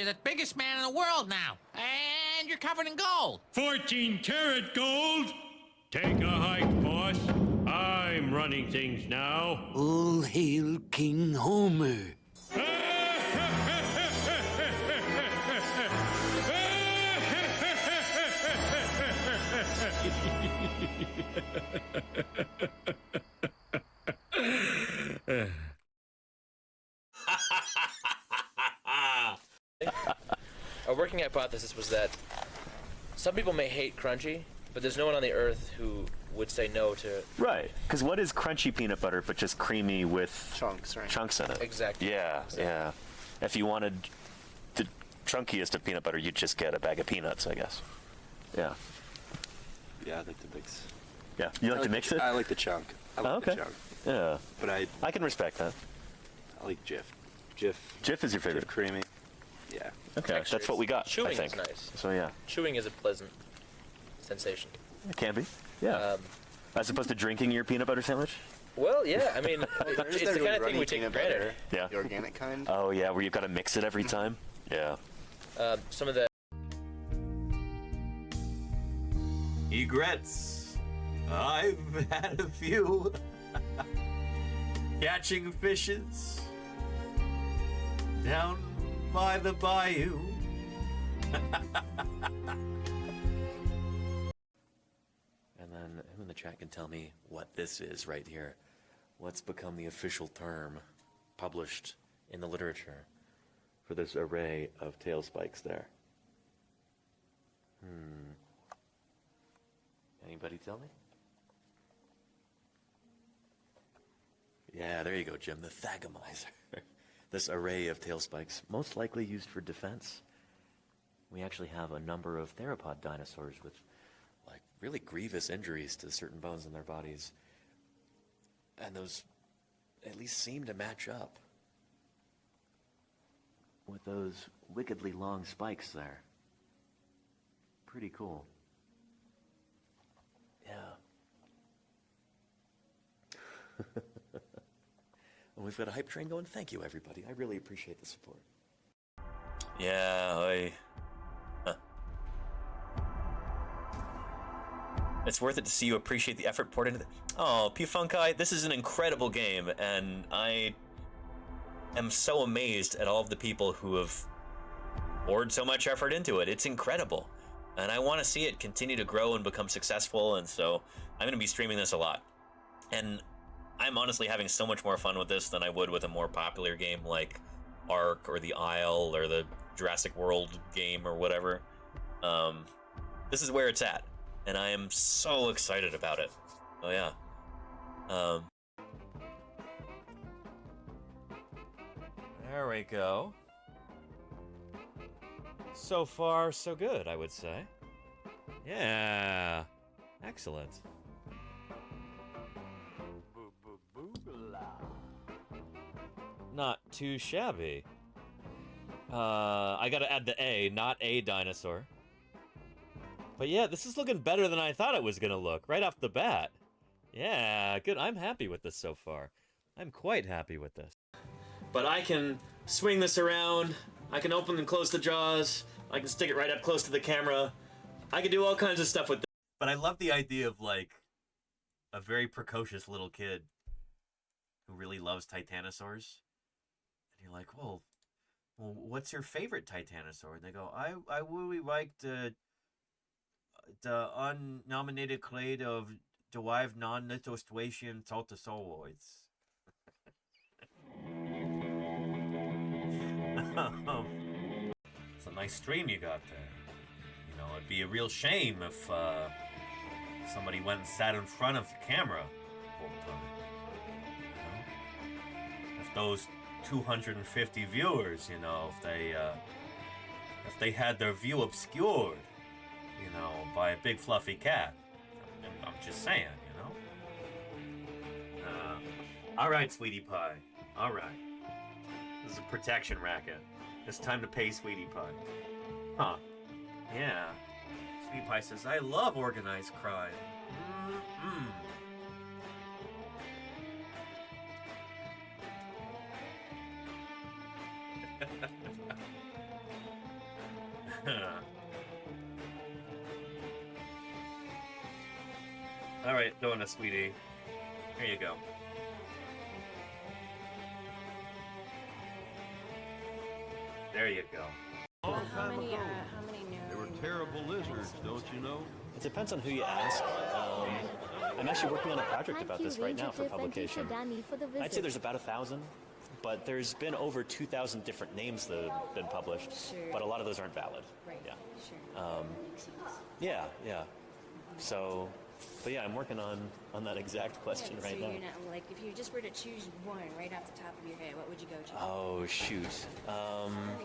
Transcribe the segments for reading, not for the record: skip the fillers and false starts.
you're the biggest man in the world now. And you're covered in gold. 14-karat gold? Take a hike, boss. I'm running things now. All hail King Homer. Our working hypothesis was that some people may hate crunchy, but there's no one on the earth who would say no to it. Right, because what is crunchy peanut butter but just creamy with chunks, right? Chunks in it. Exactly. Yeah, Exactly. yeah. If you wanted the chunkiest of peanut butter, you'd just get a bag of peanuts, I guess. Yeah. Yeah, I like the mix. Yeah, you like to mix it? I like the chunk. I like okay. the chunk. Yeah. But I can respect that. I like Jif. Jif is your favorite? Jif creamy. Yeah. Okay, Textures. that's what we got, Chewing I think. is nice. So, yeah. Chewing is a pleasant sensation. It can be, yeah. As opposed to drinking your peanut butter sandwich? Well, yeah, I mean, it's the kind of thing we take for granted. Yeah. The organic kind. Oh, yeah, where you've got to mix it every time? Yeah. Some of the... Egrets. I've had a few. Catching fishes down by the bayou. And then who in the chat can tell me what this is right here? What's become the official term published in the literature for this array of tail spikes there? Anybody tell me? Yeah, there you go, Jim, the thagomizer. This array of tail spikes, most likely used for defense. We actually have a number of theropod dinosaurs with like really grievous injuries to certain bones in their bodies. And those at least seem to match up with those wickedly long spikes there. Pretty cool. Yeah. And we've got a hype train going. Thank you, everybody. I really appreciate the support. Yeah, It's worth it to see you appreciate the effort poured into it. Oh, Pufunkai, this is an incredible game, and I am so amazed at all of the people who have poured so much effort into it. It's incredible. And I want to see it continue to grow and become successful, and so I'm going to be streaming this a lot. And I'm honestly having so much more fun with this than I would with a more popular game like Ark or the Isle or the Jurassic World game or whatever. This is where it's at, and I am so excited about it. Oh yeah. There we go. So far, so good, I would say. Yeah. Excellent. Not too shabby. I gotta add the A, not a dinosaur. But yeah, this is looking better than I thought it was gonna look, right off the bat. Yeah, good. I'm happy with this so far. I'm quite happy with this. But I can swing this around, I can open and close the jaws, I can stick it right up close to the camera, I can do all kinds of stuff with this. But I love the idea of, like, a very precocious little kid who really loves titanosaurs. And you're like, well, what's your favorite titanosaur? And they go, I really like the unnominated clade of derived non-lithostracian saltosauroids. It's a nice stream you got there. You know, it'd be a real shame if somebody went and sat in front of the camera all the time. You know? If those 250 viewers, you know, if they had their view obscured, you know, by a big fluffy cat. I'm just saying, you know. All right, Sweetie Pie. All right. This is a protection racket. It's time to pay Sweetie Pie. Huh. Yeah. Sweetie Pie says, I love organized crime. All right, Donna, sweetie. Here you go. There you go. How many new? They were terrible lizards, don't you know? It depends on who you ask. I'm actually working on a project about this right now for publication. I'd say there's about 1,000, but there's been over 2,000 different names that have been published, but a lot of those aren't valid. Right. Yeah. Sure. Makes sense. Yeah, yeah. So, but yeah, I'm working on that exact question right now. So you're not, like, if you just were to choose one right off the top of your head, what would you go to? Oh, shoot.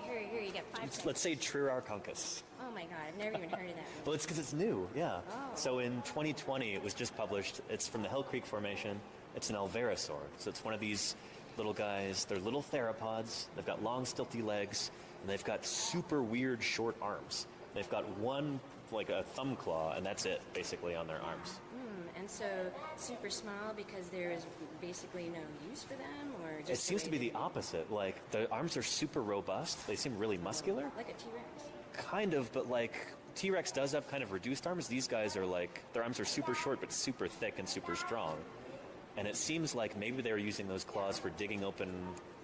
Here, you get 5 seconds. Let's say Triarchunkus. Oh my god, I've never even heard of that one. Well, it's because it's new, yeah. Oh. So in 2020, it was just published. It's from the Hell Creek Formation. It's an alverosaur. So it's one of these little guys. They're little theropods. They've got long, stilty legs, and they've got super weird, short arms. They've got one, like a thumb claw, and that's it, basically, on their arms. And so super small because there is basically no use for them, or just It seems to be the opposite. Like, the arms are super robust. They seem really muscular. like a T-Rex. Kind of, but like T-Rex does have kind of reduced arms. These guys are like, their arms are super short but super thick and super strong. And it seems like maybe they were using those claws for digging open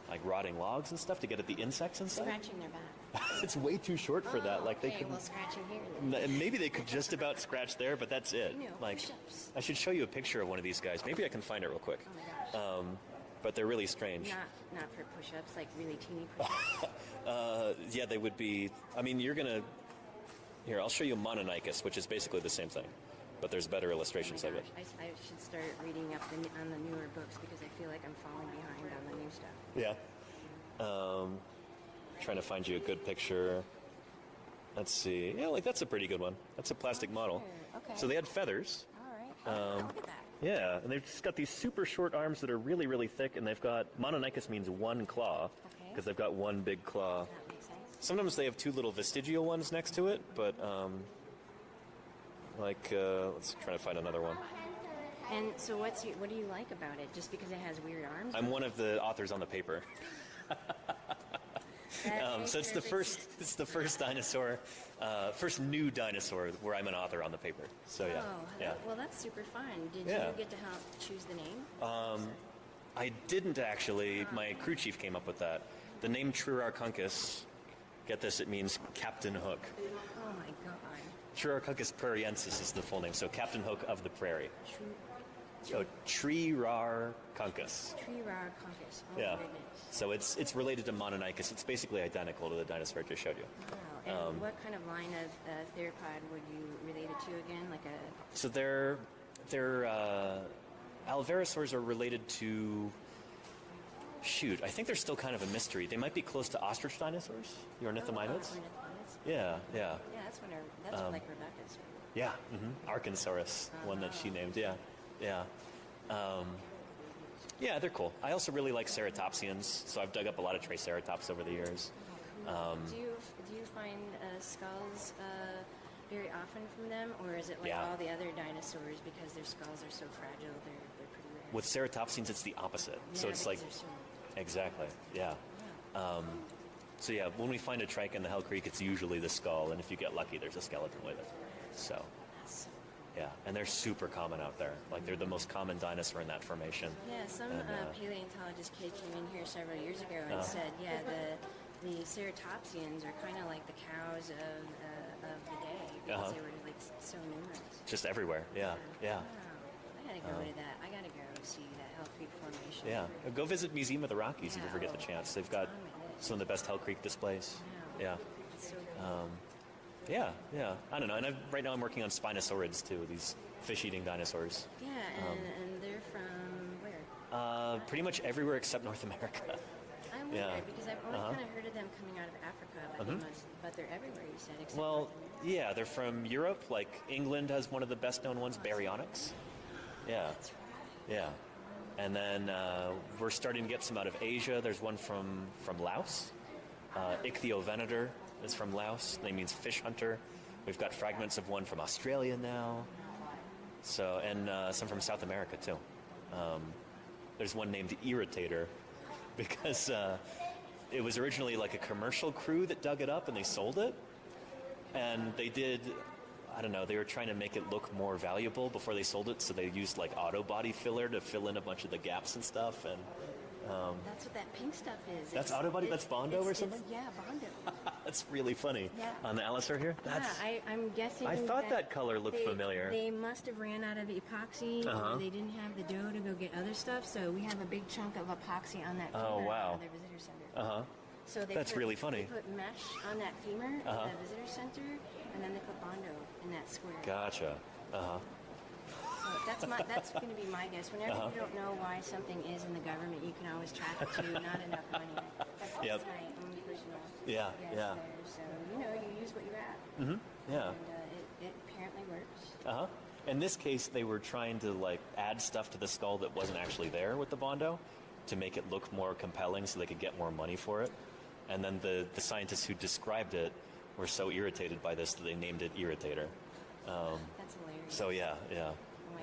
like rotting logs and stuff to get at the insects and stuff. Scratching their back. It's way too short for that. Like they okay, could well, scratching here. Then. and maybe they could just about scratch there, but that's it. You know, Like push-ups. I should show you a picture of one of these guys. Maybe I can find it real quick. Oh my gosh. But they're really strange. Not for push-ups, like really teeny push-ups. Yeah, they would be. I mean, you're gonna. Here, I'll show you Mononychus, which is basically the same thing, but there's better illustrations Oh of my it. gosh, I should start reading up on the newer books because I feel like I'm falling behind on the new stuff. Yeah. Trying to find you a good picture. Let's see. Yeah, like that's a pretty good one. That's a plastic model. Okay. So they had feathers. All right. Oh, look at that. Yeah, and they've just got these super short arms that are really, really thick, and they've got Mononychus means one claw Okay. because they've got one big claw. That makes sense. Sometimes they have two little vestigial ones next to it, but let's try to find another one. And so what do you like about it? Just because it has weird arms? I'm one of the authors on the paper. That makes So it's the perfect first dinosaur, first new dinosaur where I'm an author on the paper. So yeah, Oh, yeah. well, that's super fun. Did Yeah. you get to help choose the name? I didn't actually. My crew chief came up with that. The name Triarchunkus, get this, it means Captain Hook. Oh my god. Triarchunkus prairiensis is the full name, so Captain Hook of the prairie. True. So Triarchunkus. Triarchunkus. Oh Yeah. my goodness. So it's related to Mononychus. It's basically identical to the dinosaur I just showed you. Wow. And what kind of line of theropod would you relate it to again? Like a So they're alverosaurs are related to. Shoot, I think they're still kind of a mystery. They might be close to ostrich dinosaurs, the ornithomimids. ornithomimids? Yeah, yeah, Yeah, that's like Rebecca's. yeah. Arkansaurus, one that she named. Yeah, yeah. Yeah, they're cool. I also really like ceratopsians, so I've dug up a lot of triceratops over the years. Do you find skulls very often from them, or is it like Yeah. all the other dinosaurs because their skulls are so fragile? They're pretty rare. With ceratopsians, it's the opposite. So Yeah, it's because like they're so exactly, yeah. So yeah, when we find a trike in the Hell Creek, it's usually the skull, and if you get lucky, there's a skeleton with it. So. Yeah, and they're super common out there. Like, they're the most common dinosaur in that formation. Yeah, some And, paleontologist kid came in here several years ago and said, yeah, the ceratopsians are kind of like the cows of the day because they were like so numerous. Just everywhere, yeah, yeah. Wow, I gotta go to that. I gotta go see that Hell Creek formation. Yeah, go visit Museum of the Rockies if you ever get the Yeah. chance. They've got on my list. some of the best Hell Creek displays. Wow. Yeah. It's so cool. Yeah, yeah. I don't know. And right now I'm working on Spinosaurids too, these fish-eating dinosaurs. Yeah, and they're from where? Pretty much everywhere except North America. I wonder Yeah. because I've only kind of heard of them coming out of Africa, but they're everywhere. You said except Well, North America. yeah, they're from Europe. Like England has one of the best-known ones, Baryonyx. Yeah, That's right. yeah. And then we're starting to get some out of Asia. There's one from Laos. Ichthyovenator is from Laos. That means fish hunter. We've got fragments of one from Australia now. So, and some from South America too. There's one named Irritator because it was originally like a commercial crew that dug it up and they sold it. and they did, I don't know, they were trying to make it look more valuable before they sold it, so they used like auto body filler to fill in a bunch of the gaps and stuff, and That's what that pink stuff is. that's auto body. That's Bondo or something. Yeah, Bondo. That's really funny. Yeah. On the Alistair here. That's. Yeah, I'm guessing. I thought that color looked familiar. They must have ran out of epoxy, or they didn't have the dough to go get other stuff. So we have a big chunk of epoxy on that femur wow. of their visitor center. So That's really funny. They put mesh on that femur at the visitor center, and then they put Bondo in that square. Gotcha. So that's going to be my guess. Whenever you don't know why something is in the government, you can always track it to not enough money. That's my own personal guess there. So you use what you have. Yeah. And it apparently works. In this case, they were trying to like add stuff to the skull that wasn't actually there with the Bondo to make it look more compelling, so they could get more money for it. And then the scientists who described it were so irritated by this that they named it Irritator. That's hilarious. So yeah.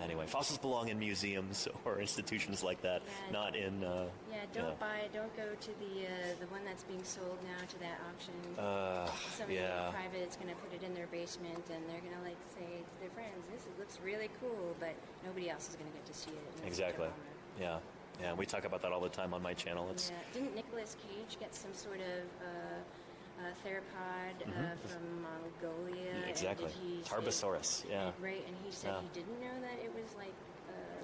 Anyway, fossils belong in museums or institutions like that, not in. Don't go to the one that's being sold now to that auction. Somebody private is going to put it in their basement, and they're going to say to their friends, "This looks really cool," but nobody else is going to get to see it. Exactly. Yeah. We talk about that all the time on my channel. Didn't Nicolas Cage get some sort of theropod from Mongolia? Exactly. Tarbosaurus. Yeah. Right, and he said he didn't know that it was like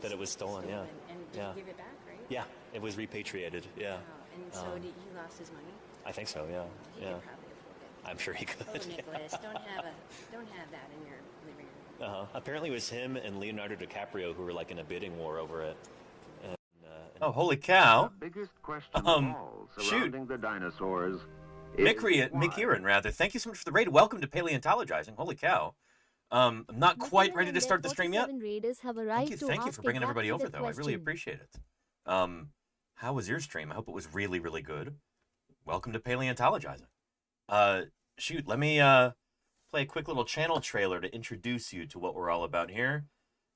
that it was stolen. Yeah. And did he give it back? Right. Yeah, it was repatriated. Yeah. Oh, and so he lost his money. I think so. Yeah. He could probably afford it. I'm sure he could. Oh, Nicholas, don't have that in your living room. Apparently, it was him and Leonardo DiCaprio who were like in a bidding war over it. Oh, holy cow. The biggest question of all surrounding the dinosaurs is Mick Erin, rather. Thank you so much for the raid. Welcome to Paleontologizing. Holy cow. I'm not quite ready to start the stream yet. Thank you for bringing everybody over, though. I really appreciate it. How was your stream? I hope it was really, really good. Welcome to Paleontologizing. Let me play a quick little channel trailer to introduce you to what we're all about here.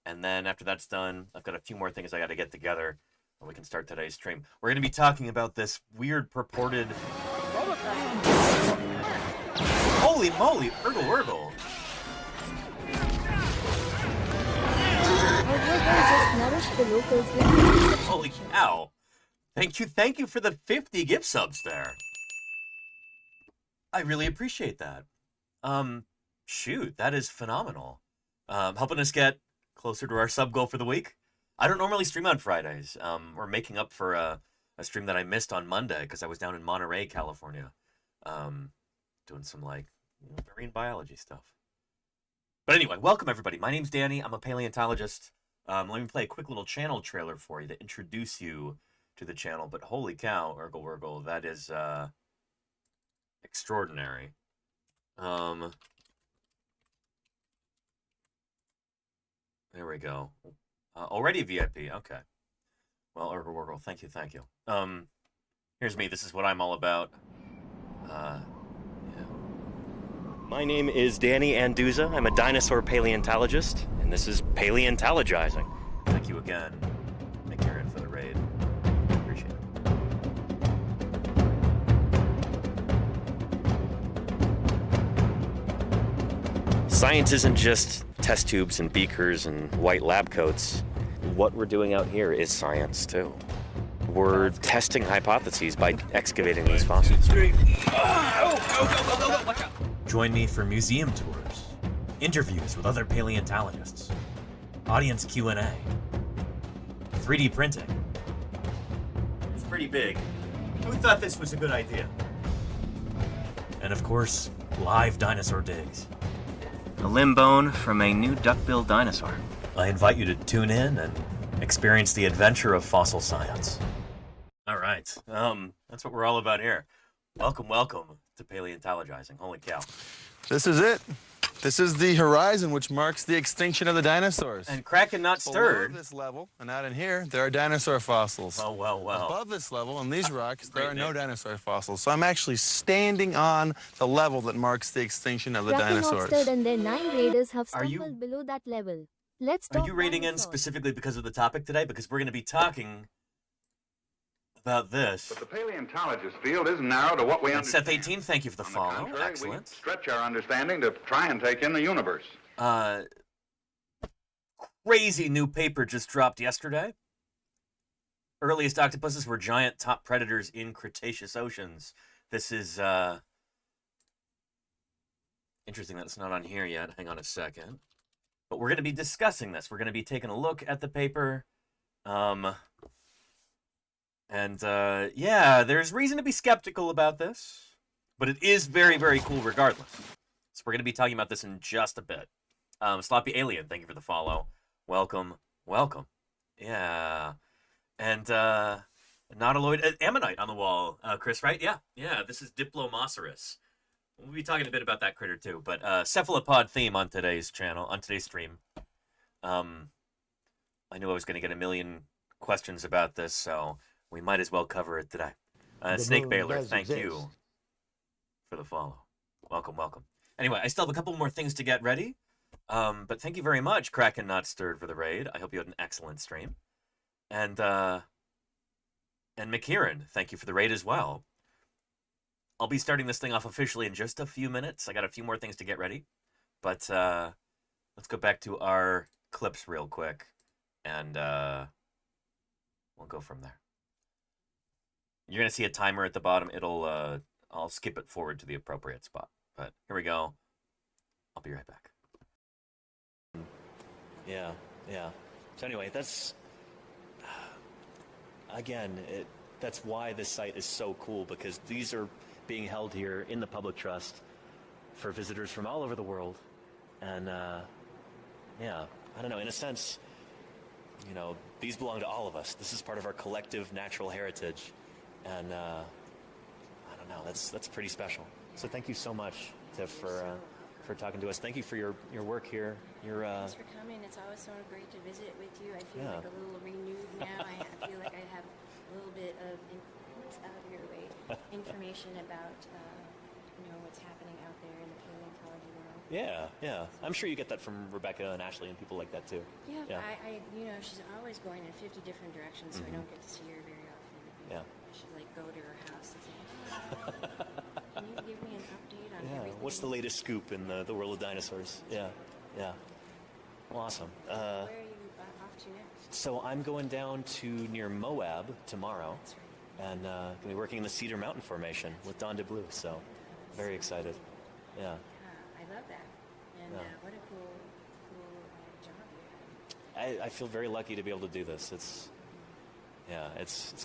And then after that's done, I've got a few more things I got to get together. We can start today's stream. We're going to be talking about this weird purported... Holy moly, Urgle. Holy cow. Thank you for the 50 gift subs there. I really appreciate that. Shoot, that is phenomenal. Helping us get closer to our sub goal for the week. I don't normally stream on Fridays. We're making up for a stream that I missed on Monday because I was down in Monterey, California, doing some marine biology stuff. But anyway, welcome everybody. My name's Danny. I'm a paleontologist. Let me play a quick little channel trailer for you to introduce you to the channle. But holy cow, Urgle, that is extraordinary. There we go. Already VIP, okay. Well, Urgle, thank you. Here's me, this is what I'm all about. My name is Danny Anduza. I'm a dinosaur paleontologist, and this is Paleontologizing. Thank you again, Mick Erin, for the raid. Appreciate it. Science isn't just test tubes and beakers and white lab coats. What we're doing out here is science too. We're testing hypotheses by excavating these fossils. Join me for museum tours, interviews with other paleontologists, audience Q&A, 3D printing. It's pretty big. Who thought this was a good idea? And of course, live dinosaur digs. A limb bone from a new duck-billed dinosaur. I invite you to tune in and experience the adventure of fossil science. All right, that's what we're all about here. Welcome to Paleontologizing. Holy cow. This is it. This is the horizon which marks the extinction of the dinosaurs. And kraken not stirred. Below this level, and out in here, there are dinosaur fossils. Oh, well. Above this level, on these rocks, there are no dinosaur fossils. So I'm actually standing on the level that marks the extinction of the dinosaurs. And their 9 raiders have stumbled below that level. Let's talk. Are you raiding in specifically because of the topic today? Because we're going to be talking about this. But the paleontologist field isn't narrow to what we And understand. Seth18, thank you for the follow. Contrary, Excellent. We stretch our understanding to try and take in the universe. Crazy new paper just dropped yesterday. Earliest octopuses were giant top predators in Cretaceous oceans. This is, interesting that it's not on here yet. Hang on a second. But we're going to be discussing this. We're going to be taking a look at the paper. Yeah, there's reason to be skeptical about this. But it is very, very cool regardless. So we're going to be talking about this in just a bit. Sloppy Alien, thank you for the follow. Welcome, welcome. Yeah. And, Nautiloid, Ammonite on the wall, Chris, right? Yeah, this is Diplomoceras. We'll be talking a bit about that critter, too. But, cephalopod theme on today's channel, on today's stream. I knew I was going to get a million questions about this, so we might as well cover it today. Snake Baylor, thank you for the follow. Welcome, welcome. Anyway, I still have a couple more things to get ready. But thank you very much, Kraken Not Stirred, for the raid. I hope you had an excellent stream. And McKieran, thank you for the raid as well. I'll be starting this thing off officially in just a few minutes. I got a few more things to get ready. But let's go back to our clips real quick. And we'll go from there. You're going to see a timer at the bottom. I'll skip it forward to the appropriate spot. But here we go. I'll be right back. Yeah. So anyway, that's again, that's why this site is so cool, because these are being held here in the public trust for visitors from all over the world. And yeah, I don't know, in a sense, you know, these belong to all of us. This is part of our collective natural heritage. And I don't know, that's pretty special. So thank you so much, Tiff, for talking to us. Thank you for your work here. Thanks for coming. It's always so great to visit with you. I feel like a little renewed now. I feel like I have a little bit of information about what's happening out there in the paleontology world. Yeah. I'm sure you get that from Rebecca and Ashley and people like that too. Yeah. I she's always going in 50 different directions, so I don't get to see her very often. Yeah. I should go to her house and say, can you give me an update on everything? What's the latest scoop in the world of dinosaurs? Yeah. Well, awesome. Where are you off to next? So I'm going down to near Moab tomorrow. That's right. And going to be working in the Cedar Mountain Formation with Don DeBlue, so very excited. Yeah. I love that. And what a cool job you have. I feel very lucky to be able to do this. It's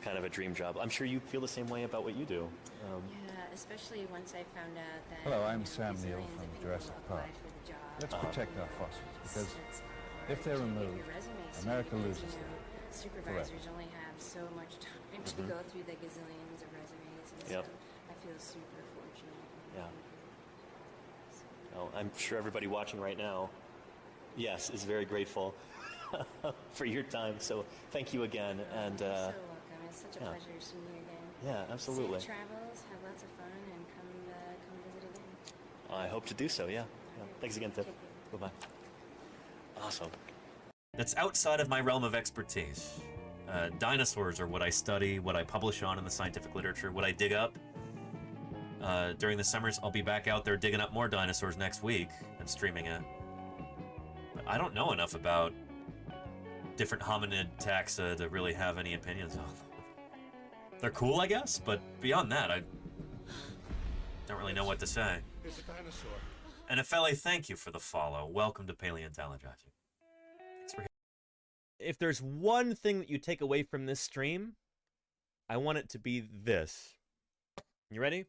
kind of a dream job. I'm sure you feel the same way about what you do. Especially once I found out that... Hello, I'm Sam Neill from Jurassic Park. Let's protect our fossils, because if they're removed, America loses them. Supervisors only have so much time to go through the gazillions of resumes, and so I feel super fortunate. Yeah. Well, I'm sure everybody watching right now, is very grateful for your time. So thank you again. And you're so welcome. It's such a pleasure seeing you again. Yeah, absolutely. Safe travels. Have lots of fun, and come visit again. I hope to do so. Yeah. Thanks again, Tiff. Bye-bye. Awesome. That's outside of my realm of expertise. Dinosaurs are what I study, what I publish on in the scientific literature, what I dig up. During the summers, I'll be back out there digging up more dinosaurs next week and streaming it. But I don't know enough about different hominid taxa to really have any opinions on them. They're cool, I guess, but beyond that, I don't really know what to say. It's a dinosaur. And Afele, thank you for the follow. Welcome to Paleontologizing. Thanks for. If there's one thing that you take away from this stream, I want it to be this. You ready?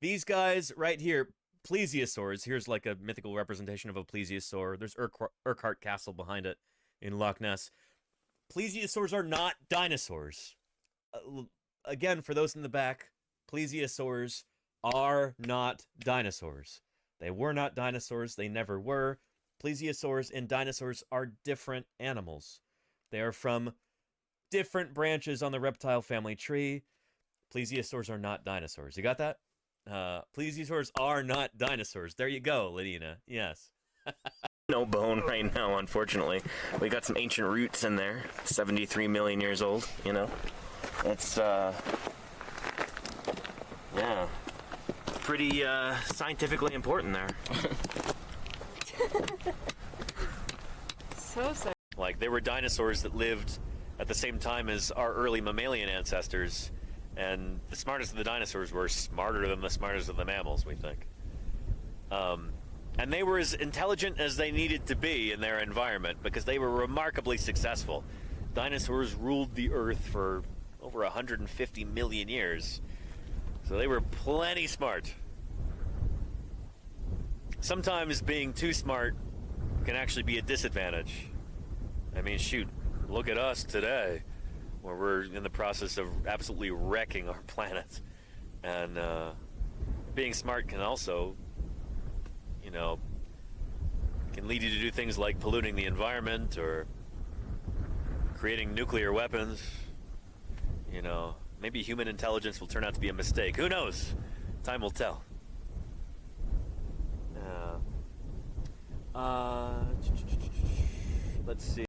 These guys right here, plesiosaurs. Here's like a mythical representation of a plesiosaur. There's Urquhart Castle behind it in Loch Ness. Plesiosaurs are not dinosaurs. Again, for those in the back, plesiosaurs are not dinosaurs. They were not dinosaurs. They never were. Plesiosaurs and dinosaurs are different animals. They are from different branches on the reptile family tree. Plesiosaurs are not dinosaurs. You got that? Plesiosaurs are not dinosaurs. There you go, Ladina. Yes. No bone right now, unfortunately. We got some ancient roots in there. 73 million years old, you know? It's, yeah, pretty, scientifically important there. So sorry. Like, they were dinosaurs that lived at the same time as our early mammalian ancestors, and the smartest of the dinosaurs were smarter than the smartest of the mammals, we think. And they were as intelligent as they needed to be in their environment because they were remarkably successful. Dinosaurs ruled the Earth for over 150 million years, so they were plenty smart. Sometimes being too smart can actually be a disadvantage. I mean, shoot, look at us today, where we're in the process of absolutely wrecking our planet. And being smart can also, you know, can lead you to do things like polluting the environment or creating nuclear weapons. You know, maybe human intelligence will turn out to be a mistake. Who knows? Time will tell. Let's see.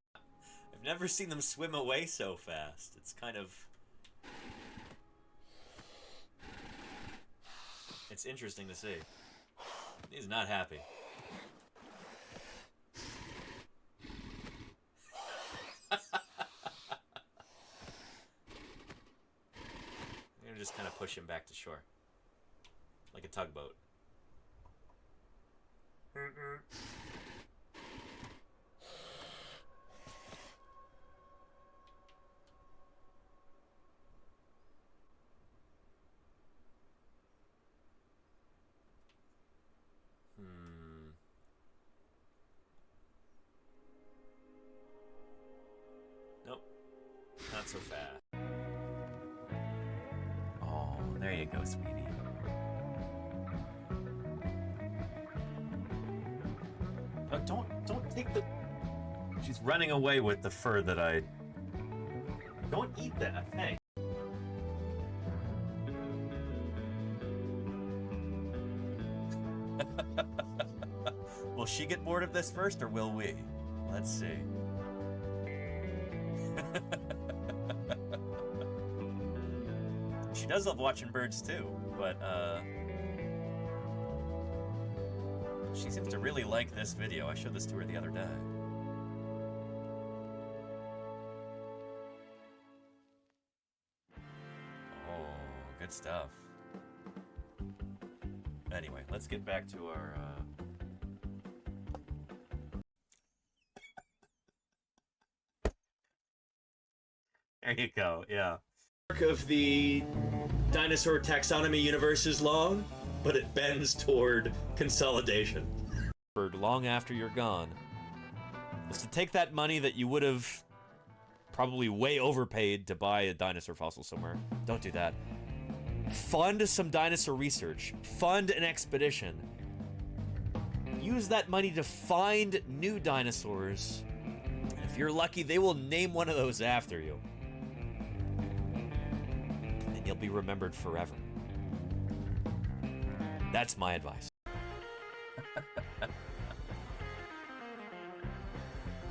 I've never seen them swim away so fast. It's kind of... It's interesting to see. He's not happy. I'm gonna just kind of push him back to shore. Like a tugboat. Nope. Not so fast. Oh, there you go, sweetie. Oh, don't take the... She's running away with the fur that I... Don't eat that, hey. Will she get bored of this first, or will we? Let's see. She does love watching birds too, but she seems to really like this video. I showed this to her the other day. Oh, good stuff. Anyway, let's get back to our There you go, yeah. Of the dinosaur taxonomy universe is long, but it bends toward consolidation. Long after you're gone, is to take that money that you would have probably way overpaid to buy a dinosaur fossil somewhere. Don't do that. Fund some dinosaur research. Fund an expedition. Use that money to find new dinosaurs. And if you're lucky, they will name one of those after you. And you'll be remembered forever. That's my advice.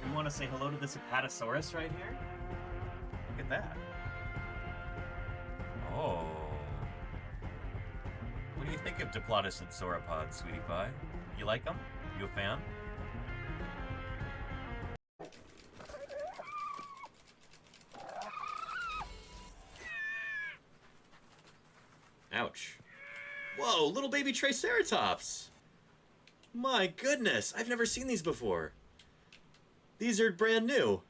You want to say hello to this Apatosaurus right here? Look at that. Oh. What do you think of Diplodocus and sauropods, sweetie pie? You like them? You a fan? Ouch. Whoa, little baby Triceratops! My goodness, I've never seen these before. These are brand new.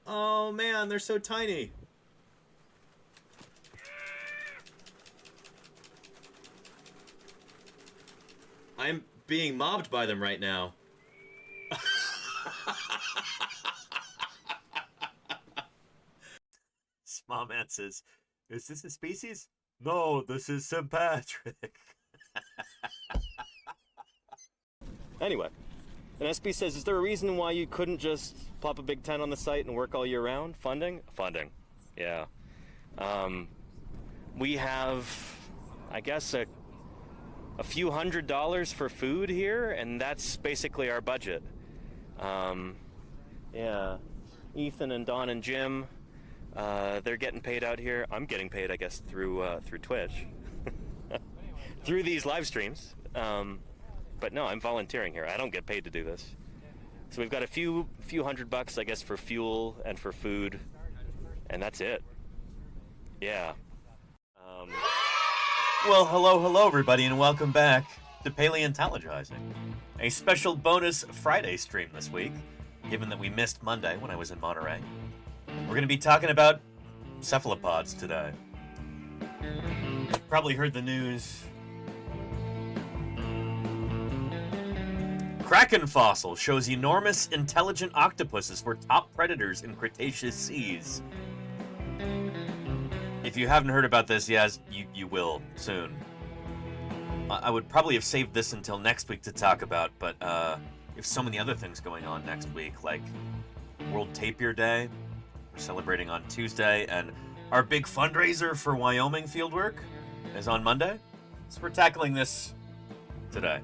Oh man, they're so tiny. I'm being mobbed by them right now. Smallman says, "Is this a species?" No, this is St. Patrick. Anyway, and SB says, is there a reason why you couldn't just plop a big tent on the site and work all year round? Funding? Funding, yeah. We have, I guess, a few $100s for food here, and that's basically our budget. Yeah, Ethan and Don and Jim They're getting paid out here. I'm getting paid, I guess, through Twitch, through these live streams. But no, I'm volunteering here. I don't get paid to do this. So we've got a few $100, I guess, for fuel and for food, and that's it. Yeah. Well, hello, everybody, and welcome back to Paleontologizing, a special bonus Friday stream this week, given that we missed Monday when I was in Monterey. We're going to be talking about cephalopods today. You've probably heard the news. Kraken fossil shows enormous intelligent octopuses were top predators in Cretaceous seas. If you haven't heard about this, yes, you will soon. I would probably have saved this until next week to talk about, but we have so many other things going on next week, like World Tapir Day. We're celebrating on Tuesday, and our big fundraiser for Wyoming fieldwork is on Monday. So we're tackling this today.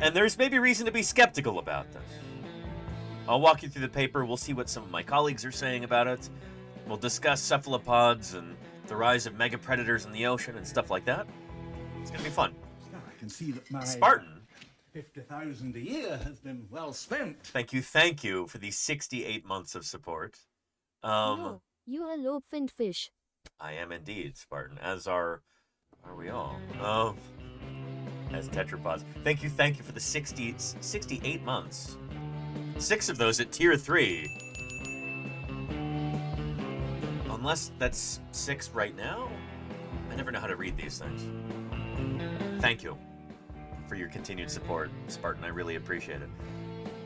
And there's maybe reason to be skeptical about this. I'll walk you through the paper. We'll see what some of my colleagues are saying about it. We'll discuss cephalopods and the rise of mega predators in the ocean and stuff like that. It's going to be fun. I can see that my Spartan. 50,000 a year has been well spent. Thank you for these 68 months of support. No, you are lobe-finned fish. I am indeed, Spartan, as are we all. As tetrapods. Thank you for the 68 months. 6 of those at tier 3. Unless that's 6 right now? I never know how to read these things. Thank you for your continued support, Spartan. I really appreciate it.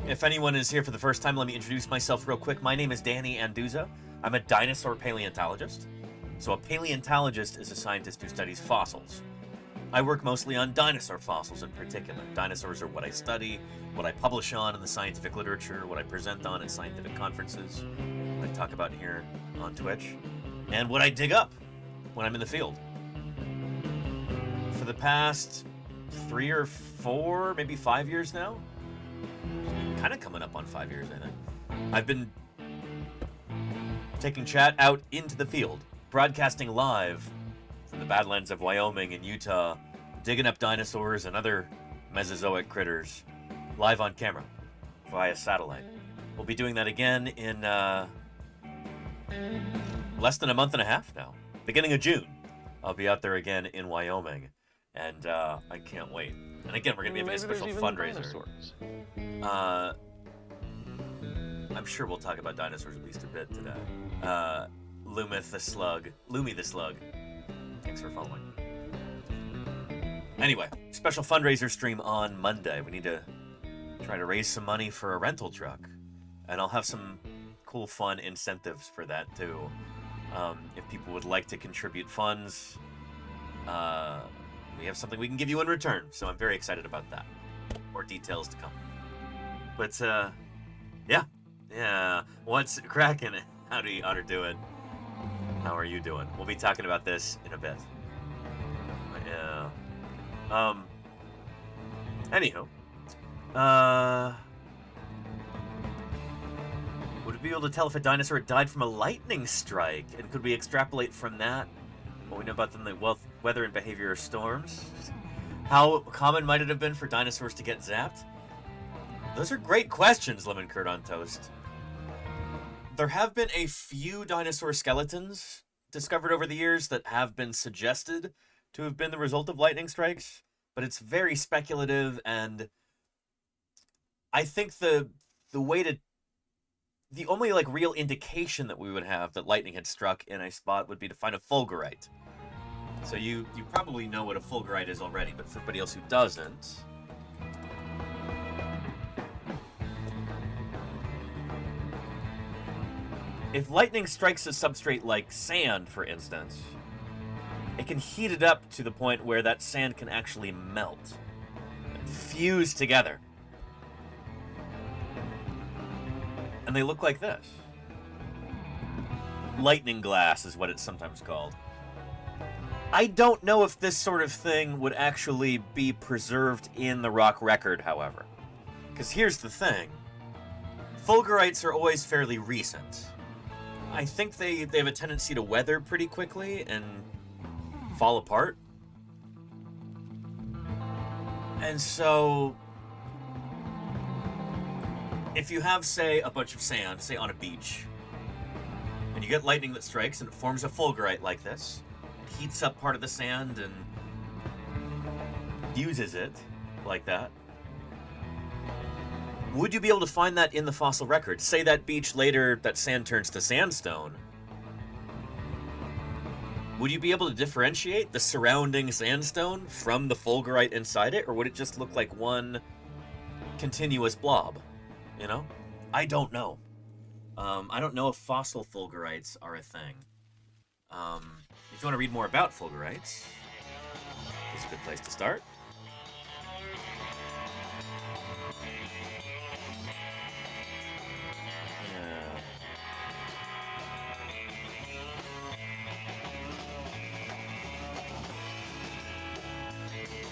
If anyone is here for the first time, let me introduce myself real quick. My name is Danny Anduza. I'm a dinosaur paleontologist. So a paleontologist is a scientist who studies fossils. I work mostly on dinosaur fossils in particular. Dinosaurs are what I study, what I publish on in the scientific literature, what I present on at scientific conferences, what I talk about here on Twitch, and what I dig up when I'm in the field. For the past 3 or 4, maybe 5 years now, kind of coming up on 5 years, I think, I've been taking chat out into the field, broadcasting live from the Badlands of Wyoming and Utah, digging up dinosaurs and other Mesozoic critters live on camera via satellite. We'll be doing that again in less than a month and a half now. Beginning of June, I'll be out there again in Wyoming, and I can't wait. And again, we're going to be having a special fundraiser. I'm sure we'll talk about dinosaurs at least a bit today. Lumi the Slug. Thanks for following. Anyway, special fundraiser stream on Monday. We need to try to raise some money for a rental truck. And I'll have some cool, fun incentives for that, too. If people would like to contribute funds, we have something we can give you in return. So I'm very excited about that. More details to come. But, yeah. What's cracking? Howdy, you ought to do it. How are you doing? We'll be talking about this in a bit. Yeah. Anywho. Would we be able to tell if a dinosaur died from a lightning strike? And could we extrapolate from that what we know about the weather and behavior of storms? How common might it have been for dinosaurs to get zapped? Those are great questions, Lemon Curd on Toast. There have been a few dinosaur skeletons discovered over the years that have been suggested to have been the result of lightning strikes, but it's very speculative, and I think the only real indication that we would have that lightning had struck in a spot would be to find a fulgurite. So you probably know what a fulgurite is already, but for everybody else who doesn't, if lightning strikes a substrate like sand, for instance, it can heat it up to the point where that sand can actually melt and fuse together. And they look like this. Lightning glass is what it's sometimes called. I don't know if this sort of thing would actually be preserved in the rock record, however. Because here's the thing. Fulgurites are always fairly recent. I think they have a tendency to weather pretty quickly and fall apart. And so, if you have, say, a bunch of sand, say on a beach, and you get lightning that strikes and it forms a fulgurite like this, it heats up part of the sand and fuses it like that. Would you be able to find that in the fossil record? Say that beach later, that sand turns to sandstone. Would you be able to differentiate the surrounding sandstone from the fulgurite inside it, or would it just look like one continuous blob? You know? I don't know. I don't know if fossil fulgurites are a thing. If you want to read more about fulgurites, it's a good place to start.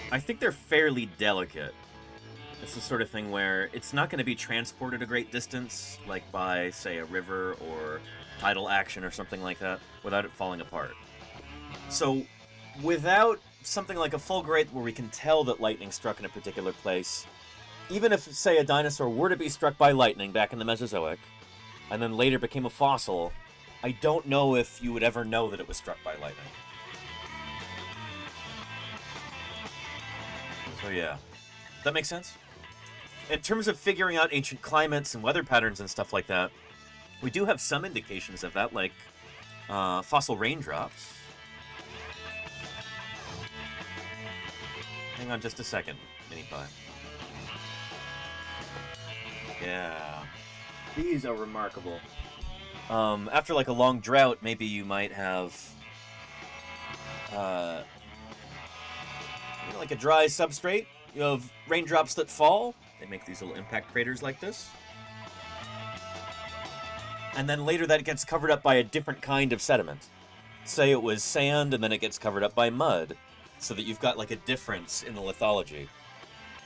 I think they're fairly delicate. It's the sort of thing where it's not going to be transported a great distance, like by, say, a river or tidal action or something like that, without it falling apart. So, without something like a fulgurite where we can tell that lightning struck in a particular place, even if, say, a dinosaur were to be struck by lightning back in the Mesozoic, and then later became a fossil, I don't know if you would ever know that it was struck by lightning. So yeah, that makes sense? In terms of figuring out ancient climates and weather patterns and stuff like that, we do have some indications of that, like fossil raindrops. Hang on just a second, Minipie. Yeah, these are remarkable. After like a long drought, maybe you might have like a dry substrate. You have raindrops that fall. They make these little impact craters like this. And then later that gets covered up by a different kind of sediment. Say it was sand and then it gets covered up by mud. So that you've got like a difference in the lithology.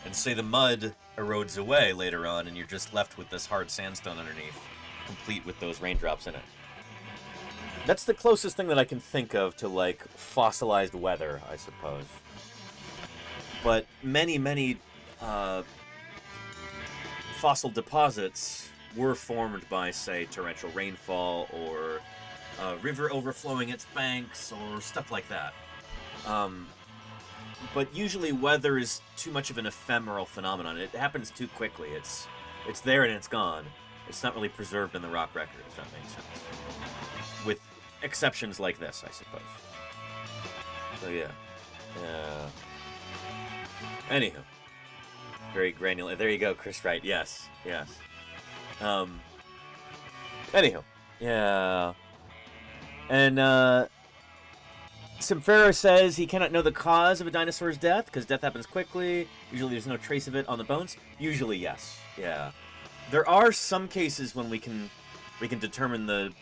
And say the mud erodes away later on and you're just left with this hard sandstone underneath, complete with those raindrops in it. That's the closest thing that I can think of to like fossilized weather, I suppose. But many fossil deposits were formed by, say, torrential rainfall or a river overflowing its banks or stuff like that. But usually weather is too much of an ephemeral phenomenon. It happens too quickly. It's there and it's gone. It's not really preserved in the rock record, if that makes sense. With exceptions like this, I suppose. So yeah. Anywho. Very granular. There you go, Chris Wright. Yes. Anywho. Yeah. And, Simfero says he cannot know the cause of a dinosaur's death, because death happens quickly. Usually there's no trace of it on the bones. Usually, yes. Yeah. There are some cases when we can determine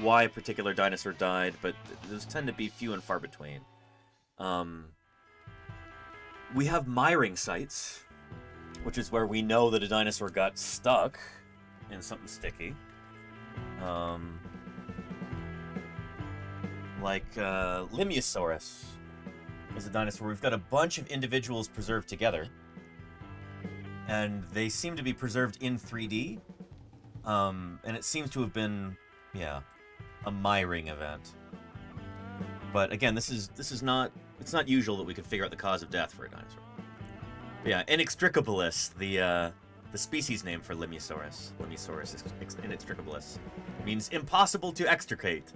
why a particular dinosaur died, but those tend to be few and far between. We have miring sites, which is where we know that a dinosaur got stuck in something sticky. Like Limiosaurus is a dinosaur. We've got a bunch of individuals preserved together, and they seem to be preserved in 3D. And it seems to have been, a miring event. But again, it's not usual that we could figure out the cause of death for a dinosaur. But yeah, Inextricabilis, the species name for Limiosaurus Inextricabilis, means impossible to extricate,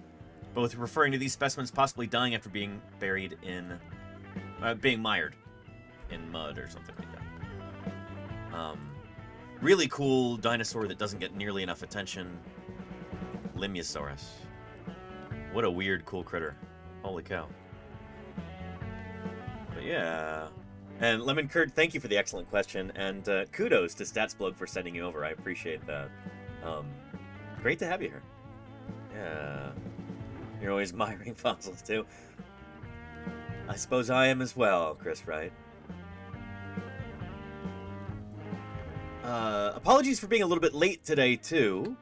both referring to these specimens possibly dying after being buried in, being mired in mud or something like that. Really cool dinosaur that doesn't get nearly enough attention, Limiosaurus. What a weird, cool critter. Holy cow. But yeah. And Lemon Curd, thank you for the excellent question, and kudos to StatsBlog for sending you over. I appreciate that. Great to have you here. Yeah. You're always miring fossils, too. I suppose I am as well, Chris Wright. Apologies for being a little bit late today, too.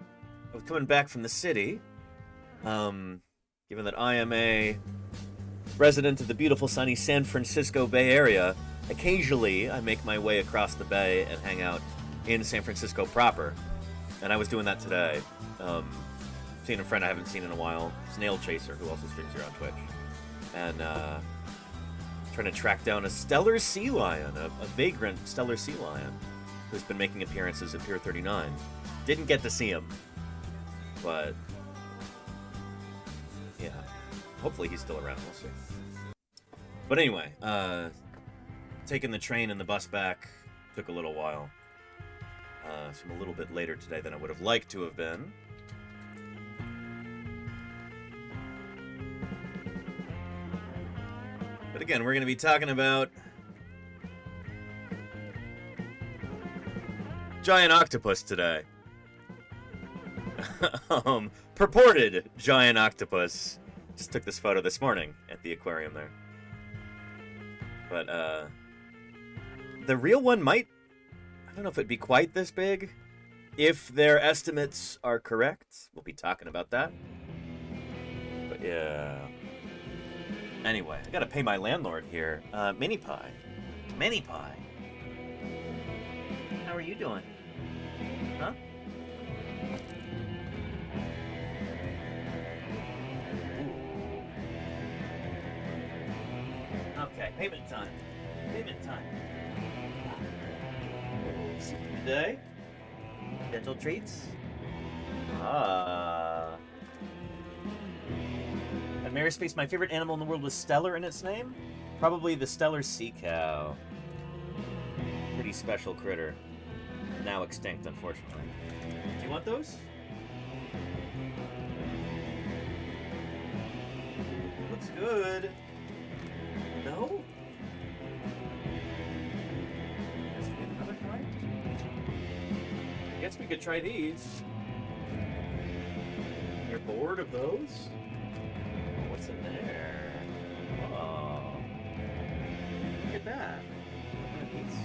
I was coming back from the city. Given that I am a resident of the beautiful sunny San Francisco Bay Area, occasionally I make my way across the bay and hang out in San Francisco proper. And I was doing that today. Seeing a friend I haven't seen in a while, Snail Chaser, who also streams here on Twitch. And trying to track down a stellar sea lion, a vagrant stellar sea lion, who's been making appearances at Pier 39. Didn't get to see him, but yeah, hopefully he's still around, we'll see. But anyway, taking the train and the bus back took a little while. So I'm a little bit later today than I would have liked to have been. But again, we're going to be talking about giant octopus today. Purported giant octopus. Just took this photo this morning at the aquarium there. But, the real one might... I don't know if it'd be quite this big. If their estimates are correct, we'll be talking about that. But, yeah... Anyway, I gotta pay my landlord here. Mini Pie. Mini Pie. How are you doing? Huh? Okay, payment time. Payment time. See you today. Dental treats. At Marispace, my favorite animal in the world was stellar in its name. Probably the stellar sea cow. Pretty special critter. Now extinct, unfortunately. Do you want those? Looks good. No? Guess we get another try? I guess we could try these. You're bored of those? What's in there? Oh. Look at that. One of these.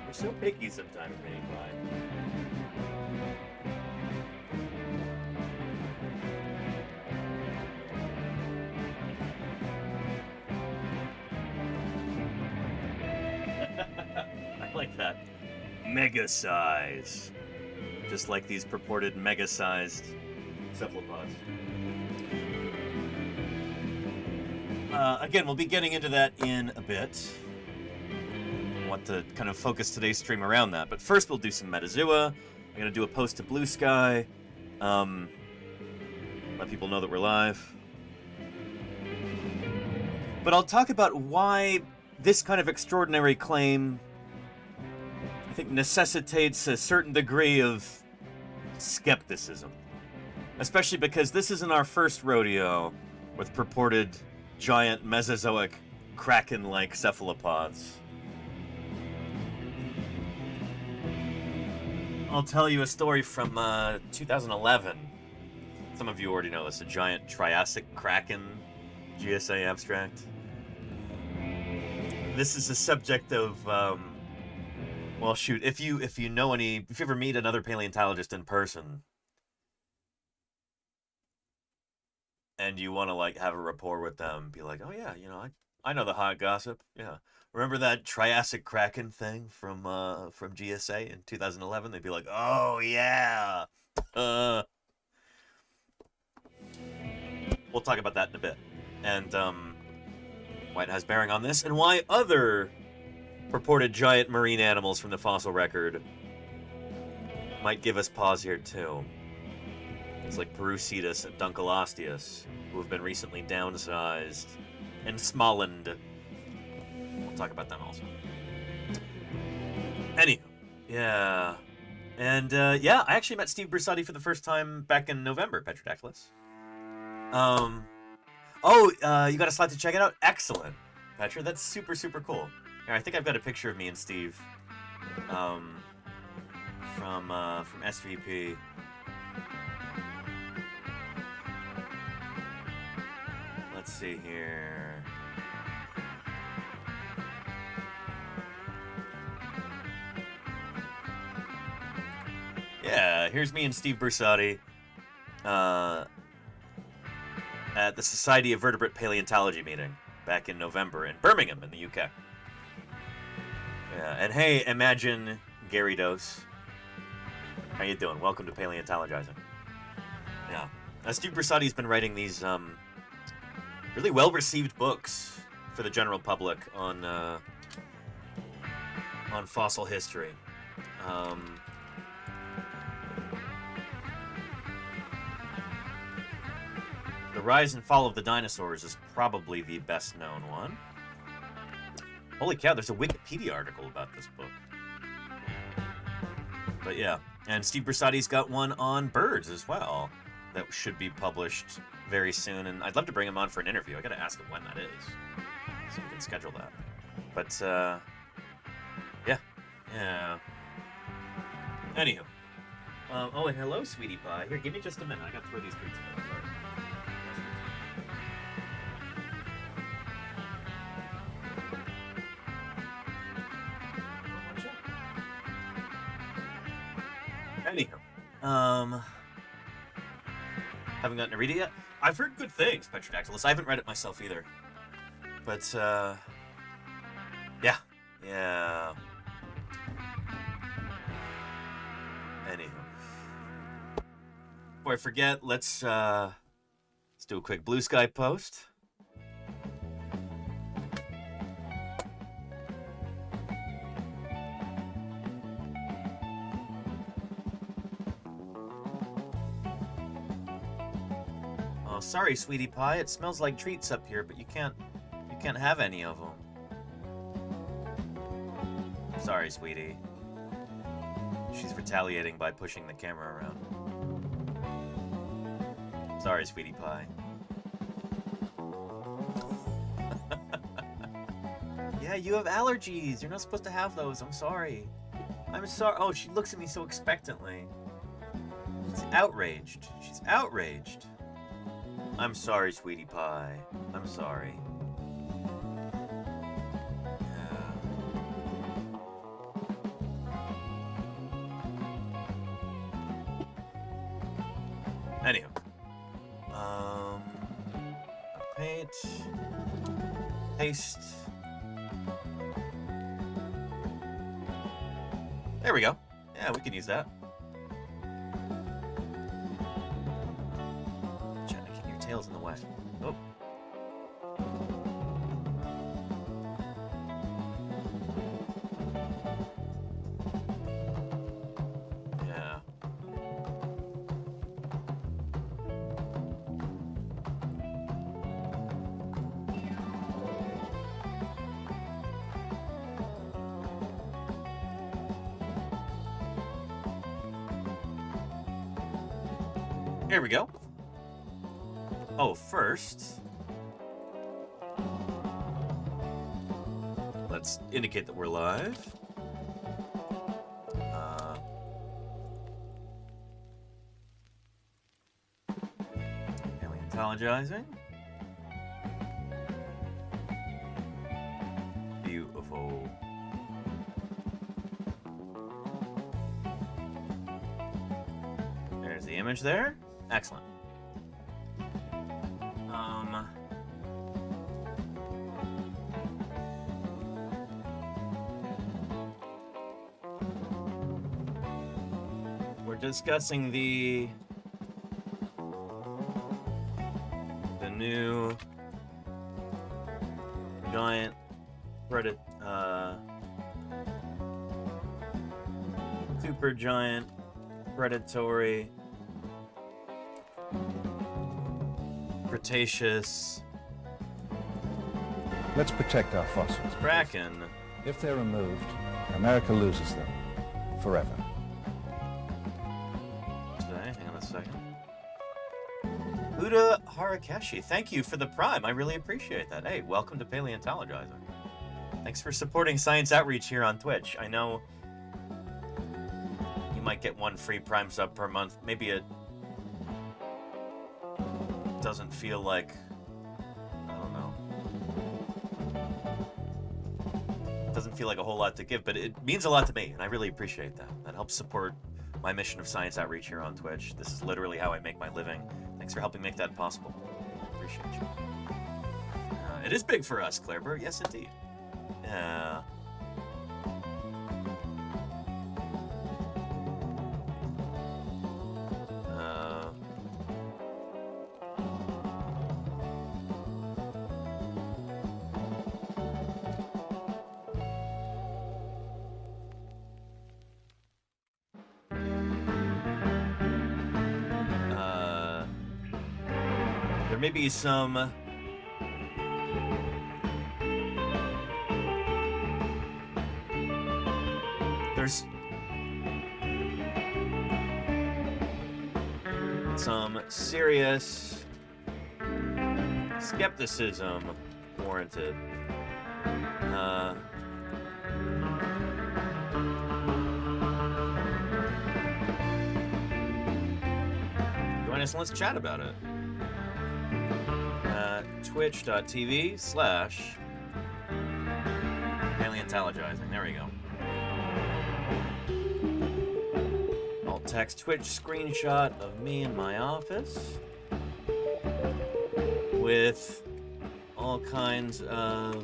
We're so picky sometimes, Mini Pie. I like that. Mega size. Just like these purported mega-sized cephalopods. Again, we'll be getting into that in a bit. I want to kind of focus today's stream around that. But first, we'll do some Metazua. I'm going to do a post to Blue Sky. Let people know that we're live. But I'll talk about why this kind of extraordinary claim, I think, necessitates a certain degree of skepticism. Especially because this isn't our first rodeo with purported giant Mesozoic kraken-like cephalopods. I'll tell you a story from 2011. Some of you already know this, a giant Triassic kraken GSA abstract. This is a subject of, well, shoot, if you ever meet another paleontologist in person, and you want to, like, have a rapport with them, be like, oh yeah, you know, I know the hot gossip, yeah. Remember that Triassic kraken thing from GSA in 2011? They'd be like, oh yeah. We'll talk about that in a bit. And, why it has bearing on this, and why other purported giant marine animals from the fossil record might give us pause here too. It's like Perucetus and Dunkleosteus, who have been recently downsized and smallened. We'll talk about them also. Anywho, yeah. And, yeah, I actually met Steve Brusotti for the first time back in November, Petrodactylus. Oh, you got a slide to check it out? Excellent, Petra. That's super, super cool. Here, I think I've got a picture of me and Steve from SVP. Let's see here. Yeah, here's me and Steve Bersati at the Society of Vertebrate Paleontology meeting back in November in Birmingham in the UK. Yeah, and hey, imagine Gary Dose. How you doing? Welcome to Paleontologizing. Yeah. Steve Bersati's been writing these really well-received books for the general public on fossil history. The Rise and Fall of the Dinosaurs is probably the best-known one. Holy cow, there's a Wikipedia article about this book. But yeah, and Steve Bersati's got one on birds as well that should be published very soon, and I'd love to bring him on for an interview. I gotta ask him when that is, so we can schedule that. But, yeah. Anywho. Oh, and hello, sweetie pie. Here, give me just a minute. I gotta throw these treats away. Anywho, haven't gotten to read it yet. I've heard good things, Petrodactylus. I haven't read it myself either. But, yeah. Anywho. Before I forget, let's do a quick Blue Sky post. Oh, sorry, sweetie pie. It smells like treats up here, but you can't have any of them. Sorry, sweetie. She's retaliating by pushing the camera around. Sorry, sweetie pie. Yeah, you have allergies. You're not supposed to have those. I'm sorry. I'm sorry. Oh, she looks at me so expectantly. She's outraged. She's outraged. I'm sorry, sweetie pie. I'm sorry. Anywho. Paint. Paste. There we go. Yeah, we can use that. Your tail's in the way. Oh. Yeah. Here we go. Oh, first, let's indicate that we're live. Paleontologizing. Beautiful. There's the image there. Excellent. We're discussing the new giant super giant predatory Cretaceous. Let's protect our fossils. Kraken. If they're removed, America loses them forever. Okay, hang on a second. Huda Harakeshi, thank you for the Prime. I really appreciate that. Hey, welcome to Paleontologizing. Thanks for supporting science outreach here on Twitch. I know you might get one free Prime sub per month. Maybe it doesn't feel like doesn't feel like a whole lot to give, but it means a lot to me, and I really appreciate that. That helps support my mission of science outreach here on Twitch. This is literally how I make my living. Thanks for helping make that possible. Appreciate you. It is big for us, Clairebird. Yes, indeed. Yeah. There may be some there's some serious skepticism warranted. Join us and let's chat about it. Twitch.tv/Paleontologizing. There we go. Alt text Twitch screenshot of me in my office with all kinds of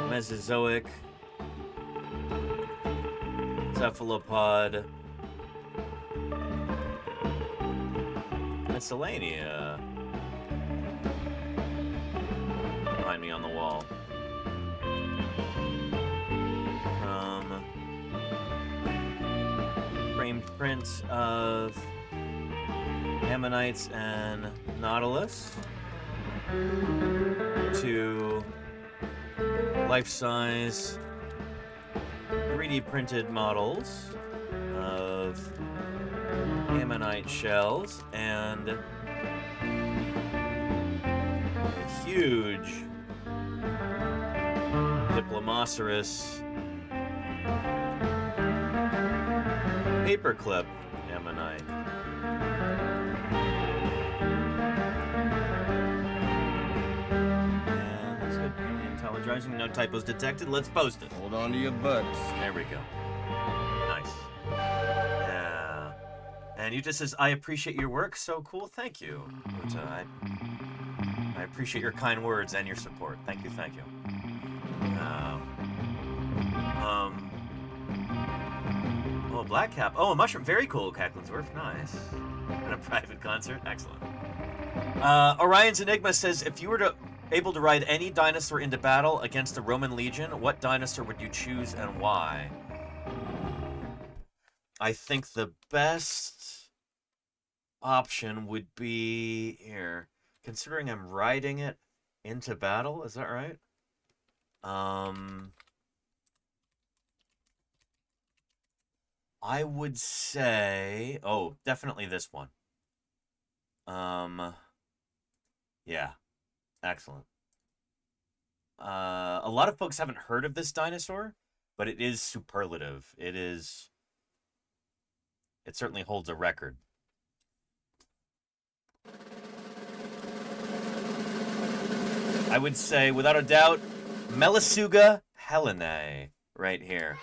Mesozoic, cephalopod, miscellanea behind me on the wall. Framed prints of ammonites and nautilus to life-size 3D printed models of ammonite shells and a huge Diplomoceras paperclip ammonite. And that's good. Paleontologizing, no typos detected. Let's post it. Hold on to your butts. There we go. Nice. Yeah. And Yuta says, I appreciate your work. So cool. Thank you, Yuta. I appreciate your kind words and your support. Thank you, thank you. Oh, Black Cap. Oh, a mushroom. Very cool, Cacklinsworth. Nice. And a private concert. Excellent. Orion's Enigma says, if you were able to ride any dinosaur into battle against the Roman legion, what dinosaur would you choose and why? I think the best option would be here. Considering I'm riding it into battle, is that right? I would say, oh, definitely this one. Yeah, excellent. A lot of folks haven't heard of this dinosaur, but it is superlative. It certainly holds a record. I would say, without a doubt, Melisuga helenae, right here.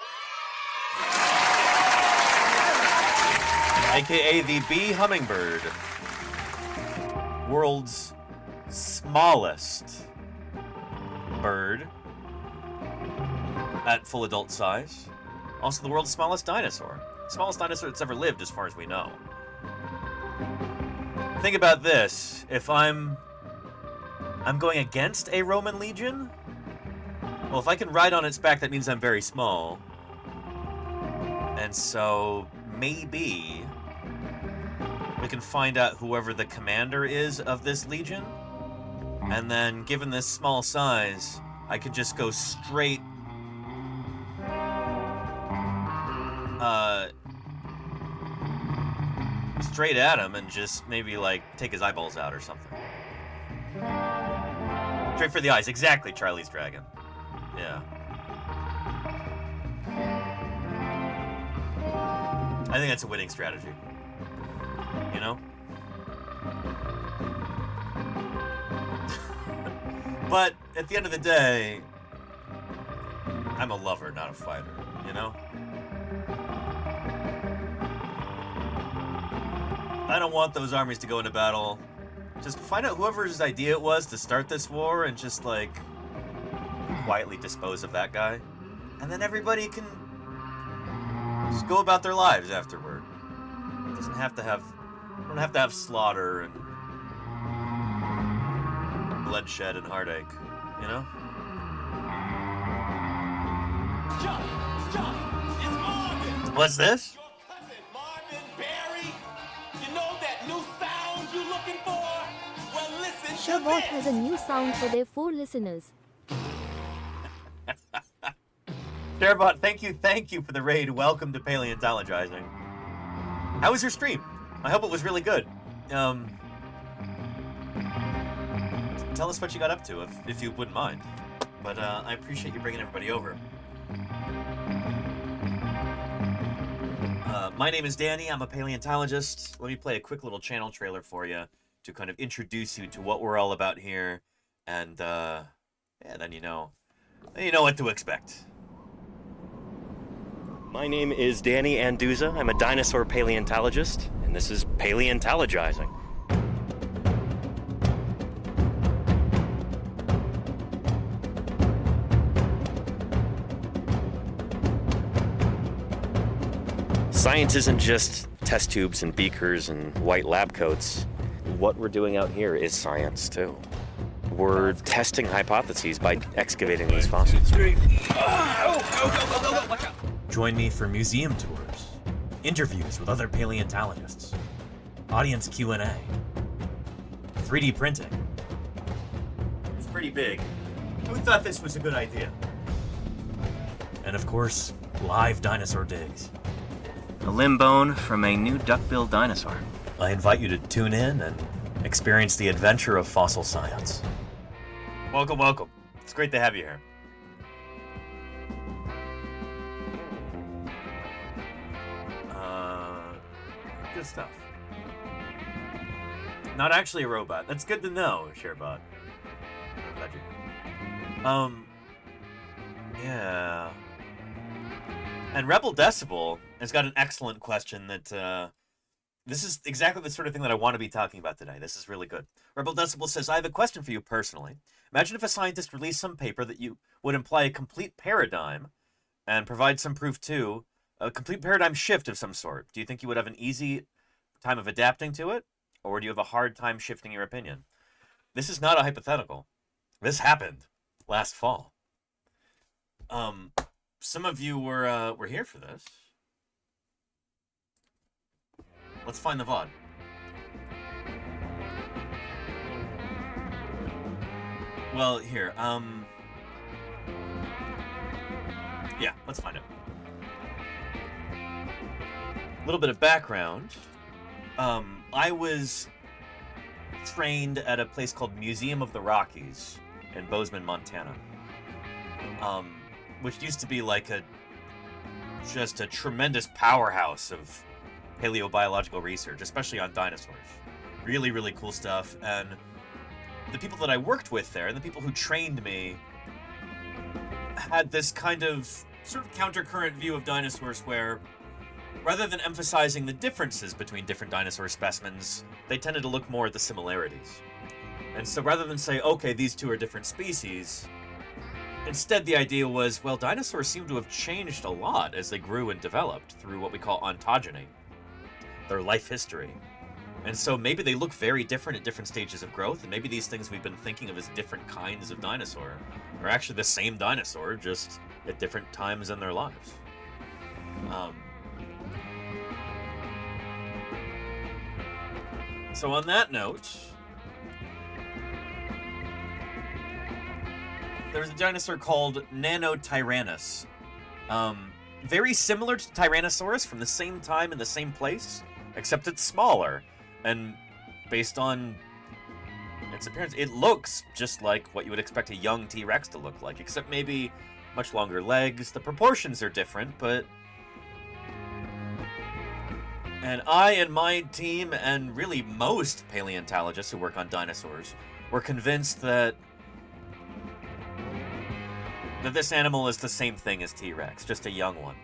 AKA the bee hummingbird. World's smallest bird at full adult size. Also the world's smallest dinosaur. Smallest dinosaur that's ever lived as far as we know. Think about this. If I'm going against a Roman legion? Well, if I can ride on its back, that means I'm very small. And so, maybe we can find out whoever the commander is of this legion. And then, given this small size, I could just go straight... straight at him and just maybe, like, take his eyeballs out or something. Straight for the eyes. Exactly, Charlie's Dragon. Yeah. I think that's a winning strategy. You know? But at the end of the day, I'm a lover, not a fighter, you know? I don't want those armies to go into battle. Just find out whoever's idea it was to start this war and just, like, quietly dispose of that guy. And then everybody can just go about their lives afterward. It doesn't have to have... don't have to have slaughter and bloodshed and heartache, you know? John, it's Marvin. What's this? Your cousin, Marvin Berry. You know that new sound you looking for? Well, listen to Shabot this. has a new sound for their 4 listeners. Sharebot, thank you for the raid. Welcome to Paleontologizing. How was your stream? I hope it was really good. Tell us what you got up to, if you wouldn't mind. But I appreciate you bringing everybody over. My name is Danny. I'm a paleontologist. Let me play a quick little channel trailer for you to kind of introduce you to what we're all about here, and yeah, then you know what to expect. My name is Danny Anduza. I'm a dinosaur paleontologist, and this is Paleontologizing. Science isn't just test tubes and beakers and white lab coats. What we're doing out here is science, too. We're testing hypotheses by excavating these fossils. Join me for museum tours, interviews with other paleontologists, audience Q&A, 3D printing. It's pretty big. Who thought this was a good idea? And of course, live dinosaur digs. A limb bone from a new duck-billed dinosaur. I invite you to tune in and experience the adventure of fossil science. Welcome, welcome. It's great to have you here. Good stuff. Not actually a robot. That's good to know, Sharebot. I'm glad you're here. Yeah. And Rebel Decibel has got an excellent question that, this is exactly the sort of thing that I want to be talking about today. This is really good. Rebel Decibel says, I have a question for you personally. Imagine if a scientist released some paper that you would imply a complete paradigm and provide some proof too, a complete paradigm shift of some sort. Do you think you would have an easy time of adapting to it? Or do you have a hard time shifting your opinion? This is not a hypothetical. This happened last fall. Some of you were here for this. Let's find the VOD. Well, here, yeah, let's find it. A little bit of background. I was trained at a place called Museum of the Rockies in Bozeman, Montana. Which used to be like just a tremendous powerhouse of paleobiological research, especially on dinosaurs. Really, really cool stuff. And the people that I worked with there, and the people who trained me, had this kind of sort of countercurrent view of dinosaurs where, rather than emphasizing the differences between different dinosaur specimens, they tended to look more at the similarities. And so rather than say, okay, these two are different species, instead the idea was, well, dinosaurs seem to have changed a lot as they grew and developed through what we call ontogeny, their life history. And so maybe they look very different at different stages of growth, and maybe these things we've been thinking of as different kinds of dinosaur are actually the same dinosaur, just at different times in their lives. So on that note, there's a dinosaur called Nanotyrannus. Very similar to Tyrannosaurus from the same time in the same place, except it's smaller. And based on its appearance, it looks just like what you would expect a young T-Rex to look like, except maybe much longer legs. The proportions are different, but... And I and my team, and really most paleontologists who work on dinosaurs, were convinced that that this animal is the same thing as T-Rex, just a young one.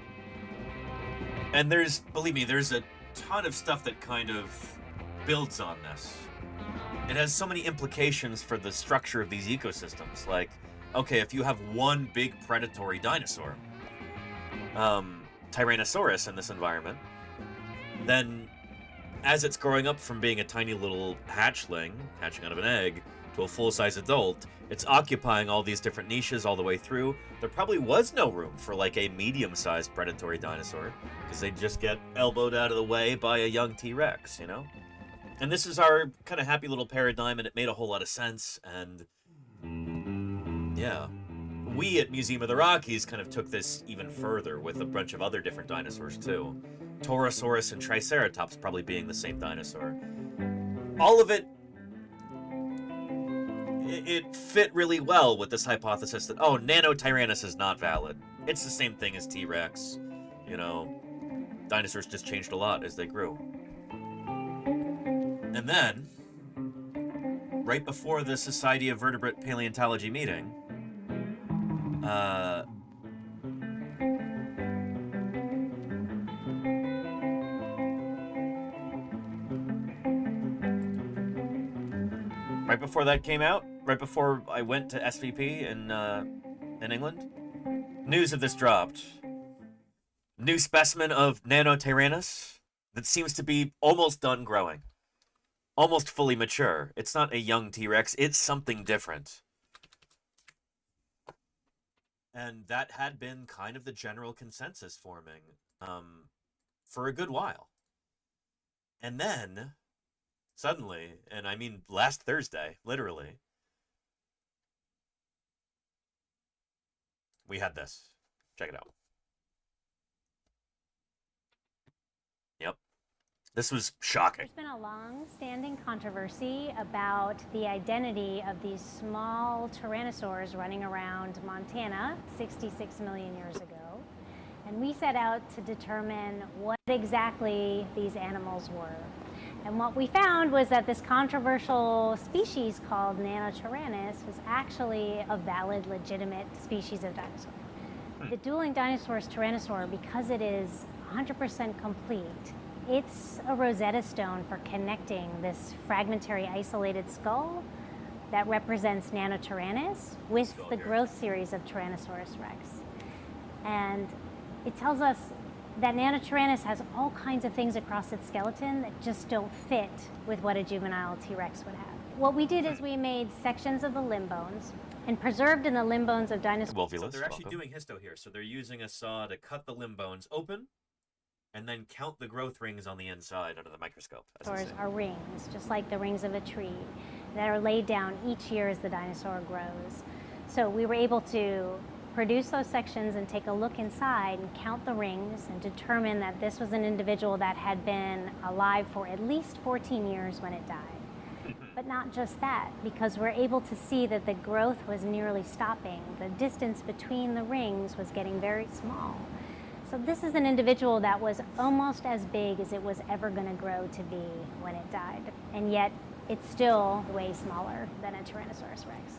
And believe me, there's a ton of stuff that kind of builds on this. It has so many implications for the structure of these ecosystems. Like, okay, if you have one big predatory dinosaur, Tyrannosaurus in this environment, then as it's growing up from being a tiny little hatchling, hatching out of an egg, to a full-size adult, it's occupying all these different niches all the way through. There probably was no room for like a medium-sized predatory dinosaur, because they'd just get elbowed out of the way by a young T-Rex, you know? And this is our kind of happy little paradigm, and it made a whole lot of sense, and yeah. We at Museum of the Rockies kind of took this even further with a bunch of other different dinosaurs too. Torosaurus and Triceratops probably being the same dinosaur. All of it fit really well with this hypothesis that, oh, Nanotyrannus is not valid. It's the same thing as T-Rex. You know, dinosaurs just changed a lot as they grew. And then, right before the Society of Vertebrate Paleontology meeting, right before that came out, right before I went to SVP in England, news of this dropped. New specimen of Nanotyrannus that seems to be almost done growing. Almost fully mature. It's not a young T-Rex, it's something different. And that had been kind of the general consensus forming for a good while. And then, suddenly, and I mean last Thursday, literally, we had this. Check it out. Yep. This was shocking. There's been a long-standing controversy about the identity of these small tyrannosaurs running around Montana 66 million years ago. And we set out to determine what exactly these animals were. And what we found was that this controversial species called Nanotyrannus was actually a valid, legitimate species of dinosaur. The dueling dinosaurs Tyrannosaur, because it is 100% complete, it's a Rosetta Stone for connecting this fragmentary, isolated skull that represents Nanotyrannus with the growth series of Tyrannosaurus rex. And it tells us that Nanotyrannus has all kinds of things across its skeleton that just don't fit with what a juvenile T-Rex would have. What we did is we made sections of the limb bones and preserved in the limb bones of dinosaurs. So they're actually doing histo here. So they're using a saw to cut the limb bones open and then count the growth rings on the inside under the microscope. Are rings, just like the rings of a tree, that are laid down each year as the dinosaur grows. So we were able to produce those sections and take a look inside and count the rings and determine that this was an individual that had been alive for at least 14 years when it died. But not just that, because we're able to see that the growth was nearly stopping. The distance between the rings was getting very small. So this is an individual that was almost as big as it was ever going to grow to be when it died. And yet it's still way smaller than a Tyrannosaurus rex.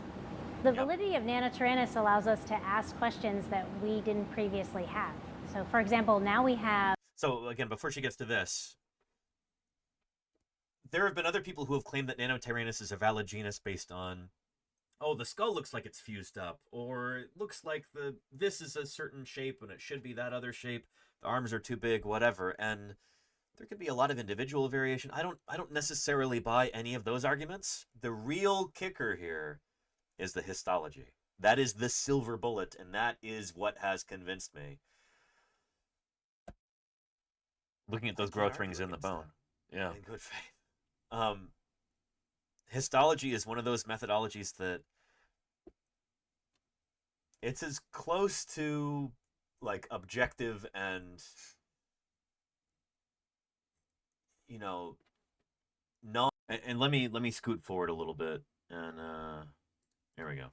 The validity of Nanotyrannus allows us to ask questions that we didn't previously have. So for example, now we have... So again, before she gets to this, there have been other people who have claimed that Nanotyrannus is a valid genus based on, oh, the skull looks like it's fused up, or it looks like this is a certain shape and it should be that other shape, the arms are too big, whatever. And there could be a lot of individual variation. I don't necessarily buy any of those arguments. The real kicker here is the histology. That is the silver bullet, and that is what has convinced me. Looking at those growth rings in the bone. Yeah. In good faith. Histology is one of those methodologies that it's as close to like objective and, you know, non. And let me scoot forward a little bit, and there we go.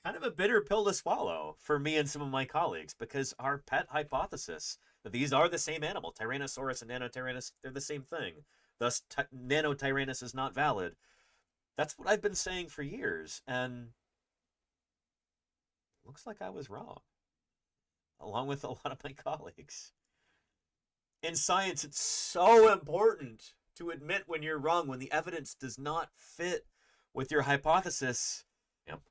Kind of a bitter pill to swallow for me and some of my colleagues, because our pet hypothesis that these are the same animal, Tyrannosaurus and Nanotyrannus, they're the same thing. Thus, Nanotyrannus is not valid. That's what I've been saying for years. And looks like I was wrong, along with a lot of my colleagues. In science, it's so important to admit when you're wrong, when the evidence does not fit with your hypothesis. Yep.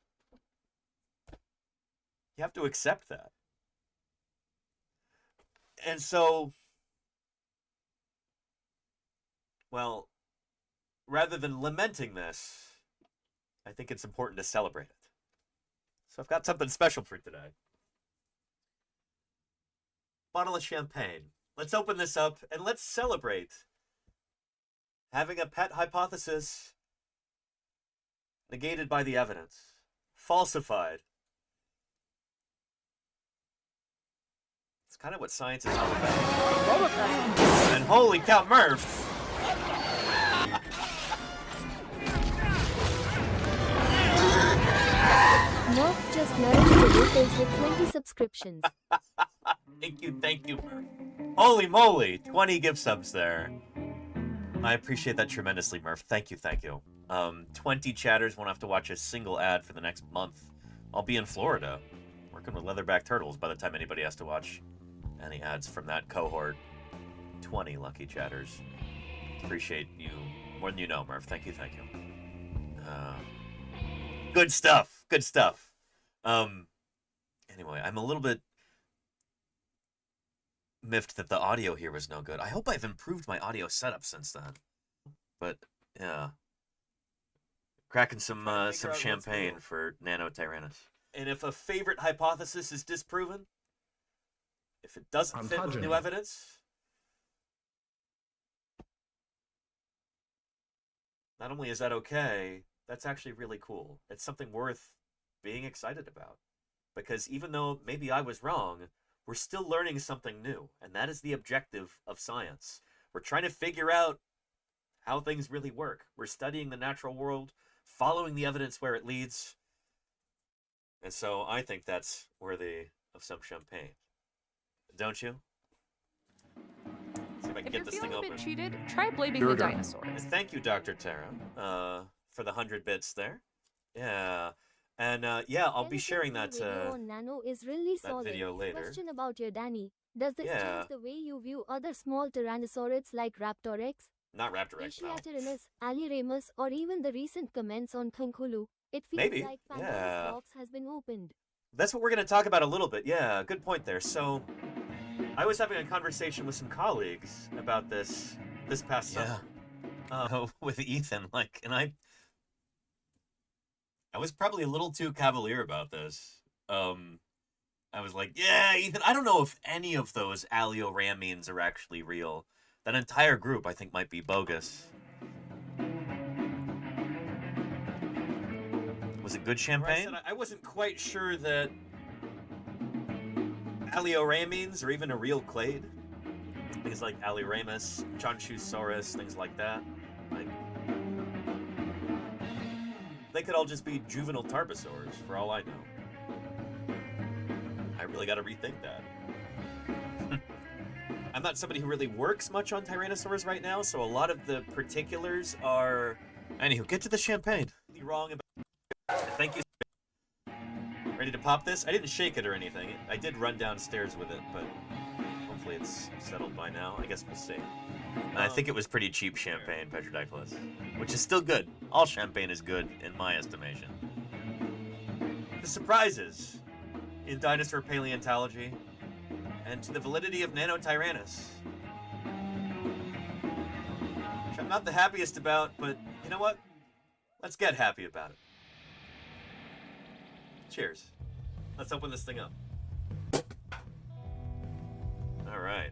You have to accept that. And so, well, rather than lamenting this, I think it's important to celebrate it. So I've got something special for today. Bottle of champagne. Let's open this up and let's celebrate having a pet hypothesis negated by the evidence, falsified. It's kind of what science is all about. And holy cow, Murph! Murph just nourished the locals with 20 subscriptions. Thank you, Murph. Holy moly, 20 gift subs there. I appreciate that tremendously, Murph. Thank you. 20 chatters won't have to watch a single ad for the next month. I'll be in Florida, working with leatherback turtles by the time anybody has to watch any ads from that cohort. 20 lucky chatters. Appreciate you more than you know, Murph. Thank you. Good stuff. Anyway, I'm a little bit miffed that the audio here was no good. I hope I've improved my audio setup since then. But yeah, cracking some champagne for Nano Tyrannus. And if a favorite hypothesis is disproven, if it doesn't fit with new evidence, not only is that okay, that's actually really cool. It's something worth being excited about. Because even though maybe I was wrong, we're still learning something new. And that is the objective of science. We're trying to figure out how things really work. We're studying the natural world, following the evidence where it leads. And so I think that's worthy of some champagne. Don't you? See if I can get this thing open. If you're feeling a bit cheated, try blaming the dinosaurs. And thank you, Dr. Tara, for the 100 bits there. Yeah. And yeah, I'll be sharing that Nano is really solid. video later. Question about your Danny. Does this change the way you view other small tyrannosaurids like Raptorex, not Raptorex, no. Asiatyranus, Alliremus, or even the recent comments on Thunkulu? It feels like Pandora's box has been opened. That's what we're going to talk about a little bit. Yeah, good point there. So, I was having a conversation with some colleagues about this past summer. With Ethan, and I was probably a little too cavalier about this. I was like, yeah, Ethan, I don't know if any of those alioramines are actually real. That entire group, I think, might be bogus. Was it good champagne? I wasn't quite sure that alioramines are even a real clade. Things like Alliremus, Chonchusaurus, things like that. They could all just be juvenile tarbosaurs, for all I know. I really got to rethink that. I'm not somebody who really works much on Tyrannosaurs right now, so a lot of the particulars are... Anywho, get to the champagne. Really wrong about... Thank you. Ready to pop this? I didn't shake it or anything. I did run downstairs with it, but hopefully it's settled by now. I guess we'll see. I think it was pretty cheap champagne, Petrodactylus, which is still good. All champagne is good, in my estimation. The surprises in dinosaur paleontology and to the validity of Nanotyrannus, which I'm not the happiest about, but you know what? Let's get happy about it. Cheers. Let's open this thing up. All right.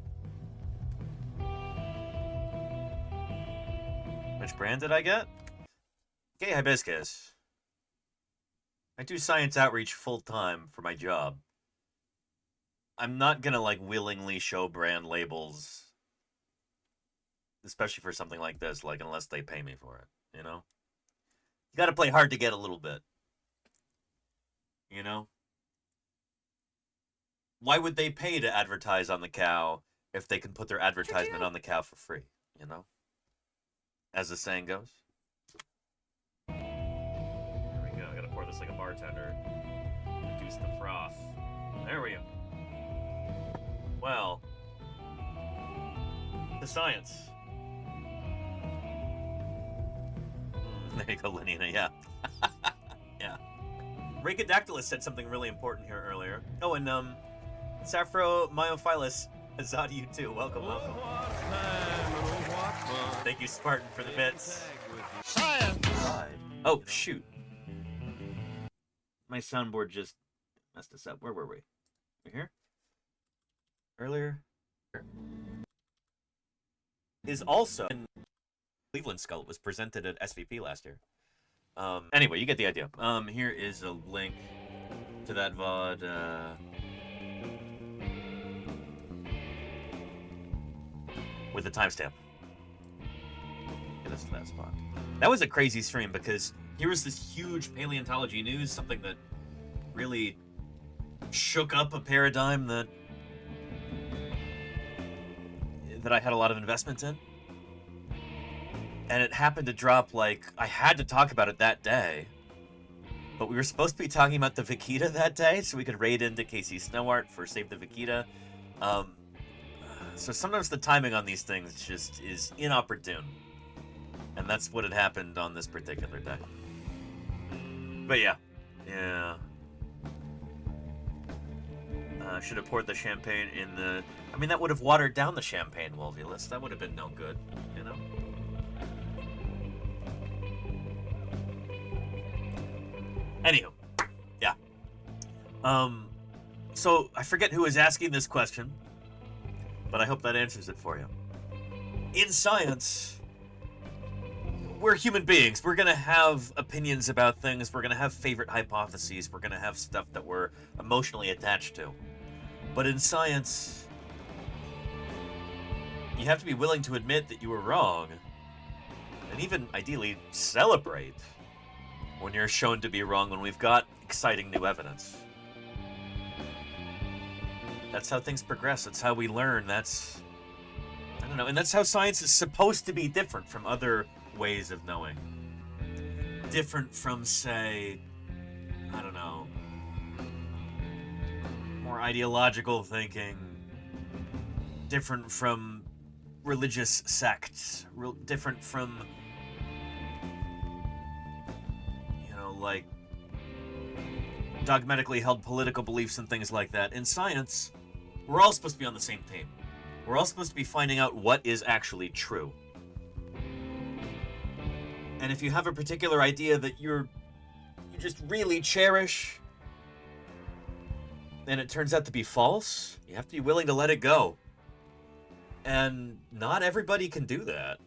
Which brand did I get? Gay Hibiscus. I do science outreach full-time for my job. I'm not gonna, willingly show brand labels. Especially for something like this, unless they pay me for it, you know? You gotta play hard to get a little bit. You know? Why would they pay to advertise on the cow if they can put their advertisement on the cow for free, you know? As the saying goes. There we go. I gotta pour this like a bartender. reduce the froth. There we go. Well, the science. There you go, Lenina, yeah. Yeah. Rhacodactylus said something really important here earlier. Oh, and Saphro-Myophilus Azad, you too. Welcome, welcome. Thank you, Spartan, for the bits. Science! Oh, shoot. My soundboard just messed us up. Where were we? We're here? Earlier? Is also in Cleveland Skull. It was presented at SVP last year. Anyway, you get the idea. Here is a link to that VOD. With the timestamp. Get us to that spot. That was a crazy stream because here was this huge paleontology news, something that really shook up a paradigm that I had a lot of investment in. And it happened to drop, like, I had to talk about it that day. But we were supposed to be talking about the Vaquita that day, so we could raid into Casey Snowart for Save the Vaquita. So sometimes the timing on these things just is inopportune. And that's what had happened on this particular day. But yeah. Yeah. Should have poured the champagne in the... I mean, that would have watered down the champagne, Wolvulus. That would have been no good, you know? Anywho. Yeah. So, I forget who is asking this question, but I hope that answers it for you. In science, we're human beings. We're going to have opinions about things. We're going to have favorite hypotheses. We're going to have stuff that we're emotionally attached to. But in science, you have to be willing to admit that you were wrong, and even, ideally, celebrate when you're shown to be wrong when we've got exciting new evidence. That's how things progress. That's how we learn. That's... I don't know. And that's how science is supposed to be different from other ways of knowing. Different from, say, I don't know, more ideological thinking. Different from religious sects. Different from, you know, like, dogmatically held political beliefs and things like that. In science, we're all supposed to be on the same team. We're all supposed to be finding out what is actually true. And if you have a particular idea that you just really cherish, and it turns out to be false, you have to be willing to let it go. And not everybody can do that.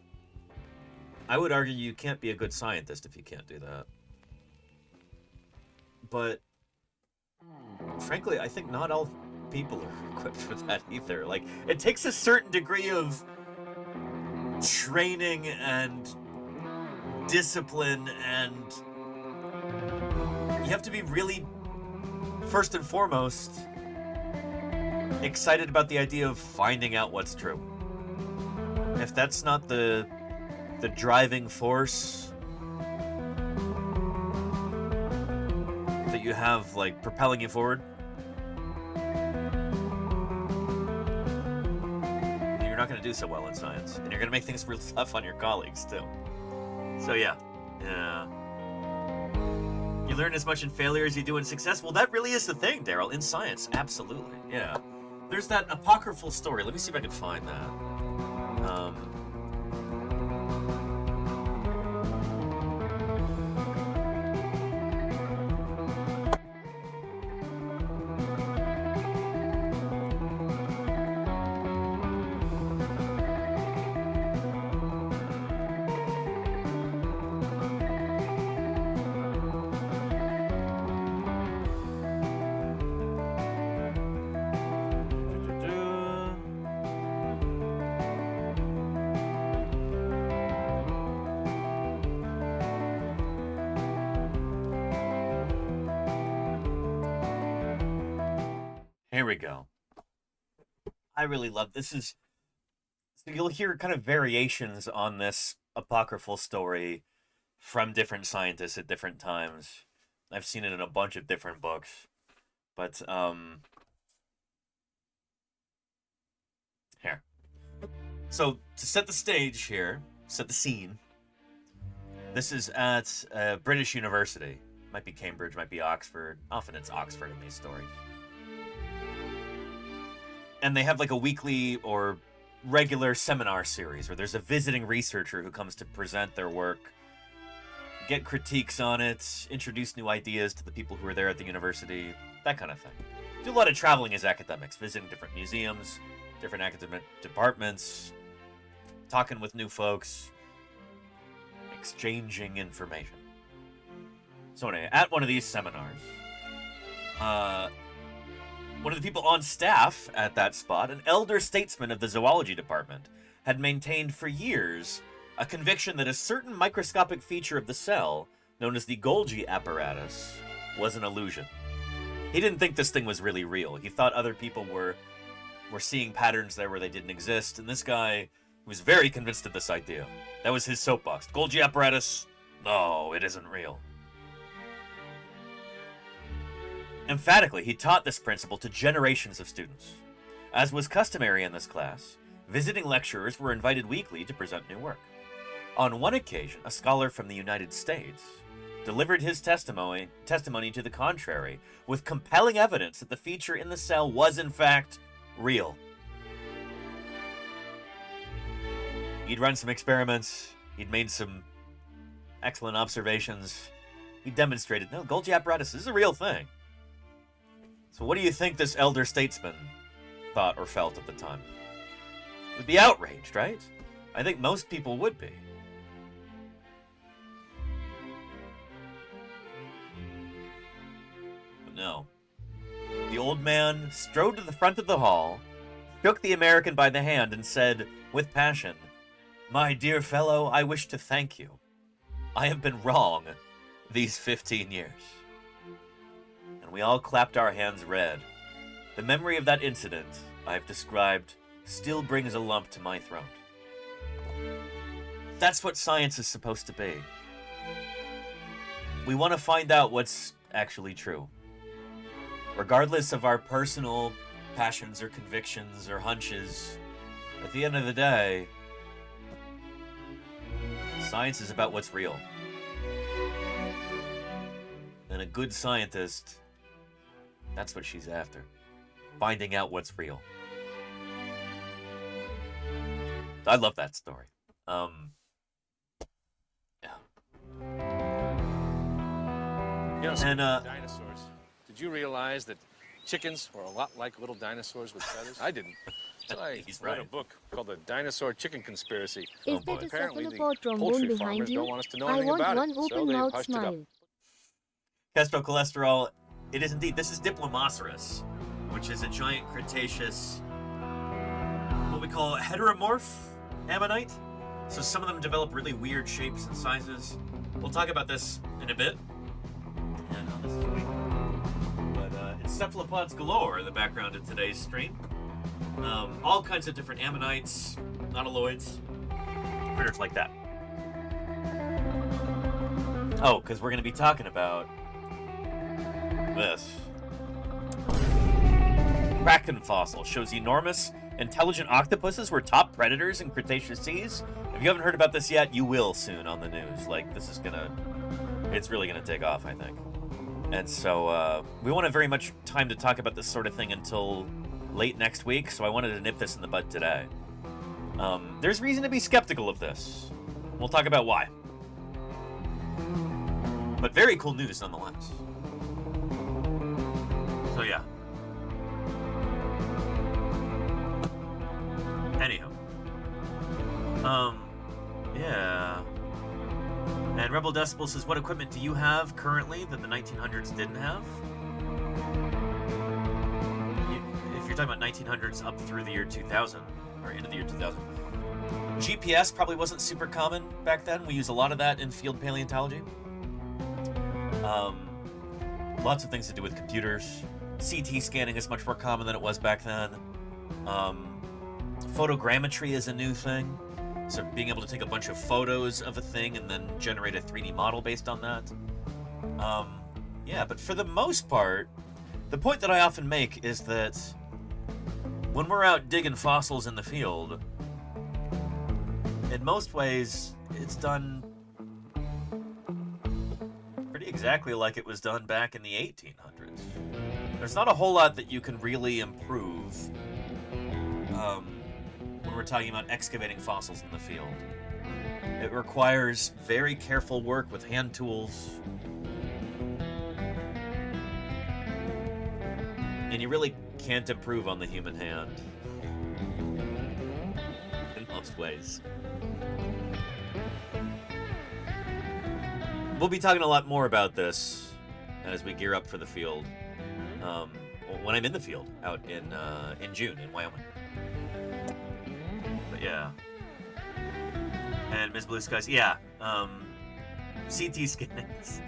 I would argue you can't be a good scientist if you can't do that. But frankly, I think not all people are equipped for that either. Like, it takes a certain degree of training and discipline, and you have to be really, first and foremost, excited about the idea of finding out what's true. If that's not the driving force that you have, like, propelling you forward, you're not going to do so well in science. And you're going to make things real tough on your colleagues, too. So, yeah. Yeah. You learn as much in failure as you do in success. Well, that really is the thing, Daryl, in science. Absolutely. Yeah. There's that apocryphal story. Let me see if I can find that. Here we go. I really love this. So you'll hear kind of variations on this apocryphal story from different scientists at different times. I've seen it in a bunch of different books. But, here. So, to set the stage here, set the scene, this is at a British university. Might be Cambridge, might be Oxford. Often it's Oxford in these stories. And they have like a weekly or regular seminar series where there's a visiting researcher who comes to present their work, get critiques on it, introduce new ideas to the people who are there at the university, that kind of thing. Do a lot of traveling as academics, visiting different museums, different academic departments, talking with new folks, exchanging information. So anyway, at one of these seminars, one of the people on staff at that spot, an elder statesman of the zoology department, had maintained for years a conviction that a certain microscopic feature of the cell, known as the Golgi apparatus, was an illusion. He didn't think this thing was really real. He thought other people were seeing patterns there where they didn't exist, and this guy was very convinced of this idea. That was his soapbox. Golgi apparatus? No, it isn't real. Emphatically, he taught this principle to generations of students. As was customary in this class, visiting lecturers were invited weekly to present new work. On one occasion, a scholar from the United States delivered his testimony to the contrary, with compelling evidence that the feature in the cell was in fact real. He'd run some experiments, he'd made some excellent observations, he demonstrated, no, Golgi apparatus is a real thing. So what do you think this elder statesman thought or felt at the time? Would be outraged, right? I think most people would be. But no. The old man strode to the front of the hall, shook the American by the hand, and said, with passion, "My dear fellow, I wish to thank you. I have been wrong these 15 years." And we all clapped our hands red. The memory of that incident I've described still brings a lump to my throat. That's what science is supposed to be. We want to find out what's actually true. Regardless of our personal passions or convictions or hunches, at the end of the day, science is about what's real. And a good scientist, that's what she's after. Finding out what's real. I love that story. Yeah. You know, dinosaurs. Did you realize that chickens were a lot like little dinosaurs with feathers? I didn't. So I read a book called The Dinosaur Chicken Conspiracy. Is that a Apparently, cephalopod the trombone poultry behind farmers you? don't want us to know I anything want about one it, so open they've mouth hushed it up. smile. Kestrel cholesterol, it is indeed. This is Diplomacerus, which is a giant Cretaceous, what we call heteromorph ammonite. So some of them develop really weird shapes and sizes. We'll talk about this in a bit. Yeah, no, this is weak. But it's cephalopods galore in the background of today's stream. All kinds of different ammonites, nautiloids, critters like that. Oh, because we're going to be talking about this. Kraken fossil shows enormous, intelligent octopuses were top predators in Cretaceous seas. If you haven't heard about this yet, you will soon on the news. Like, this is it's really gonna take off, I think. And so, we won't have very much time to talk about this sort of thing until late next week, so I wanted to nip this in the bud today. There's reason to be skeptical of this. We'll talk about why. But very cool news nonetheless. So yeah. Anyhow. Yeah. And Rebel Decibel says, what equipment do you have currently that the 1900s didn't have? If you're talking about 1900s up through the year 2000, or into the year 2000, GPS probably wasn't super common back then. We use a lot of that in field paleontology. Lots of things to do with computers. CT scanning is much more common than it was back then. Photogrammetry is a new thing. So being able to take a bunch of photos of a thing and then generate a 3D model based on that. Yeah, but for the most part, The point that I often make is that when we're out digging fossils in the field, in most ways, it's done pretty exactly like it was done back in the 1800s. There's not a whole lot that you can really improve when we're talking about excavating fossils in the field. It requires very careful work with hand tools. And you really can't improve on the human hand. In most ways. We'll be talking a lot more about this as we gear up for the field. When I'm in the field out in June in Wyoming. But yeah. And Ms. Blue Skies, yeah. CT scans.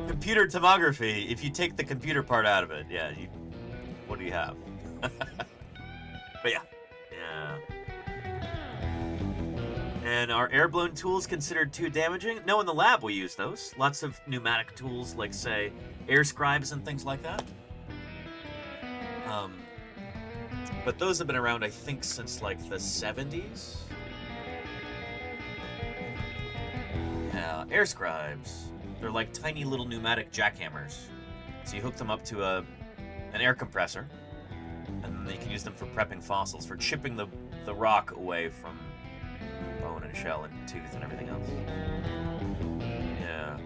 Computer tomography, if you take the computer part out of it, yeah, what do you have? But yeah. And are air-blown tools considered too damaging? No, in the lab we use those. Lots of pneumatic tools like, say, air scribes and things like that. But those have been around, I think, since like the 70s. Yeah, air scribes. They're like tiny little pneumatic jackhammers. So you hook them up to an air compressor, and then you can use them for prepping fossils, for chipping the rock away from bone and shell and tooth and everything else. Yeah.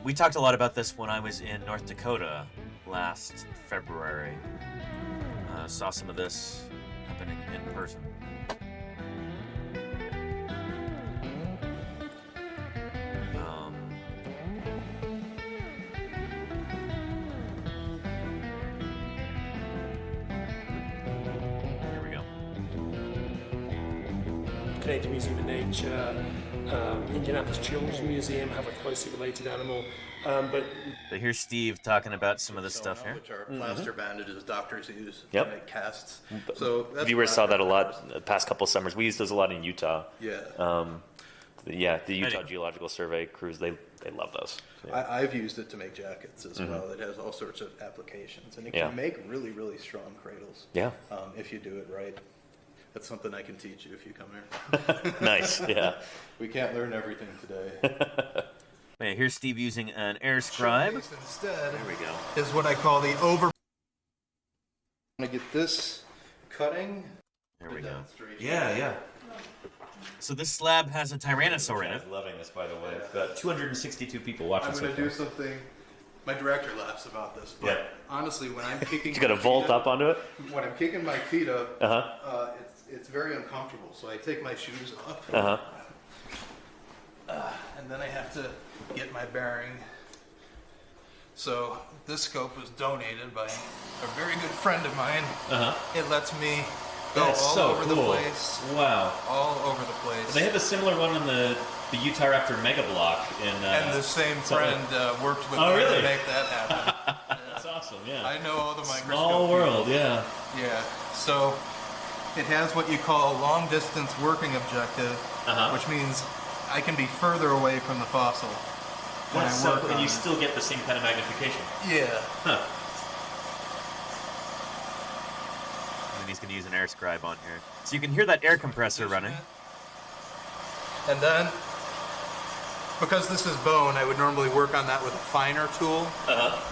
We talked a lot about this when I was in North Dakota last February. Saw some of this happening in person. Canadian Museum of Nature, Indianapolis Children's Museum have a closely related animal. But here's Steve talking about some of this stuff here. Which are plaster bandages doctors use Yep. to make casts. So that's Viewers saw that a lot the past couple summers. We used those a lot in Utah. Yeah. The Utah Geological Survey crews, they love those. So, yeah. I've used it to make jackets as well. It has all sorts of applications, and it can make really, really strong cradles. Yeah. If you do it right. That's something I can teach you if you come here. Nice, yeah. We can't learn everything today. Okay, here's Steve using an air scribe. Instead, there we go. Is what I call the over. I'm gonna get this cutting. There we go. Yeah. So this slab has a tyrannosaur in it. I'm loving this, by the way. We've got 262 people watching. I'm gonna do something. My director laughs about this, but honestly, when I'm kicking, you got to vault up onto it. When I'm kicking my feet up, it's very uncomfortable. So I take my shoes off, and then I have to get my bearing. So this scope was donated by a very good friend of mine. It lets me go all over the place. Wow. All over the place. They have a similar one in the Utah Raptor Mega Block. And the same friend worked with me to make that happen. That's awesome, yeah. I know all the microscope Small world, people. yeah. Yeah. So it has what you call a long distance working objective, which means I can be further away from the fossil when I work on and you it. still get the same kind of magnification. Yeah. And he's going to use an air scribe on here. So you can hear that air compressor running. And then, because this is bone, I would normally work on that with a finer tool.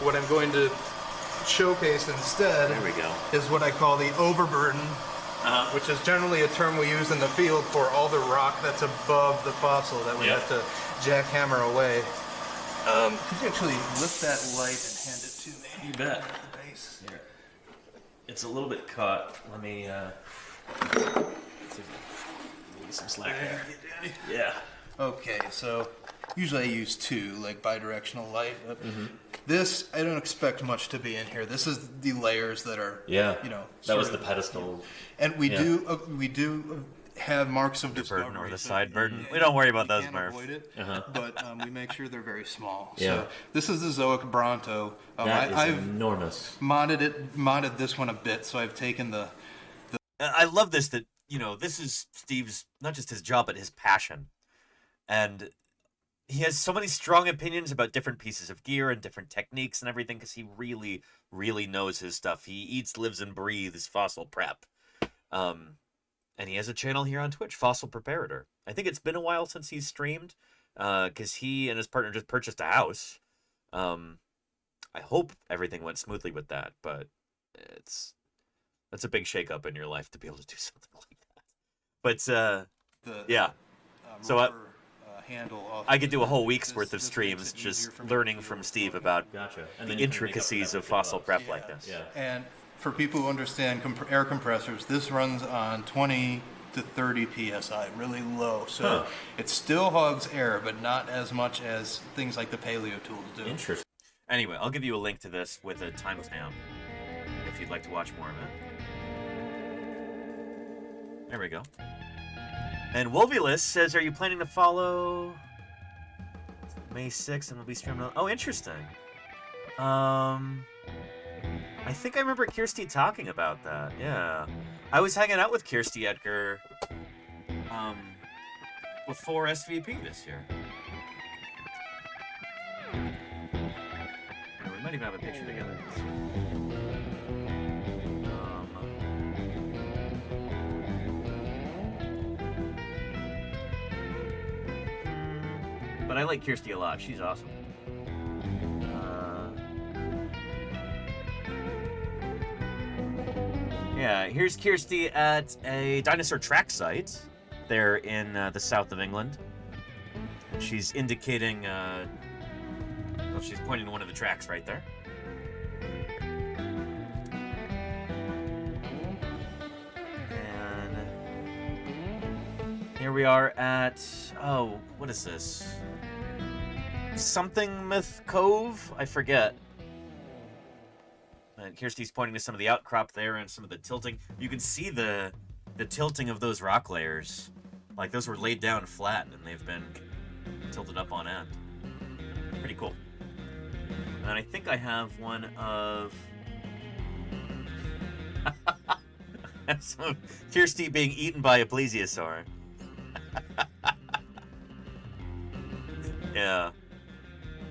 What I'm going to showcase instead is what I call the overburden, which is generally a term we use in the field for all the rock that's above the fossil that we have to jackhammer away. Could you actually lift that light and hand it to me? You bet. The base. Here. It's a little bit caught. Let me give some slack there. Yeah. Okay, so usually I use two, like bidirectional light. But this, I don't expect much to be in here. This is the layers that are, that was the pedestal. And we do have marks of discovery. Burden or the side burden. We don't worry about those, Murph. Avoid it, but we make sure they're very small. Yeah. So this is the Zoic Bronto. I've enormous. Modded this one a bit, so I've taken the. I love this. That this is Steve's not just his job but his passion, and he has so many strong opinions about different pieces of gear and different techniques and everything because he really, really knows his stuff. He eats, lives, and breathes fossil prep. And he has a channel here on Twitch, Fossil Preparator. I think it's been a while since he's streamed because he and his partner just purchased a house. I hope everything went smoothly with that, but that's a big shakeup in your life to be able to do something like that. But yeah, so I could do a whole week's worth of streams just learning from Steve about the intricacies of fossil prep like this. Yeah. And for people who understand air compressors, this runs on 20 to 30 psi, really low. So it still hogs air, but not as much as things like the paleo tools do. Interesting. Anyway, I'll give you a link to this with a timestamp if you'd like to watch more of it. There we go. And Wolvulus says, are you planning to follow May 6th and we'll be streaming? Oh, interesting. I think I remember Kirsty talking about that. Yeah. I was hanging out with Kirsty Edgar before SVP this year. We might even have a picture together. But I like Kirsty a lot. She's awesome. Yeah, here's Kirsty at a dinosaur track site there in the south of England. And she's indicating, well, she's pointing to one of the tracks right there. And here we are at, oh, what is this? Something Myth Cove? I forget. And Kirsty's pointing to some of the outcrop there and some of the tilting. You can see the tilting of those rock layers. Like, those were laid down flat, and they've been tilted up on end. Pretty cool. And I think I have one of... some of Kirsty being eaten by a plesiosaur. Yeah.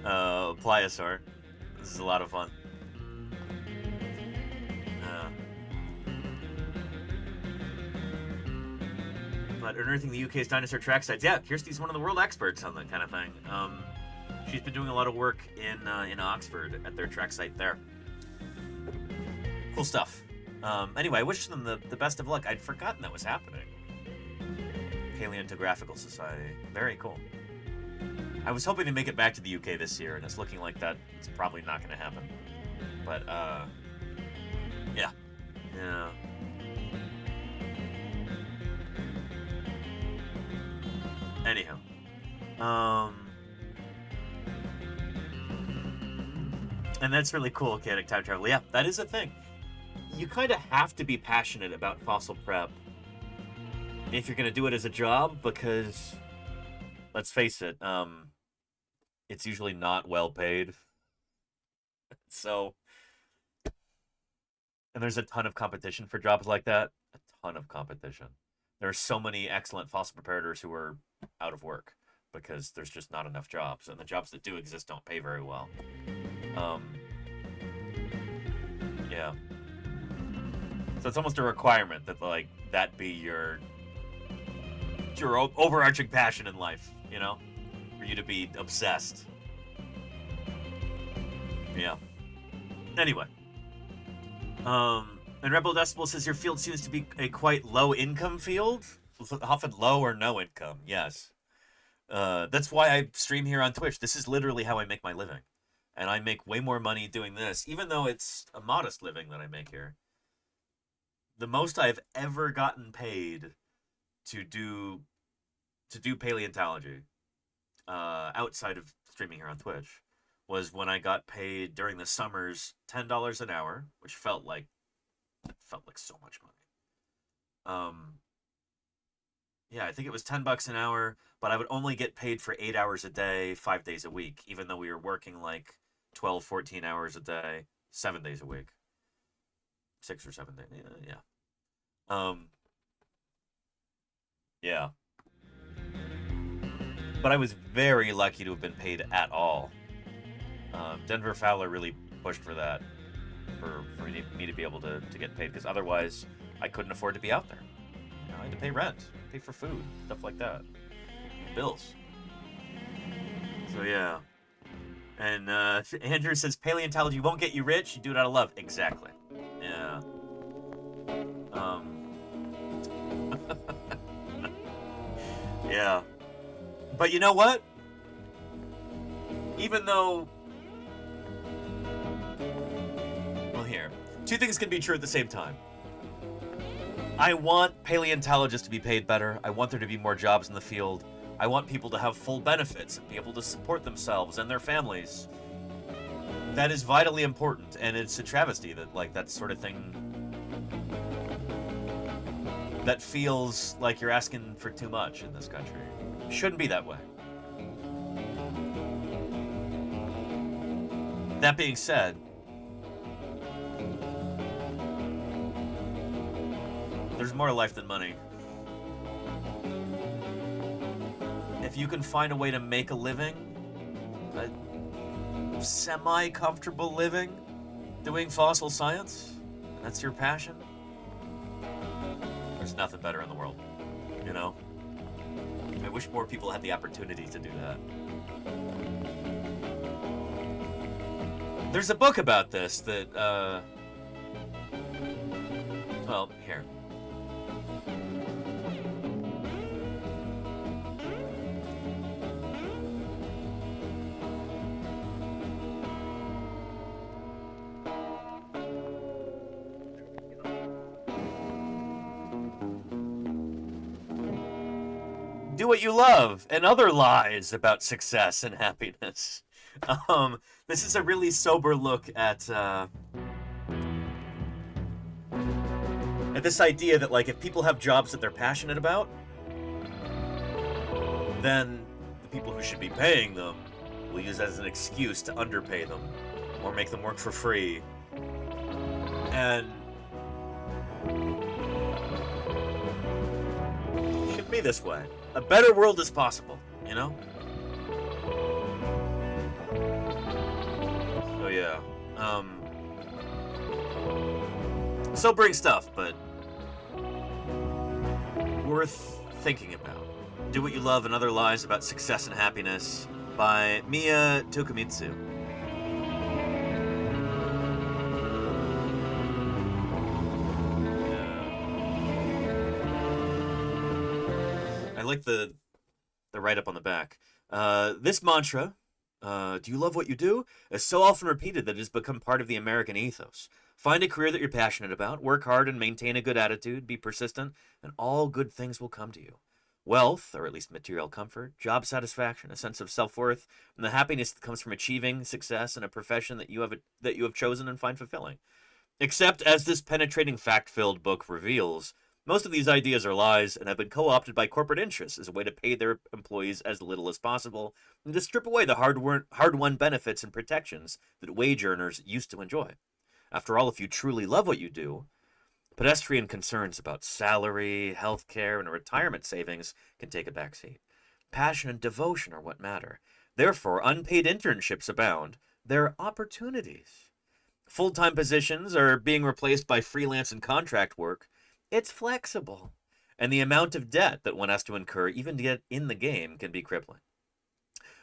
Pliosaur. This is a lot of fun. But unearthing the UK's dinosaur track sites. Yeah, Kirsty's one of the world experts on that kind of thing. She's been doing a lot of work in Oxford at their track site there. Cool stuff. Anyway, I wish them the best of luck. I'd forgotten that was happening. Paleontographical Society. Very cool. I was hoping to make it back to the UK this year, and it's looking like that it's probably not going to happen. But, yeah. Yeah. Anyhow. And that's really cool, chaotic time travel. Yeah, that is a thing. You kind of have to be passionate about fossil prep if you're going to do it as a job, because, let's face it, it's usually not well paid. So, and there's a ton of competition for jobs like that. A ton of competition. There are so many excellent fossil preparators who are out of work because there's just not enough jobs, and the jobs that do exist don't pay very well. Yeah. So it's almost a requirement that, like, that be your overarching passion in life, you know? For you to be obsessed. Yeah. Anyway. And Rebel Decibel says your field seems to be a quite low-income field. Often low or no income, yes. That's why I stream here on Twitch. This is literally how I make my living. And I make way more money doing this, even though it's a modest living that I make here. The most I've ever gotten paid to do paleontology, outside of streaming here on Twitch, was when I got paid during the summers $10 an hour, which felt like so much money. Yeah, I think it was $10 an hour, but I would only get paid for 8 hours a day, 5 days a week, even though we were working like 12, 14 hours a day, 7 days a week. 6 or 7 days, yeah. Yeah. But I was very lucky to have been paid at all. Denver Fowler really pushed for that, for me to be able to get paid, because otherwise I couldn't afford to be out there. You know, I had to pay rent, pay for food, stuff like that, bills. So yeah. And Andrew says, paleontology won't get you rich, you do it out of love. Exactly. Yeah. Yeah. But you know what? Even though... Well, here. Two things can be true at the same time. I want paleontologists to be paid better. I want there to be more jobs in the field. I want people to have full benefits and be able to support themselves and their families. That is vitally important, and it's a travesty that, like, that sort of thing... that feels like you're asking for too much in this country. Shouldn't be that way. That being said, there's more to life than money. If you can find a way to make a living, a semi-comfortable living, doing fossil science, and that's your passion, there's nothing better in the world, you know? I wish more people had the opportunity to do that. There's a book about this that, well, here. Do what you love, and other lies about success and happiness. This is a really sober look at this idea that, like, if people have jobs that they're passionate about, then the people who should be paying them will use that as an excuse to underpay them or make them work for free. And it shouldn't be this way. A better world is possible, you know? So yeah, sobering stuff, but worth thinking about. Do What You Love and Other Lies About Success and Happiness by Miya Tokumitsu. I like the write-up on the back. This mantra, do you love what you do, is so often repeated that it has become part of the American ethos. Find a career that you're passionate about, work hard and maintain a good attitude, be persistent, and all good things will come to you. Wealth, or at least material comfort, job satisfaction, a sense of self-worth, and the happiness that comes from achieving success in a profession that you have chosen and find fulfilling. Except, as this penetrating fact-filled book reveals, most of these ideas are lies and have been co-opted by corporate interests as a way to pay their employees as little as possible and to strip away the hard-won benefits and protections that wage earners used to enjoy. After all, if you truly love what you do, pedestrian concerns about salary, health care, and retirement savings can take a backseat. Passion and devotion are what matter. Therefore, unpaid internships abound. They're opportunities. Full-time positions are being replaced by freelance and contract work. It's flexible. And the amount of debt that one has to incur even to get in the game can be crippling.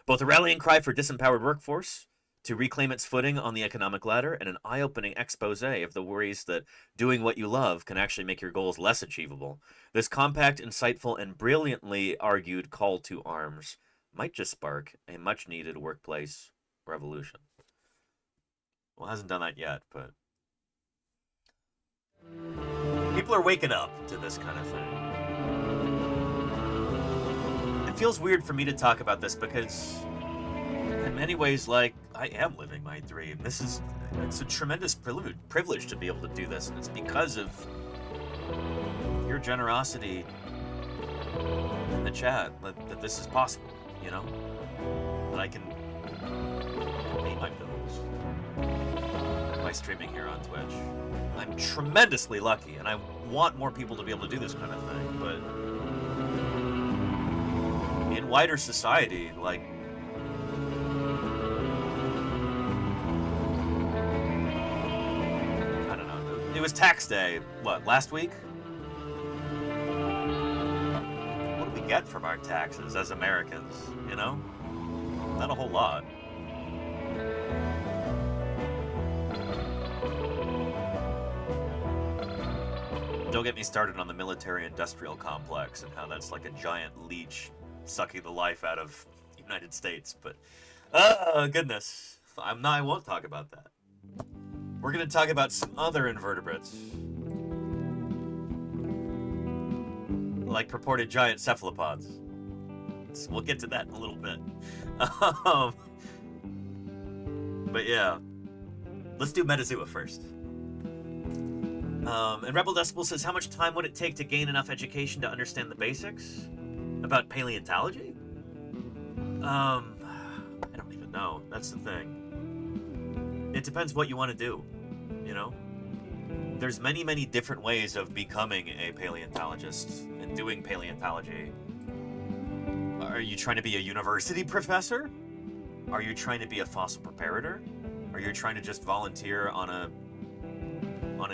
Both a rallying cry for disempowered workforce to reclaim its footing on the economic ladder and an eye-opening expose of the worries that doing what you love can actually make your goals less achievable. This compact, insightful, and brilliantly argued call to arms might just spark a much-needed workplace revolution. Well, it hasn't done that yet, but people are waking up to this kind of thing. It feels weird for me to talk about this because in many ways, like, I am living my dream. It's a tremendous privilege to be able to do this, and it's because of your generosity in the chat that this is possible, you know? That I can pay my bills by streaming here on Twitch. I'm tremendously lucky, and I want more people to be able to do this kind of thing, but in wider society, like, I don't know. It was tax day, what, last week? What do we get from our taxes as Americans, you know? Not a whole lot. Don't get me started on the military-industrial complex and how that's like a giant leech sucking the life out of the United States, but goodness, I won't talk about that. We're gonna talk about some other invertebrates, like purported giant cephalopods. So we'll get to that in a little bit. But yeah, let's do Metazoa first. And Rebel Decibel says, how much time would it take to gain enough education to understand the basics about paleontology? I don't even know. That's the thing. It depends what you want to do, you know? There's many, many different ways of becoming a paleontologist and doing paleontology. Are you trying to be a university professor? Are you trying to be a fossil preparator? Are you trying to just volunteer on a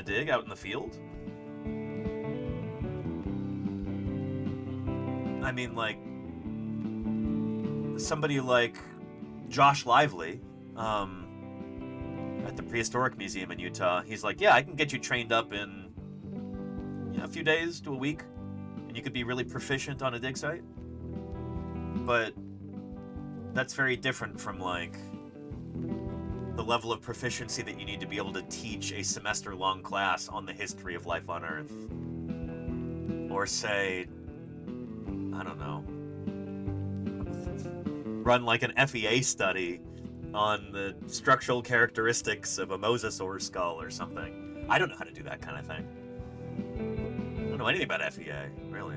dig out in the field? I mean, like, somebody like Josh Lively at the Prehistoric Museum in Utah, he's like, yeah, I can get you trained up in a few days to a week, and you could be really proficient on a dig site. But that's very different from, like, the level of proficiency that you need to be able to teach a semester-long class on the history of life on Earth. Or say, I don't know, run like an FEA study on the structural characteristics of a mosasaur skull or something. I don't know how to do that kind of thing. I don't know anything about FEA, really.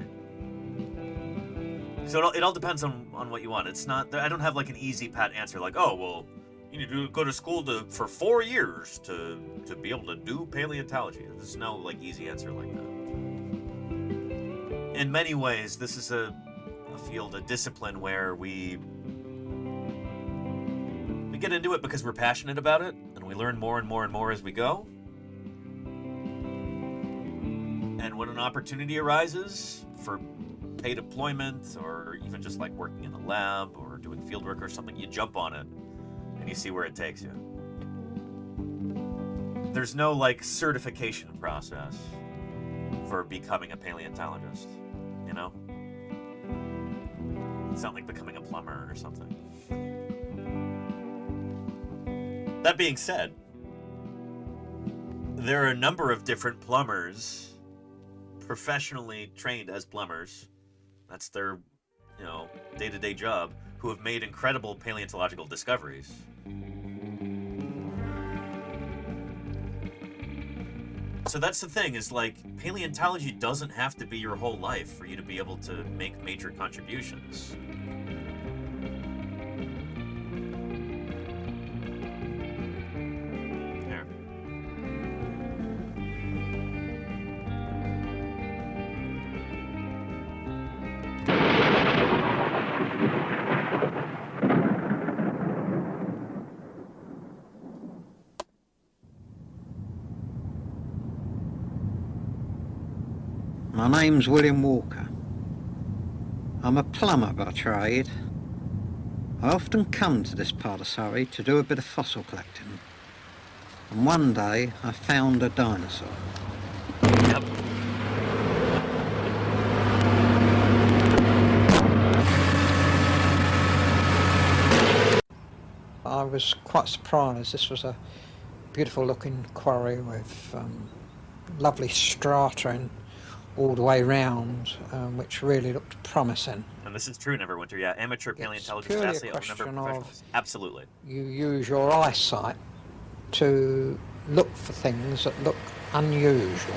So it all depends on what you want. It's not, I don't have like an easy pat answer like, oh, well, you need to go to school for 4 years to be able to do paleontology. There's no like easy answer like that. In many ways, this is a field, a discipline where we get into it because we're passionate about it, and we learn more and more and more as we go. And when an opportunity arises for paid deployment, or even just like working in a lab or doing field work or something, you jump on it and you see where it takes you. There's no like certification process for becoming a paleontologist, you know? It's not like becoming a plumber or something. That being said, there are a number of different plumbers, professionally trained as plumbers, that's their, day-to-day job, who have made incredible paleontological discoveries. So that's the thing, is like, paleontology doesn't have to be your whole life for you to be able to make major contributions. There. My name's William Walker. I'm a plumber by trade. I often come to this part of Surrey to do a bit of fossil collecting. And one day I found a dinosaur. Yep. I was quite surprised. This was a beautiful looking quarry with lovely strata in all the way round, which really looked promising. And this is true, Neverwinter. Yeah, amateur paleontologists purely a vastly outnumber question professionals. Absolutely. You use your eyesight to look for things that look unusual.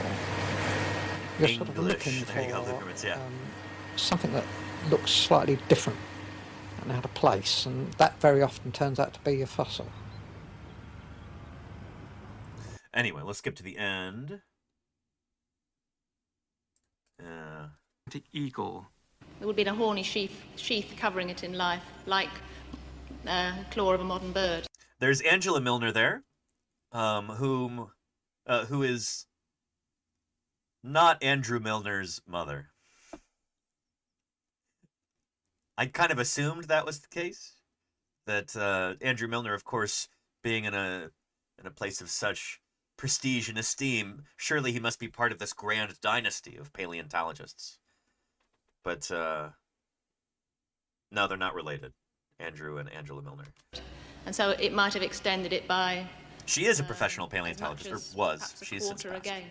You're sort of looking There you go, Lukermans, yeah. something that looks slightly different and out of place, and that very often turns out to be a fossil. Anyway, let's skip to the end. The eagle There would be a horny sheath covering it in life, like claw of a modern bird. There's Angela Milner there, who is not Andrew Milner's mother. I kind of assumed that was the case. That Andrew Milner, of course, being in a place of such prestige and esteem, surely he must be part of this grand dynasty of paleontologists. But no, they're not related. Andrew and Angela Milner. And so it might have extended it by... She is a professional paleontologist, or was. She's since passed. Again.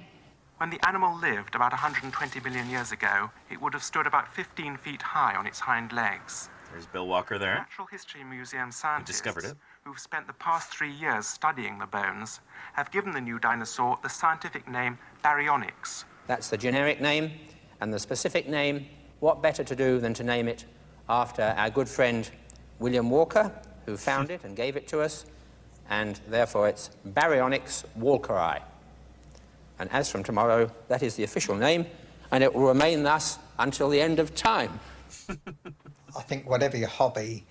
When the animal lived about 120 million years ago, it would have stood about 15 feet high on its hind legs. There's Bill Walker there. Natural History Museum scientists discovered it. Who've spent the past 3 years studying the bones have given the new dinosaur the scientific name Baryonyx. That's the generic name, and the specific name, what better to do than to name it after our good friend William Walker, who found it and gave it to us, and therefore it's Baryonyx walkeri. And as from tomorrow, that is the official name, and it will remain thus until the end of time. I think whatever your hobby,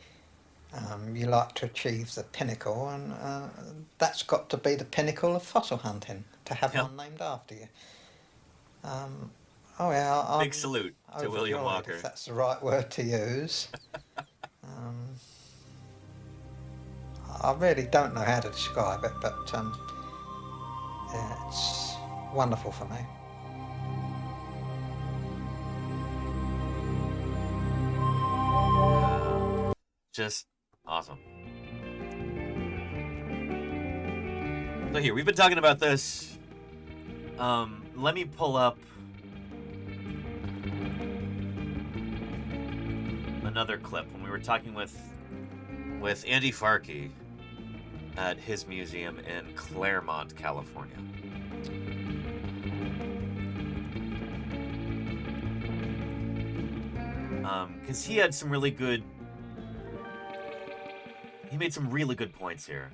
you like to achieve the pinnacle, and that's got to be the pinnacle of fossil hunting, to have one named after you. Big salute to William Walker. If that's the right word to use. I really don't know how to describe it, but yeah, it's wonderful for me. Just awesome. So here, we've been talking about this. Let me pull up another clip when we were talking with Andy Farkey at his museum in Claremont, California. Because he had some really good... He made some really good points here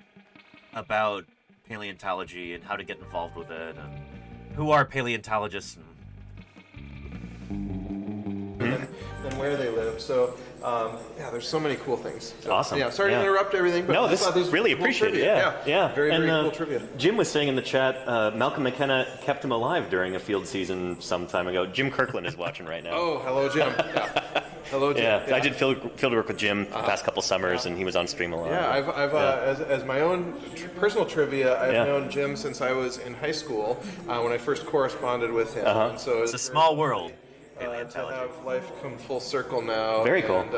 about paleontology and how to get involved with it, and who are paleontologists and where they live. So, yeah, there's so many cool things. So, awesome. Yeah, sorry to interrupt everything, but no, I thought these really were cool appreciate it. trivia. Yeah. Very, and, very cool trivia. Jim was saying in the chat, Malcolm McKenna kept him alive during a field season some time ago. Jim Kirkland is watching right now. Oh, hello, Jim. Yeah. Hello, Jim. Yeah, I did field work with Jim the past couple summers, and he was on stream a lot. Yeah, I've as my own personal trivia, I've known Jim since I was in high school when I first corresponded with him. And so it's a small world. To have life come full circle now. Very cool. And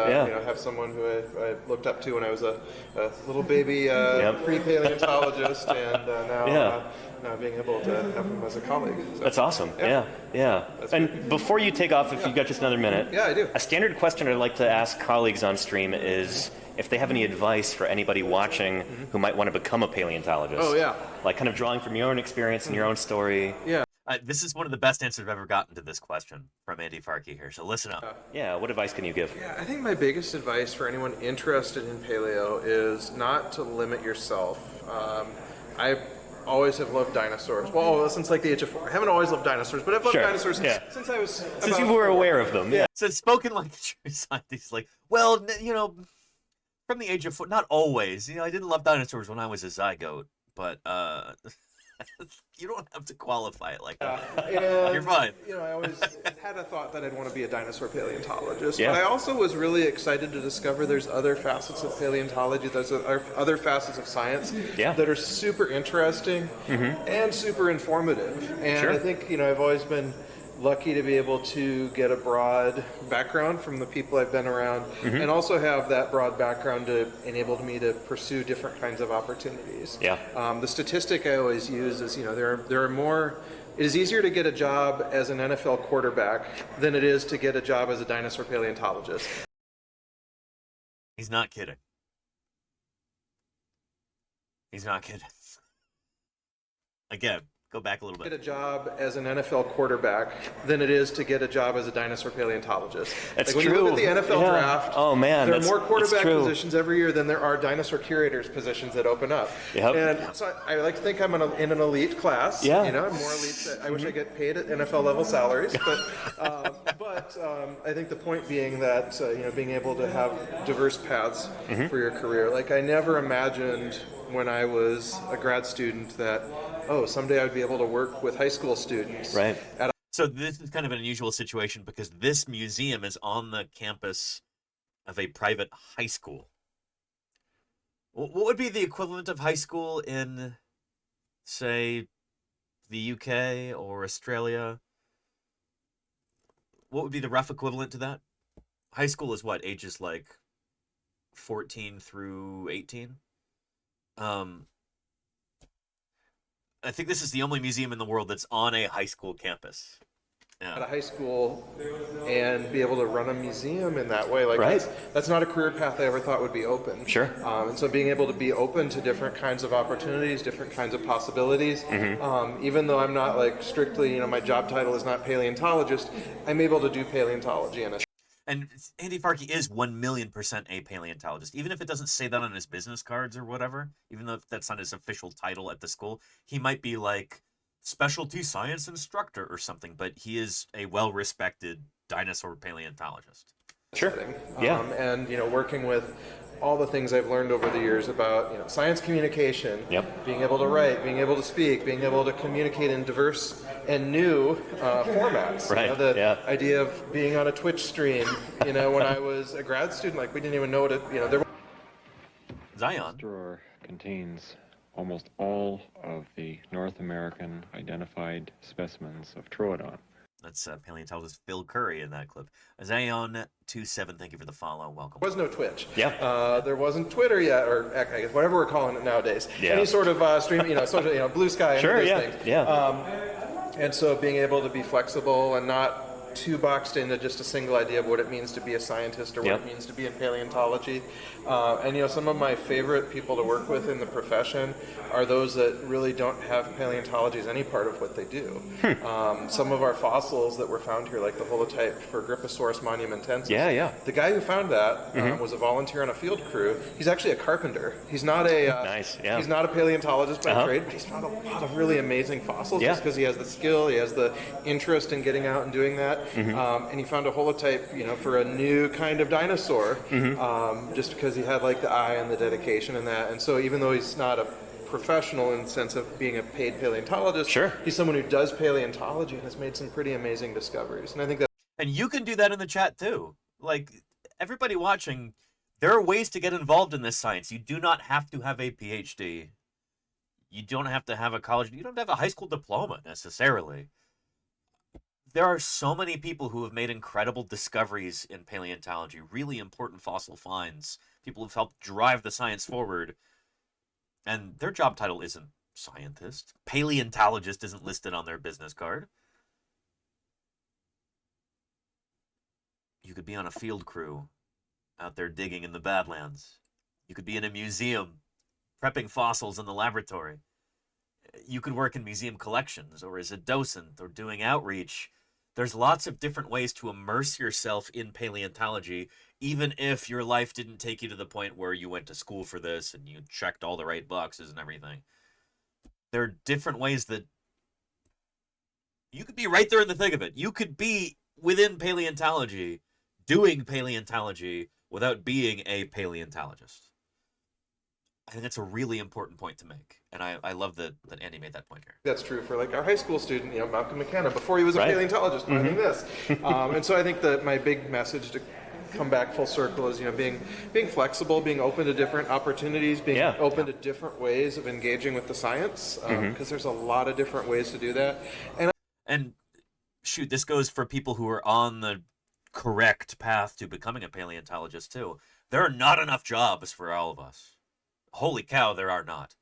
have someone who I looked up to when I was a little baby pre-paleontologist, and now being able to have him as a colleague. So, that's awesome. Yeah. And before you take off, if you've got just another minute, I do. A standard question I'd like to ask colleagues on stream is if they have any advice for anybody watching who might want to become a paleontologist. Oh, yeah. Like kind of drawing from your own experience and your own story. Yeah. This is one of the best answers I've ever gotten to this question from Andy Farkey here, so listen up. What advice can you give? Yeah, I think my biggest advice for anyone interested in paleo is not to limit yourself. I always have loved dinosaurs. Well, since like the age of 4. I haven't always loved dinosaurs, but I've loved dinosaurs since I was... Since you were aware of them. Yeah. So spoken like a true scientist, like, well, from the age of 4, not always. I didn't love dinosaurs when I was a zygote, but... you don't have to qualify it like that. You're fine. I always had a thought that I'd want to be a dinosaur paleontologist, but I also was really excited to discover there's other facets of paleontology, there's other facets of science that are super interesting and super informative. And I think, I've always been lucky to be able to get a broad background from the people I've been around, and also have that broad background to enable me to pursue different kinds of opportunities. The statistic I always use is, there are more. It is easier to get a job as an NFL quarterback than it is to get a job as a dinosaur paleontologist. He's not kidding. He's not kidding. Again, Go back a little bit. Get a job as an NFL quarterback than it is to get a job as a dinosaur paleontologist. That's when true. you look at the NFL draft, oh man, there are more quarterback true. positions every year than there are dinosaur curators positions that open up. Yep. And so I like to think I'm in an elite class. Yeah. I'm more elite. I wish I get paid at NFL level salaries, but I think the point being that being able to have diverse paths for your career. Like I never imagined when I was a grad student that someday I'd be able to work with high school students. Right. So this is kind of an unusual situation because this museum is on the campus of a private high school. What would be the equivalent of high school in, say, the UK or Australia? What would be the rough equivalent to that? High school is what, ages like 14 through 18? I think this is the only museum in the world that's on a high school campus. Yeah. At a high school and be able to run a museum in that way. Like right. that's not a career path I ever thought would be open. Sure. And so being able to be open to different kinds of opportunities, different kinds of possibilities, even though I'm not like strictly, my job title is not paleontologist, I'm able to do paleontology in a And Andy Farkey is 1,000,000% a paleontologist. Even if it doesn't say that on his business cards or whatever, even though that's not his official title at the school, he might be like specialty science instructor or something, but he is a well-respected dinosaur paleontologist. Sure. Yeah. And working with all the things I've learned over the years about science communication, being able to write, being able to speak, being able to communicate in diverse and new formats. Right. The idea of being on a Twitch stream. When I was a grad student, like we didn't even know what it. There. Zion. This drawer contains almost all of the North American identified specimens of Troodon. That's paleontologist Phil Curry in that clip. Zion27, thank you for the follow. Welcome. There was no Twitch. Yeah. There wasn't Twitter yet, or I guess whatever we're calling it nowadays. Yeah. Any sort of stream, Blue Sky. Sure. Those Yeah. things. Yeah. And so being able to be flexible and not too boxed into just a single idea of what it means to be a scientist or what it means to be in paleontology. And some of my favorite people to work with in the profession are those that really don't have paleontology as any part of what they do. Some of our fossils that were found here, like the holotype for Gripposaurus monumentensis. Yeah. The guy who found that was a volunteer on a field crew. He's actually a carpenter. He's not a He's not a paleontologist by trade, but he's found a lot of really amazing fossils just because he has the skill, he has the interest in getting out and doing that. And he found a holotype, for a new kind of dinosaur, just because he had like the eye and the dedication and that. And so even though he's not a professional in the sense of being a paid paleontologist, he's someone who does paleontology and has made some pretty amazing discoveries. And I think that. And you can do that in the chat too. Like everybody watching, there are ways to get involved in this science. You do not have to have a PhD. You don't have to have a college. You don't have to have a high school diploma necessarily. There are so many people who have made incredible discoveries in paleontology, really important fossil finds. People who've helped drive the science forward. And their job title isn't scientist. Paleontologist isn't listed on their business card. You could be on a field crew out there digging in the Badlands. You could be in a museum prepping fossils in the laboratory. You could work in museum collections or as a docent or doing outreach. There's lots of different ways to immerse yourself in paleontology, even if your life didn't take you to the point where you went to school for this and you checked all the right boxes and everything. There are different ways that you could be right there in the thick of it. You could be within paleontology, doing paleontology without being a paleontologist. I think that's a really important point to make. And I love that Andy made that point here. That's true for like our high school student, Malcolm McKenna, before he was a paleontologist, finding this. And so I think that my big message to come back full circle is, being flexible, being open to different opportunities, being open to different ways of engaging with the science, because there's a lot of different ways to do that. And shoot, this goes for people who are on the correct path to becoming a paleontologist too. There are not enough jobs for all of us. Holy cow, there are not.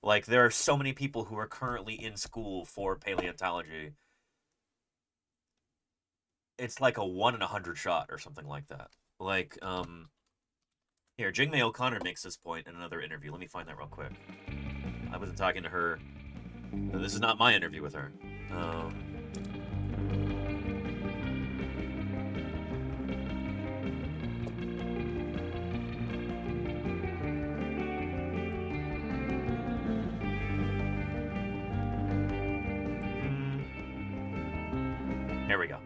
Like, there are so many people who are currently in school for paleontology. It's like a 1 in 100 shot or something like that. Like, here, Jingmei O'Connor makes this point in another interview. Let me find that real quick. I wasn't talking to her This is not my interview with her. Here we go.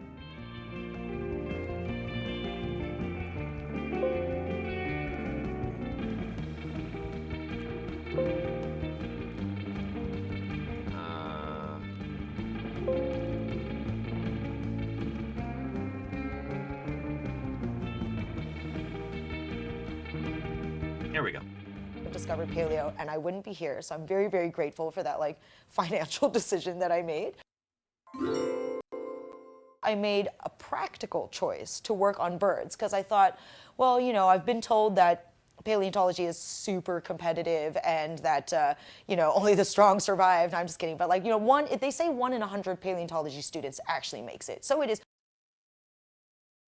Here we go. Discovered paleo, and I wouldn't be here. So I'm very, very grateful for that like financial decision that I made. I made a practical choice to work on birds because I thought, well, you know, I've been told that paleontology is super competitive and that, you know, only the strong survive. No, I'm just kidding. But like, you know, they say 1 in 100 paleontology students actually makes it. So it is.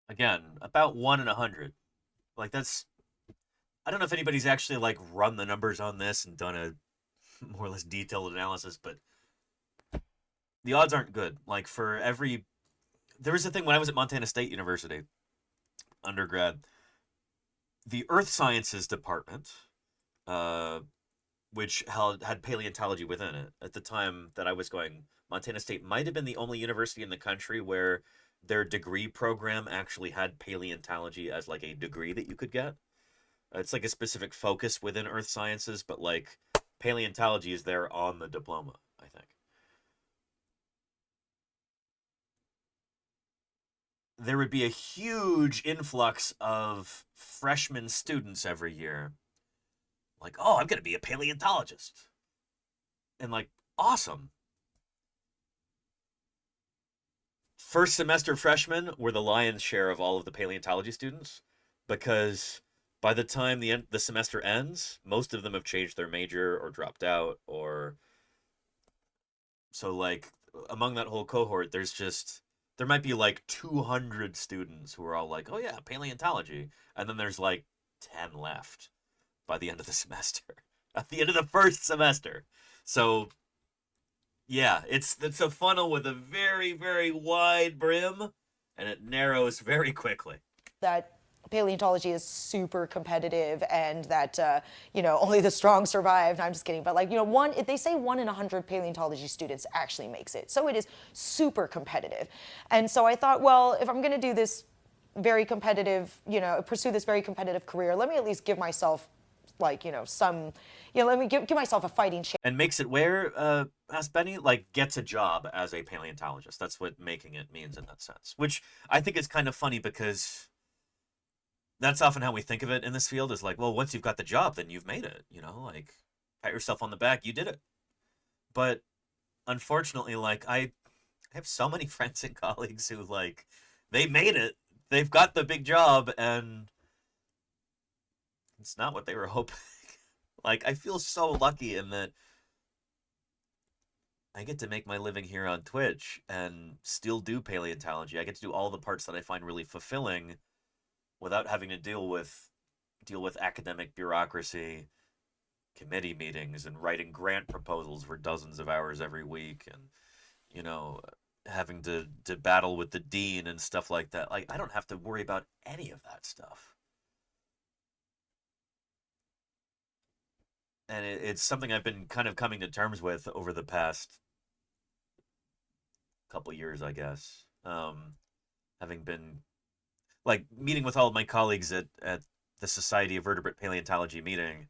Again, about 1 in 100. Like that's, I don't know if anybody's actually like run the numbers on this and done a more or less detailed analysis, but the odds aren't good. Like for every, there was a thing when I was at Montana State University, undergrad, the Earth Sciences department, which had paleontology within it. At the time that I was going, Montana State might have been the only university in the country where their degree program actually had paleontology as like a degree that you could get. It's like a specific focus within Earth Sciences, but like paleontology is there on the diploma, I think. There would be a huge influx of freshman students every year. Like, oh, I'm going to be a paleontologist. And like, awesome. First semester freshmen were the lion's share of all of the paleontology students because by the time the semester ends, most of them have changed their major or dropped out or... So like, among that whole cohort, there might be like 200 students who are all like, oh yeah, paleontology. And then there's like 10 left by the end of the semester. At the end of the first semester. So yeah, it's a funnel with a very, very wide brim and it narrows very quickly. That paleontology is super competitive and that, you know, only the strong survive. No, I'm just kidding. But like, you know, they say 1 in 100 paleontology students actually makes it. So it is super competitive. And so I thought, well, if I'm going to do this very competitive, you know, pursue this very competitive career, let me at least give myself like, you know, let me give myself a fighting chance. And makes it where, asked Benny, like gets a job as a paleontologist. That's what making it means in that sense, which I think is kind of funny because that's often how we think of it in this field is like, well, once you've got the job, then you've made it, you know, like pat yourself on the back, you did it. But unfortunately, like I have so many friends and colleagues who like, they made it, they've got the big job and it's not what they were hoping. Like, I feel so lucky in that I get to make my living here on Twitch and still do paleontology. I get to do all the parts that I find really fulfilling without having to deal with academic bureaucracy, committee meetings, and writing grant proposals for dozens of hours every week, and, you know, having to battle with the dean and stuff like that. Like, I don't have to worry about any of that stuff. And it's something I've been kind of coming to terms with over the past couple years, I guess. Having been, like, meeting with all of my colleagues at the Society of Vertebrate Paleontology meeting.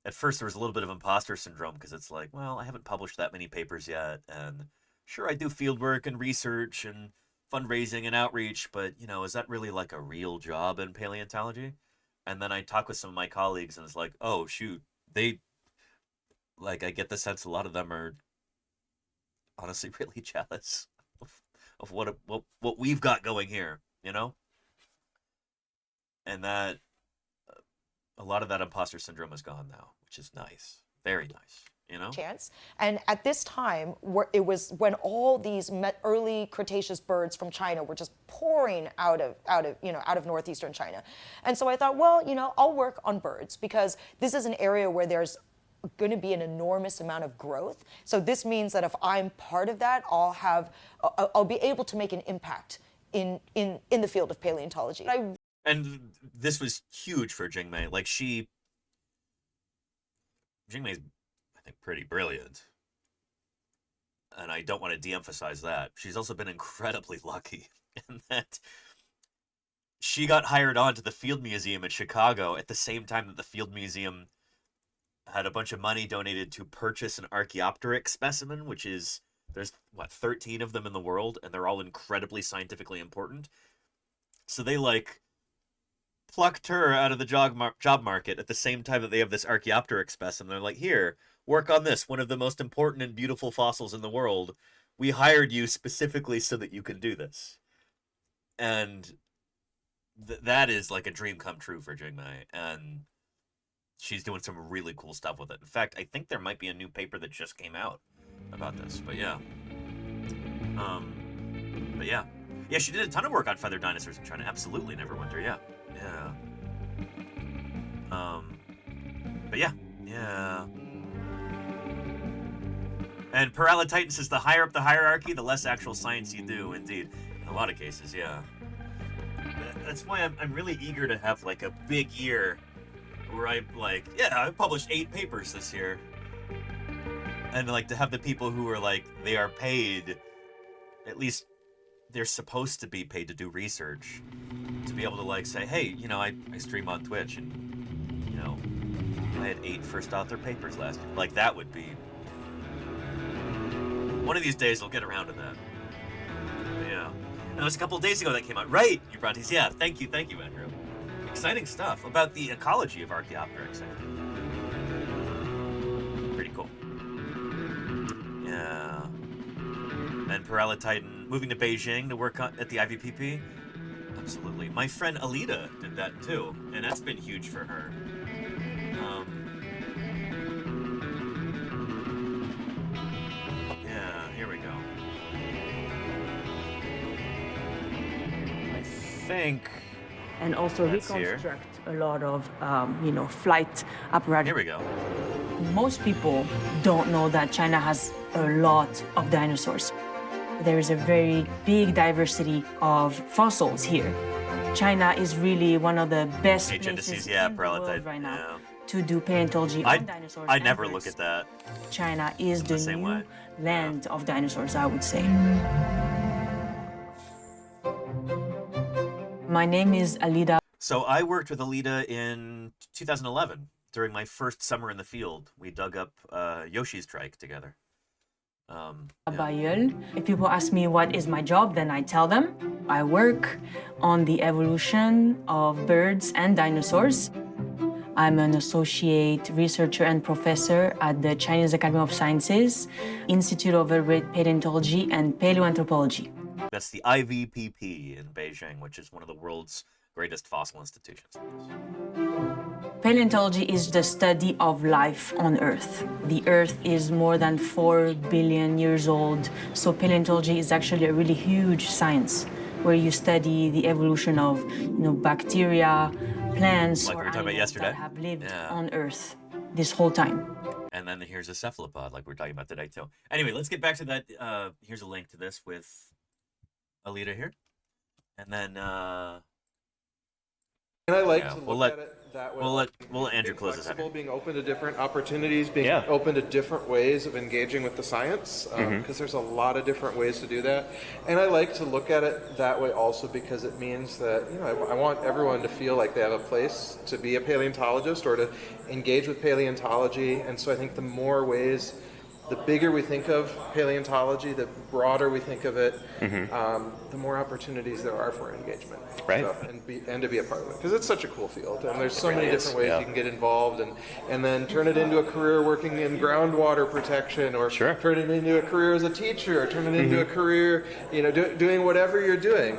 At first, there was a little bit of imposter syndrome because it's like, well, I haven't published that many papers yet. And sure, I do field work and research and fundraising and outreach, but, you know, is that really like a real job in paleontology? And then I talk with some of my colleagues and it's like, oh, shoot, I get the sense a lot of them are honestly really jealous of what we've got going here, you know? And that, a lot of that imposter syndrome is gone now, which is nice. Very nice, you know? Chance. And at this time, it was when all these early Cretaceous birds from China were just pouring out of northeastern China. And so I thought, well, you know, I'll work on birds because this is an area where there's going to be an enormous amount of growth. So this means that if I'm part of that, I'll be able to make an impact in the field of paleontology. And this was huge for Jingmei. Like, Jingmei's, I think, pretty brilliant. And I don't want to de-emphasize that. She's also been incredibly lucky in that she got hired on to the Field Museum in Chicago at the same time that the Field Museum had a bunch of money donated to purchase an Archaeopteryx specimen, which is, there's, 13 of them in the world, and they're all incredibly scientifically important. So they, like, plucked her out of the job market at the same time that they have this Archaeopteryx specimen. They're like, here, work on this, one of the most important and beautiful fossils in the world. We hired you specifically so that you can do this. And that is like a dream come true for Jingmei, and she's doing some really cool stuff with it. In fact, I think there might be a new paper that just came out about this, but yeah. Yeah, she did a ton of work on feathered dinosaurs in China. Absolutely, never went there. Yeah. But yeah. And Paralititans is the higher up the hierarchy, the less actual science you do, indeed. In a lot of cases, yeah. That's why I'm really eager to have, like, a big year where I published 8 papers this year. And, like, to have the people who are, like, they are paid, at least they're supposed to be paid to do research, to be able to, like, say, hey, I stream on Twitch, and, I had 8 first author papers last year. Like, that would be... One of these days I'll get around to that. But yeah. And it was a couple of days ago that came out. Right, Eurontes. Yeah, thank you, Andrew. Exciting stuff about the ecology of Archaeopteryx, I think. Pretty cool. Yeah. And Paralititan moving to Beijing to work at the IVPP. Absolutely. My friend Alida did that too, and that's been huge for her. Yeah, here we go. I think. And also reconstruct a lot of, flight apparatus. Here we go. Most people don't know that China has a lot of dinosaurs. There is a very big diversity of fossils here. China is really one of the best places in the world right now to do paleontology on dinosaurs. I never look at that. China is the new land of dinosaurs, I would say. My name is Alida. So I worked with Alida in 2011 during my first summer in the field. We dug up Yoshi's trike together. If people ask me what is my job, then I tell them I work on the evolution of birds and dinosaurs. I'm an associate researcher and professor at the Chinese Academy of Sciences, Institute of Vertebrate Paleontology and Paleoanthropology. That's the IVPP in Beijing, which is one of the world's greatest fossil institutions. Paleontology is the study of life on Earth. The Earth is more than 4 billion years old, so paleontology is actually a really huge science where you study the evolution of, bacteria, plants, like or we were talking about yesterday, that have lived on Earth this whole time. And then here's a cephalopod, like we're talking about today too. Anyway, let's get back to that. Here's a link to this with Alida here, and then. And I like to look at it that way. We'll let Andrew close this out. Being open to different opportunities, being open to different ways of engaging with the science, because there's a lot of different ways to do that. And I like to look at it that way also because it means that, I want everyone to feel like they have a place to be a paleontologist or to engage with paleontology. And so I think the more ways, the bigger we think of paleontology, the broader we think of it, the more opportunities there are for engagement. Right. So, and to be a part of it. Because it's such a cool field. And there's so many different ways you can get involved and then turn it into a career working in groundwater protection or turn it into a career as a teacher or turn it into a career, doing whatever you're doing.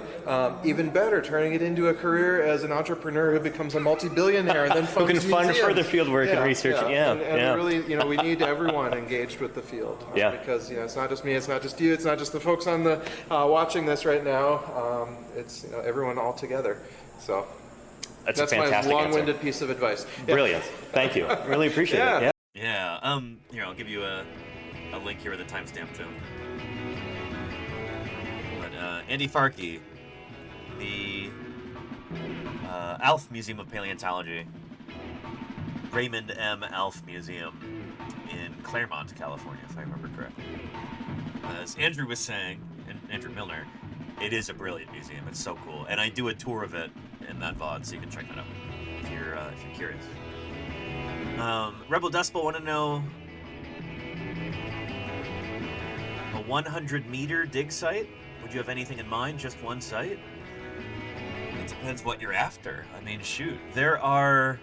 Even better, turning it into a career as an entrepreneur who becomes a multi-billionaire and then funds who can fund museums. further field work and research. And really, we need everyone engaged with the field. Because it's not just me, it's not just you, it's not just the folks on the watching this right now. It's everyone all together. So that's a my fantastic long-winded answer. piece of advice. Brilliant. Thank you. Really appreciate it. Yeah, here, I'll give you a link here with a timestamp, too. But, Andy Farkey, the Alf Museum of Paleontology, Raymond M. Alf Museum in Claremont, California, if I remember correctly. As Andrew was saying, and Andrew Milner, it is a brilliant museum. It's so cool. And I do a tour of it in that VOD, so you can check that out if you're curious. Rebel Dustbowl want to know a 100-meter dig site? Would you have anything in mind? Just one site? It depends what you're after. I mean, shoot. There are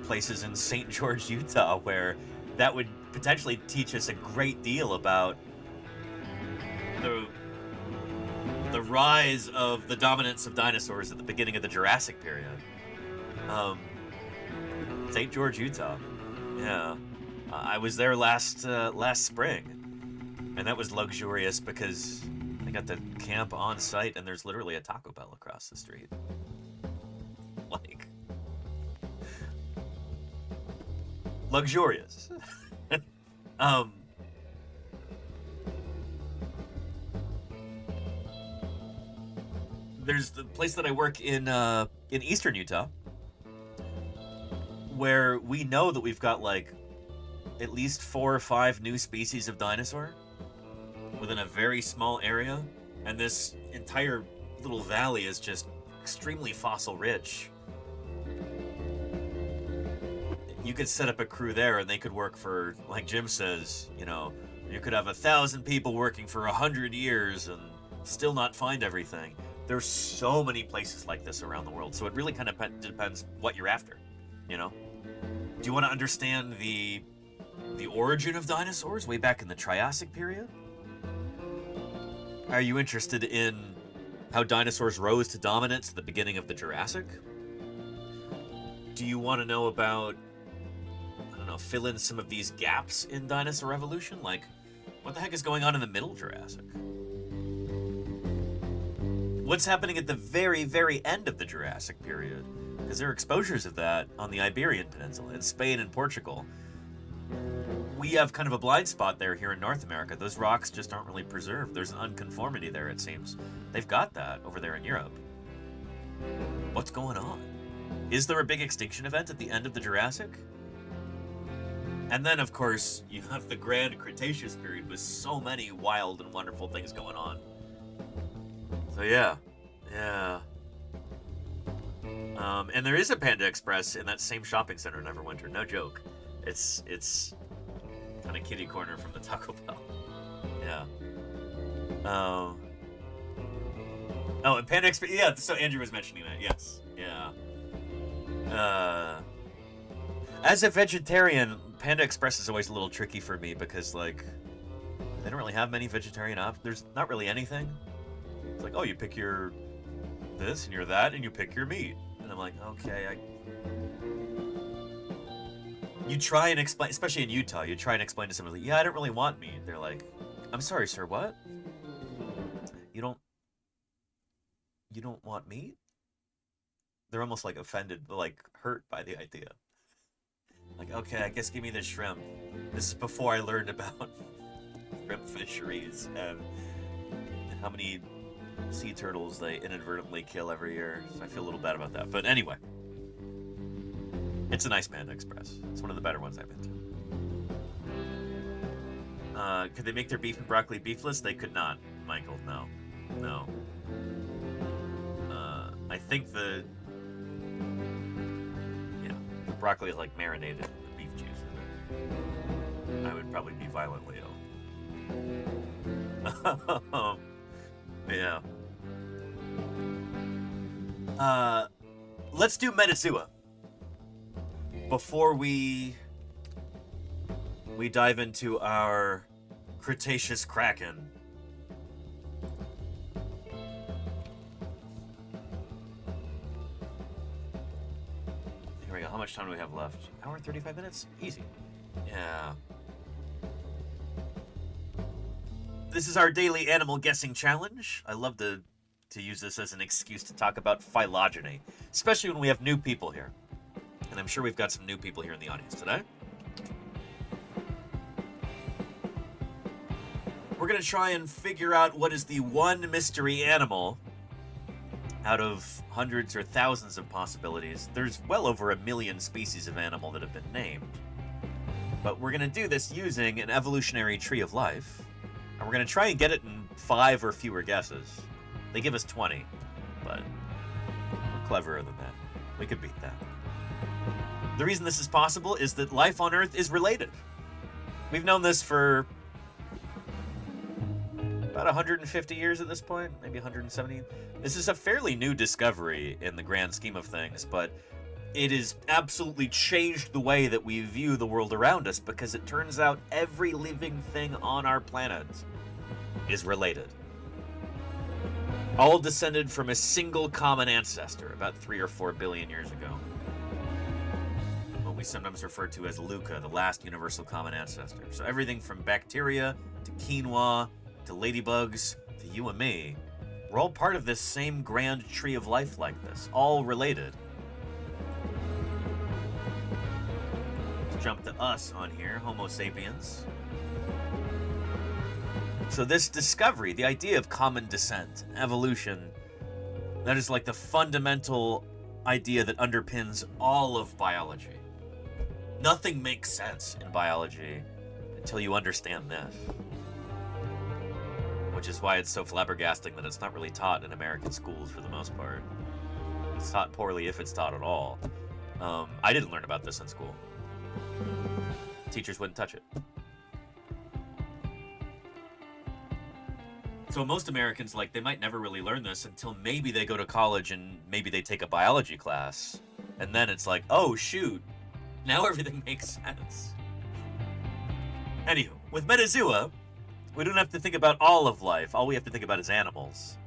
places in St. George, Utah, where that would potentially teach us a great deal about the rise of the dominance of dinosaurs at the beginning of the Jurassic period. St. George, Utah. Yeah. I was there last spring, and that was luxurious because I got to camp on site, and there's literally a Taco Bell across the street. Like, luxurious. There's the place that I work in eastern Utah, where we know that we've got like at least 4 or 5 new species of dinosaur within a very small area, and this entire little valley is just extremely fossil rich. You could set up a crew there and they could work for, like Jim says, you know, you could have 1,000 people working for 100 years and still not find everything. There's so many places like this around the world, so it really kind of depends what you're after, you know? Do you want to understand the origin of dinosaurs way back in the Triassic period? Are you interested in how dinosaurs rose to dominance at the beginning of the Jurassic? Do you want to know about, I don't know, fill in some of these gaps in dinosaur evolution? Like, what the heck is going on in the middle Jurassic? What's happening at the very, very end of the Jurassic period? Because there are exposures of that on the Iberian Peninsula, in Spain and Portugal. We have kind of a blind spot there here in North America. Those rocks just aren't really preserved. There's an unconformity there, it seems. They've got that over there in Europe. What's going on? Is there a big extinction event at the end of the Jurassic? And then, of course, you have the Grand Cretaceous period with so many wild and wonderful things going on. So yeah. And there is a Panda Express in that same shopping center in Neverwinter. No joke. It's kind of kitty corner from the Taco Bell. Yeah. Oh, and Panda Express. Yeah. So Andrew was mentioning that. Yes. Yeah. As a vegetarian, Panda Express is always a little tricky for me because, like, they don't really have many vegetarian options. There's not really anything. It's like, oh, you pick your this and your that, and you pick your meat. And I'm like, okay, You try and explain, especially in Utah, you try and explain to somebody, yeah, I don't really want meat. They're like, I'm sorry, sir, what? You don't want meat? They're almost like offended, like hurt by the idea. Like, okay, I guess give me the shrimp. This is before I learned about shrimp fisheries and how many sea turtles they inadvertently kill every year. So I feel a little bad about that. But anyway, it's a nice Panda Express. It's one of the better ones I've been to. Could they make their beef and broccoli beefless? They could not, Michael. No. I think the broccoli is like marinated in the beef juice. I would probably be violently ill. Yeah. Let's do Metazoa before we dive into our Cretaceous Kraken. Here we go. How much time do we have left? Hour 35 minutes? Easy. Yeah. This is our daily animal guessing challenge. I love to use this as an excuse to talk about phylogeny, especially when we have new people here. And I'm sure we've got some new people here in the audience today. We're going to try and figure out what is the one mystery animal out of hundreds or thousands of possibilities. There's well over 1 million species of animal that have been named. But we're going to do this using an evolutionary tree of life. And we're going to try and get it in 5 or fewer guesses. They give us 20, but we're cleverer than that. We could beat that. The reason this is possible is that life on Earth is related. We've known this for about 150 years at this point, maybe 170. This is a fairly new discovery in the grand scheme of things, but it has absolutely changed the way that we view the world around us, because it turns out every living thing on our planet is related. All descended from a single common ancestor about 3 or 4 billion years ago. What we sometimes refer to as LUCA, the last universal common ancestor. So everything from bacteria to quinoa to ladybugs to you and me, we're all part of this same grand tree of life like this, all related. Let's jump to us on here, Homo sapiens. So this discovery, the idea of common descent, evolution, that is like the fundamental idea that underpins all of biology. Nothing makes sense in biology until you understand this. Which is why it's so flabbergasting that it's not really taught in American schools for the most part. It's taught poorly if it's taught at all. I didn't learn about this in school. Teachers wouldn't touch it. So most Americans, like, they might never really learn this until maybe they go to college and maybe they take a biology class. And then it's like, oh shoot, now everything makes sense. Anywho, with Metazoa, we don't have to think about all of life. All we have to think about is animals.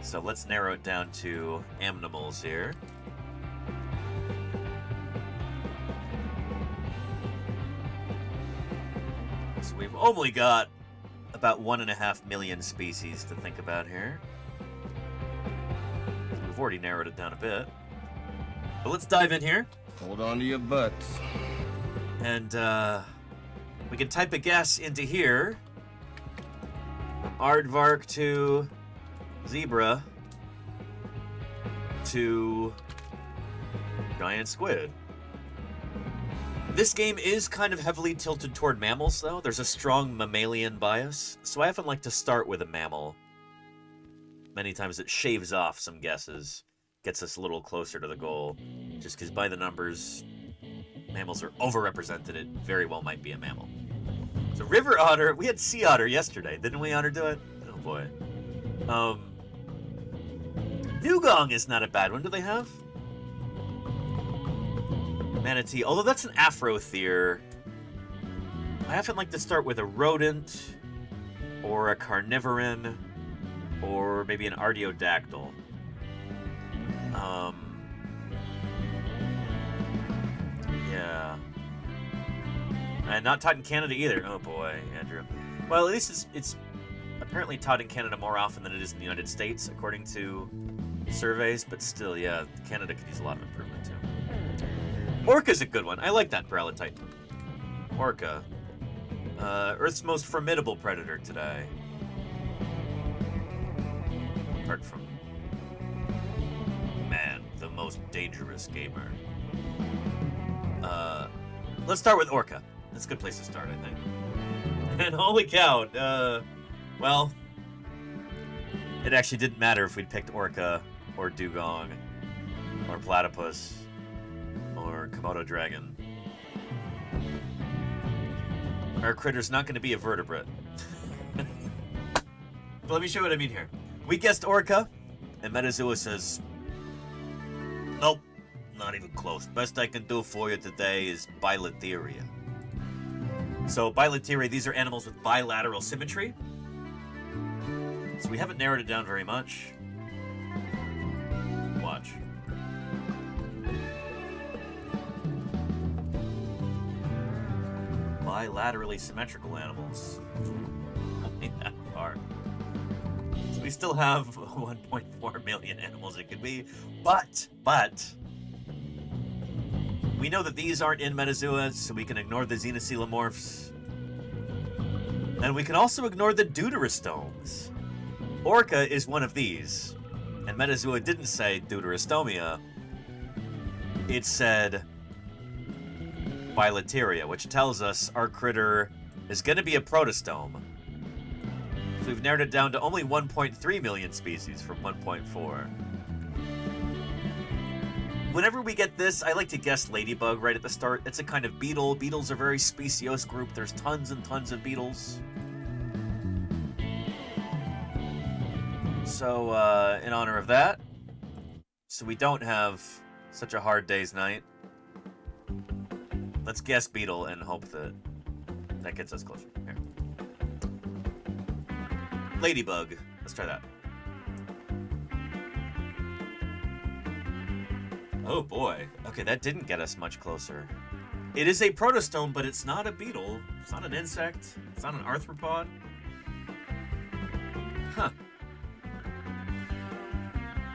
So let's narrow it down to animals here. So we've only got about 1.5 million species to think about here. We've already narrowed it down a bit. But let's dive in here. Hold on to your butts. And we can type a guess into here. Aardvark to zebra to giant squid. This game is kind of heavily tilted toward mammals, though. There's a strong mammalian bias, so I often like to start with a mammal. Many times it shaves off some guesses, gets us a little closer to the goal, just because by the numbers, mammals are overrepresented. It very well might be a mammal. So river otter, we had sea otter yesterday. Didn't we, Otter, do it? Oh boy. Dugong is not a bad one. Do they have? Manatee, although that's an afrothere. I often like to start with a rodent, or a carnivoran, or maybe an artiodactyl. Yeah. And not taught in Canada either. Oh boy, Andrew. Well, at least it's apparently taught in Canada more often than it is in the United States, according to surveys. But still, yeah, Canada could use a lot of improvement too. Orca's a good one. I like that parallel Orca. Earth's most formidable predator today. Apart from man, the most dangerous gamer. Let's start with Orca. That's a good place to start, I think. And holy cow, well, it actually didn't matter if we'd picked Orca, or Dugong, or Platypus, or Komodo dragon. Our critter's not going to be a vertebrate. But let me show you what I mean here. We guessed Orca, and Metazoa says, nope, not even close. Best I can do for you today is Bilateria. So Bilateria, these are animals with bilateral symmetry. So we haven't narrowed it down very much. Watch. Bilaterally symmetrical animals. Not that far. So we still have 1.4 million animals it could be, but We know that these aren't in Metazoa, so we can ignore the xenocoelomorphs. And we can also ignore the deuterostomes. Orca is one of these. And Metazoa didn't say deuterostomia. It said bilateria, which tells us our critter is going to be a protostome. So we've narrowed it down to only 1.3 million species from 1.4. Whenever we get this, I like to guess ladybug right at the start. It's a kind of beetle. Beetles are a very speciose group. There's tons and tons of beetles. So, in honor of that, so we don't have such a hard day's night, let's guess beetle and hope that that gets us closer. Here. Ladybug. Let's try that. Oh boy. Okay, that didn't get us much closer. It is a protostome, but it's not a beetle. It's not an insect. It's not an arthropod. Huh.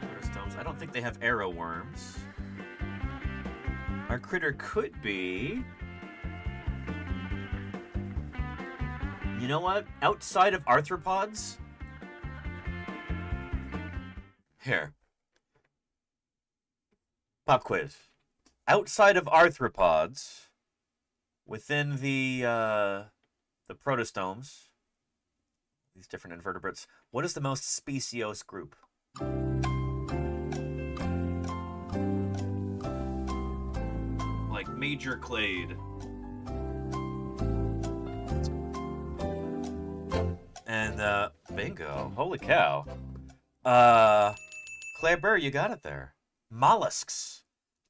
Protostomes. I don't think they have arrow worms. Our critter could be... You know what? Outside of arthropods? Here. Pop quiz. Outside of arthropods, within the protostomes, these different invertebrates, what is the most speciose group? Like major clade. And, bingo. Holy cow. Claire Burr, you got it there. Mollusks.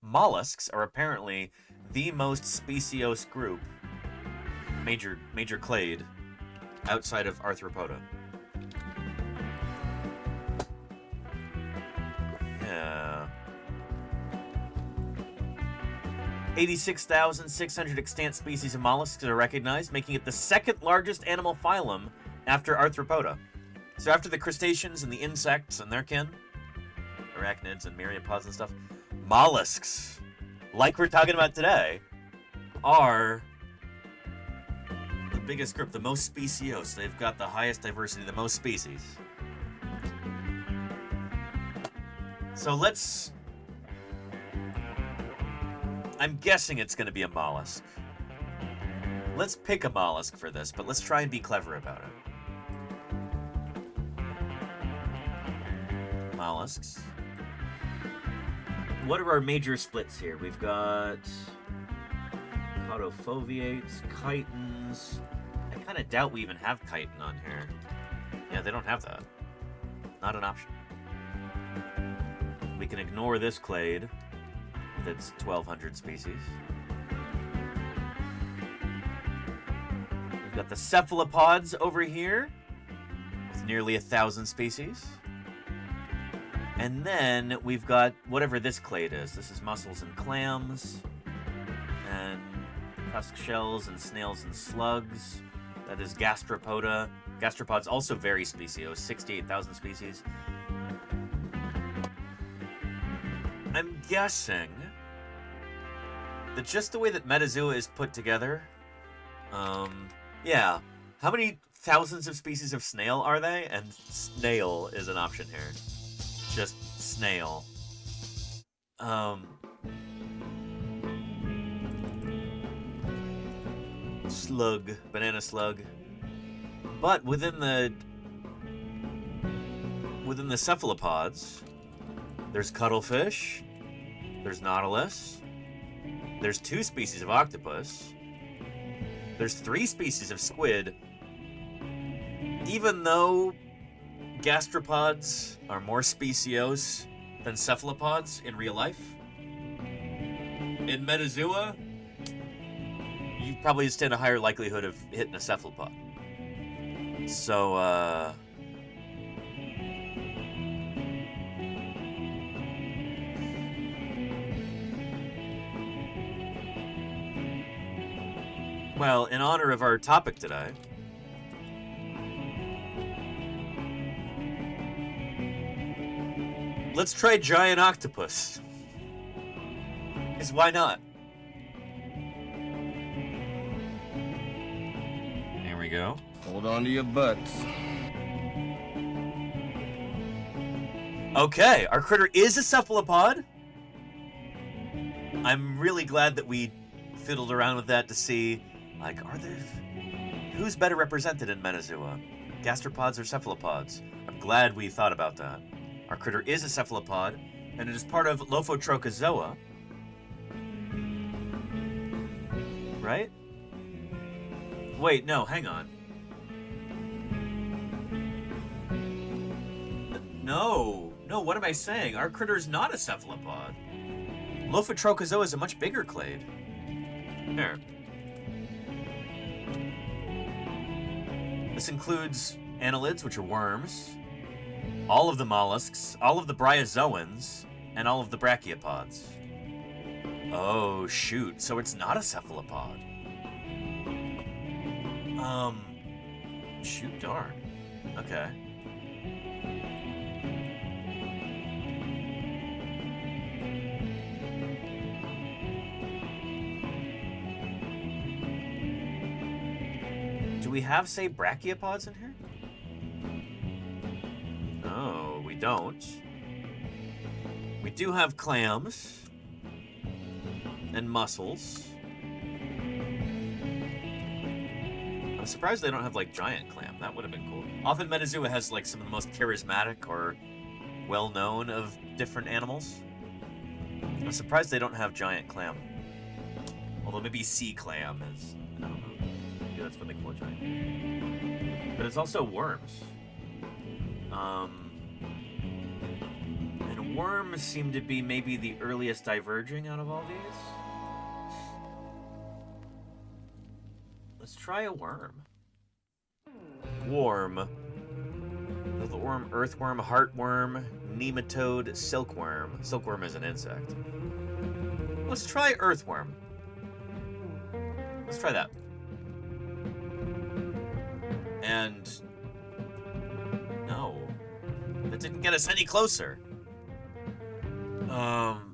Mollusks are apparently the most speciose group, major clade, outside of arthropoda. Yeah. 86,600 extant species of mollusks are recognized, making it the second largest animal phylum after arthropoda. So after the crustaceans and the insects and their kin, arachnids and myriapods and stuff, mollusks, like we're talking about today, are the biggest group, the most speciose. They've got the highest diversity, the most species. So let's... I'm guessing it's going to be a mollusk. Let's pick a mollusk for this, but let's try and be clever about it. Mollusks. What are our major splits here? We've got caudofoveates, chitons. I kind of doubt we even have chitin on here. Yeah, they don't have that. Not an option. We can ignore this clade with its 1,200 species. We've got the cephalopods over here with nearly 1,000 species. And then we've got whatever this clade is. This is mussels and clams, and tusk shells and snails and slugs. That is gastropoda. Gastropods also very speciose, 68,000 species. I'm guessing that just the way that Metazoa is put together, yeah. How many thousands of species of snail are they? And snail is an option here. Just snail. Slug, banana slug. But within the cephalopods, there's cuttlefish, there's nautilus, there's 2 species of octopus, there's 3 species of squid. Even though gastropods are more speciose than cephalopods in real life, in Metazoa, you probably stand a higher likelihood of hitting a cephalopod. So, well, in honor of our topic today, let's try giant octopus. Because why not? go. Hold on to your butts. Okay, our critter is a cephalopod. I'm really glad that we fiddled around with that to see, like, who's better represented in Metazoa? Gastropods or cephalopods? I'm glad we thought about that. Our critter is a cephalopod, and it is part of Lophotrochozoa. Right? Wait, no, hang on. No, what am I saying? Our critter is not a cephalopod. Lophotrochozoa is a much bigger clade. There. This includes annelids, which are worms, all of the mollusks, all of the bryozoans, and all of the brachiopods. Oh, shoot. So it's not a cephalopod. Shoot, darn. Okay. Do we have, say, brachiopods in here? No, we don't. We do have clams and mussels. I'm surprised they don't have, like, giant clam. That would have been cool. Often Metazoa has, like, some of the most charismatic or well-known of different animals. I'm surprised they don't have giant clam. Although maybe sea clam is, I don't know. Maybe that's what they call giant. But it's also worms. And worms seem to be maybe the earliest diverging out of all these. Let's try a worm. Worm. The worm, earthworm, heartworm, nematode, silkworm. Silkworm is an insect. Let's try earthworm. Let's try that. And no, that didn't get us any closer. Darn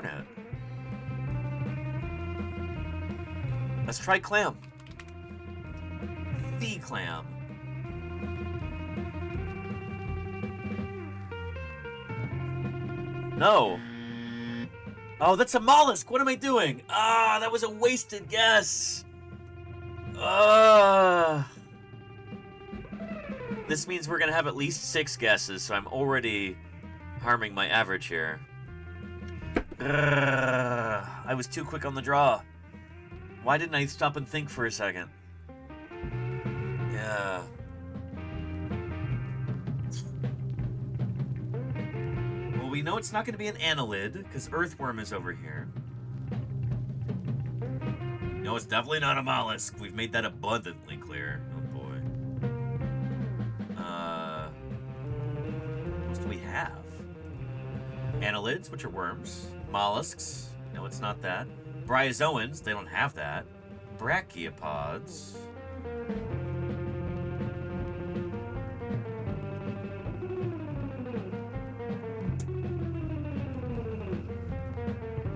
it. Let's try clam. The clam. No. Oh, that's a mollusk. What am I doing? Ah, that was a wasted guess. This means we're gonna have at least 6 guesses, so I'm already harming my average here. I was too quick on the draw. Why didn't I stop and think for a second? Yeah. Well, we know it's not going to be an annelid, because earthworm is over here. No, it's definitely not a mollusk. We've made that abundantly clear. Oh, boy. What do we have? Annelids, which are worms. Mollusks. No, it's not that. Bryozoans, they don't have that. Brachiopods.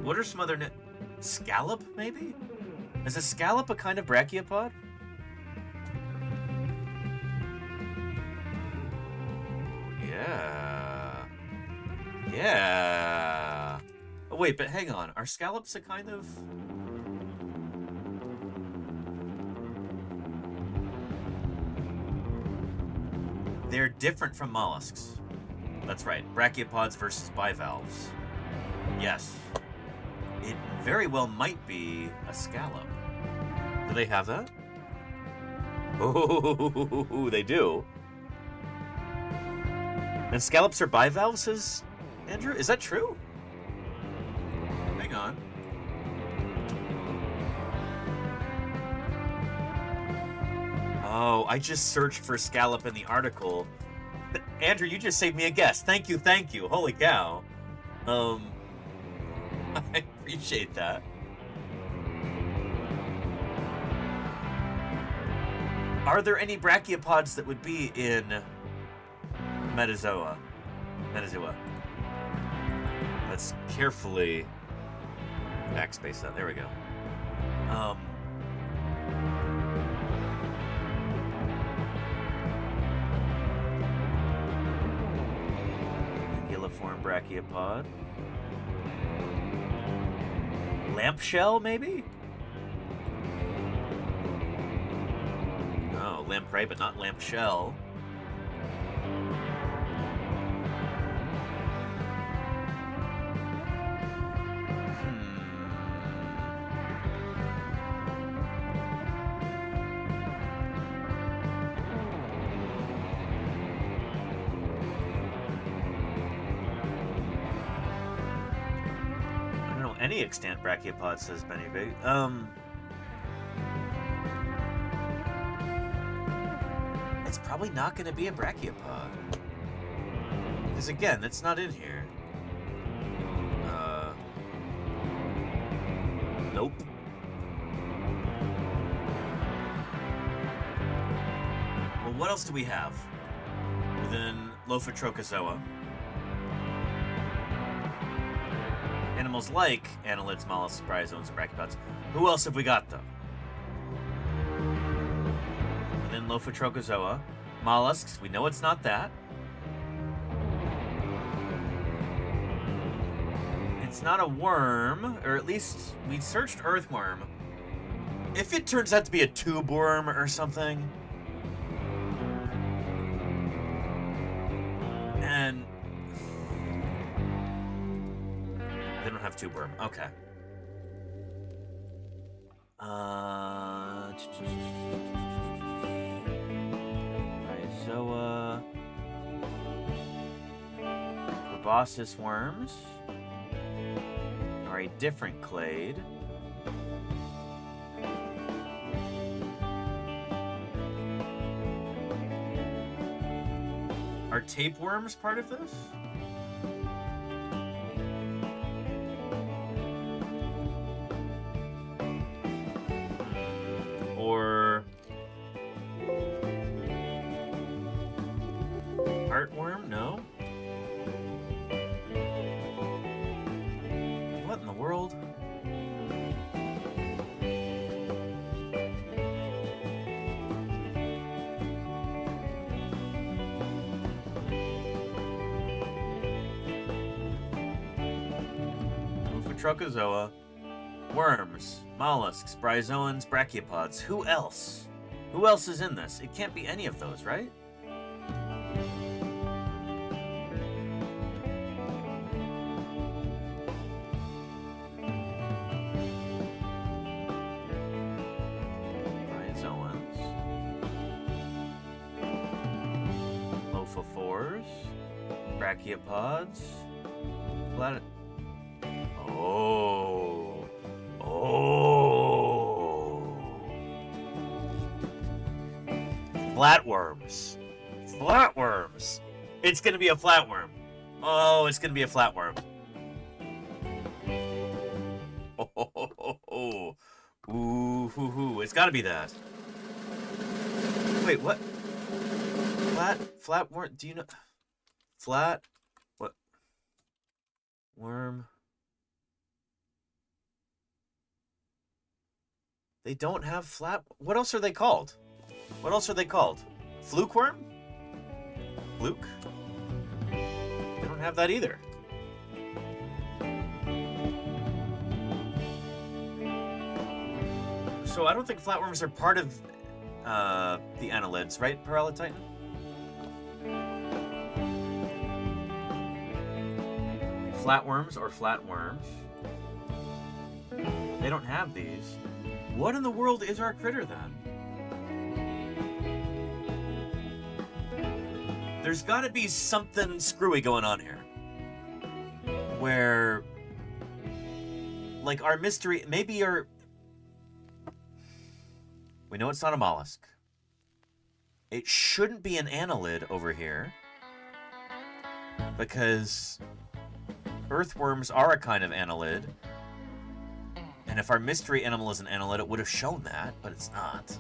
What are some other... Scallop, maybe? Is a scallop a kind of brachiopod? Yeah. Yeah. Oh, wait, but hang on. Are scallops a kind of... They're different from mollusks. That's right. Brachiopods versus bivalves. Yes. It very well might be a scallop. Do they have that? Oh, they do. And scallops are bivalves, says Andrew? Is that true? Hang on. Oh, I just searched for scallop in the article. Andrew, you just saved me a guess. Thank you, thank you. Holy cow. I appreciate that. Are there any brachiopods that would be in Metazoa? Let's carefully backspace that. There we go. Earthworm brachiopod. Lampshell, maybe? No, lamprey, but not lampshell. Any extant brachiopod, says Benny V. It's probably not going to be a brachiopod. Because again, it's not in here. Nope. Well, what else do we have within Lophotrochozoa? Animals like annelids, mollusks, bryozoans, and brachiopods. Who else have we got, though? Within Lophotrochozoa, mollusks, we know it's not that. It's not a worm, or at least we searched earthworm. If it turns out to be a tube worm or something, and they don't have tube worm. Okay. Rhizoa. Proboscis worms are a different clade. Are tapeworms part of this? Or heartworm? No. What in the world? Lophotrochozoa, worms, mollusks, bryozoans, brachiopods. Who else? Who else is in this? It can't be any of those, right? Bryozoans. Lophophores. Brachiopods. Oh. Flatworms. Flatworms. It's gonna be a flatworm. Oh, it's gonna be a flatworm. Oh. Ooh, it's gotta be that. Wait, what? Flatworm, do you know? Flat? What? Worm? They don't have flat... What else are they called? What else are they called? Fluke worm? Fluke? They don't have that either. So I don't think flatworms are part of the annelids, right, Paralotitan? Flatworms or flatworms. They don't have these. What in the world is our critter then? There's got to be something screwy going on here. Where, like, our mystery, maybe our... We know it's not a mollusk. It shouldn't be an annelid over here. Because earthworms are a kind of annelid. And if our mystery animal is an annelid, it would have shown that, but it's not.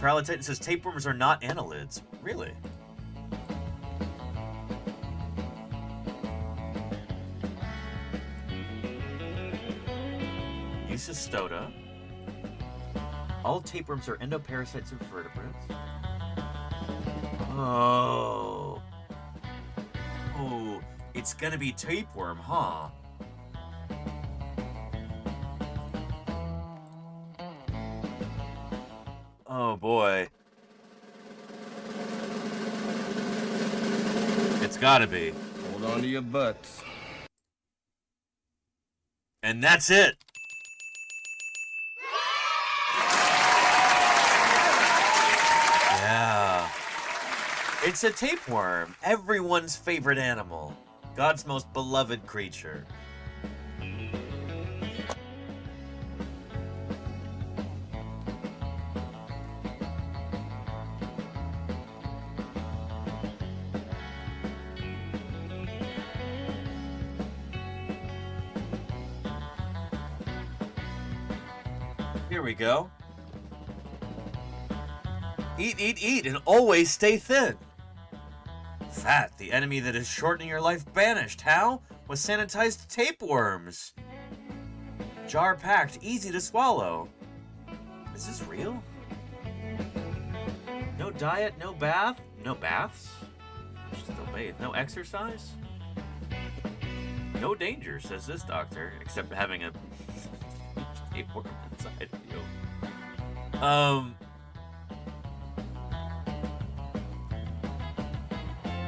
Paralotitan says tapeworms are not annelids. Really? Eusistota. All tapeworms are endoparasites of vertebrates. Oh. Oh, it's gonna be tapeworm, huh? Oh boy. It's gotta be. Hold on to your butts. And that's it. Yeah. It's a tapeworm, everyone's favorite animal. God's most beloved creature. Here we go. Eat, eat, eat, and always stay thin. Fat, the enemy that is shortening your life, banished. How? With sanitized tapeworms. Jar packed, easy to swallow. Is this real? No diet, no bath? No baths? Still bathe. No exercise? No danger, says this doctor, except having a tapeworm inside of you.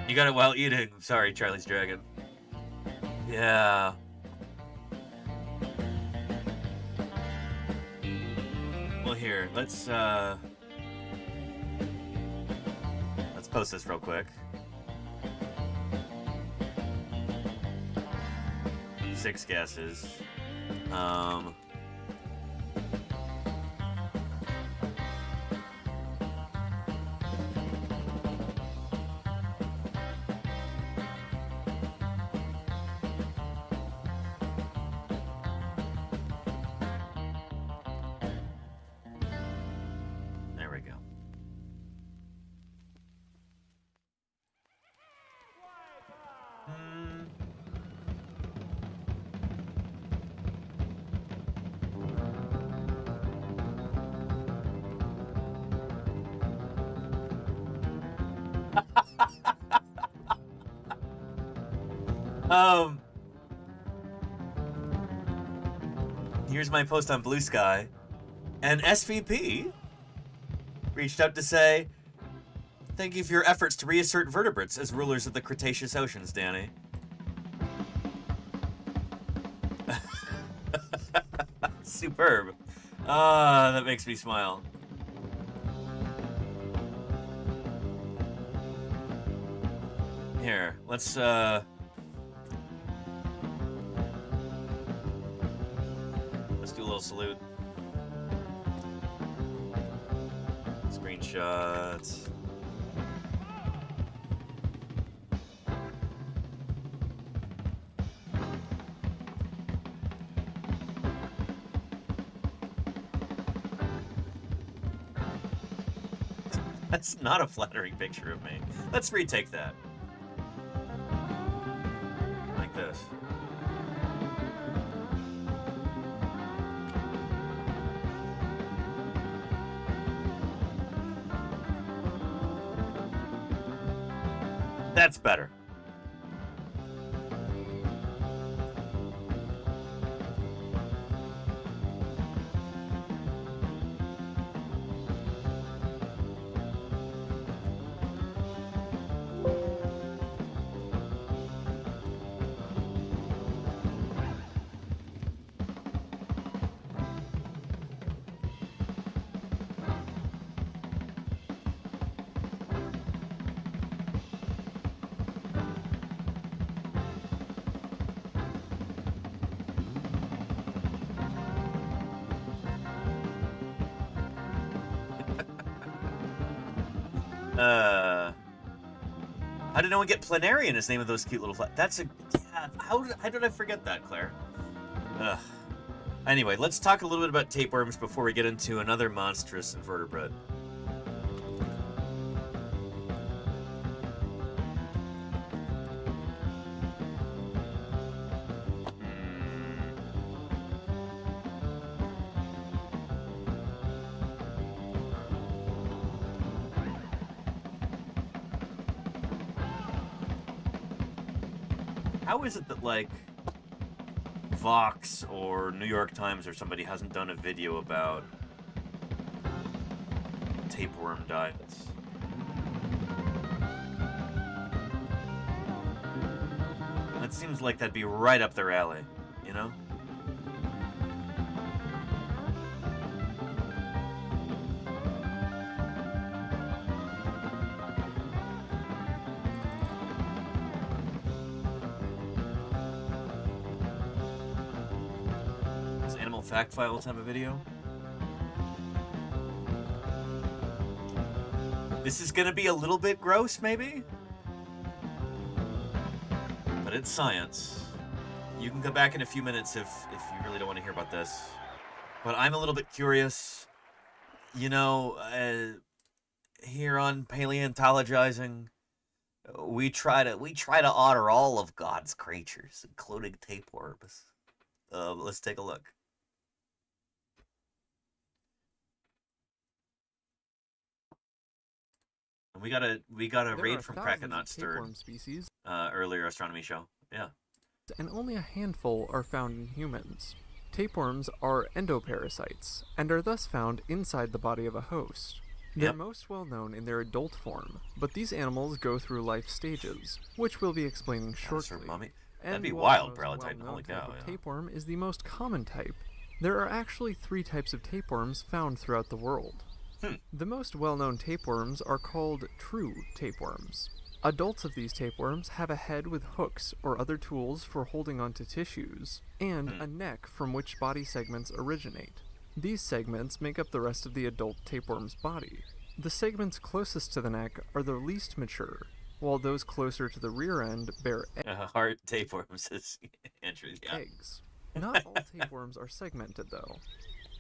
You got it while eating. Sorry, Charlie's Dragon. Yeah. Well, here, let's post this real quick. 6 guesses. There we go. Here's my post on Blue Sky. And SVP reached out to say, thank you for your efforts to reassert vertebrates as rulers of the Cretaceous oceans, Danny. Superb. Ah, that makes me smile. Here, let's do a little salute. Screenshots. That's not a flattering picture of me. Let's retake that. Like this. That's better. How did no one get planarian as name of those cute little That's a... Yeah, how did I forget that, Claire? Ugh. Anyway, let's talk a little bit about tapeworms before we get into another monstrous invertebrate. How is it that, like, Vox or New York Times or somebody hasn't done a video about tapeworm diets? That seems like that'd be right up their alley, you know? Does Animal Fact Files have a video? This is gonna be a little bit gross, maybe? But it's science. You can come back in a few minutes if you really don't want to hear about this. But I'm a little bit curious. You know, here on Paleontologizing, we try to honor all of God's creatures, including tapeworms. Let's take a look. We got a raid from Kraken tapeworm species. Earlier astronomy show. Yeah. And only a handful are found in humans. Tapeworms are endoparasites, and are thus found inside the body of a host. They're most well known in their adult form, but these animals go through life stages, which we'll be explaining shortly. That'd be while wild, the most Paleontine. well-known Holy type cow, of yeah. tapeworm is the most common type. There are actually 3 types of tapeworms found throughout the world. The most well-known tapeworms are called true tapeworms. Adults of these tapeworms have a head with hooks or other tools for holding onto tissues, and a neck from which body segments originate. These segments make up the rest of the adult tapeworm's body. The segments closest to the neck are the least mature, while those closer to the rear end bear Heart tapeworms is Andrew, yeah. eggs. Not all tapeworms are segmented, though.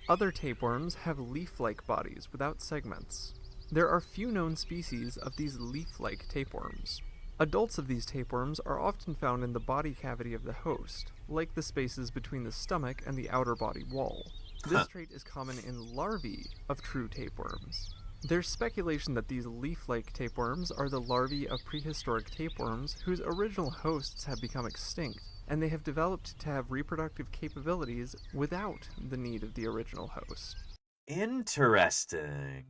Other tapeworms have leaf-like bodies without segments. There are few known species of these leaf-like tapeworms. Adults of these tapeworms are often found in the body cavity of the host, like the spaces between the stomach and the outer body wall. This trait is common in larvae of true tapeworms. There's speculation that these leaf-like tapeworms are the larvae of prehistoric tapeworms whose original hosts have become extinct, and they have developed to have reproductive capabilities without the need of the original host. Interesting.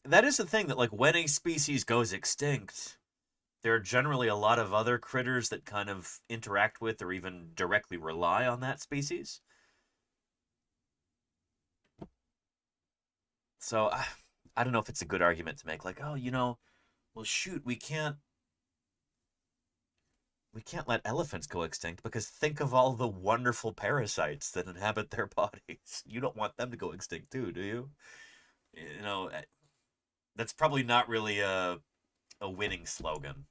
That is the thing, that like when a species goes extinct, there are generally a lot of other critters that kind of interact with or even directly rely on that species. So I don't know if it's a good argument to make, like, oh, you know, well, shoot, we can't let elephants go extinct because think of all the wonderful parasites that inhabit their bodies. You don't want them to go extinct too, do you? You know, that's probably not really a winning slogan.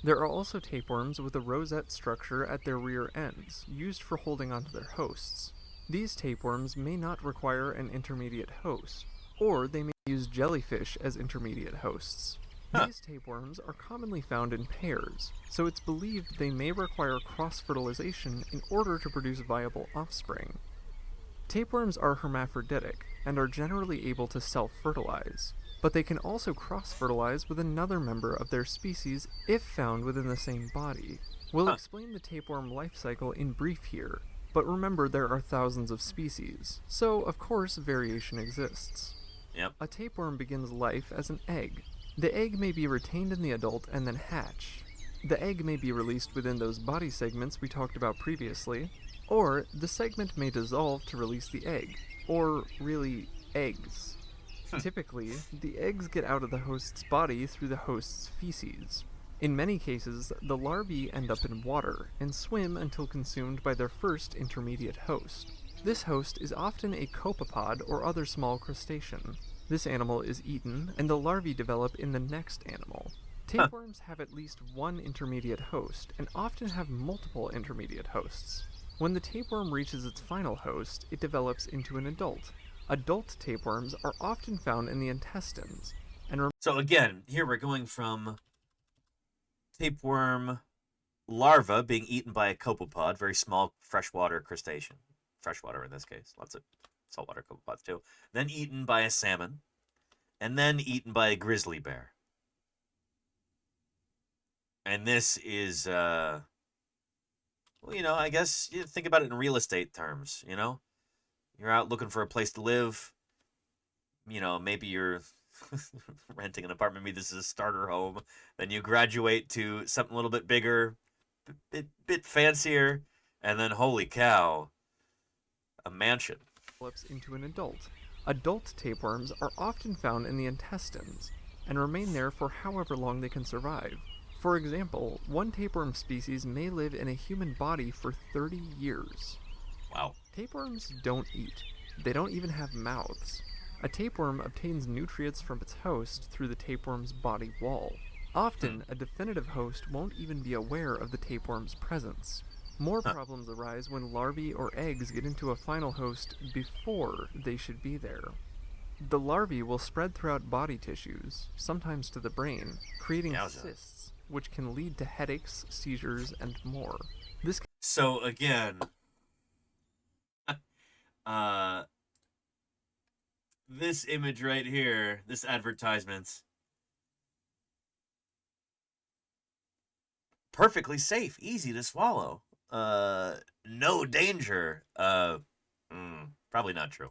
There are also tapeworms with a rosette structure at their rear ends, used for holding onto their hosts. These tapeworms may not require an intermediate host, or they may use jellyfish as intermediate hosts. These tapeworms are commonly found in pairs, so it's believed they may require cross-fertilization in order to produce viable offspring. Tapeworms are hermaphroditic and are generally able to self-fertilize, but they can also cross-fertilize with another member of their species if found within the same body. We'll explain the tapeworm life cycle in brief here, but remember there are thousands of species, so of course variation exists. A tapeworm begins life as an egg. The egg may be retained in the adult and then hatch. The egg may be released within those body segments we talked about previously, or the segment may dissolve to release the egg, or really, eggs. Typically, the eggs get out of the host's body through the host's feces. In many cases, the larvae end up in water and swim until consumed by their first intermediate host. This host is often a copepod or other small crustacean. This animal is eaten, and the larvae develop in the next animal. Tapeworms have at least one intermediate host, and often have multiple intermediate hosts. When the tapeworm reaches its final host, it develops into an adult. Adult tapeworms are often found in the intestines, and so again, here we're going from tapeworm larva being eaten by a copepod, very small freshwater crustacean. Freshwater in this case, lots of saltwater copepods too. Then eaten by a salmon, and then eaten by a grizzly bear. And this is, well, you know, I guess you think about it in real estate terms, you know? You're out looking for a place to live. You know, maybe you're renting an apartment. Maybe this is a starter home. Then you graduate to something a little bit bigger, bit fancier, and then, holy cow, a mansion. Develops into an adult. Adult tapeworms are often found in the intestines and remain there for however long they can survive. For example, one tapeworm species may live in a human body for 30 years. Wow. Tapeworms don't eat. They don't even have mouths. A tapeworm obtains nutrients from its host through the tapeworm's body wall. Often, a definitive host won't even be aware of the tapeworm's presence. More problems arise when larvae or eggs get into a final host before they should be there. The larvae will spread throughout body tissues, sometimes to the brain, creating cysts, which can lead to headaches, seizures, and more. So again, this image right here, this advertisement, perfectly safe, easy to swallow, no danger. Probably not true.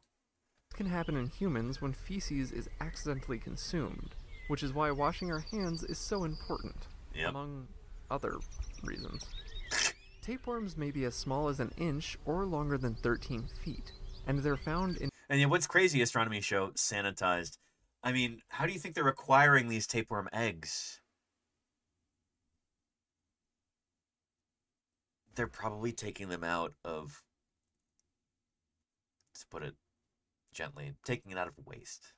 This can happen in humans when feces is accidentally consumed, which is why washing our hands is so important, among other reasons. Tapeworms may be as small as an inch or longer than 13 feet, and they're found in... And you know, what's crazy, Astronomy Show, sanitized. I mean, how do you think they're acquiring these tapeworm eggs? They're probably taking them out of, to put it gently, taking it out of waste.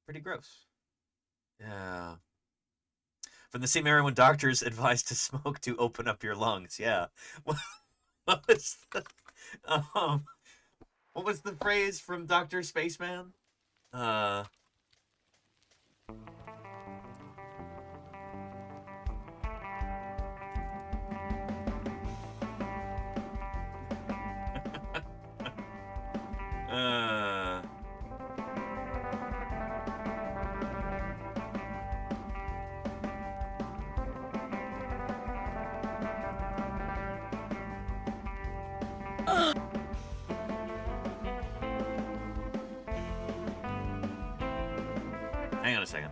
Pretty gross. Yeah. From the same era when doctors advised to smoke to open up your lungs. Yeah. What was the phrase from Dr. Spaceman? Hang on a second.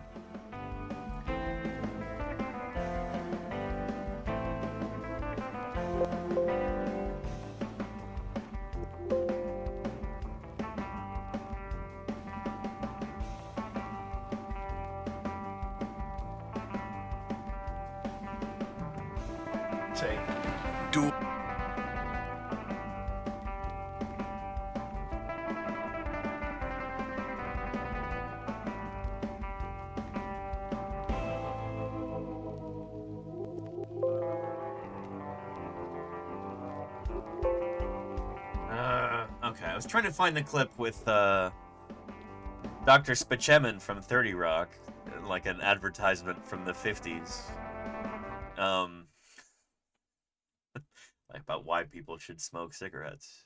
Say, Okay, I was trying to find the clip with Dr. Spaceman from 30 Rock, like an advertisement from the 50s. Like about why people should smoke cigarettes.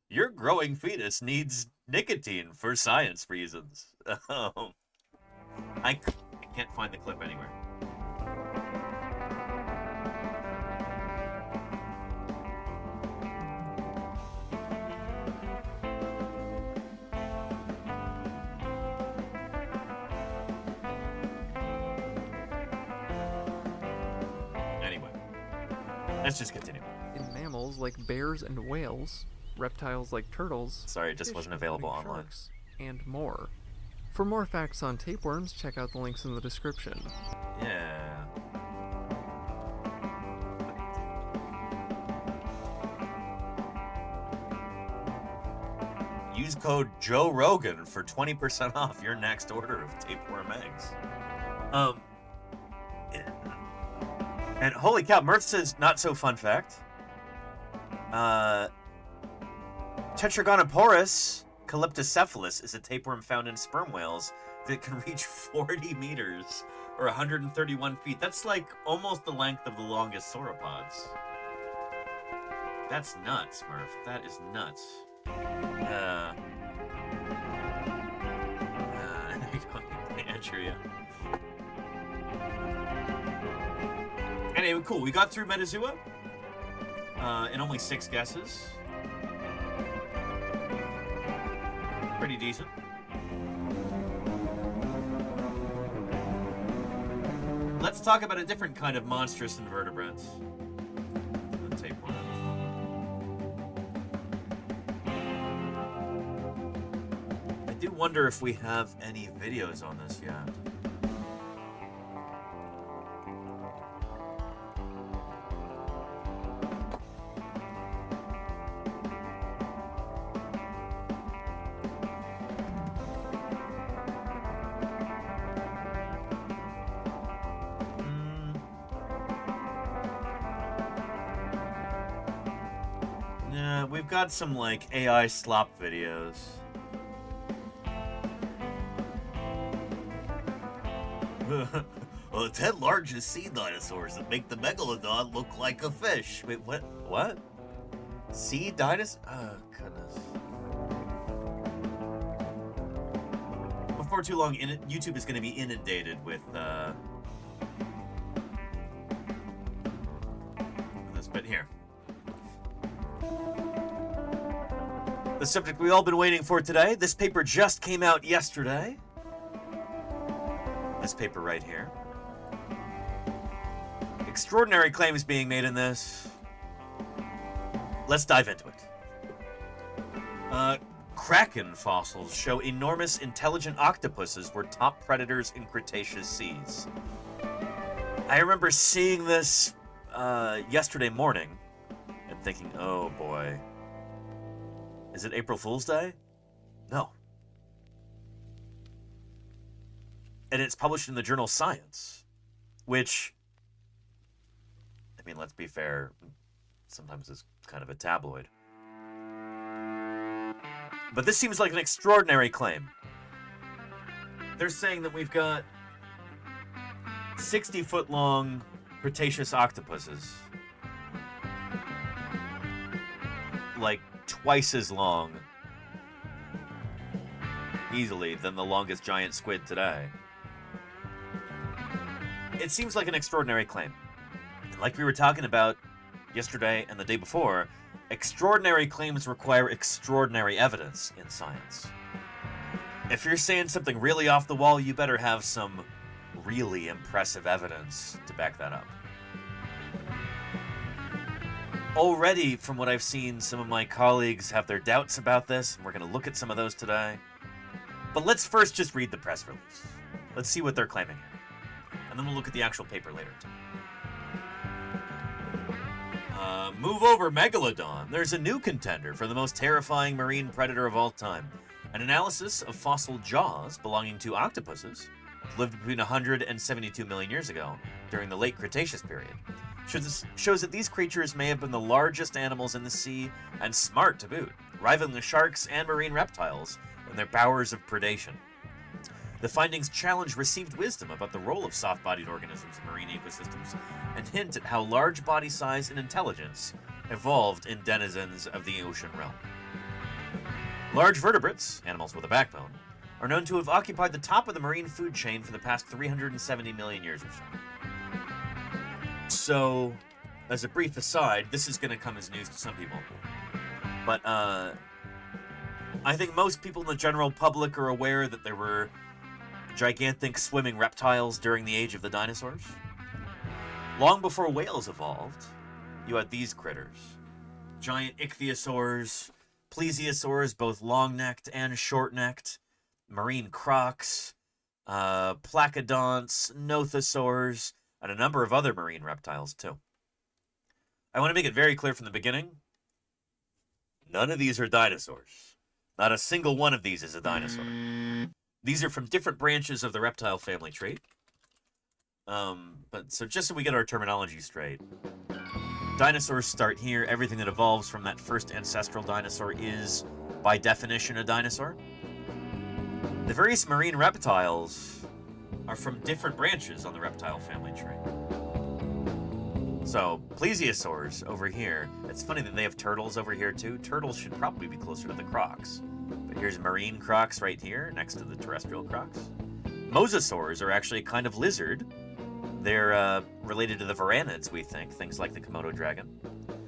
Your growing fetus needs nicotine for science reasons. I can't find the clip anywhere. Anyway, let's just continue. In mammals like bears and whales, reptiles like turtles... Sorry, it just wasn't available online. Sharks, and more. For more facts on tapeworms, check out the links in the description. Yeah. Use code Joe Rogan for 20% off your next order of tapeworm eggs. And holy cow, Mirth says not so fun fact. Tetragoniporus calyptocephalus is a tapeworm found in sperm whales that can reach 40 meters or 131 feet. That's like almost the length of the longest sauropods. That's nuts, Murph. That is nuts. There you go. Andrew, yeah. anyway, cool. We got through Metazoa in only 6 guesses. Pretty decent. Let's talk about a different kind of monstrous invertebrates. The tapeworm. I do wonder if we have any videos on this yet. We've got some, like, AI slop videos. Well, the 10 largest sea dinosaurs that make the megalodon look like a fish. Wait, what? What? Sea dinosaur? Oh, goodness. Before too long, YouTube is going to be inundated with, this bit here. The subject we've all been waiting for today. This paper just came out yesterday. This paper right here. Extraordinary claims being made in this. Let's dive into it. Kraken fossils show enormous intelligent octopuses were top predators in Cretaceous seas. I remember seeing this yesterday morning and thinking, oh boy. Is it April Fool's Day? No. And it's published in the journal Science, which, I mean, let's be fair, sometimes is kind of a tabloid. But this seems like an extraordinary claim. They're saying that we've got 60-foot-long Cretaceous octopuses. Like, twice as long, easily, than the longest giant squid today. It seems like an extraordinary claim. Like we were talking about yesterday and the day before, extraordinary claims require extraordinary evidence in science. If you're saying something really off the wall, you better have some really impressive evidence to back that up. Already, from what I've seen, some of my colleagues have their doubts about this, and we're going to look at some of those today. But let's first just read the press release. Let's see what they're claiming here. And then we'll look at the actual paper later, too. Move over, Megalodon. There's a new contender for the most terrifying marine predator of all time. An analysis of fossil jaws belonging to octopuses lived between 100 and 72 million years ago, during the late Cretaceous period. Shows that these creatures may have been the largest animals in the sea, and smart to boot, rivaling the sharks and marine reptiles in their powers of predation. The findings challenge received wisdom about the role of soft-bodied organisms in marine ecosystems, and hint at how large body size and intelligence evolved in denizens of the ocean realm. Large vertebrates, animals with a backbone, are known to have occupied the top of the marine food chain for the past 370 million years or so. So, as a brief aside, this is going to come as news to some people. But, I think most people in the general public are aware that there were gigantic swimming reptiles during the age of the dinosaurs. Long before whales evolved, you had these critters. Giant ichthyosaurs, plesiosaurs, both long-necked and short-necked, marine crocs, placodonts, nothosaurs, and a number of other marine reptiles, too. I want to make it very clear from the beginning, none of these are dinosaurs. Not a single one of these is a dinosaur. These are from different branches of the reptile family tree. But so just so we get our terminology straight, dinosaurs start here. Everything that evolves from that first ancestral dinosaur is, by definition, a dinosaur. The various marine reptiles are from different branches on the reptile family tree. So, plesiosaurs over here. It's funny that they have turtles over here too. Turtles should probably be closer to the crocs. But here's marine crocs right here, next to the terrestrial crocs. Mosasaurs are actually a kind of lizard They're related to the varanids, we think, things like the Komodo dragon.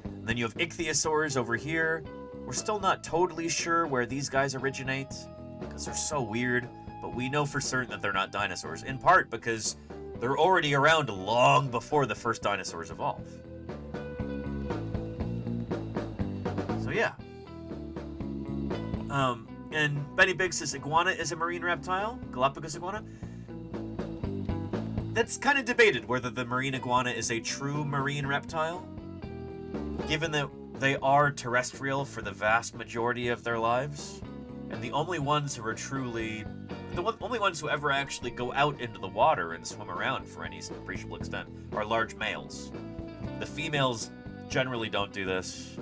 And then you have ichthyosaurs over here. We're still not totally sure where these guys originate, because they're so weird, but we know for certain that they're not dinosaurs, in part because they're already around long before the first dinosaurs evolved. So yeah. And Benny Big says iguana is a marine reptile, Galapagos iguana. That's kind of debated whether the marine iguana is a true marine reptile, given that they are terrestrial for the vast majority of their lives, and the only ones who only ones who ever actually go out into the water and swim around for any appreciable extent are large males. The females generally don't do this.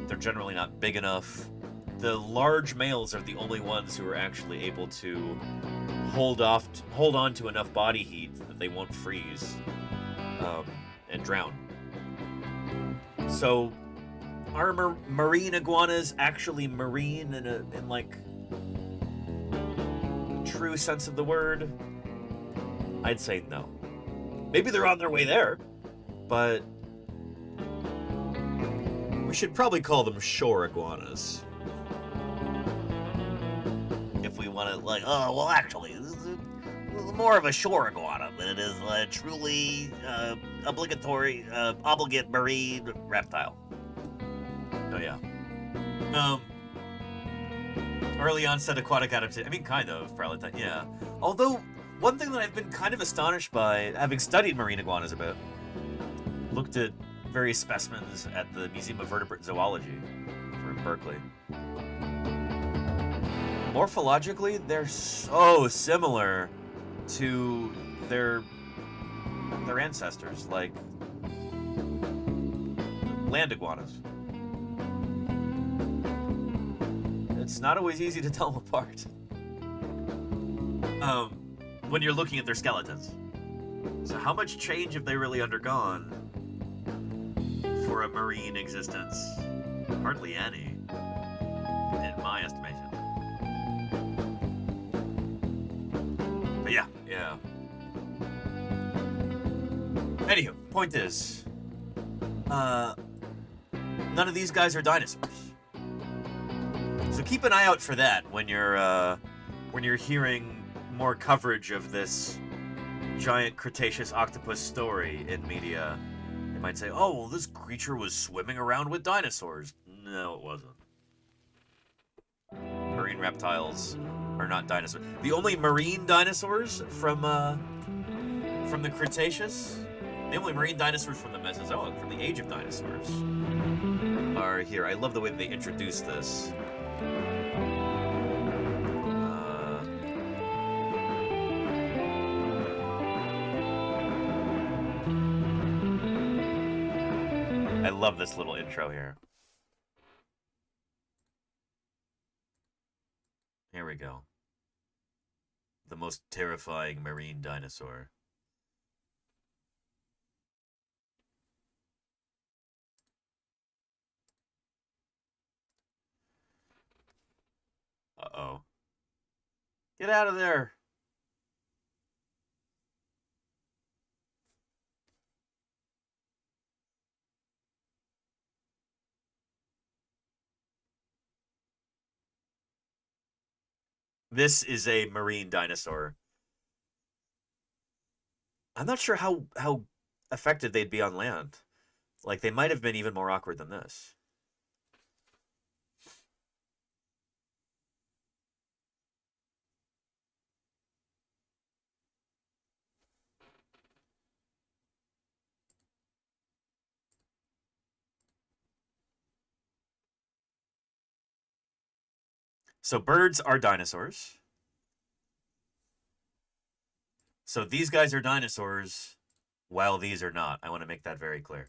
They're generally not big enough. The large males are the only ones who are actually able to hold on to enough body heat that they won't freeze and drown. So, are marine iguanas actually marine in like true sense of the word? I'd say no. Maybe they're on their way there, but we should probably call them shore iguanas. If we want to, like, oh, well, actually, this is more of a shore iguana than it is a truly obligate marine reptile. Oh, yeah. Early onset aquatic adaptation. I mean, kind of, probably. Yeah. Although, one thing that I've been kind of astonished by, having studied marine iguanas a bit, looked at various specimens at the Museum of Vertebrate Zoology over in Berkeley. Morphologically, they're so similar to their ancestors, like land iguanas. It's not always easy to tell them apart when you're looking at their skeletons. So how much change have they really undergone for a marine existence? Hardly any, in my estimation. But yeah. Anywho, point is, none of these guys are dinosaurs. So keep an eye out for that when you're hearing more coverage of this giant Cretaceous octopus story in media. They might say, "Oh, well, this creature was swimming around with dinosaurs." No, it wasn't. Marine reptiles are not dinosaurs. The only marine dinosaurs from the Cretaceous, the only marine dinosaurs from the Mesozoic, from the Age of Dinosaurs, are here. I love the way they introduce this. I love this little intro here. Here we go. The most terrifying marine dinosaur. Uh-oh. Get out of there! This is a marine dinosaur. I'm not sure how effective they'd be on land. Like, they might have been even more awkward than this. So birds are dinosaurs. So these guys are dinosaurs, while these are not. I want to make that very clear.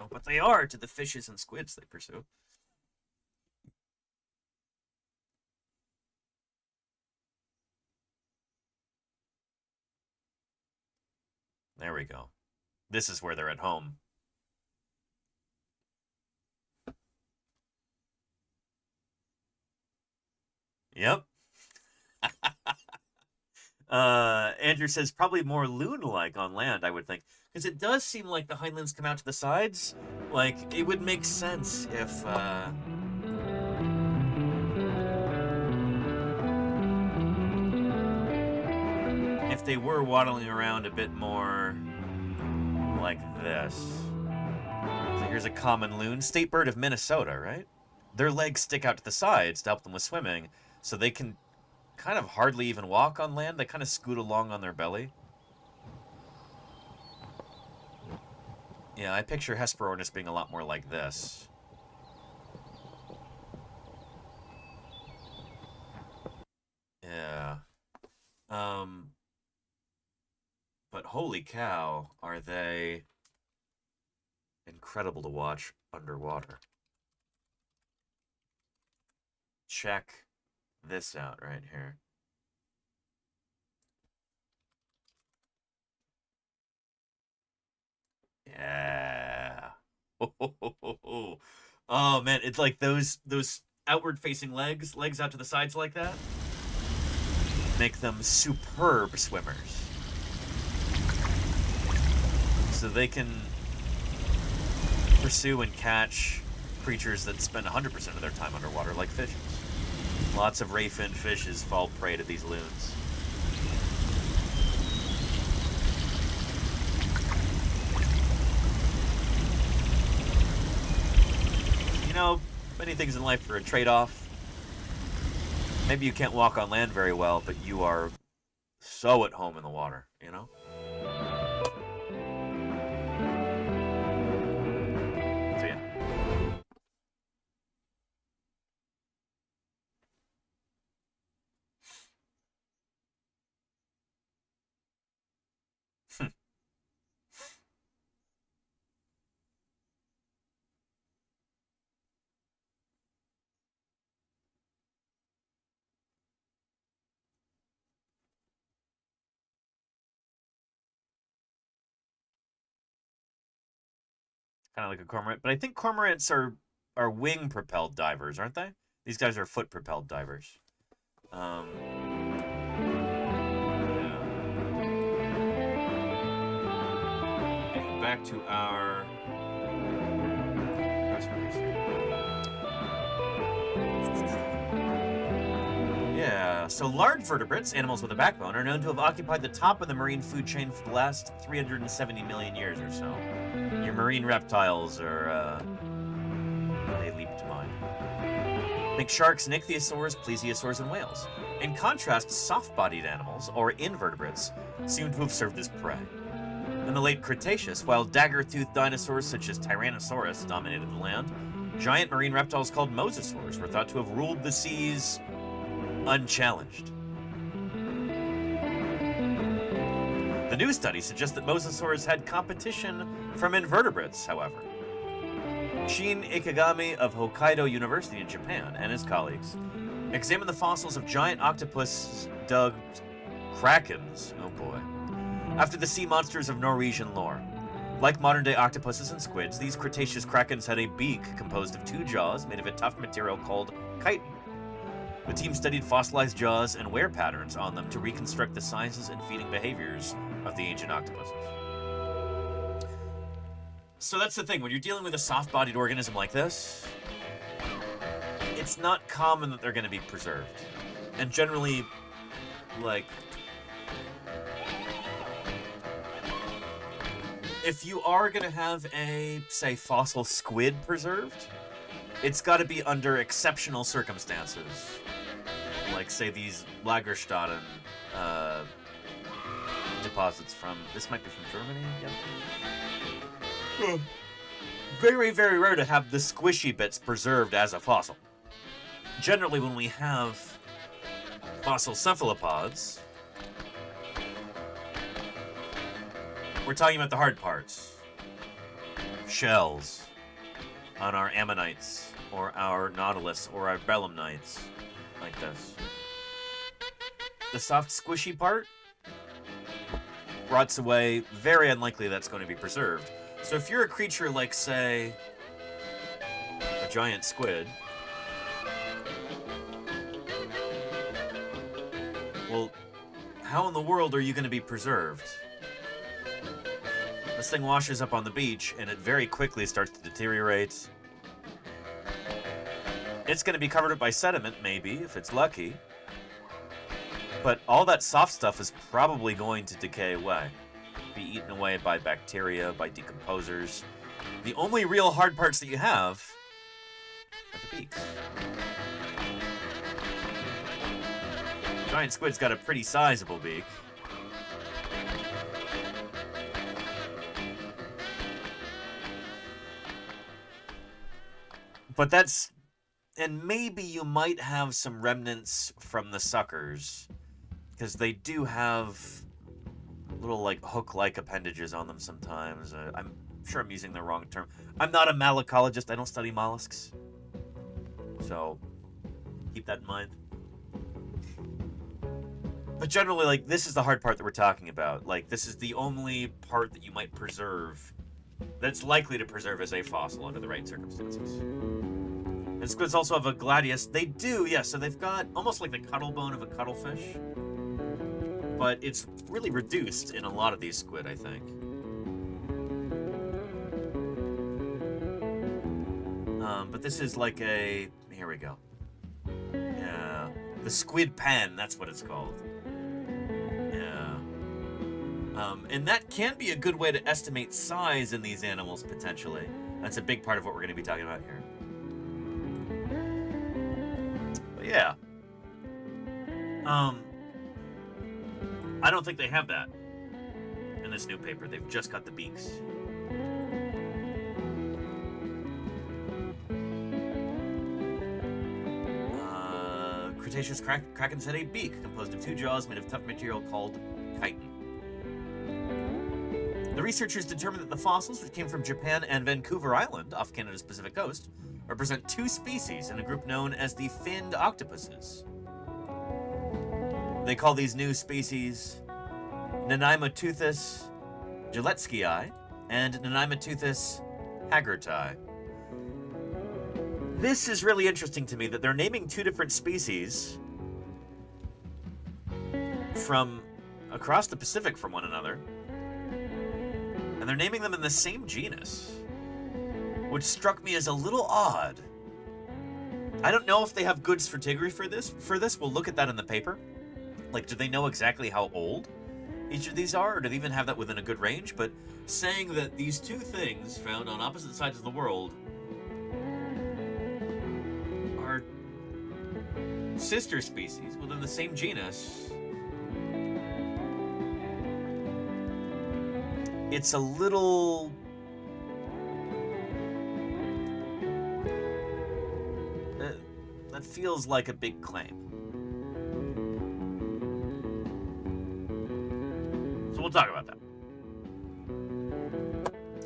Oh, but they are to the fishes and squids they pursue. There we go. This is where they're at home. Yep. Andrew says probably more loon-like on land, I would think. Because it does seem like the hind limbs come out to the sides. Like, it would make sense if they were waddling around a bit more like this. So here's a common loon, state bird of Minnesota, right? Their legs stick out to the sides to help them with swimming, so they can kind of hardly even walk on land. They kind of scoot along on their belly. Yeah, I picture Hesperornis being a lot more like this. Yeah. But holy cow, are they incredible to watch underwater. Check this out right here. Yeah. Oh man, it's like those outward facing legs out to the sides like that, make them superb swimmers. So they can pursue and catch creatures that spend 100% of their time underwater, like fishes. Lots of ray-finned fishes fall prey to these loons. You know, many things in life are a trade-off. Maybe you can't walk on land very well, but you are so at home in the water, you know? So yeah. Kind of like a cormorant, but I think cormorants are wing-propelled divers, aren't they? These guys are foot-propelled divers. Yeah. And back to our press release here. Yeah, so large vertebrates, animals with a backbone, are known to have occupied the top of the marine food chain for the last 370 million years or so. Your marine reptiles are, they leap to mind. Think sharks, ichthyosaurs, plesiosaurs, and whales. In contrast, soft-bodied animals, or invertebrates, seem to have served as prey. In the late Cretaceous, while dagger-toothed dinosaurs such as Tyrannosaurus dominated the land, giant marine reptiles called mosasaurs were thought to have ruled the seas unchallenged. The new study suggests that mosasaurs had competition from invertebrates, however. Shin Ikegami of Hokkaido University in Japan and his colleagues examined the fossils of giant octopus dubbed krakens, oh boy, after the sea monsters of Norwegian lore. Like modern-day octopuses and squids, these Cretaceous krakens had a beak composed of two jaws made of a tough material called chitin. The team studied fossilized jaws and wear patterns on them to reconstruct the sizes and feeding behaviors of the ancient octopuses. So that's the thing, when you're dealing with a soft-bodied organism like this, it's not common that they're going to be preserved. And generally, like, if you are going to have a, say, fossil squid preserved, it's got to be under exceptional circumstances. Like, say, these Lagerstatten deposits from, this might be from Germany, yeah. Very, very rare to have the squishy bits preserved as a fossil. Generally, when we have fossil cephalopods, we're talking about the hard parts. Shells on our ammonites, or our nautilus, or our belemnites, like this. The soft, squishy part rots away. Very unlikely that's going to be preserved. So if you're a creature like, say, a giant squid, Well, how in the world are you going to be preserved? This thing washes up on the beach, and it very quickly starts to deteriorate. It's going to be covered up by sediment, maybe, if it's lucky. But all that soft stuff is probably going to decay away. Be eaten away by bacteria, by decomposers. The only real hard parts that you have are the beaks. Giant squid's got a pretty sizable beak. But that's... And maybe you might have some remnants from the suckers, because they do have little, like, hook-like appendages on them sometimes. I'm sure I'm using the wrong term. I'm not a malacologist. I don't study mollusks. So, keep that in mind. But generally, like, this is the hard part that we're talking about. Like, this is the only part that you might preserve that's likely to preserve as a fossil under the right circumstances. And squids also have a gladius. They do, yeah, so they've got almost like the cuttle bone of a cuttlefish. But it's really reduced in a lot of these squid, I think. But this is like a... Here we go. Yeah. The squid pen, that's what it's called. Yeah. And that can be a good way to estimate size in these animals, potentially. That's a big part of what we're going to be talking about here. But yeah. I don't think they have that in this new paper. They've just got the beaks. Cretaceous krakens had a beak composed of two jaws made of tough material called chitin. The researchers determined that the fossils, which came from Japan and Vancouver Island off Canada's Pacific coast, represent two species in a group known as the finned octopuses. They call these new species Nanaimoteuthis gillespii and Nanaimoteuthis hagerti. This is really interesting to me that they're naming two different species from across the Pacific from one another, and they're naming them in the same genus, which struck me as a little odd. I don't know if they have good stratigraphy for this. We'll look at that in the paper. Like, do they know exactly how old each of these are, or do they even have that within a good range? But saying that these two things found on opposite sides of the world are sister species within the same genus, it's a little... that feels like a big claim. So we'll talk about that.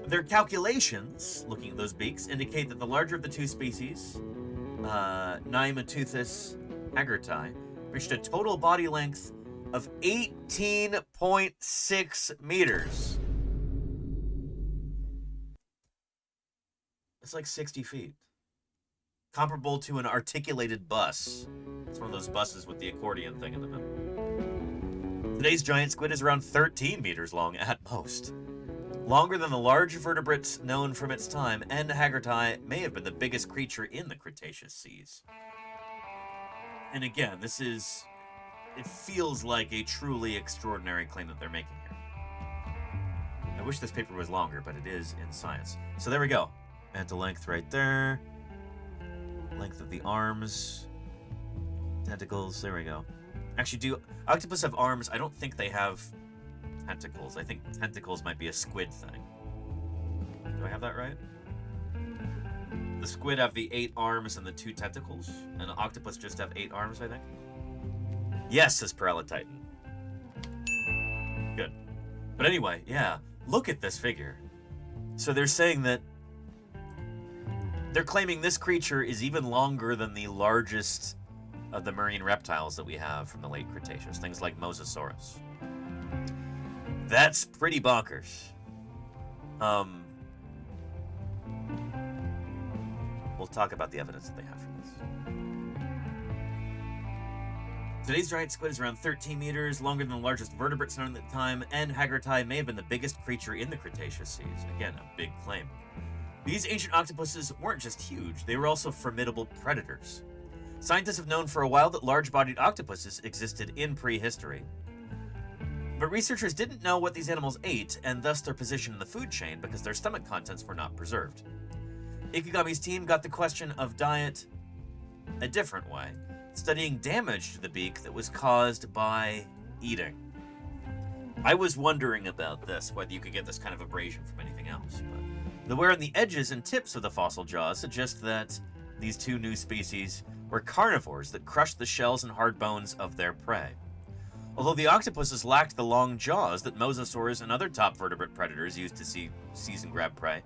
Their calculations, looking at those beaks, indicate that the larger of the two species, Nanaimoteuthis hagerti, reached a total body length of 18.6 meters. It's like 60 feet. Comparable to an articulated bus. It's one of those buses with the accordion thing in the middle. Today's giant squid is around 13 meters long at most. Longer than the large vertebrates known from its time, and hagerti may have been the biggest creature in the Cretaceous seas. And again, it feels like a truly extraordinary claim that they're making here. I wish this paper was longer, but it is in Science. So there we go. Mantle length right there. Length of the arms. Tentacles, there we go. Actually, do octopus have arms? I don't think they have tentacles. I think tentacles might be a squid thing. Do I have that right? The squid have the 8 arms and the 2 tentacles, and the octopus just have 8 arms, I think. Yes, says Paleontologizing. Good. But anyway, yeah, look at this figure. So they're saying that they're claiming this creature is even longer than the largest of the marine reptiles that we have from the late Cretaceous, things like Mosasaurus. That's pretty bonkers. We'll talk about the evidence that they have for this. Today's giant squid is around 13 meters, longer than the largest vertebrates known at the time, and Haggertai may have been the biggest creature in the Cretaceous seas. Again, a big claim. These ancient octopuses weren't just huge, they were also formidable predators. Scientists have known for a while that large-bodied octopuses existed in prehistory. But researchers didn't know what these animals ate, and thus their position in the food chain, because their stomach contents were not preserved. Ikegami's team got the question of diet a different way, studying damage to the beak that was caused by eating. I was wondering about this, whether you could get this kind of abrasion from anything else, but the wear on the edges and tips of the fossil jaws suggest that these two new species were carnivores that crushed the shells and hard bones of their prey. Although the octopuses lacked the long jaws that mosasaurs and other top vertebrate predators used to seize and grab prey,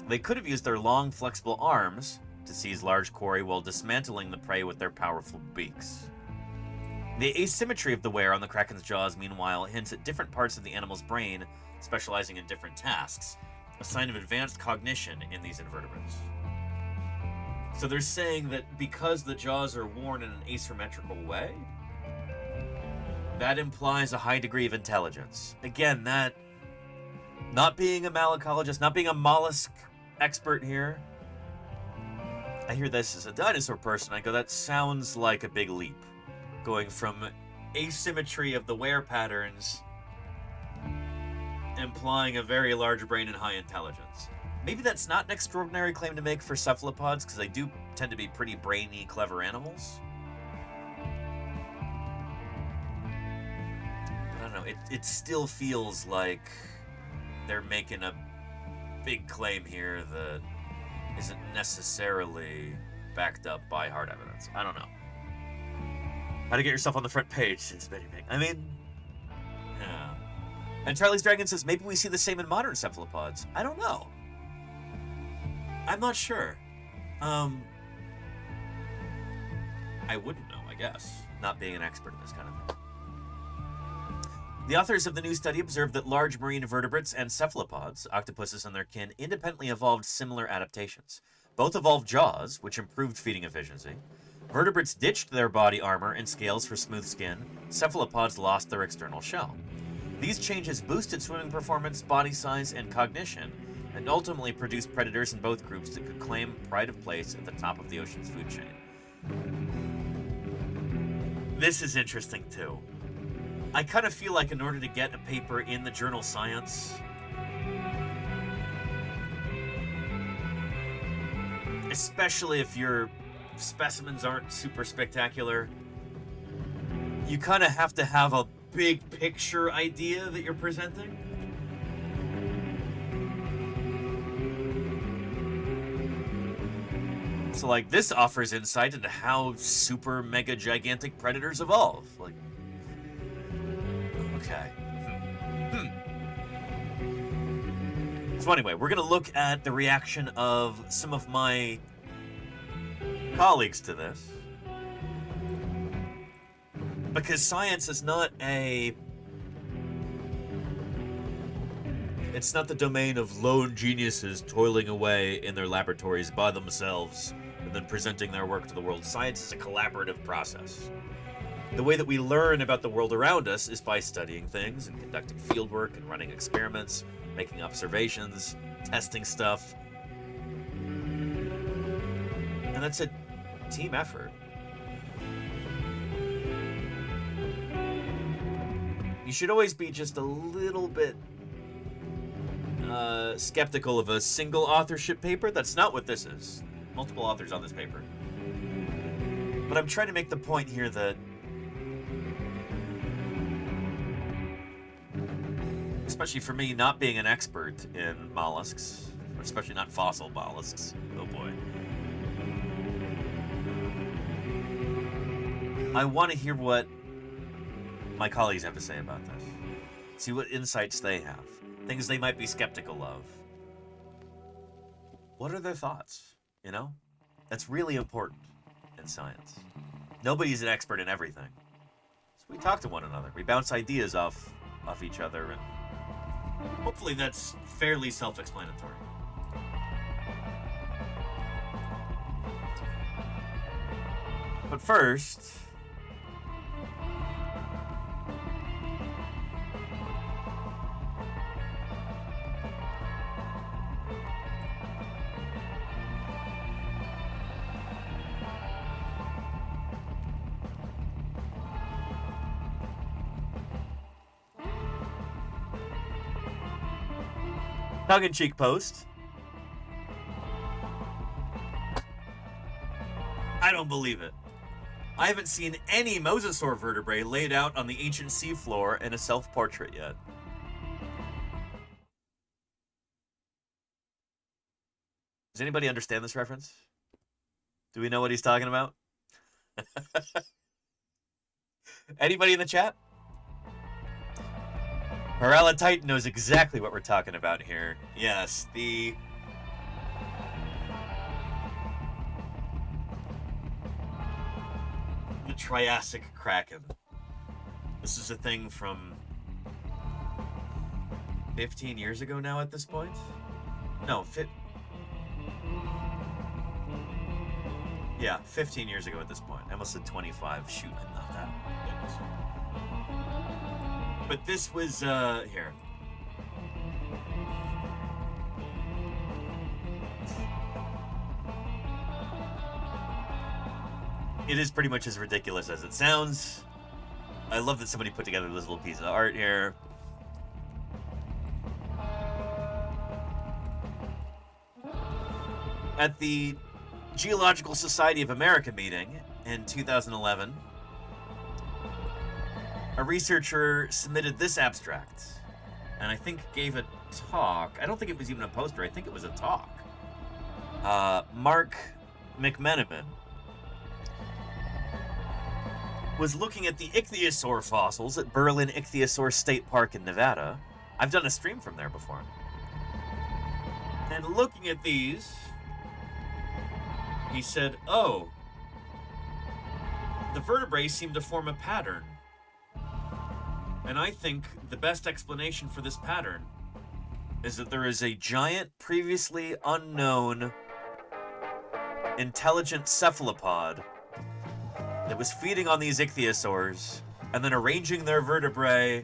they could have used their long, flexible arms to seize large quarry while dismantling the prey with their powerful beaks. The asymmetry of the wear on the kraken's jaws, meanwhile, hints at different parts of the animal's brain specializing in different tasks, a sign of advanced cognition in these invertebrates. So they're saying that because the jaws are worn in an asymmetrical way, that implies a high degree of intelligence. Again, that, not being a malacologist, not being a mollusk expert here, I hear this as a dinosaur person, I go, that sounds like a big leap. Going from asymmetry of the wear patterns, implying a very large brain and high intelligence. Maybe that's not an extraordinary claim to make for cephalopods, because they do tend to be pretty brainy, clever animals. I don't know, it still feels like they're making a big claim here that isn't necessarily backed up by hard evidence. I don't know. How to get yourself on the front page is very big. I mean, yeah. And Charlie's Dragon says, maybe we see the same in modern cephalopods. I don't know. I'm not sure. I wouldn't know, I guess, not being an expert in this kind of thing. The authors of the new study observed that large marine vertebrates and cephalopods, octopuses and their kin, independently evolved similar adaptations. Both evolved jaws, which improved feeding efficiency. Vertebrates ditched their body armor and scales for smooth skin. Cephalopods lost their external shell. These changes boosted swimming performance, body size, and cognition, and ultimately produced predators in both groups that could claim pride of place at the top of the ocean's food chain. This is interesting, too. I kind of feel like in order to get a paper in the journal Science, especially if your specimens aren't super spectacular, you kind of have to have a big picture idea that you're presenting. So, like, this offers insight into how super mega gigantic predators evolve. Like, okay. So anyway, we're going to look at the reaction of some of my colleagues to this. Because science is not it's not the domain of lone geniuses toiling away in their laboratories by themselves and then presenting their work to the world. Science is a collaborative process. The way that we learn about the world around us is by studying things and conducting fieldwork and running experiments, making observations, testing stuff. And that's a team effort. You should always be just a little bit skeptical of a single authorship paper. That's not what this is. Multiple authors on this paper. But I'm trying to make the point here that especially for me, not being an expert in mollusks, especially not fossil mollusks, oh boy, I want to hear what my colleagues have to say about this. See what insights they have. Things they might be skeptical of. What are their thoughts? You know? That's really important in science. Nobody's an expert in everything. So we talk to one another. We bounce ideas off each other, and hopefully that's fairly self-explanatory. But first, tongue-in-cheek post. I don't believe it. I haven't seen any mosasaur vertebrae laid out on the ancient seafloor in a self-portrait yet. Does anybody understand this reference? Do we know what he's talking about? Anybody in the chat? Paralititan knows exactly what we're talking about here. Yes, the Triassic kraken. This is a thing from 15 years ago now at this point? No, 15 years ago at this point. I almost said 25. Shoot, I'm not that old. But this was, here. It is pretty much as ridiculous as it sounds. I love that somebody put together this little piece of art here. At the Geological Society of America meeting in 2011, a researcher submitted this abstract, and I think gave a talk. I don't think it was even a poster. I think it was a talk. Mark McMenamin was looking at the ichthyosaur fossils at Berlin Ichthyosaur State Park in Nevada. I've done a stream from there before. And looking at these, he said, oh, the vertebrae seem to form a pattern. And I think the best explanation for this pattern is that there is a giant, previously unknown, intelligent cephalopod that was feeding on these ichthyosaurs and then arranging their vertebrae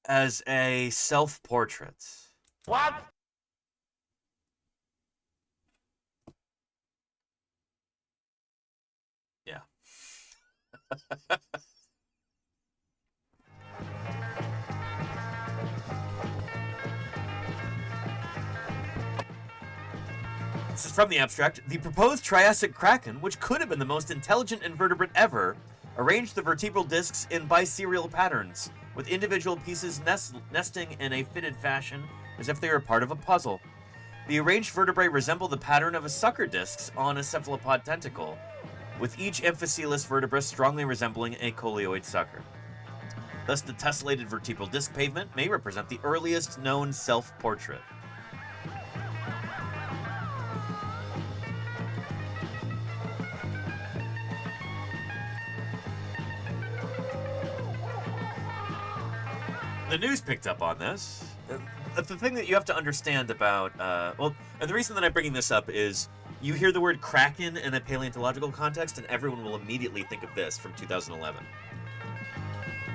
as a self-portrait. What? Yeah. This is from the abstract. The proposed Triassic kraken, which could have been the most intelligent invertebrate ever, arranged the vertebral discs in biserial patterns, with individual pieces nesting in a fitted fashion as if they were part of a puzzle. The arranged vertebrae resemble the pattern of a sucker discs on a cephalopod tentacle, with each amphicoelous vertebra strongly resembling a coleoid sucker. Thus, the tessellated vertebral disc pavement may represent the earliest known self-portrait. The news picked up on this. The thing that you have to understand about, and the reason that I'm bringing this up is you hear the word kraken in a paleontological context and everyone will immediately think of this from 2011.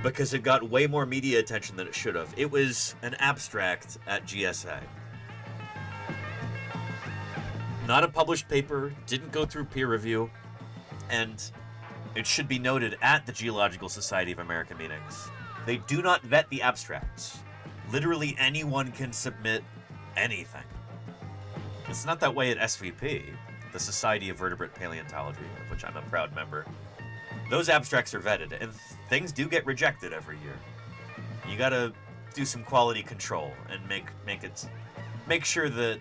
Because it got way more media attention than it should have. It was an abstract at GSA. Not a published paper, didn't go through peer review, and it should be noted at the Geological Society of America meetings, they do not vet the abstracts. Literally anyone can submit anything. It's not that way at SVP, the Society of Vertebrate Paleontology, of which I'm a proud member. Those abstracts are vetted, and things do get rejected every year. You gotta do some quality control and make sure that,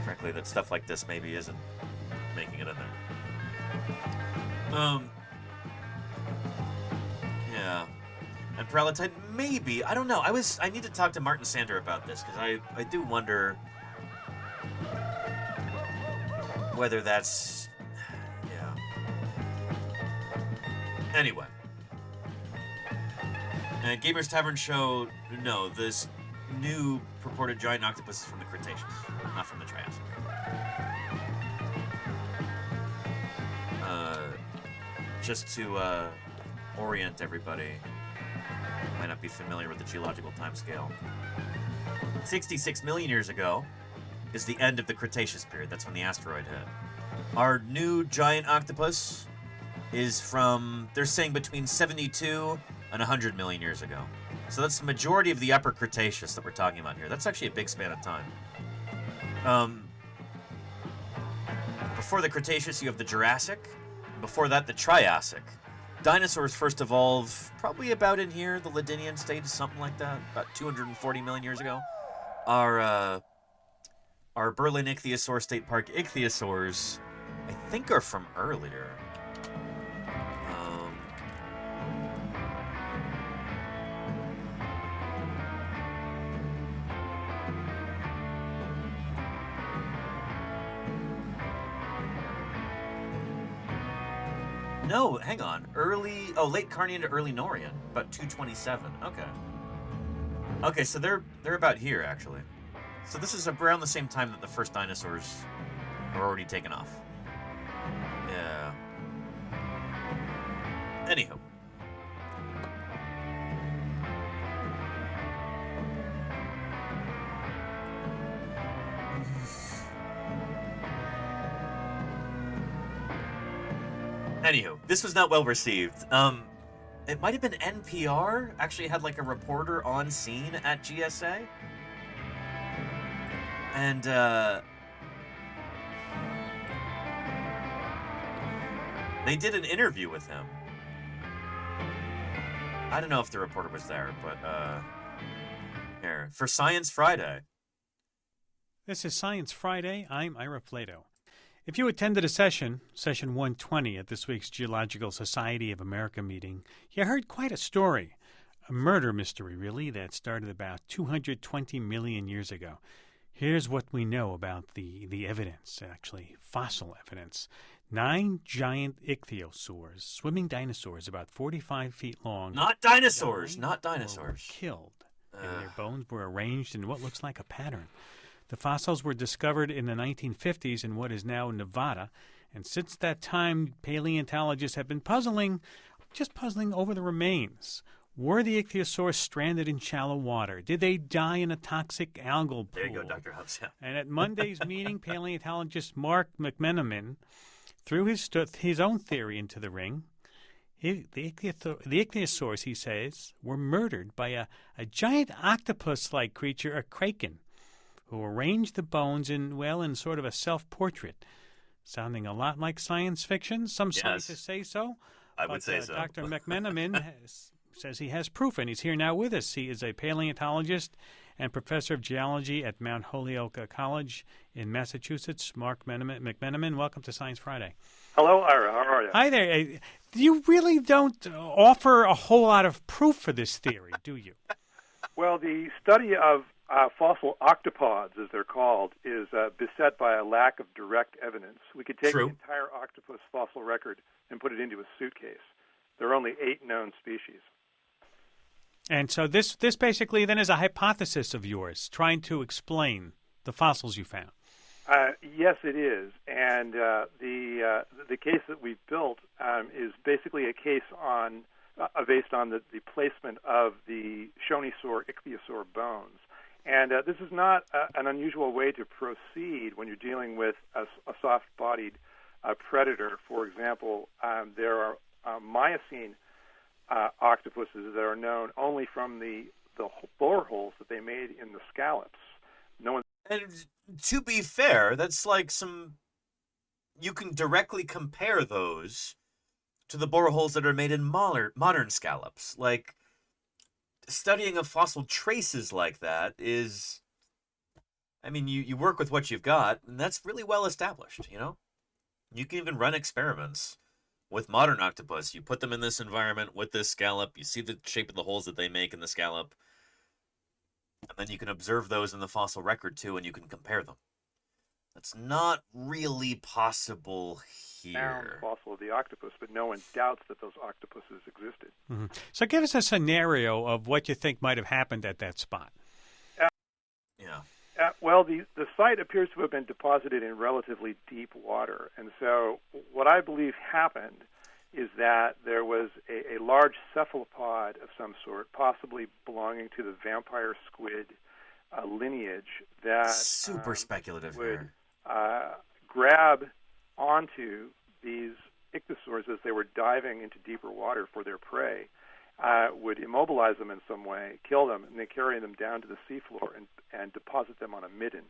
frankly, that stuff like this maybe isn't making it in there. Yeah. And Paralititan, maybe. I don't know. I need to talk to Martin Sander about this, because I do wonder whether that's... Yeah. Anyway. Gamers Tavern show, no, this new purported giant octopus is from the Cretaceous, not from the Triassic. Just to orient everybody, might not be familiar with the geological timescale. 66 million years ago is the end of the Cretaceous period. That's when the asteroid hit. Our new giant octopus is from, they're saying, between 72 and 100 million years ago. So that's the majority of the Upper Cretaceous that we're talking about here. That's actually a big span of time. Before the Cretaceous, you have the Jurassic. Before that, the Triassic. Dinosaurs first evolved probably about in here, the Ladinian stage, something like that, about 240 million years ago. Our Berlin Ichthyosaur State Park ichthyosaurs, I think, are from earlier. No, hang on. Late Carnian to early Norian, about 227. Okay. Okay, so they're about here actually. So this is around the same time that the first dinosaurs are already taken off. Yeah. Anywho. Anywho, this was not well received. It might have been NPR actually had like a reporter on scene at GSA. And they did an interview with him. I don't know if the reporter was there, but here for Science Friday. This is Science Friday. I'm Ira Flato. If you attended a session 120 at this week's Geological Society of America meeting, you heard quite a story. A murder mystery, really, that started about 220 million years ago. Here's what we know about the evidence, actually, fossil evidence. 9 giant ichthyosaurs, swimming dinosaurs about 45 feet long. Not dinosaurs, not dinosaurs. Killed, and their bones were arranged in what looks like a pattern. The fossils were discovered in the 1950s in what is now Nevada, and since that time, paleontologists have been puzzling over the remains. Were the ichthyosaurs stranded in shallow water? Did they die in a toxic algal pool? There you go, Dr. House. Yeah. And at Monday's meeting, paleontologist Mark McMenamin threw his own theory into the ring. The ichthyosaurs, he says, were murdered by a giant octopus-like creature, a kraken, who arranged the bones in sort of a self-portrait, sounding a lot like science fiction. Some scientists say so. I would say so. Dr. McMenamin says he has proof, and he's here now with us. He is a paleontologist and professor of geology at Mount Holyoke College in Massachusetts. Mark McMenamin, welcome to Science Friday. Hello, Ira. How are you? Hi there. You really don't offer a whole lot of proof for this theory, do you? Well, the study of fossil octopods, as they're called, is beset by a lack of direct evidence. We could take the entire octopus fossil record and put it into a suitcase. There are only 8 known species. And so this basically then is a hypothesis of yours, trying to explain the fossils you found. Yes, it is. And the case that we've built is basically a case based on the placement of the Shonisaur ichthyosaur bones. And this is not an unusual way to proceed when you're dealing with a soft-bodied predator. For example, there are Miocene octopuses that are known only from the boreholes that they made in the scallops. And to be fair, that's like you can directly compare those to the boreholes that are made in modern scallops. Like, studying of fossil traces like that is, you work with what you've got, and that's really well established, You can even run experiments with modern octopus. You put them in this environment with this scallop, you see the shape of the holes that they make in the scallop, and then you can observe those in the fossil record too, and you can compare them. That's not really possible here. Fossil of the octopus, but no one doubts that those octopuses existed. Mm-hmm. So give us a scenario of what you think might have happened at that spot. Well, the site appears to have been deposited in relatively deep water. And so what I believe happened is that there was a large cephalopod of some sort, possibly belonging to the vampire squid lineage, that super speculative would grab onto these ichthyosaurs as they were diving into deeper water for their prey. would immobilize them in some way, kill them, and then carry them down to the seafloor and deposit them on a midden.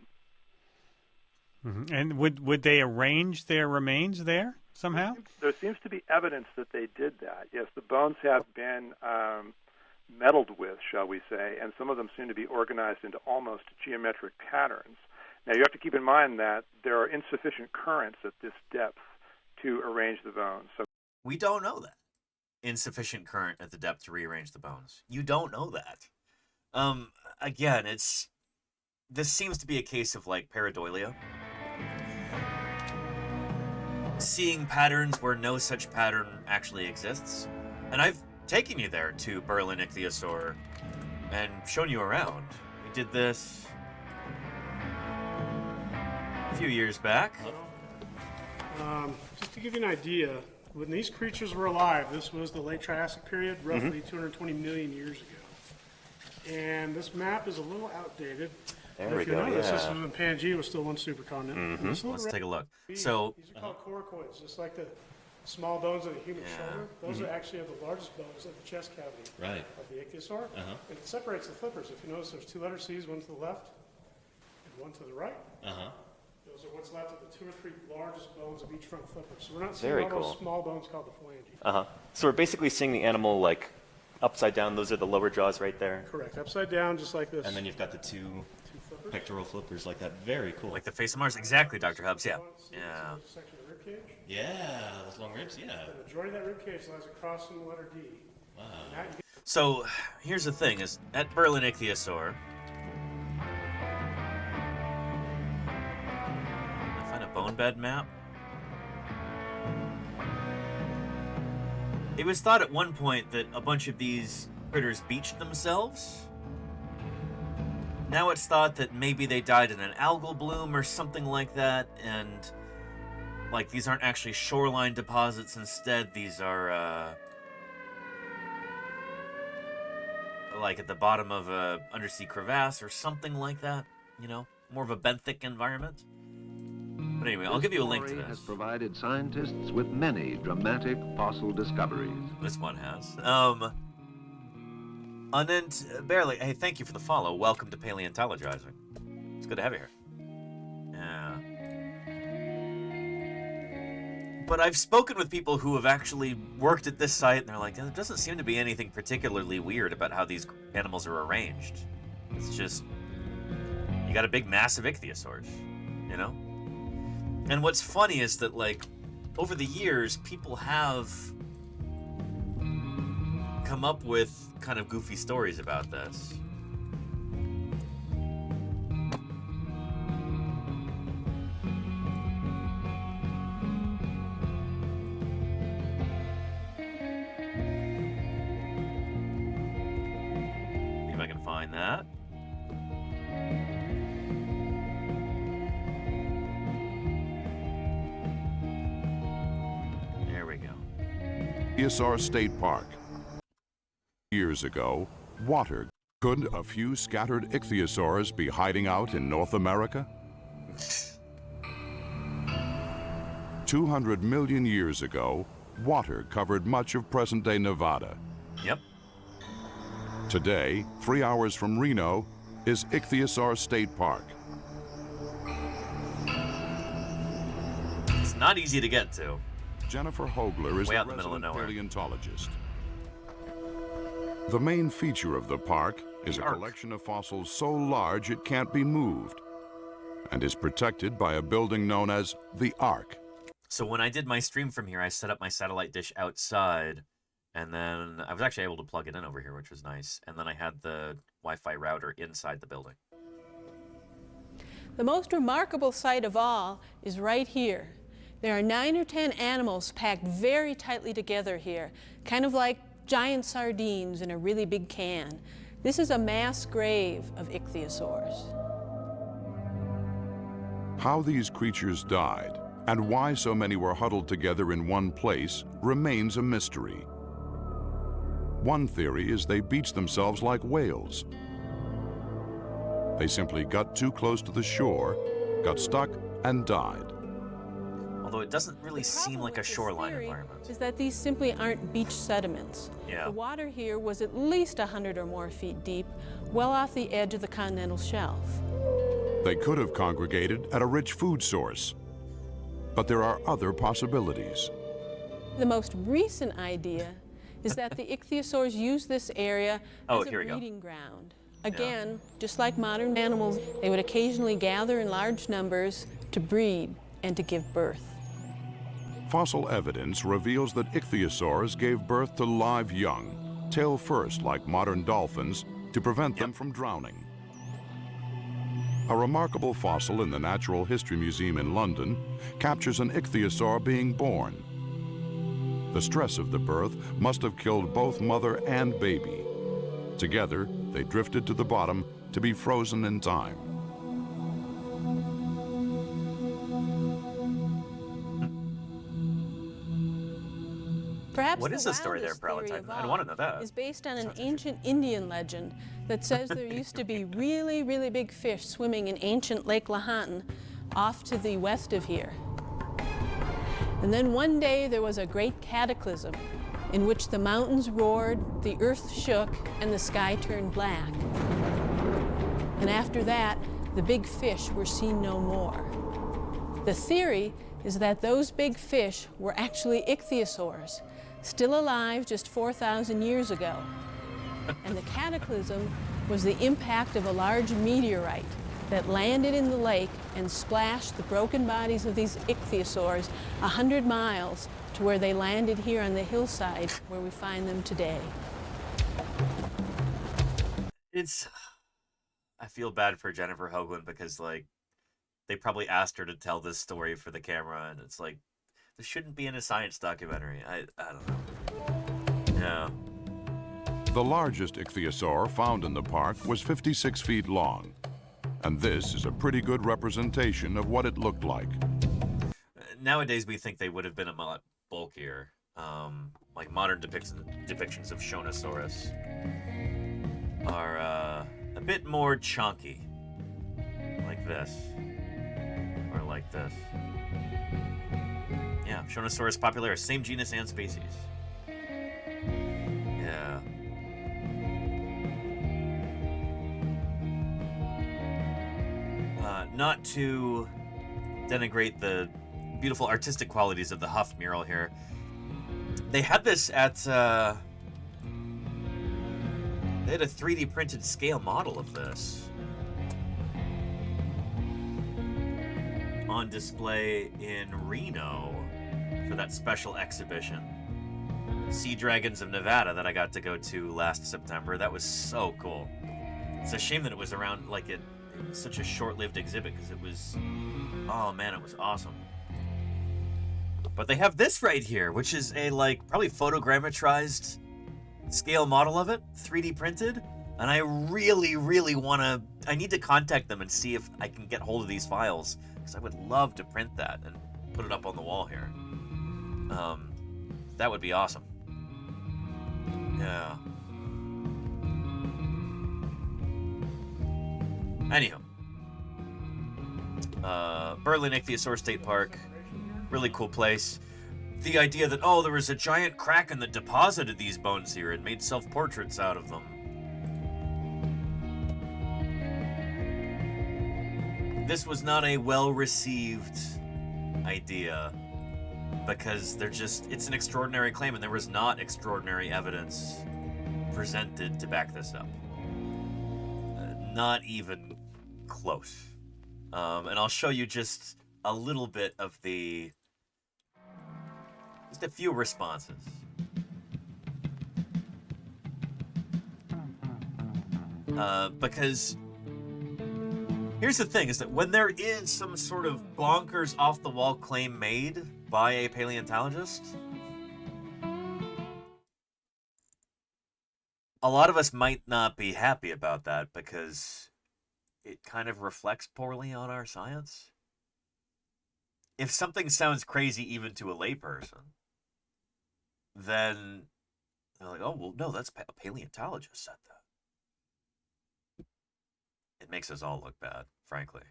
Mm-hmm. And would they arrange their remains there somehow? There seems to be evidence that they did that. Yes, the bones have been meddled with, shall we say, and some of them seem to be organized into almost geometric patterns. Now, you have to keep in mind that there are insufficient currents at this depth to arrange the bones. So we don't know that. Insufficient current at the depth to rearrange the bones. You don't know that. Again, this seems to be a case of like pareidolia. Seeing patterns where no such pattern actually exists. And I've taken you there to Berlin Ichthyosaur and shown you around. We did this a few years back. Just to give you an idea, when these creatures were alive, this was the late Triassic period, roughly 220 million years ago. And this map is a little outdated. There we if you go, notice, yeah. this is when Pangea was still one supercontinent. Let's take a look. So these are called coracoids, just like the small bones of the human shoulder. Those are actually the largest bones of the chest cavity of the ichthyosaur. And it separates the flippers. If you notice, there's two letter C's, one to the left and one to the right. Those are what's left of the 2 or 3 largest bones of each front flipper. So we're not seeing Very all cool. those small bones called the phalange. So we're basically seeing the animal like upside down. Those are the lower jaws right there. Correct. Upside down, just like this. And then you've got the two pectoral flippers like that. Very cool. Like the face of Mars. Exactly, Dr. Hubbs. Yeah. Yeah. Section of the rib cage. Yeah, those long ribs, yeah. The majority of that rib cage lies across from the letter D. Wow. So here's the thing: is at Berlin Ichthyosaur. Find a bone bed map. It was thought at one point that a bunch of these critters beached themselves. Now it's thought that maybe they died in an algal bloom or something like that, and like these aren't actually shoreline deposits. Instead, these are like at the bottom of a undersea crevasse or something like that. You know, more of a benthic environment. But anyway, I'll give you a link to this. Has provided scientists with many dramatic fossil discoveries. This one has. Anant Barely, hey, thank you for the follow. Welcome to Paleontologizing. It's good to have you here. Yeah. But I've spoken with people who have actually worked at this site, and they're like, there doesn't seem to be anything particularly weird about how these animals are arranged. It's just, you got a big massive ichthyosaurs, you know? And what's funny is that, like, over the years, people have come up with kind of goofy stories about this. See if I can find that. There we go. Ichthyosaur State Park. Years ago, water. Could a few scattered ichthyosaurs be hiding out in North America? 200 million years ago, water covered much of present-day Nevada. Yep. Today, 3 hours from Reno, is Ichthyosaur State Park. It's not easy to get to. Jennifer Hogler is way the out in the middle of resident nowhere. paleontologist. The main feature of the park is a Ark. collection of fossils so large it can't be moved, and is protected by a building known as the Ark. So when I did my stream from here, I set up my satellite dish outside, and then I was actually able to plug it in over here, which was nice. And then I had the Wi-Fi router inside the building. The most remarkable sight of all is right here. There are 9 or 10 animals packed very tightly together here, kind of like giant sardines in a really big can. This is a mass grave of ichthyosaurs. How these creatures died and why so many were huddled together in one place remains a mystery. One theory is they beached themselves like whales. They simply got too close to the shore, got stuck, and died. Although it doesn't really seem like a shoreline environment. Is that these simply aren't beach sediments. Yeah. The water here was at least 100 or more feet deep, well off the edge of the continental shelf. They could have congregated at a rich food source, but there are other possibilities. The most recent idea is that the ichthyosaurs used this area as a breeding ground. Again, just like modern animals, they would occasionally gather in large numbers to breed and to give birth. Fossil evidence reveals that ichthyosaurs gave birth to live young, tail first like modern dolphins, to prevent them from drowning. A remarkable fossil in the Natural History Museum in London captures an ichthyosaur being born. The stress of the birth must have killed both mother and baby. Together, they drifted to the bottom to be frozen in time. Perhaps What is the story there, Paleontologizing? I want to know that. Is based on an ancient Indian legend that says there used to be really, really big fish swimming in ancient Lake Lahontan off to the west of here. And then one day there was a great cataclysm in which the mountains roared, the earth shook, and the sky turned black. And after that, the big fish were seen no more. The theory is that those big fish were actually ichthyosaurs, still alive just 4,000 years ago. And the cataclysm was the impact of a large meteorite that landed in the lake and splashed the broken bodies of these ichthyosaurs 100 miles to where they landed here on the hillside where we find them today. I feel bad for Jennifer Hoagland because, like, they probably asked her to tell this story for the camera, and it's like, this shouldn't be in a science documentary. I don't know. Yeah. The largest ichthyosaur found in the park was 56 feet long, and this is a pretty good representation of what it looked like. Nowadays, we think they would have been a lot bulkier. Like modern depictions of Shonosaurus are a bit more chunky, like this, or like this. Yeah, Shonosaurus popularis, same genus and species. Yeah. Not to denigrate the beautiful artistic qualities of the Huff mural here. They had this at, they had a 3D printed scale model of this on display in Reno for that special exhibition, Sea Dragons of Nevada, that I got to go to last September. That was so cool. It's a shame that it was around, like, it was such a short-lived exhibit, because it was, oh man, it was awesome. But they have this right here, which is a, like, probably photogrammetrized scale model of it, 3D printed. And I really, really want to, I need to contact them and see if I can get hold of these files, because I would love to print that and put it up on the wall here. That would be awesome. Yeah. Anyhow. Berlin Ichthyosaur State Park. Really cool place. The idea that, oh, there was a giant kraken that deposited these bones here and made self-portraits out of them. This was not a well-received idea, because it's an extraordinary claim, and there was not extraordinary evidence presented to back this up. Not even close. And I'll show you just a little bit of just a few responses. Because here's the thing, is that when there is some sort of bonkers off-the-wall claim made by a paleontologist, a lot of us might not be happy about that, because it kind of reflects poorly on our science. If something sounds crazy even to a layperson, then they're like, oh, well, no, that's a paleontologist said that. It makes us all look bad, frankly.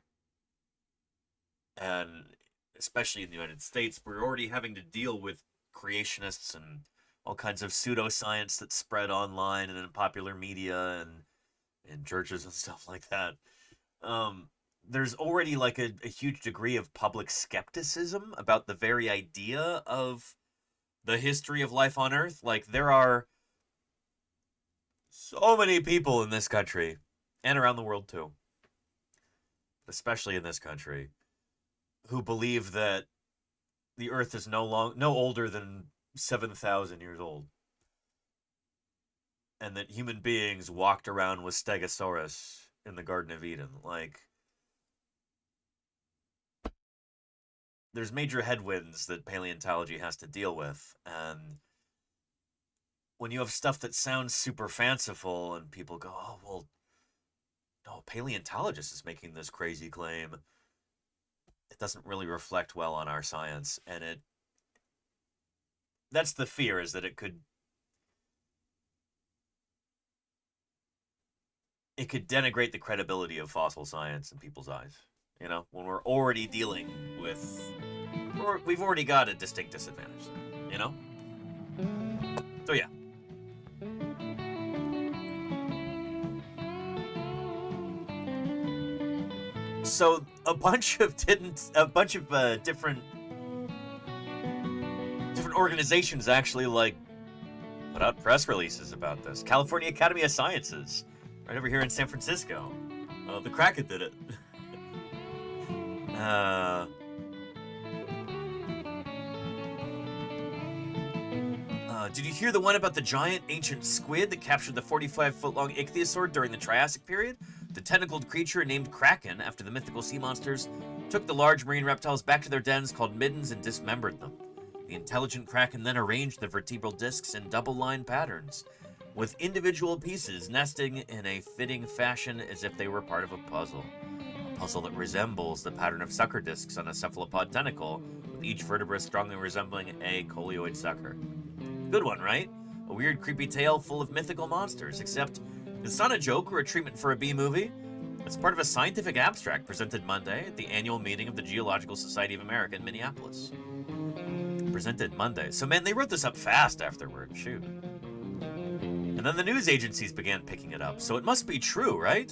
And especially in the United States, we're already having to deal with creationists and all kinds of pseudoscience that's spread online and in popular media and in churches and stuff like that. There's already like a huge degree of public skepticism about the very idea of the history of life on Earth. Like, there are so many people in this country, and around the world too, especially in this country, who believe that the Earth is no older than 7,000 years old, and that human beings walked around with Stegosaurus in the Garden of Eden. Like, there's major headwinds that paleontology has to deal with, and when you have stuff that sounds super fanciful and people go, oh, well, no, a paleontologist is making this crazy claim, it doesn't really reflect well on our science, and that's the fear, is that it could denigrate the credibility of fossil science in people's eyes. You know, when we're already dealing with, we've already got a distinct disadvantage, you know? So yeah. So a bunch of different organizations actually like put out press releases about this. California Academy of Sciences, right over here in San Francisco. The Kraken did it. Did you hear the one about the giant ancient squid that captured the 45-foot-long ichthyosaur during the Triassic period? The tentacled creature, named Kraken after the mythical sea monsters, took the large marine reptiles back to their dens called middens and dismembered them. The intelligent Kraken then arranged the vertebral discs in double-line patterns, with individual pieces nesting in a fitting fashion as if they were part of a puzzle. A puzzle that resembles the pattern of sucker discs on a cephalopod tentacle, with each vertebra strongly resembling a coleoid sucker. Good one, right? A weird, creepy tale full of mythical monsters, except it's not a joke or a treatment for a B-movie. It's part of a scientific abstract presented Monday at the annual meeting of the Geological Society of America in Minneapolis. Presented Monday. So, man, they wrote this up fast afterward. Shoot. And then the news agencies began picking it up, so it must be true, right?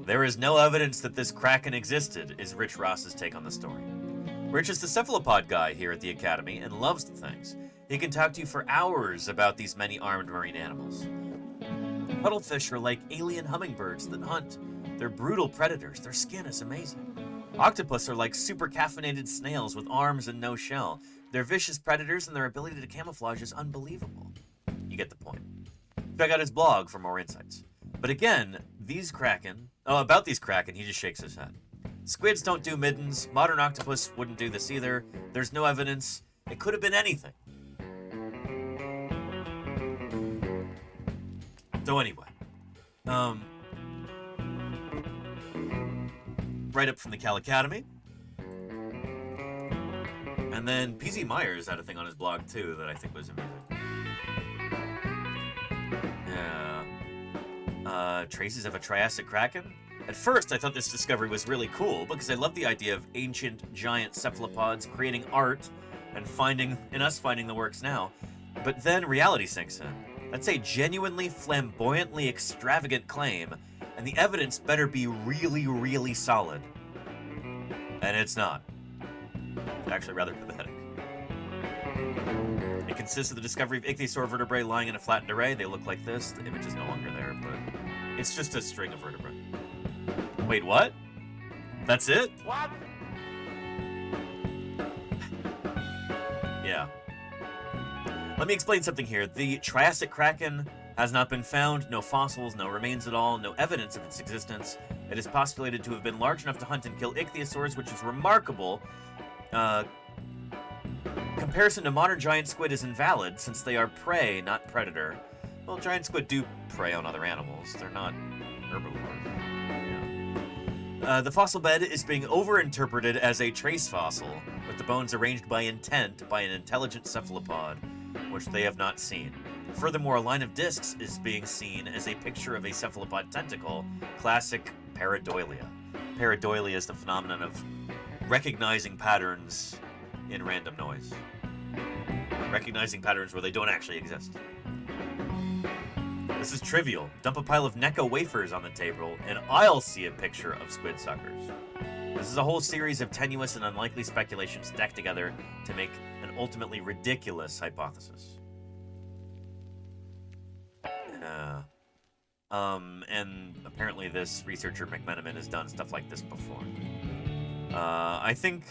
There is no evidence that this Kraken existed, is Rich Ross's take on the story. Rich is the cephalopod guy here at the Academy and loves the things. He can talk to you for hours about these many armed marine animals. Cuttlefish are like alien hummingbirds that hunt. They're brutal predators. Their skin is amazing. Octopus are like super caffeinated snails with arms and no shell. They're vicious predators, and their ability to camouflage is unbelievable. You get the point. Check out his blog for more insights. But again, about these Kraken, he just shakes his head. Squids don't do middens. Modern octopus wouldn't do this either. There's no evidence. It could have been anything. So anyway, right up from the Cal Academy. And then PZ Myers had a thing on his blog too that I think was amazing. Yeah. Traces of a Triassic Kraken? At first, I thought this discovery was really cool because I love the idea of ancient giant cephalopods creating art and finding the works now. But then reality sinks in. That's a genuinely flamboyantly extravagant claim, and the evidence better be really, really solid. And it's not. It's actually rather pathetic. It consists of the discovery of ichthyosaur vertebrae lying in a flattened array. They look like this. The image is no longer there, but it's just a string of vertebrae. Wait, what? That's it? What? Yeah. Let me explain something here. The Triassic Kraken has not been found. No fossils, no remains at all, no evidence of its existence. It is postulated to have been large enough to hunt and kill ichthyosaurs, which is remarkable. Comparison to modern giant squid is invalid, since they are prey, not predator. Well, giant squid do prey on other animals. They're not herbivores. Yeah. The fossil bed is being overinterpreted as a trace fossil, with the bones arranged by intent by an intelligent cephalopod, which they have not seen. Furthermore, a line of discs is being seen as a picture of a cephalopod tentacle, classic pareidolia. Pareidolia is the phenomenon of recognizing patterns in random noise. Recognizing patterns where they don't actually exist. This is trivial. Dump a pile of Necco wafers on the table, and I'll see a picture of squid suckers. This is a whole series of tenuous and unlikely speculations stacked together to make an ultimately ridiculous hypothesis. And apparently this researcher McMenamin has done stuff like this before. I think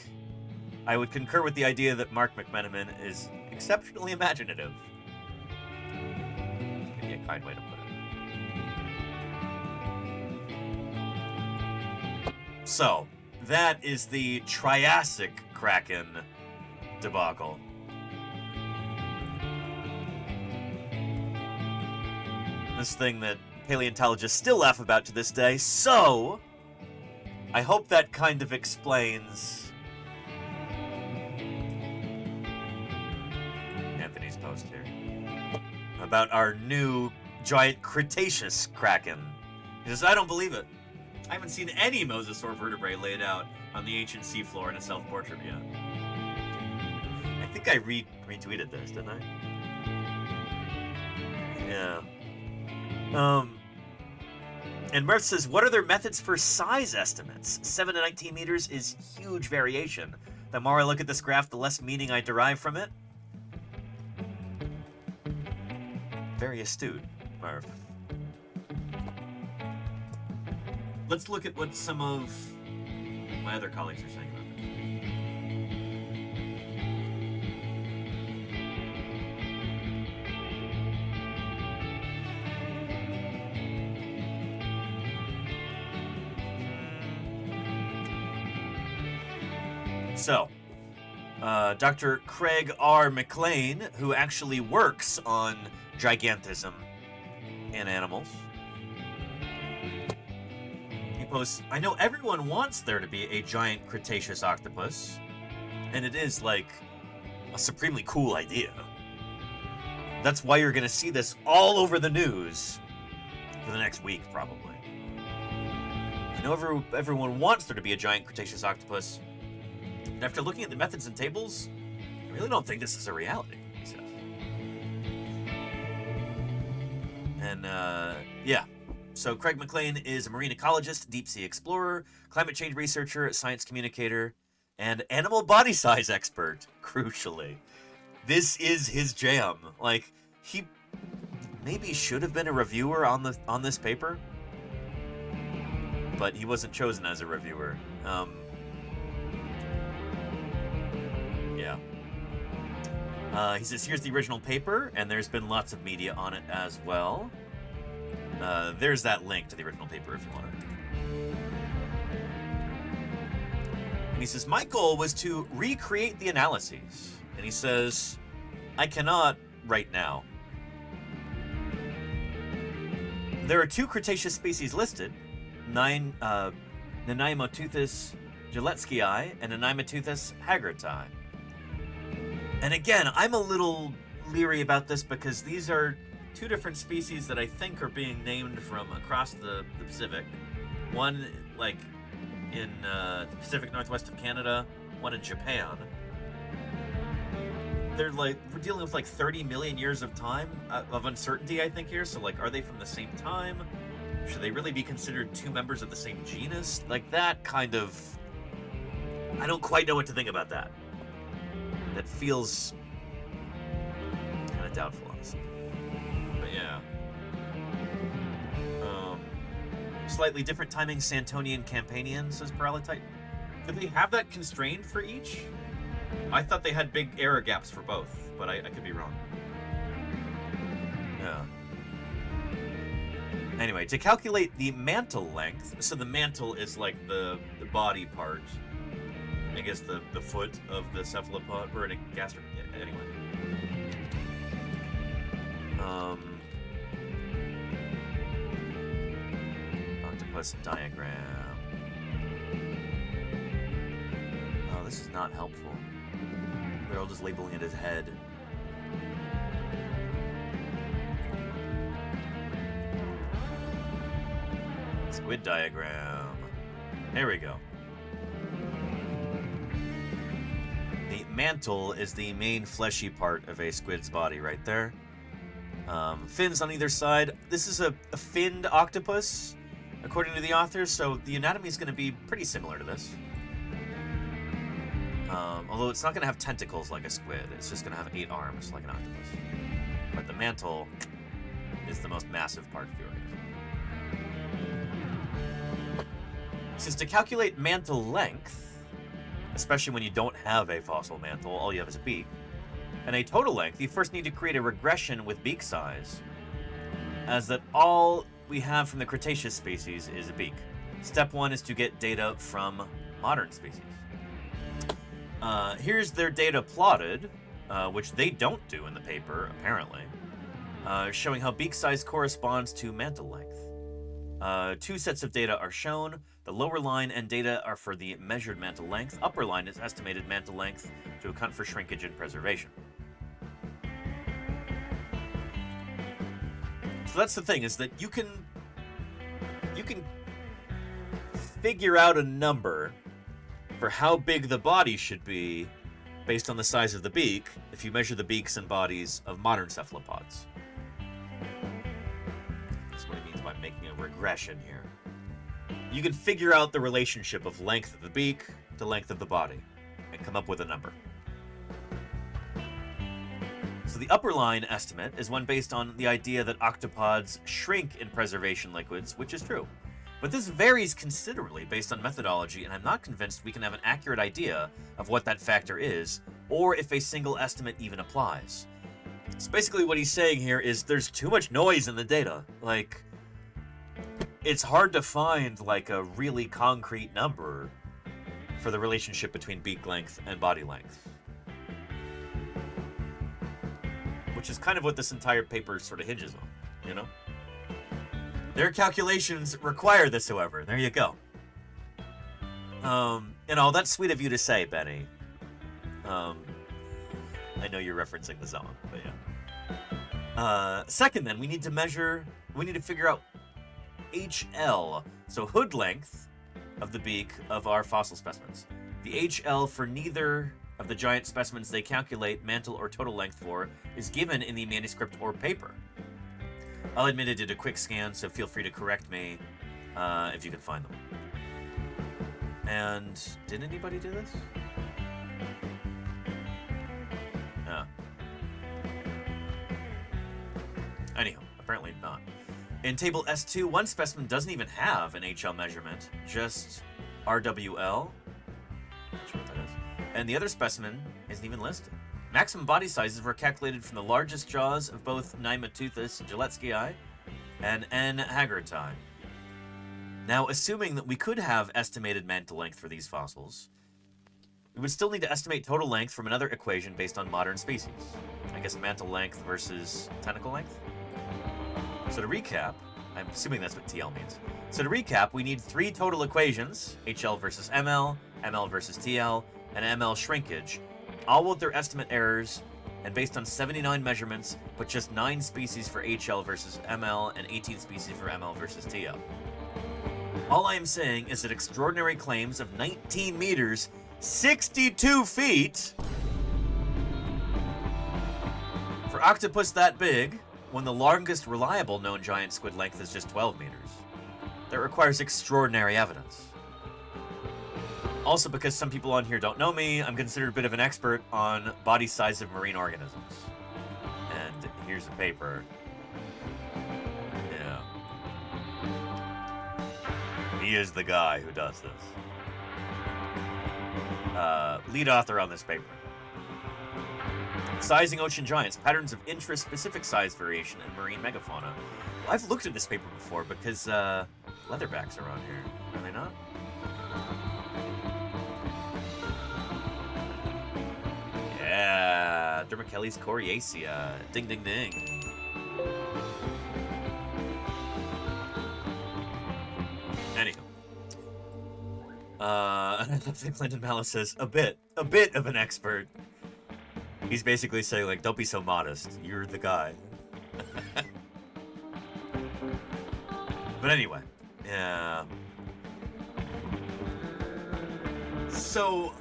I would concur with the idea that Mark McMenamin is exceptionally imaginative. Maybe a kind way to put it. So, that is the Triassic kraken debacle. This thing that paleontologists still laugh about to this day, so I hope that kind of explains Anthony's post here about our new giant Cretaceous kraken. He says, I don't believe it. I haven't seen any mosasaur vertebrae laid out on the ancient seafloor in a self-portrait yet. I think I retweeted this, didn't I? Yeah. And Murph says, what are their methods for size estimates? 7 to 19 meters is huge variation. The more I look at this graph, the less meaning I derive from it. Very astute, Murph. Let's look at what some of my other colleagues are saying about this. So, Dr. Craig R. McLean, who actually works on gigantism in animals, he posts, I know everyone wants there to be a giant Cretaceous octopus, and it is, like, a supremely cool idea. That's why you're going to see this all over the news for the next week, probably. I know everyone wants there to be a giant Cretaceous octopus, and after looking at the methods and tables, I really don't think this is a reality, he says. And, yeah. So Craig McLean is a marine ecologist, deep-sea explorer, climate change researcher, science communicator, and animal body size expert, crucially. This is his jam. Like, he maybe should have been a reviewer on this paper, but he wasn't chosen as a reviewer. Yeah. He says, here's the original paper, and there's been lots of media on it as well. There's that link to the original paper if you want it. And he says, my goal was to recreate the analyses. And he says, I cannot right now. There are 2 Cretaceous species listed, Nanaimoteuthis gillespii and Nanaimoteuthis hagertii. And again, I'm a little leery about this because these are 2 different species that I think are being named from across the Pacific. One, like, in the Pacific Northwest of Canada, one in Japan. They're like, we're dealing with like 30 million years of time, of uncertainty, I think, here. So, like, are they from the same time? Should they really be considered 2 members of the same genus? Like, that kind of... I don't quite know what to think about that. That feels kind of doubtful, honestly. But yeah. Slightly different timing, Santonian Campanian, says Paralititan. Did they have that constrained for each? I thought they had big error gaps for both, but I could be wrong. Yeah. Anyway, to calculate the mantle length, so the mantle is like the body part, I guess the foot of the cephalopod, or a gaster, anyway. Octopus diagram. Oh, this is not helpful. They're all just labeling it as head. Squid diagram. There we go. mantle is the main fleshy part of a squid's body right there. Fins on either side. This is a finned octopus, according to the authors, so the anatomy is going to be pretty similar to this. Although it's not going to have tentacles like a squid. It's just going to have 8 arms like an octopus. But the mantle is the most massive part of the organism. Since to calculate mantle length, especially when you don't have a fossil mantle, all you have is a beak, and a total length, you first need to create a regression with beak size, as that all we have from the Cretaceous species is a beak. Step 1 is to get data from modern species. Here's their data plotted, which they don't do in the paper, apparently, showing how beak size corresponds to mantle length. 2 sets of data are shown. The lower line and data are for the measured mantle length. Upper line is estimated mantle length to account for shrinkage and preservation. So that's the thing, is that you can figure out a number for how big the body should be based on the size of the beak if you measure the beaks and bodies of modern cephalopods. That's what he means by making a regression here. You can figure out the relationship of length of the beak to length of the body and come up with a number. So the upper line estimate is one based on the idea that octopods shrink in preservation liquids, which is true. But this varies considerably based on methodology, and I'm not convinced we can have an accurate idea of what that factor is, or if a single estimate even applies. So basically what he's saying here is there's too much noise in the data. Like, it's hard to find, like, a really concrete number for the relationship between beak length and body length. Which is kind of what this entire paper sort of hinges on, you know? Their calculations require this, however. There you go. That's sweet of you to say, Benny. I know you're referencing the song, but yeah. Second, then, we need to figure out HL, so hood length of the beak of our fossil specimens. The HL for neither of the giant specimens they calculate mantle or total length for is given in the manuscript or paper. I'll admit I did a quick scan, so feel free to correct me if you can find them. And did anybody do this? No. Anyhow, apparently not. In table S2, one specimen doesn't even have an HL measurement, just RWL. Not sure what that is. And the other specimen isn't even listed. Maximum body sizes were calculated from the largest jaws of both Nemateuthis gillespii and N. hagerti. Now, assuming that we could have estimated mantle length for these fossils, we would still need to estimate total length from another equation based on modern species. I guess mantle length versus tentacle length? So to recap, I'm assuming that's what TL means. So to recap, we need 3 total equations, HL versus ML, ML versus TL, and ML shrinkage, all with their estimate errors, and based on 79 measurements, but just 9 species for HL versus ML and 18 species for ML versus TL. All I am saying is that extraordinary claims of 19 meters, 62 feet, for octopus that big, when the longest reliable known giant squid length is just 12 meters, that requires extraordinary evidence. Also, because some people on here don't know me, I'm considered a bit of an expert on body size of marine organisms. And here's a paper. Yeah. He is the guy who does this. Lead author on this paper. Sizing ocean giants, patterns of intraspecific size variation in marine megafauna. Well, I've looked at this paper before because leatherbacks are on here. Are they not? Yeah, Dermachelys coriacea. Ding, ding, ding. Anywho. I think Clinton Malice says, a bit of an expert. He's basically saying, like, don't be so modest. You're the guy. But anyway, yeah. So,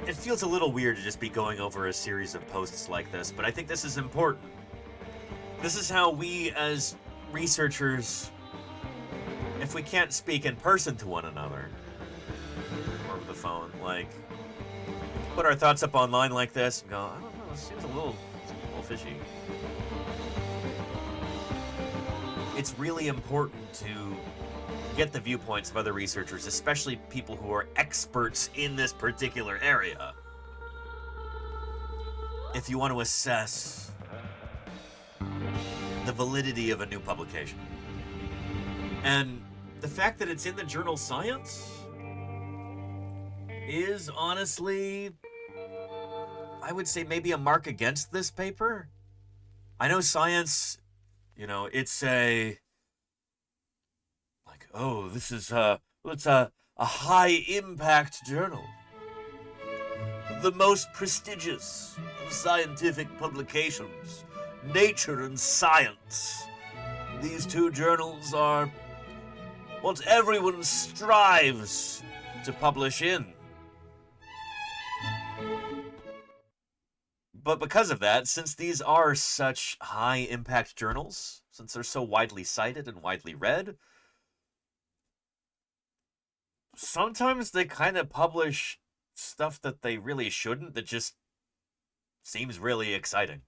it feels a little weird to just be going over a series of posts like this, but I think this is important. This is how we, as researchers, if we can't speak in person to one another, over the phone, like, put our thoughts up online like this and go, I don't know, it seems a little fishy. It's really important to get the viewpoints of other researchers, especially people who are experts in this particular area, if you want to assess the validity of a new publication. And the fact that it's in the journal Science is honestly, I would say, maybe a mark against this paper. I know Science, you know, it's a, like, oh, this is it's a high-impact journal. The most prestigious of scientific publications, Nature and Science. These two journals are what everyone strives to publish in. But because of that, since these are such high-impact journals, since they're so widely cited and widely read, sometimes they kind of publish stuff that they really shouldn't, that just seems really exciting.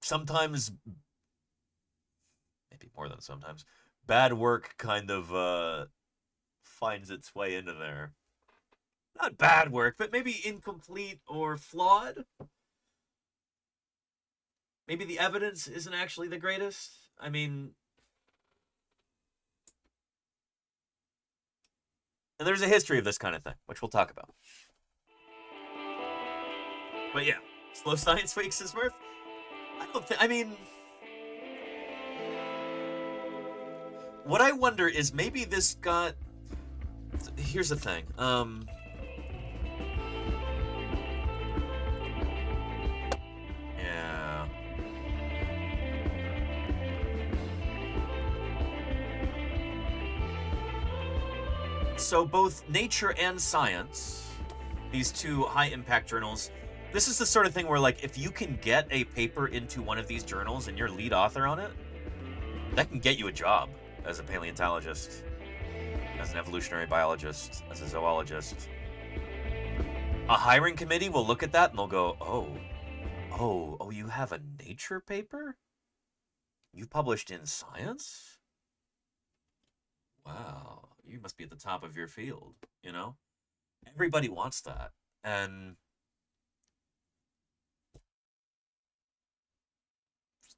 Sometimes, maybe more than sometimes, bad work kind of finds its way into there. Not bad work, but maybe incomplete or flawed. Maybe the evidence isn't actually the greatest. I mean, and there's a history of this kind of thing, which we'll talk about. But yeah, Slow Science Week, says Murph. I mean, what I wonder is maybe this got, here's the thing, yeah. So both Nature and Science, these two high-impact journals, this is the sort of thing where, like, if you can get a paper into one of these journals and you're lead author on it, that can get you a job as a paleontologist, as an evolutionary biologist, as a zoologist. A hiring committee will look at that and they'll go, oh, you have a Nature paper? You published in Science? Wow, you must be at the top of your field, you know? Everybody wants that. And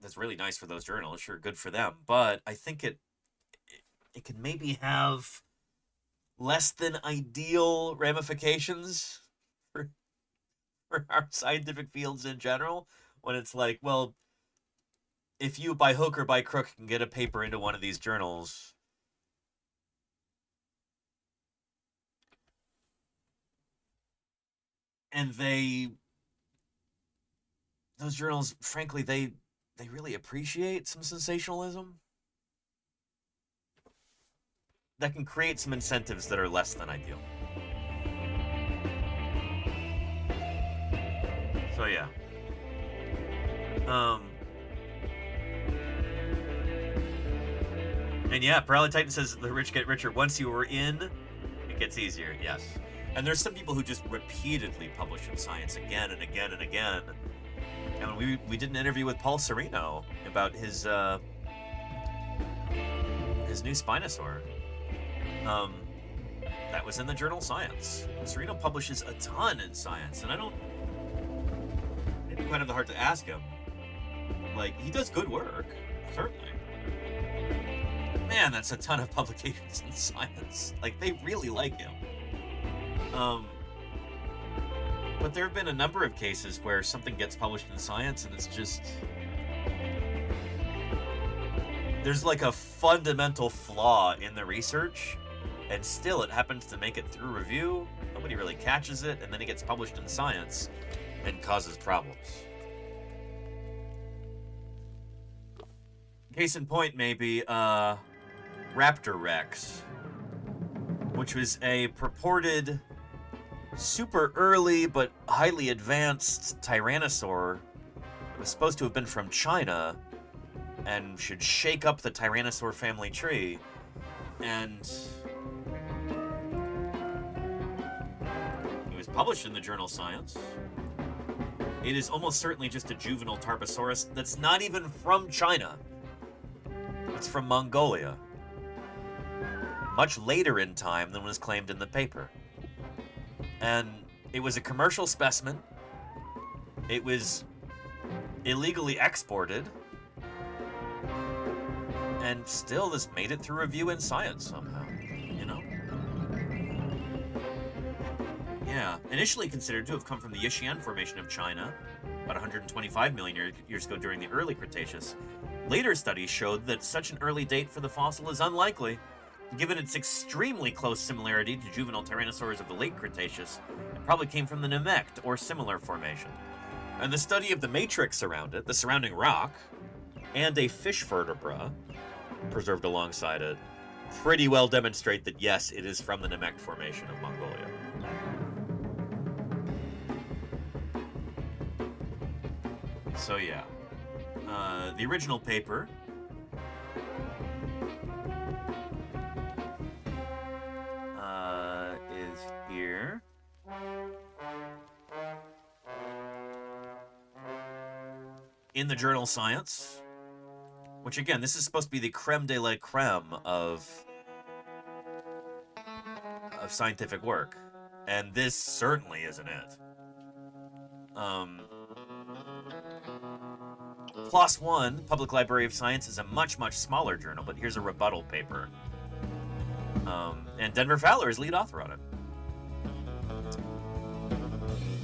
that's really nice for those journals, sure, good for them. But I think it can maybe have less than ideal ramifications for our scientific fields in general, when it's like, well, if you by hook or by crook can get a paper into one of these journals, and those journals, frankly, they really appreciate some sensationalism, that can create some incentives that are less than ideal. So yeah. And yeah, Parallel Titan says the rich get richer. Once you were in, it gets easier. Yes. And there's some people who just repeatedly publish in Science again and again and again. And we did an interview with Paul Serino about his new Spinosaur. That was in the journal Science. Serino publishes a ton in Science, and I didn't quite have the heart to ask him. Like, he does good work, certainly. Man, that's a ton of publications in Science. Like, they really like him. But there have been a number of cases where something gets published in Science and it's just, there's like a fundamental flaw in the research, and still it happens to make it through review. Nobody really catches it, and then it gets published in Science and causes problems. Case in point, maybe, Raptor Rex, which was a purported super early but highly advanced tyrannosaur. It was supposed to have been from China and should shake up the tyrannosaur family tree. And it was published in the journal Science. It is almost certainly just a juvenile Tarbosaurus that's not even from China. It's from Mongolia. Much later in time than was claimed in the paper. And it was a commercial specimen. It was illegally exported. And still, this made it through review in Science somehow, you know? Yeah, initially considered to have come from the Yixian Formation of China, about 125 million years ago during the early Cretaceous. Later studies showed that such an early date for the fossil is unlikely, given its extremely close similarity to juvenile tyrannosaurs of the late Cretaceous. It probably came from the Namek or similar formation. And the study of the matrix around it, the surrounding rock, and a fish vertebra preserved alongside it, pretty well demonstrate that yes, it is from the Namek Formation of Mongolia. So yeah, the original paper is here. In the journal Science, which again, this is supposed to be the creme de la creme of scientific work, and this certainly isn't it. PLOS One, Public Library of Science, is a much, much smaller journal, but here's a rebuttal paper. And Denver Fowler is lead author on it.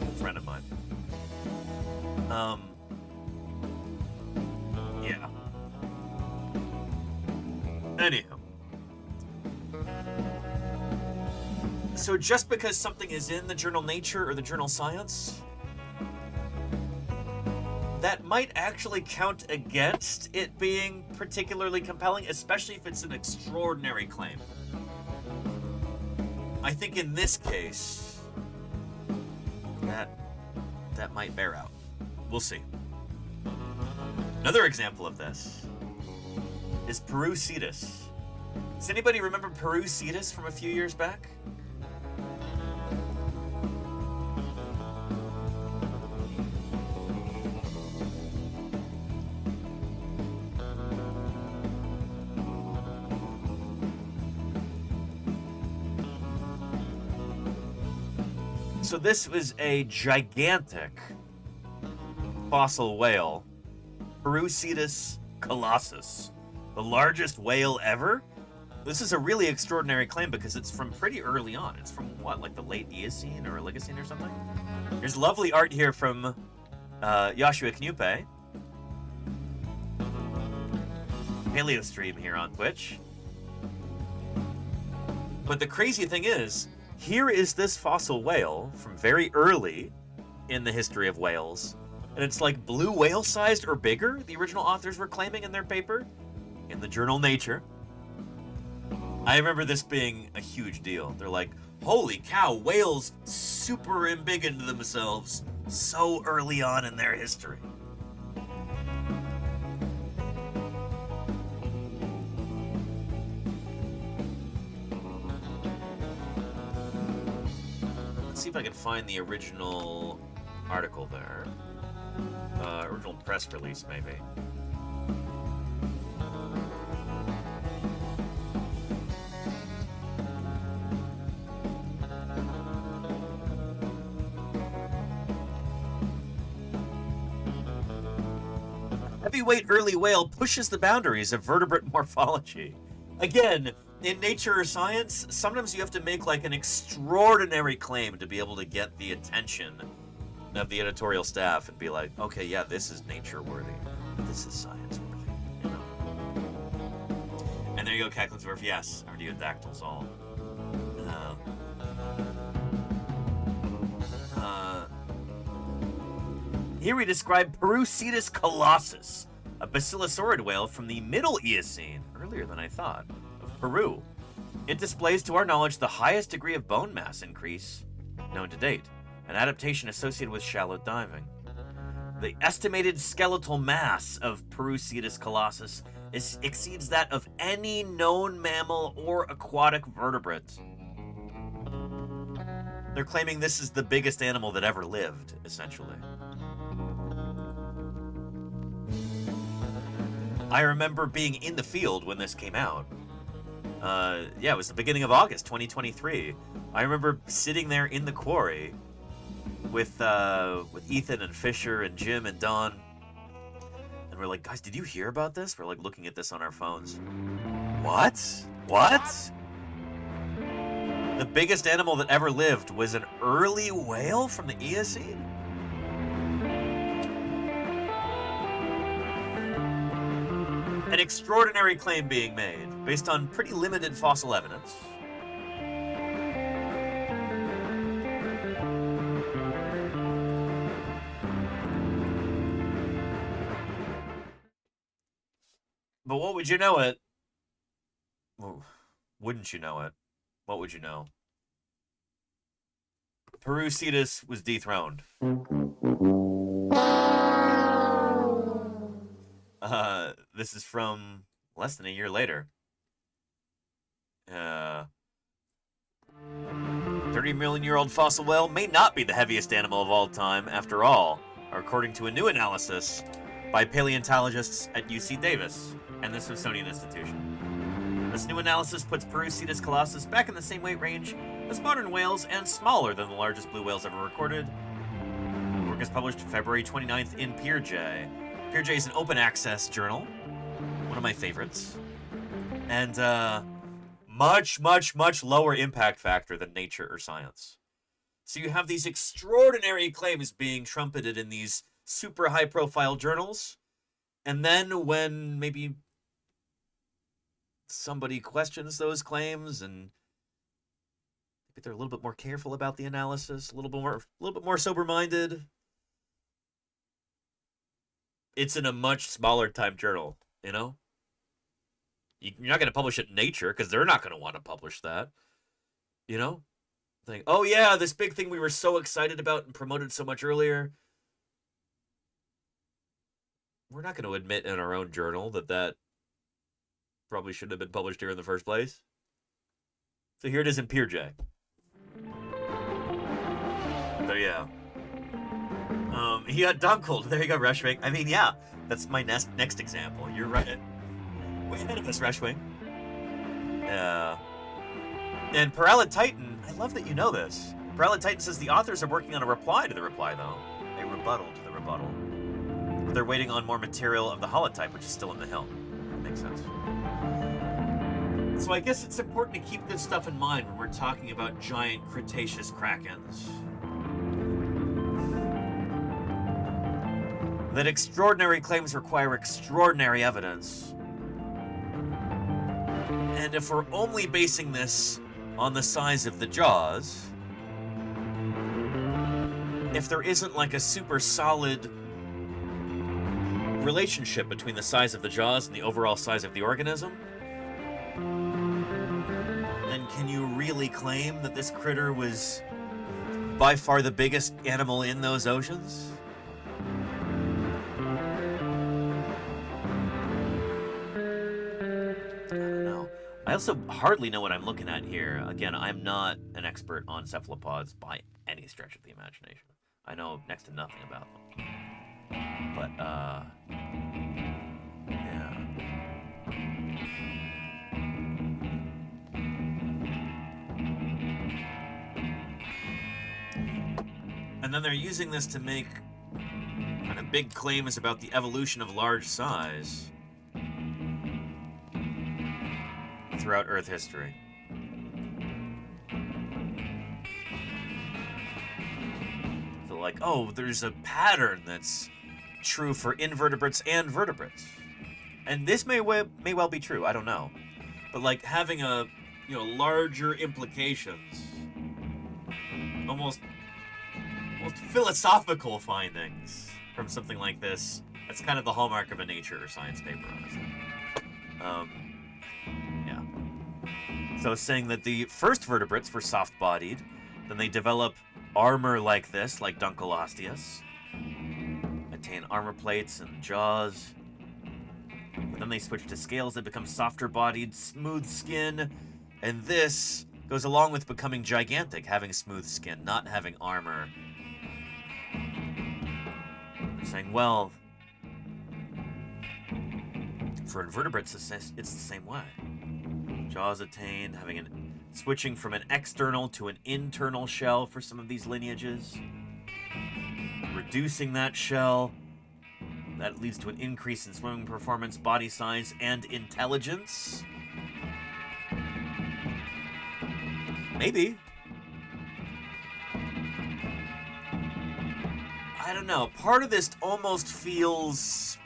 A friend of mine. Yeah. Anyhow. So just because something is in the journal Nature or the journal Science, that might actually count against it being particularly compelling, especially if it's an extraordinary claim. I think in this case, that might bear out. We'll see. Another example of this is Peru cetus. Does anybody remember Peru cetus from a few years back? So this was a gigantic fossil whale, Peru cetus colossus, the largest whale ever. This is a really extraordinary claim because it's from pretty early on. It's from what, like the late Eocene or Oligocene or something? There's lovely art here from Joshua Knupe. Paleostream here on Twitch. But the crazy thing is, here is this fossil whale from very early in the history of whales, and it's like blue whale sized or bigger, the original authors were claiming in their paper, in the journal Nature. I remember this being a huge deal. They're like, holy cow, whales super embiggened themselves so early on in their history. Let's see if I can find the original article there. Original press release, maybe. Heavyweight early whale pushes the boundaries of vertebrate morphology. Again, in Nature or Science, sometimes you have to make like an extraordinary claim to be able to get the attention of the editorial staff and be like, okay, yeah, this is nature worthy. This is science worthy, you know? And there you go, Cacklinsworth. Yes, artiodactyls all. Here we describe Peru cetus colossus, a basilosaurid whale from the Middle Eocene, earlier than I thought, of Peru. It displays, to our knowledge, the highest degree of bone mass increase known to date, an adaptation associated with shallow diving. The estimated skeletal mass of Parusetus colossus exceeds that of any known mammal or aquatic vertebrate. They're claiming this is the biggest animal that ever lived, essentially. I remember being in the field when this came out. Yeah, it was the beginning of August 2023. I remember sitting there in the quarry with Ethan and Fisher and Jim and Don. And we're like, guys, did you hear about this? We're like looking at this on our phones. What? What? The biggest animal that ever lived was an early whale from the Eocene? An extraordinary claim being made, based on pretty limited fossil evidence. But what would you know it? Well, wouldn't you know it? What would you know? Parusetus was dethroned. This is from less than a year later. 30-million-year-old fossil whale may not be the heaviest animal of all time, after all, according to a new analysis by paleontologists at UC Davis and the Smithsonian Institution. This new analysis puts Parusetus colossus back in the same weight range as modern whales and smaller than the largest blue whales ever recorded. The work is published February 29th in PeerJ. PeerJ is an open access journal, one of my favorites, and much, much, much lower impact factor than Nature or Science. So you have these extraordinary claims being trumpeted in these super high-profile journals, and then when maybe somebody questions those claims and maybe they're a little bit more careful about the analysis, a little bit more sober-minded, it's in a much smaller time journal, you know? You're not going to publish it in Nature because they're not going to want to publish that, you know? Like, oh yeah, this big thing we were so excited about and promoted so much earlier. We're not going to admit in our own journal that probably shouldn't have been published here in the first place. So here it is in PeerJ. So yeah. He got dunkled. There you go, Rushwing. I mean, yeah, that's my next example. You're right. Way ahead of us, Rushwing. And Paralititan, I love that you know this. Paralititan says the authors are working on a reply to the reply, though. A rebuttal to the rebuttal. They're waiting on more material of the holotype, which is still in the hill. That makes sense. So I guess it's important to keep this stuff in mind when we're talking about giant Cretaceous krakens. That extraordinary claims require extraordinary evidence. And if we're only basing this on the size of the jaws, if there isn't like a super solid relationship between the size of the jaws and the overall size of the organism, then can you really claim that this critter was by far the biggest animal in those oceans? I also hardly know what I'm looking at here. Again, I'm not an expert on cephalopods by any stretch of the imagination. I know next to nothing about them. But, yeah. And then they're using this to make kind of big claims about the evolution of large size throughout Earth history. So like, oh, there's a pattern that's true for invertebrates and vertebrates. And this may well be true, I don't know. But like having a, larger implications, almost philosophical findings from something like this, that's kind of the hallmark of a Nature or Science paper, honestly. Yeah. So saying that the first vertebrates were soft-bodied, then they develop armor like this, like Dunkleosteus, attain armor plates and jaws. But then they switch to scales that become softer-bodied, smooth skin, and this goes along with becoming gigantic, having smooth skin, not having armor. They're saying, well, for invertebrates, it's the same way. Jaws attained, switching from an external to an internal shell for some of these lineages. Reducing that shell, that leads to an increase in swimming performance, body size, and intelligence. Maybe. I don't know. Part of this almost feels...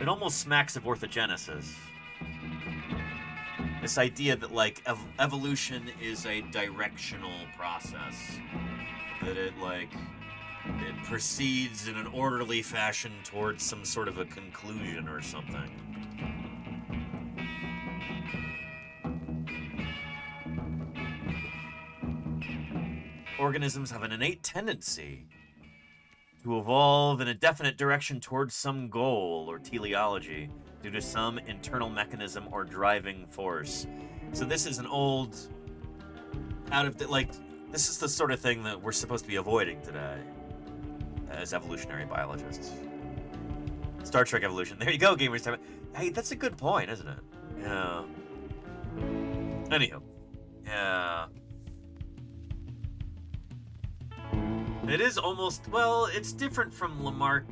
It almost smacks of orthogenesis. This idea that, like, evolution is a directional process. That it proceeds in an orderly fashion towards some sort of a conclusion or something. Organisms have an innate tendency to evolve in a definite direction towards some goal or teleology due to some internal mechanism or driving force. So this is an old, this is the sort of thing that we're supposed to be avoiding today as evolutionary biologists. Star Trek evolution. There you go, gamers. Hey, that's a good point, isn't it? Yeah. Anywho. Yeah. It is almost, well, it's different from Lamarck.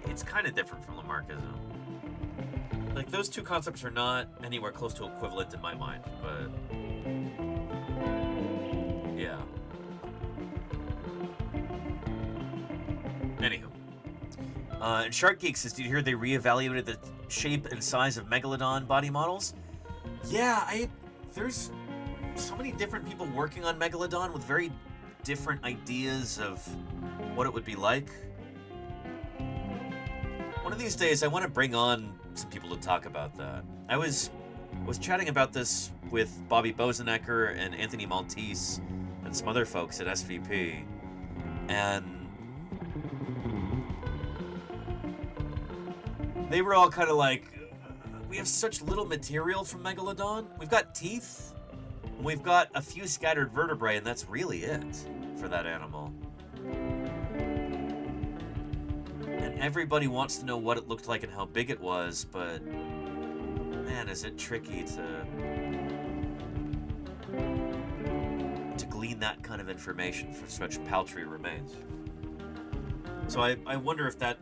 It's kind of different from Lamarckism. Like, those two concepts are not anywhere close to equivalent in my mind, but... yeah. Anywho. And Shark Geek says, did you hear they reevaluated the shape and size of Megalodon body models? Yeah, there's so many different people working on Megalodon with very different ideas of what it would be like. One of these days, I want to bring on some people to talk about that. I was chatting about this with Bobby Bozenecker and Anthony Maltese and some other folks at SVP, and they were all kind of like, we have such little material from Megalodon. We've got teeth, we've got a few scattered vertebrae, and that's really it for that animal. And everybody wants to know what it looked like and how big it was, but man, is it tricky to glean that kind of information for such paltry remains. So I wonder if that...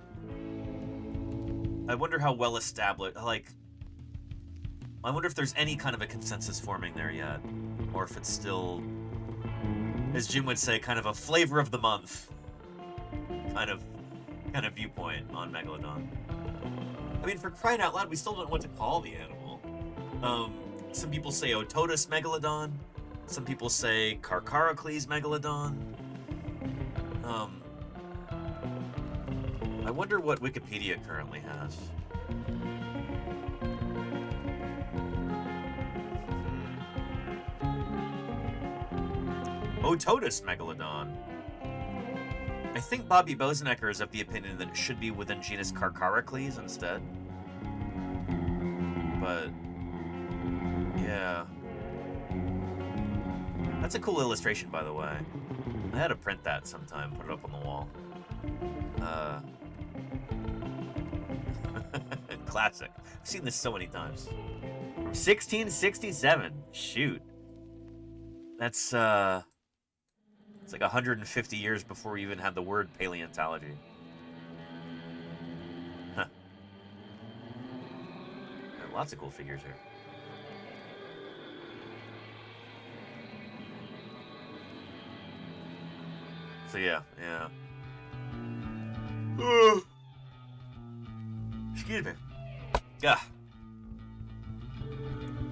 I wonder how well established... Like, I wonder if there's any kind of a consensus forming there yet, or if it's still, as Jim would say, kind of a flavor of the month kind of viewpoint on Megalodon. I mean, for crying out loud, we still don't know what to call the animal. Some people say Ototus Megalodon. Some people say Carcharocles Megalodon. I wonder what Wikipedia currently has. Ototus Megalodon. I think Bobby Bozenecker is of the opinion that it should be within genus Carcharocles instead. But yeah. That's a cool illustration, by the way. I had to print that sometime, put it up on the wall. Classic. I've seen this so many times. From 1667. Shoot. That's, it's like 150 years before we even had the word paleontology. Huh. There are lots of cool figures here. So yeah. Excuse me. Yeah.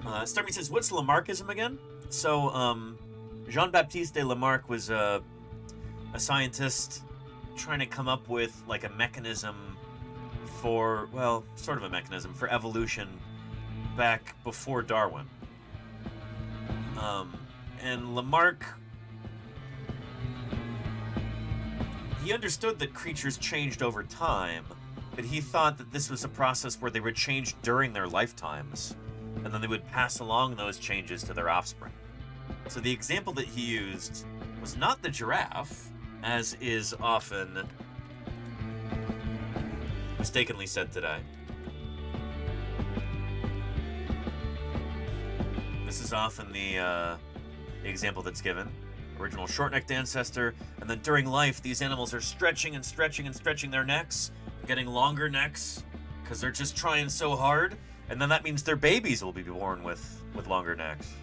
Starmy says, what's Lamarckism again? So, Jean-Baptiste de Lamarck was a scientist trying to come up with like a mechanism for, well, sort of a mechanism for evolution back before Darwin. And Lamarck, he understood that creatures changed over time, but he thought that this was a process where they would change during their lifetimes, and then they would pass along those changes to their offspring. So the example that he used was not the giraffe, as is often mistakenly said today. This is often the example that's given. Original short-necked ancestor, and then during life, these animals are stretching and stretching and stretching their necks, getting longer necks, because they're just trying so hard, and then that means their babies will be born with longer necks.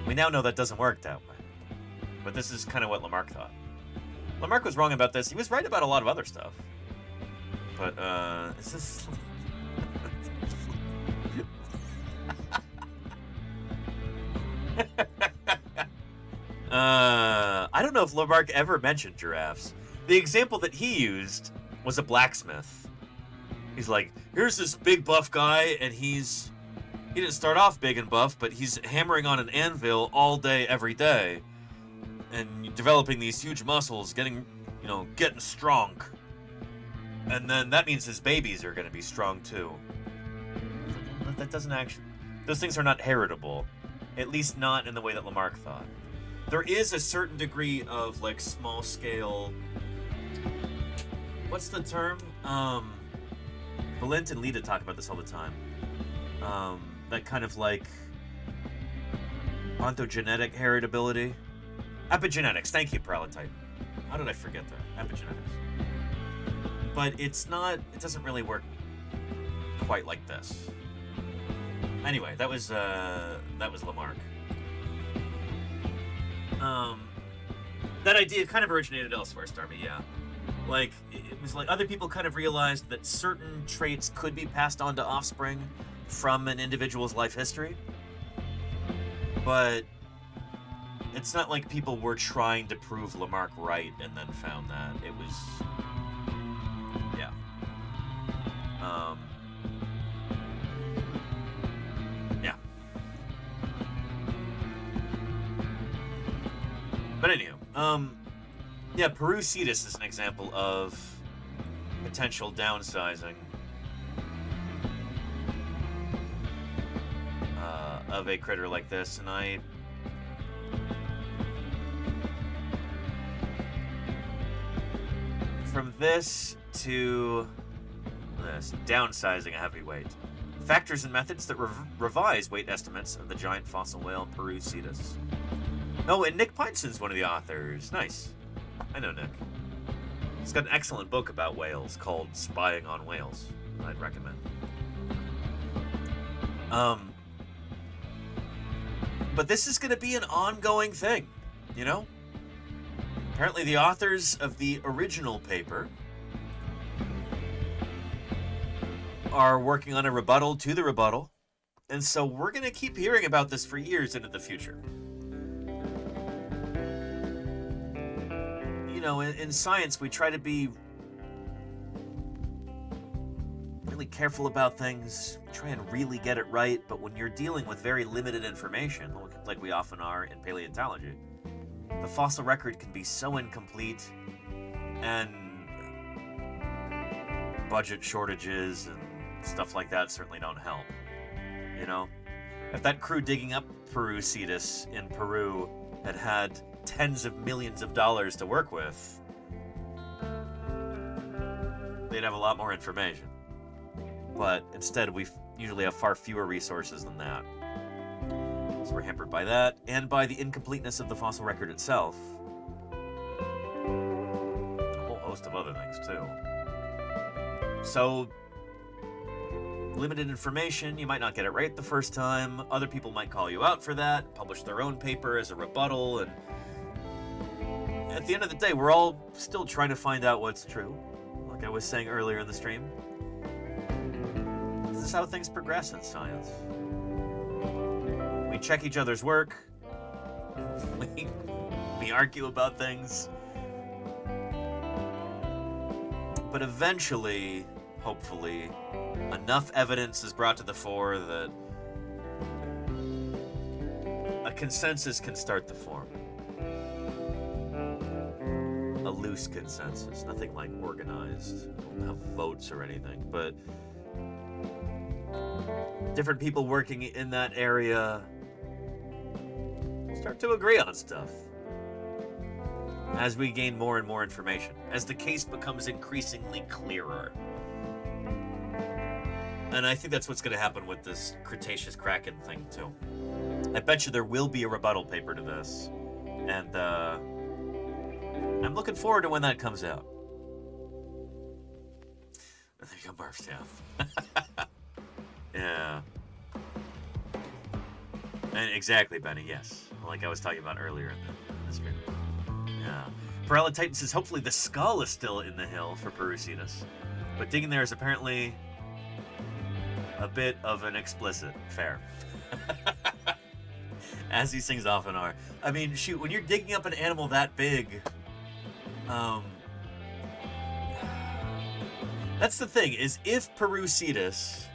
We now know that doesn't work that way, but this is kind of what Lamarck thought. Lamarck was wrong about this. He was right about a lot of other stuff, but it's just... I don't know if Lamarck ever mentioned giraffes. The example that he used was a blacksmith. He's like, here's this big buff guy, and he didn't start off big and buff, but he's hammering on an anvil all day, every day, and developing these huge muscles, getting strong. And then that means his babies are going to be strong too. That doesn't actually... Those things are not heritable. At least not in the way that Lamarck thought. There is a certain degree of, like, small-scale... What's the term? Valent and Lita talk about this all the time. That kind of, like, ontogenetic heritability. Epigenetics. Thank you, Prototype. How did I forget that? Epigenetics. But it's not... It doesn't really work quite like this. Anyway, that was Lamarck. That idea kind of originated elsewhere, Starby, yeah. Like, it was like other people kind of realized that certain traits could be passed on to offspring from an individual's life history. But it's not like people were trying to prove Lamarck right and then found that. It was... Yeah. Yeah. But anywho, yeah, Peru cetus is an example of potential downsizing of a critter like this, and from this to this, downsizing a heavyweight. Factors and methods that revise weight estimates of the giant fossil whale Peru cetus. Oh, and Nick Pineson's one of the authors. Nice. I know Nick. He's got an excellent book about whales called Spying on Whales. I'd recommend. But this is going to be an ongoing thing, you know? Apparently the authors of the original paper are working on a rebuttal to the rebuttal, and so we're going to keep hearing about this for years into the future. You know, in science, we try to be really careful about things, try and really get it right, but when you're dealing with very limited information, like we often are in paleontology, the fossil record can be so incomplete, and budget shortages and stuff like that certainly don't help. You know, if that crew digging up Peru cetus in Peru had tens of millions of dollars to work with, they'd have a lot more information. But instead, we usually have far fewer resources than that. So we're hampered by that, and by the incompleteness of the fossil record itself. A whole host of other things, too. So, limited information, you might not get it right the first time. Other people might call you out for that, publish their own paper as a rebuttal, and at the end of the day, we're all still trying to find out what's true, like I was saying earlier in the stream. This is how things progress in science. We check each other's work. We argue about things. But eventually, hopefully, enough evidence is brought to the fore that a consensus can start to form. A loose consensus, nothing like organized, don't have votes or anything, but different people working in that area start to agree on stuff as we gain more and more information, as the case becomes increasingly clearer. And I think that's what's going to happen with this Cretaceous kraken thing too. I bet you there will be a rebuttal paper to this, and I'm looking forward to when that comes out. There you go, Murph, yeah. Yeah. And exactly, Benny, yes. Like I was talking about earlier in the stream. Yeah. Perella Titan says, hopefully the skull is still in the hill for Parusetus. But digging there is apparently a bit of an explicit. Fair. As these things often are. I mean, shoot, when you're digging up an animal that big, that's the thing, is if Parusetus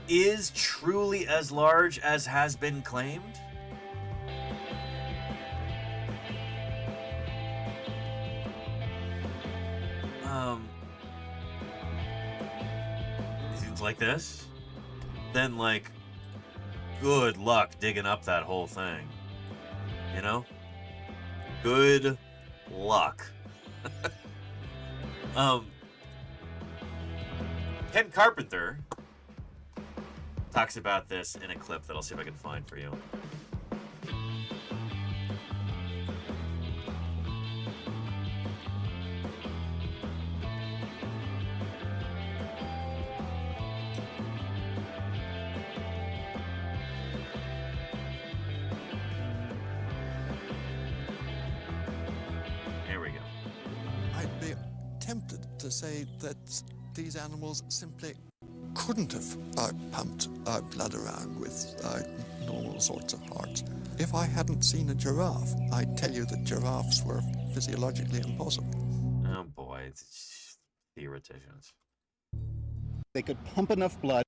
is truly as large as has been claimed, things like this, then, like, good luck digging up that whole thing. You know? Good luck. Ken Carpenter talks about this in a clip that I'll see if I can find for you. Here we go. I'd be tempted to say that these animals simply couldn't have pumped blood around with normal sorts of hearts. If I hadn't seen a giraffe, I'd tell you that giraffes were physiologically impossible. Oh boy, it's theoreticians. They could pump enough blood.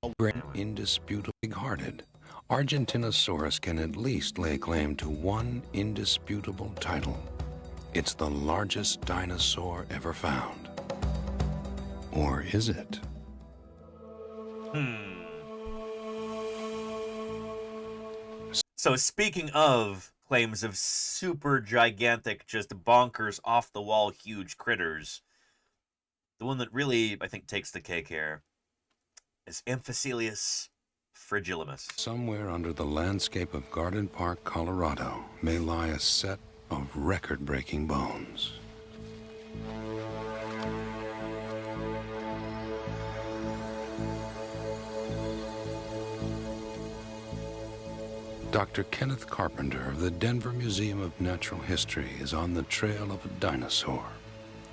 Indisputably big-hearted, Argentinosaurus can at least lay claim to one indisputable title. It's the largest dinosaur ever found. Or is it? So speaking of claims of super gigantic, just bonkers, off-the-wall, huge critters, the one that really, I think, takes the cake here is Amphicelius fragilimus. Somewhere under the landscape of Garden Park, Colorado, may lie a set of record-breaking bones. Dr. Kenneth Carpenter of the Denver Museum of Natural History is on the trail of a dinosaur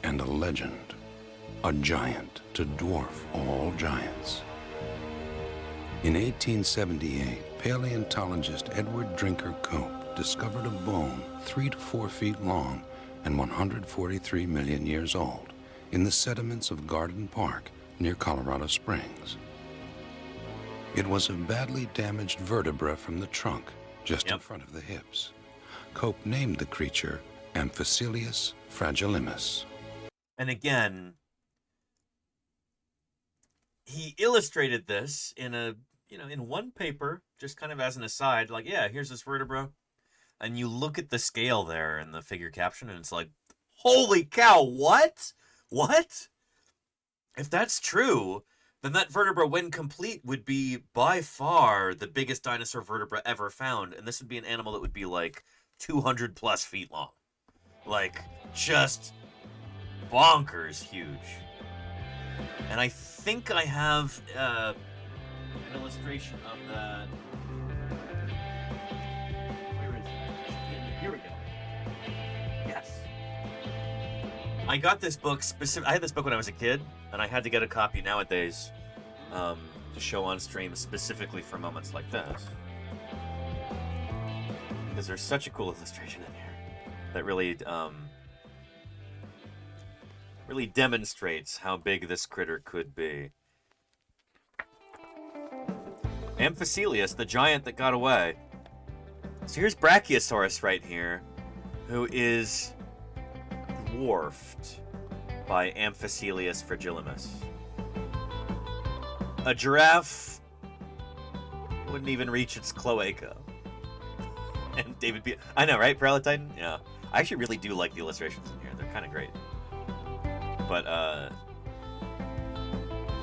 and a legend, a giant to dwarf all giants. In 1878, paleontologist Edward Drinker Cope discovered a bone 3 to 4 feet long and 143 million years old in the sediments of Garden Park near Colorado Springs. It was a badly damaged vertebra from the trunk, just in front of the hips. Cope named the creature Amphicelius fragilimus. And again, he illustrated this in in one paper, just kind of as an aside, like, yeah, here's this vertebra. And you look at the scale there in the figure caption, and it's like, holy cow, what? What? If that's true, then that vertebra, when complete, would be by far the biggest dinosaur vertebra ever found. And this would be an animal that would be like 200 plus feet long. Like, just bonkers huge. And I think I have an illustration of that. Where is it? Here we go. Yes. I got this book I had this book when I was a kid, and I had to get a copy nowadays to show on stream specifically for moments like this. Because there's such a cool illustration in here that really really demonstrates how big this critter could be. Amphicelius, the giant that got away. So here's Brachiosaurus right here, who is dwarfed by Amphicelius fragilimus. A giraffe wouldn't even reach its cloaca. And David P. I know, right? Parallel-Titan? Yeah. I actually really do like the illustrations in here. They're kind of great. But,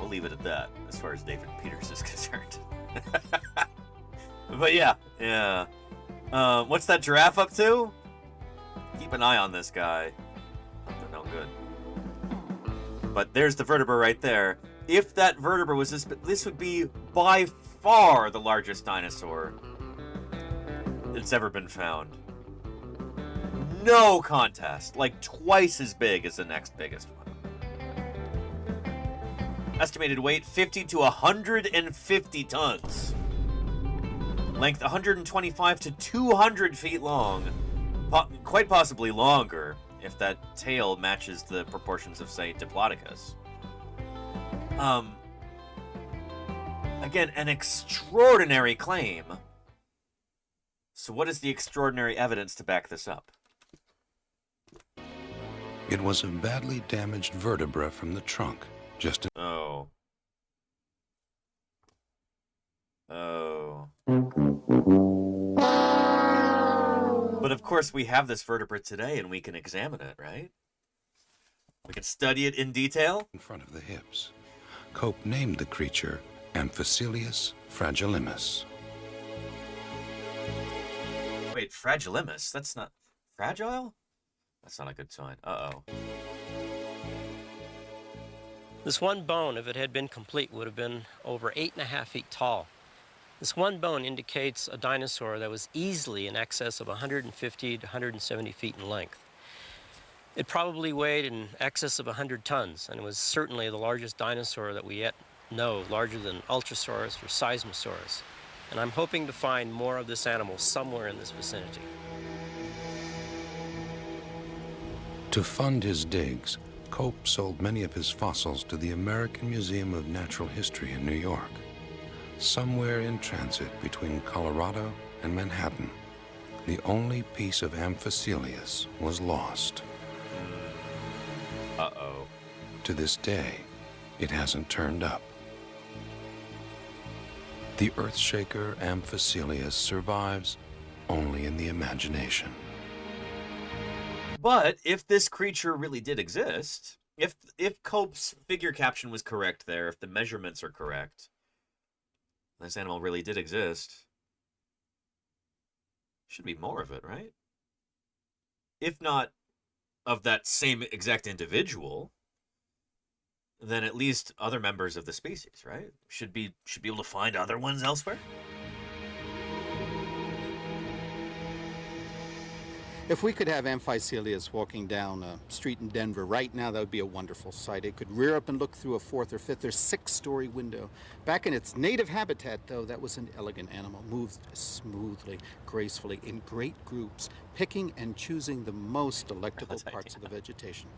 we'll leave it at that, as far as David Peters is concerned. But yeah. What's that giraffe up to? Keep an eye on this guy. Up to no good. But there's the vertebra right there. If that vertebra was this would be by far the largest dinosaur that's ever been found. No contest. Like twice as big as the next biggest one. Estimated weight 50 to 150 tons. Length 125 to 200 feet long. Quite possibly longer if that tail matches the proportions of, say, Diplodocus. Again, an extraordinary claim. So what is the extraordinary evidence to back this up? It was a badly damaged vertebra from the trunk. Oh. But of course we have this vertebra today and we can examine it, right? We can study it in detail. In front of the hips. Cope named the creature Amphicelius fragilimus. Wait, fragilimus? That's not... Fragile? That's not a good sign. Uh-oh. This one bone, if it had been complete, would have been over 8.5 feet tall. This one bone indicates a dinosaur that was easily in excess of 150 to 170 feet in length. It probably weighed in excess of 100 tons, and it was certainly the largest dinosaur that we yet know, larger than Ultrasaurus or Seismosaurus. And I'm hoping to find more of this animal somewhere in this vicinity. To fund his digs, Cope sold many of his fossils to the American Museum of Natural History in New York. Somewhere in transit between Colorado and Manhattan, the only piece of Amphicelius was lost. Uh-oh. To this day, it hasn't turned up. The earthshaker Amphicelius survives only in the imagination. But if this creature really did exist, if Cope's figure caption was correct there, if the measurements are correct, this animal really did exist, should be more of it, right? If not of that same exact individual, then at least other members of the species, right? Should be able to find other ones elsewhere. If we could have Amphicelius walking down a street in Denver right now, that would be a wonderful sight. It could rear up and look through a 4th or 5th or 6th-story window. Back in its native habitat, though, that was an elegant animal, moved smoothly, gracefully, in great groups, picking and choosing the most delectable parts of the vegetation.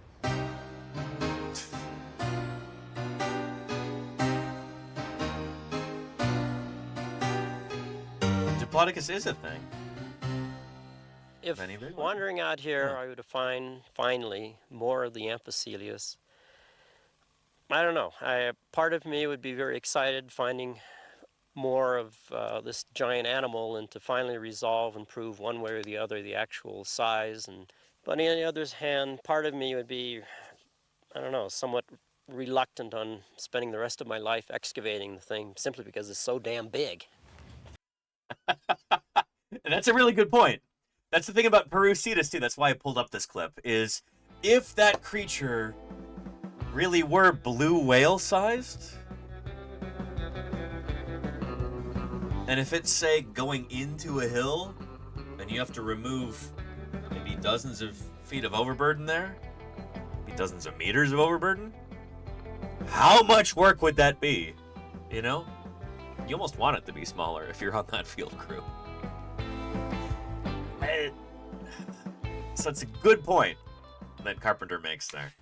Diplodocus is a thing. If wandering out here, I would find finally more of the Amphicelius. I don't know. Part of me would be very excited finding more of this giant animal and to finally resolve and prove one way or the other the actual size. But on the other hand, part of me would be, I don't know, somewhat reluctant on spending the rest of my life excavating the thing simply because it's so damn big. And that's a really good point. That's the thing about Perucetus, too. That's why I pulled up this clip, is if that creature really were blue whale-sized, and if it's, say, going into a hill, and you have to remove maybe dozens of feet of overburden there, maybe dozens of meters of overburden, how much work would that be? You know? You almost want it to be smaller if you're on that field crew. So it's a good point that Carpenter makes there.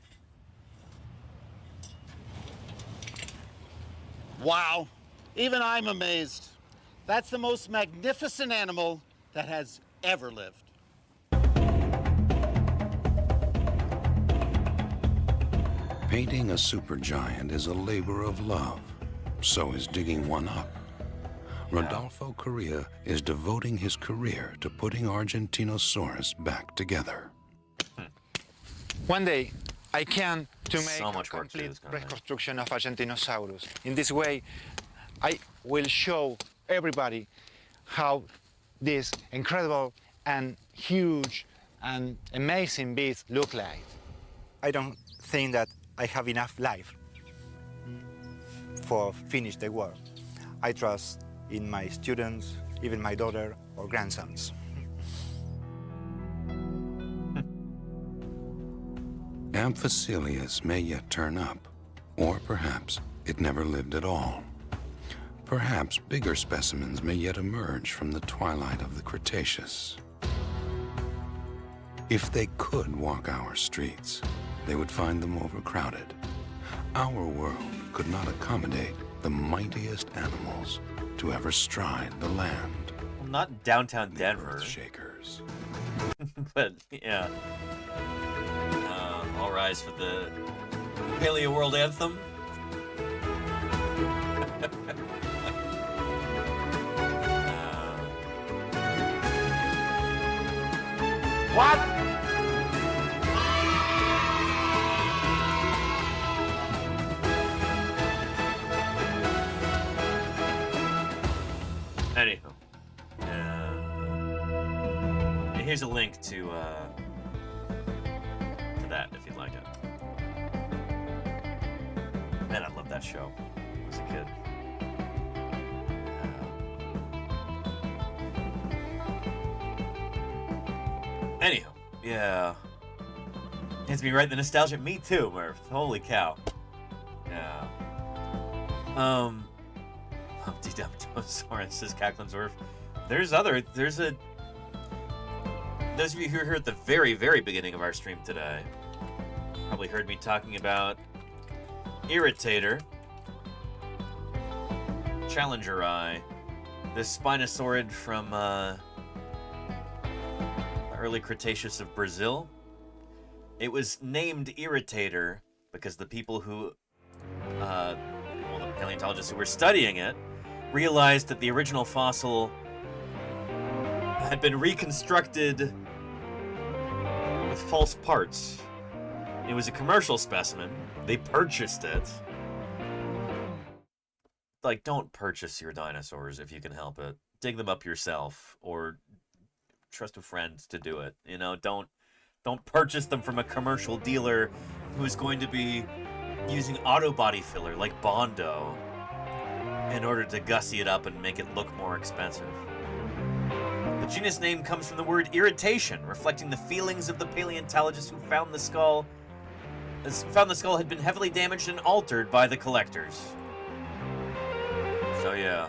Wow, even I'm amazed. That's the most magnificent animal that has ever lived. Painting a supergiant is a labor of love. So is digging one up. Rodolfo Correa is devoting his career to putting Argentinosaurus back together. One day, I can to make So a much work to do complete this kind of thing. reconstruction of Argentinosaurus. In this way, I will show everybody how this incredible and huge and amazing beast look like. I don't think that I have enough life for finish the work. I trust in my students, even my daughter or grandsons. Amphicelius may yet turn up, or perhaps it never lived at all. Perhaps bigger specimens may yet emerge from the twilight of the Cretaceous. If they could walk our streets, they would find them overcrowded. Our world could not accommodate the mightiest animals to ever stride the land. Well, not downtown Denver. Shakers. But, yeah. All rise for the Paleo World Anthem. What? Anyhow, here's a link to that if you'd like it. Man, I love that show as a kid. Anyhow, yeah. Hits me right in the nostalgia. Me too, Murph. Holy cow. Yeah. Humpty Dumpty says Cacklinsworth. There's a... Those of you who were here at the very, very beginning of our stream today probably heard me talking about Irritator, Challenger Eye, this Spinosaurid from the early Cretaceous of Brazil. It was named Irritator because the people who, the paleontologists who were studying it, realized that the original fossil had been reconstructed with false parts. It was a commercial specimen. They purchased it. Like, don't purchase your dinosaurs if you can help it. Dig them up yourself, or trust a friend to do it. You know, don't purchase them from a commercial dealer who is going to be using auto body filler like Bondo in order to gussy it up and make it look more expensive. The genus name comes from the word irritation, reflecting the feelings of the paleontologists who found the skull had been heavily damaged and altered by the collectors. So yeah.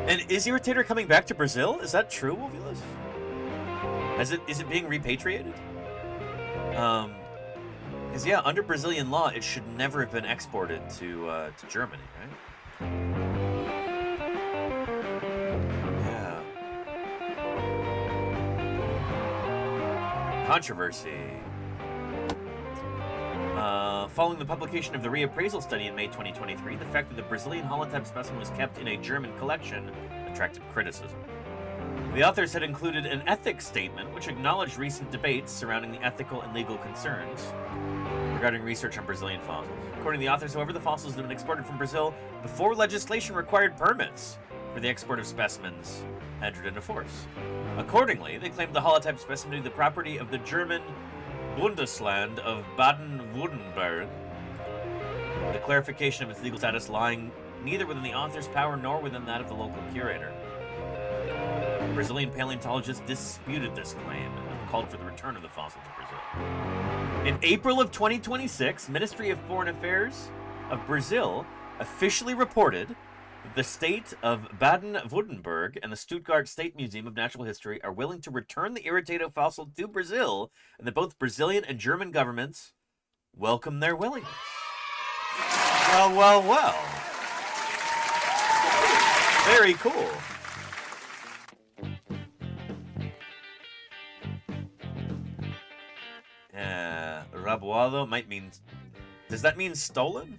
And is Irritator coming back to Brazil? Is that true, Wolvulus? Is it being repatriated? Because yeah, under Brazilian law, it should never have been exported to Germany, right? Yeah. Controversy. Following the publication of the reappraisal study in May 2023, the fact that the Brazilian holotype specimen was kept in a German collection attracted criticism. The authors had included an ethics statement which acknowledged recent debates surrounding the ethical and legal concerns regarding research on Brazilian fossils. According to the authors, however, the fossils had been exported from Brazil before legislation required permits for the export of specimens entered into force. Accordingly, they claimed the holotype specimen to be the property of the German Bundesland of Baden-Württemberg, the clarification of its legal status lying neither within the author's power nor within that of the local curator. Brazilian paleontologists disputed this claim and called for the return of the fossil to Brazil. In April of 2026, Ministry of Foreign Affairs of Brazil officially reported that the state of Baden-Württemberg and the Stuttgart State Museum of Natural History are willing to return the Irritator fossil to Brazil, and that both Brazilian and German governments welcome their willingness. Well. Very cool. Rabuado might mean... Does that mean stolen?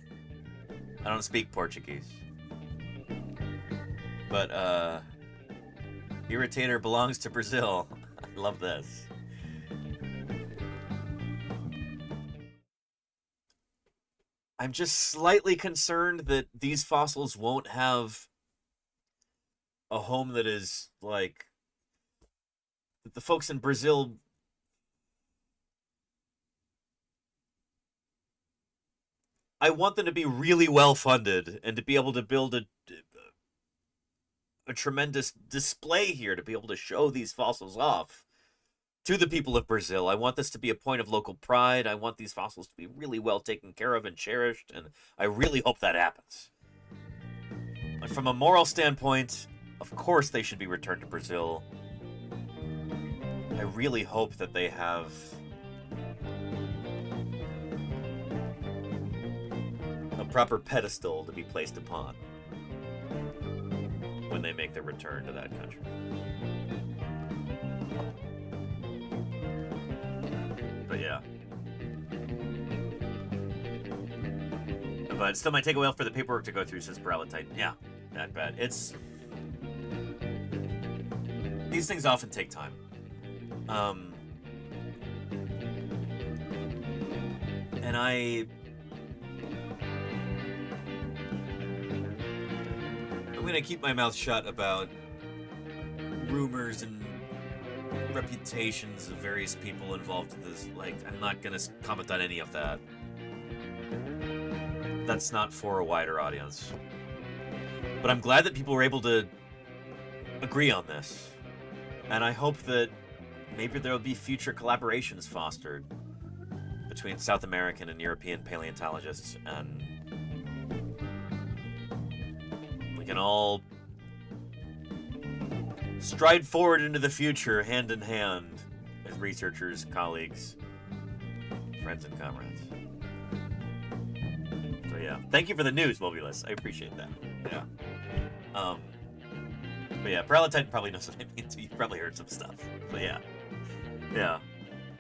I don't speak Portuguese. But, Irritator belongs to Brazil. I love this. I'm just slightly concerned that these fossils won't have a home that is, like... that the folks in Brazil... I want them to be really well funded and to be able to build a tremendous display here to be able to show these fossils off to the people of Brazil. I want this to be a point of local pride. I want these fossils to be really well taken care of and cherished, and I really hope that happens. And from a moral standpoint, of course they should be returned to Brazil. I really hope that they have a proper pedestal to be placed upon when they make their return to that country. But yeah. But it still might take a while for the paperwork to go through, says Paralititan. Yeah, not bad. It's... These things often take time. And I'm gonna keep my mouth shut about rumors and reputations of various people involved in this. Like, I'm not gonna comment on any of that. That's not for a wider audience. But I'm glad that people were able to agree on this. And I hope that maybe there will be future collaborations fostered between South American and European paleontologists, and we can all stride forward into the future hand in hand as researchers, colleagues, friends, and comrades. So yeah, thank you for the news, Mobius. I appreciate that. Yeah. But yeah, Paralititan probably knows what I mean too. You probably heard some stuff. But yeah. Yeah.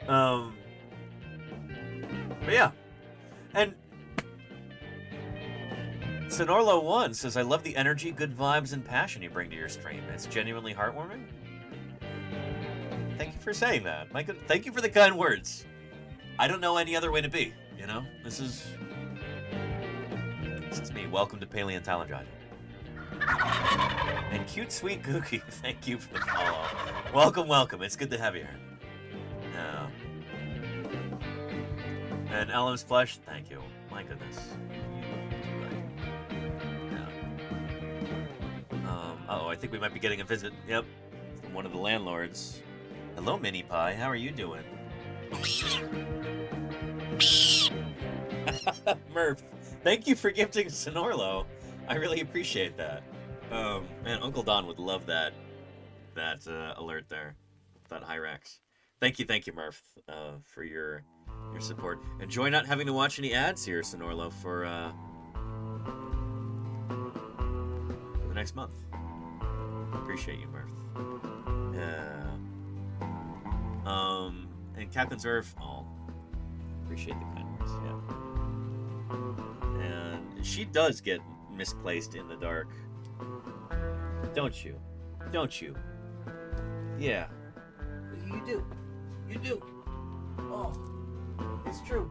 But yeah. And Sonorlo1 says, I love the energy, good vibes, and passion you bring to your stream. It's genuinely heartwarming. Thank you for saying that. My good, thank you for the kind words. I don't know any other way to be, you know? This is me. Welcome to Paleontologizing. And Cute Sweet Gookie, thank you for the follow. Welcome, welcome. It's good to have you here. Yeah. And LM Splash, thank you. My goodness. Yeah. Uh-oh, I think we might be getting a visit. Yep. From one of the landlords. Hello, Mini Pie. How are you doing? Murph, thank you for gifting Sonorlo. I really appreciate that. Man, Uncle Don would love that alert there. That Hyrax. Thank you, Murph, for your support. Enjoy not having to watch any ads here, Sonorlo, for the next month. Appreciate you, Murph. Yeah. And Captain Zerf, oh, appreciate the kind words, yeah. And she does get misplaced in the dark. Don't you? Don't you? Yeah. You do. You do. Oh, it's true.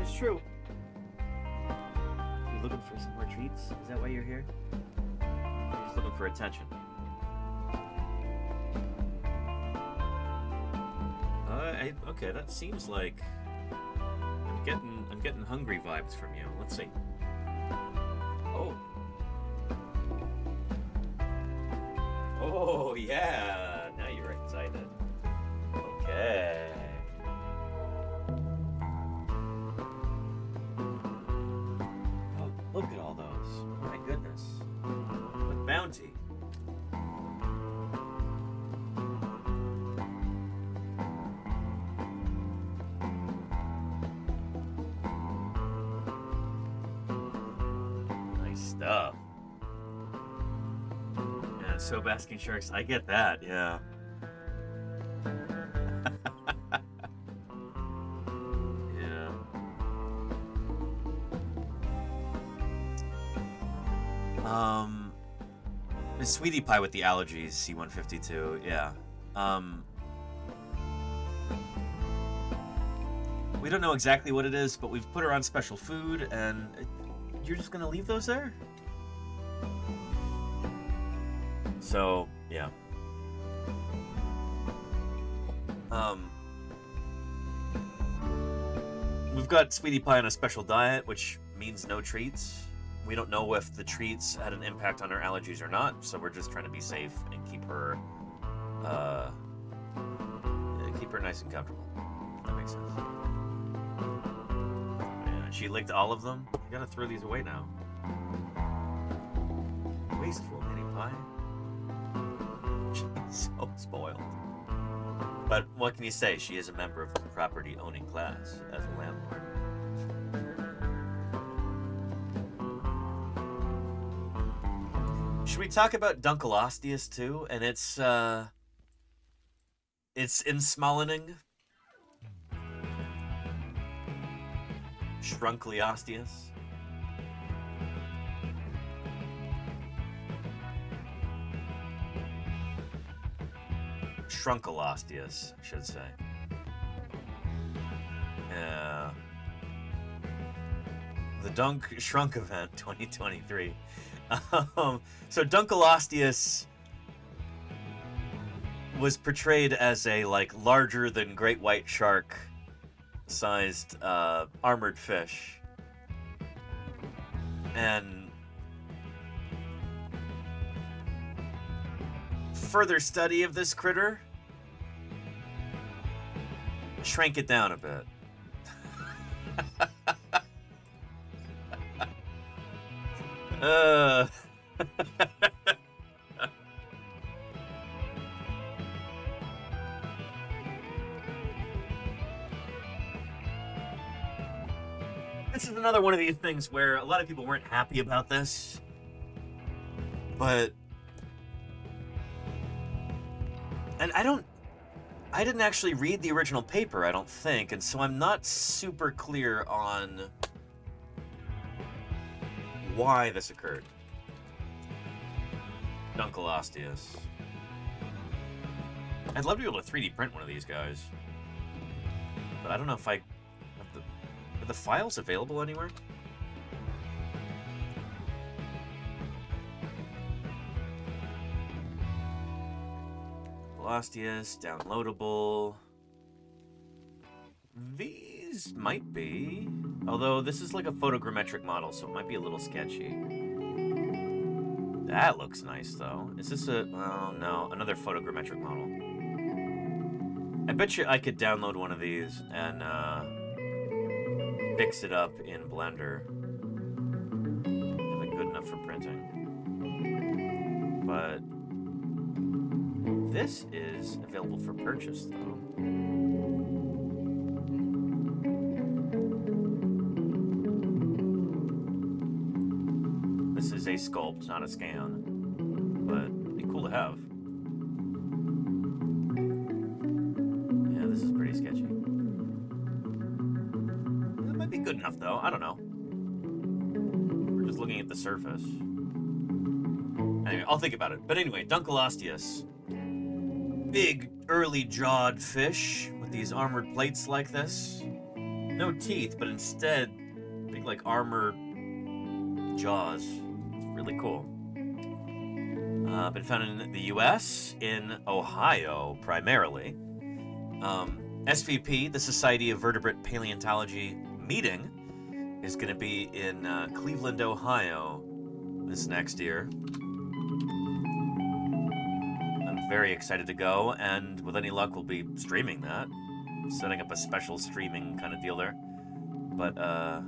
It's true. You looking for some more treats? Is that why you're here? You're just looking for attention. Okay, that seems like I'm getting hungry vibes from you. Let's see. Oh. Oh yeah. Now you're excited. Okay. Oh, look at all those. My goodness. With bounty. stuff. Yeah, so basking sharks, I get that, yeah. Yeah. The sweetie pie with the allergies, C152, yeah. We don't know exactly what it is, but we've put her on special food, and you're just gonna leave those there? So, yeah. We've got Sweetie Pie on a special diet, which means no treats. We don't know if the treats had an impact on her allergies or not, so we're just trying to be safe and keep her nice and comfortable. That makes sense. Yeah, she licked all of them. I gotta throw these away now. Wasteful mini pie. She's so spoiled. But what can you say? She is a member of the property-owning class as a landlord. Should we talk about Dunkleosteus too? And it's ensmollening. Shrunkleosteus. Shrunkelosteus, I should say. The Dunk Shrunk event 2023. So Dunkleosteus was portrayed as a larger than great white shark sized armored fish, and further study of this critter shrank it down a bit. This is another one of these things where a lot of people weren't happy about this, but I didn't actually read the original paper, I don't think, and so I'm not super clear on why this occurred. Dunkleosteus. I'd love to be able to 3D print one of these guys, but I don't know if are the files available anywhere? Dunkleosteus, downloadable. These might be, although this is like a photogrammetric model, so it might be a little sketchy. That looks nice, though. Is this oh no, another photogrammetric model. I bet you I could download one of these and fix it up in Blender. Have it good enough for printing. But this is available for purchase, though. This is a sculpt, not a scan, but it'd be cool to have. Yeah, this is pretty sketchy. It might be good enough, though. I don't know. We're just looking at the surface. Anyway, I'll think about it. But anyway, Dunkleosteus. Big, early-jawed fish with these armored plates like this. No teeth, but instead, big, armor jaws. Really cool. Been found in the U.S., in Ohio, primarily. SVP, the Society of Vertebrate Paleontology meeting, is going to be in Cleveland, Ohio this next year. I'm very excited to go, and with any luck, we'll be streaming that. Setting up a special streaming kind of deal there. But, yeah,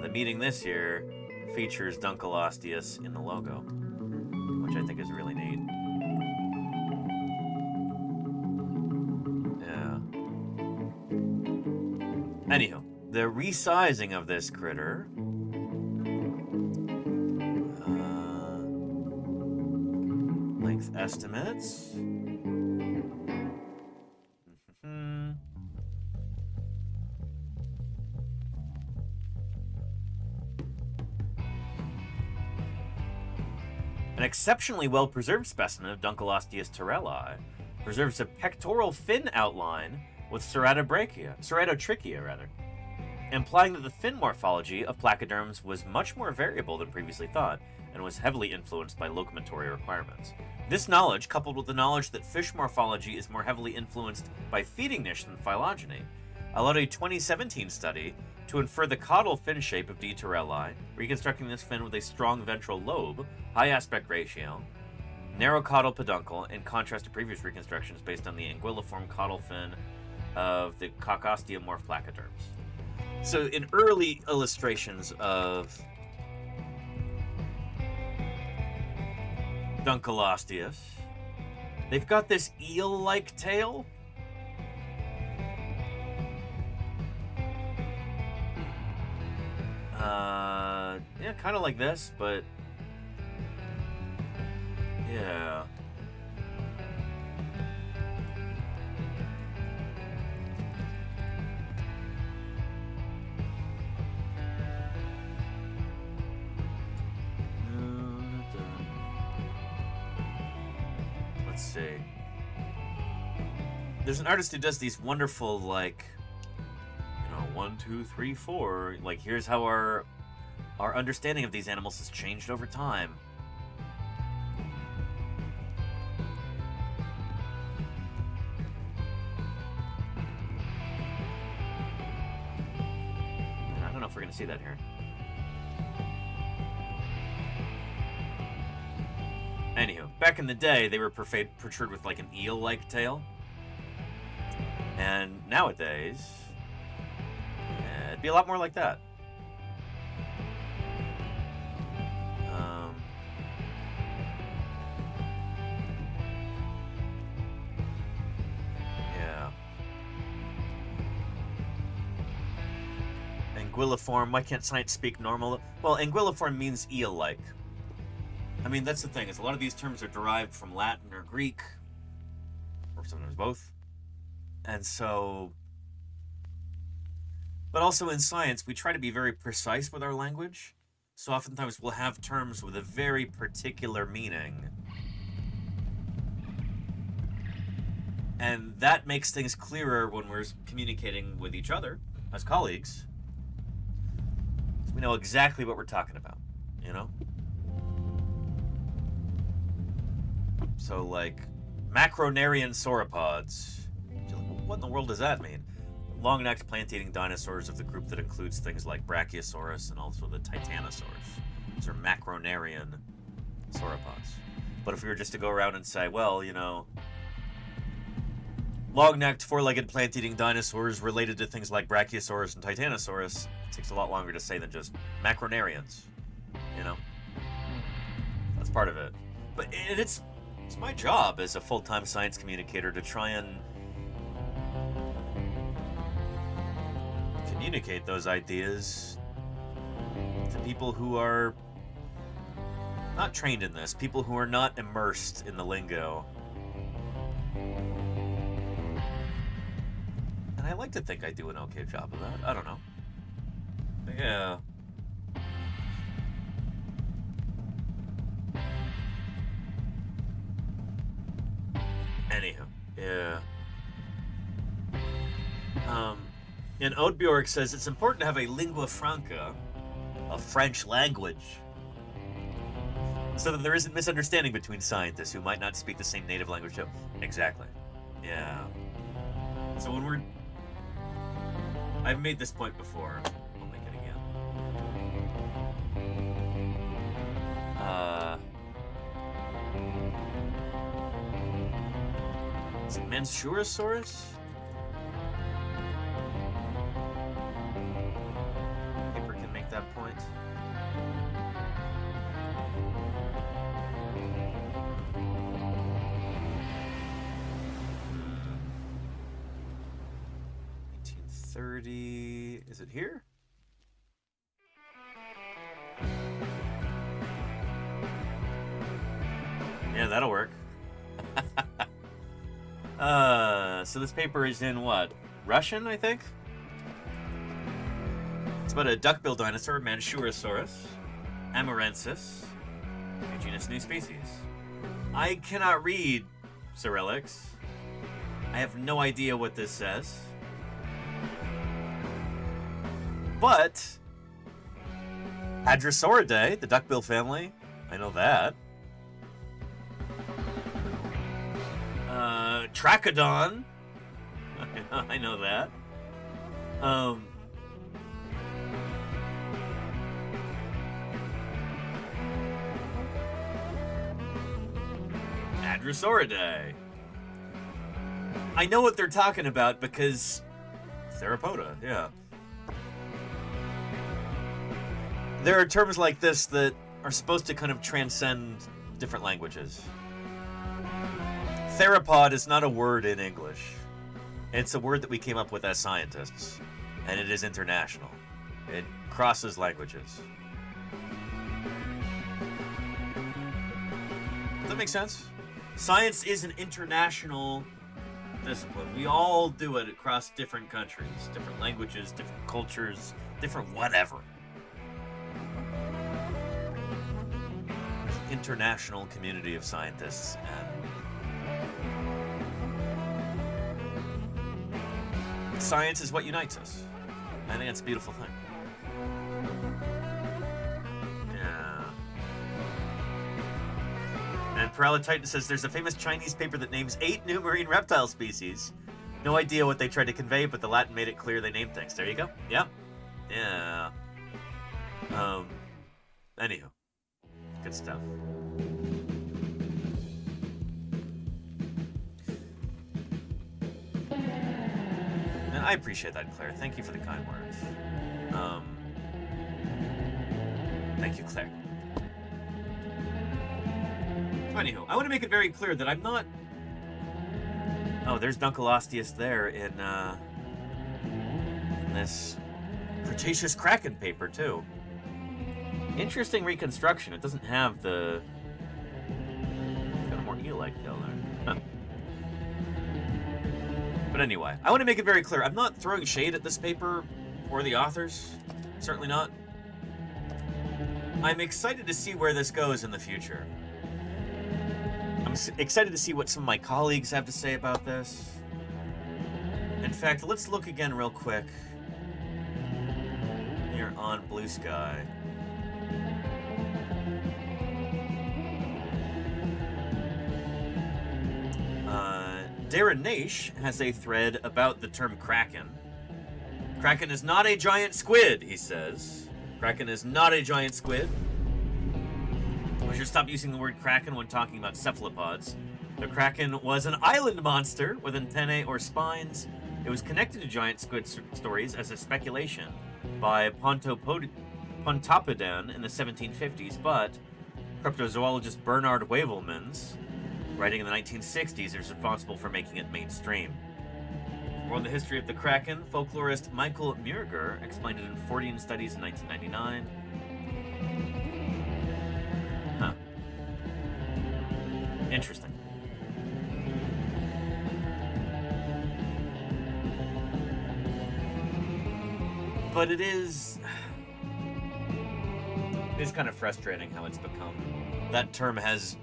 the meeting this year features Dunkleosteus in the logo, which I think is really neat. Yeah. Anywho, the resizing of this critter length estimates. An exceptionally well-preserved specimen of Dunkleosteus terrelli preserves a pectoral fin outline with ceratotrichia, implying that the fin morphology of placoderms was much more variable than previously thought and was heavily influenced by locomotory requirements. This knowledge, coupled with the knowledge that fish morphology is more heavily influenced by feeding niche than phylogeny, allowed a 2017 study to infer the caudal fin shape of D. terrelli, reconstructing this fin with a strong ventral lobe, high aspect ratio, narrow caudal peduncle, in contrast to previous reconstructions based on the anguilliform caudal fin of the Caucosteomorph placoderms. So in early illustrations of Dunkleosteus, they've got this eel-like tail. Yeah, kind of like this, but yeah. Let's see. There's an artist who does these wonderful, like, 1, 2, 3, 4. Like, here's how our understanding of these animals has changed over time. I don't know if we're gonna see that here. Anywho, back in the day, they were portrayed with like an eel-like tail. And nowadays, it'd be a lot more like that. Yeah. Anguilliform, why can't science speak normal? Well, anguilliform means eel-like. I mean, that's the thing, is a lot of these terms are derived from Latin or Greek, or sometimes both. And so, but also in science, we try to be very precise with our language. So oftentimes we'll have terms with a very particular meaning. And that makes things clearer when we're communicating with each other as colleagues. So we know exactly what we're talking about, you know? So, like, macronarian sauropods. What in the world does that mean? Long-necked plant-eating dinosaurs of the group that includes things like Brachiosaurus and also the Titanosaurs. These are macronarian sauropods. But if we were just to go around and say, well, long-necked, four-legged plant-eating dinosaurs related to things like Brachiosaurus and Titanosaurus, it takes a lot longer to say than just macronarians, That's part of it. But it's my job as a full-time science communicator to try and communicate those ideas to people who are not trained in this, people who are not immersed in the lingo. And I like to think I do an okay job of that. I don't know. Yeah. Anywho, yeah. And Oddbjorg says it's important to have a lingua franca, a French language, so that there isn't misunderstanding between scientists who might not speak the same native language too. Exactly. Yeah. So when I've made this point before. I'll make it again. Is it Mansurosaurus? Paper can make that point. $1830. Is it here? Yeah, that'll work. So this paper is in what? Russian, I think? It's about a duckbill dinosaur, Manchurosaurus amurensis, a genus new species. I cannot read Cyrillics. I have no idea what this says. But Hadrosauridae, the duckbill family, I know that. Trachodon, I know that. Hadrosauridae. I know what they're talking about because Theropoda, yeah. There are terms like this that are supposed to kind of transcend different languages. Theropod is not a word in English. It's a word that we came up with as scientists, and it is international. It crosses languages. Does that make sense? Science is an international discipline. We all do it across different countries, different languages, different cultures, different whatever. There's an international community of scientists, and science is what unites us. I think it's a beautiful thing. Yeah. And Paralititan says there's a famous Chinese paper that names 8 new marine reptile species. No idea what they tried to convey, but the Latin made it clear they named things. There you go. Yeah. Yeah. Anywho. Good stuff. And I appreciate that, Claire. Thank you for the kind words. Thank you, Claire. Anywho, I want to make it very clear that I'm not... Oh, there's Dunkleosteus there in this Cretaceous Kraken paper, too. Interesting reconstruction. It doesn't have the... It's got a more eel-like tail there. Huh. But anyway, I want to make it very clear. I'm not throwing shade at this paper or the authors. Certainly not. I'm excited to see where this goes in the future. I'm excited to see what some of my colleagues have to say about this. In fact, let's look again real quick here on Blue Sky. Darren Naish has a thread about the term kraken. Kraken is not a giant squid, he says. Kraken is not a giant squid. We should stop using the word kraken when talking about cephalopods. The kraken was an island monster with antennae or spines. It was connected to giant squid stories as a speculation by Pontoppidan in the 1750s, but cryptozoologist Bernard Wavelmans, writing in the 1960s, is responsible for making it mainstream. For the history of the kraken, folklorist Michael Murger explained it in Fortean Studies in 1999. Huh. Interesting. But it is kind of frustrating how it's become. That term has...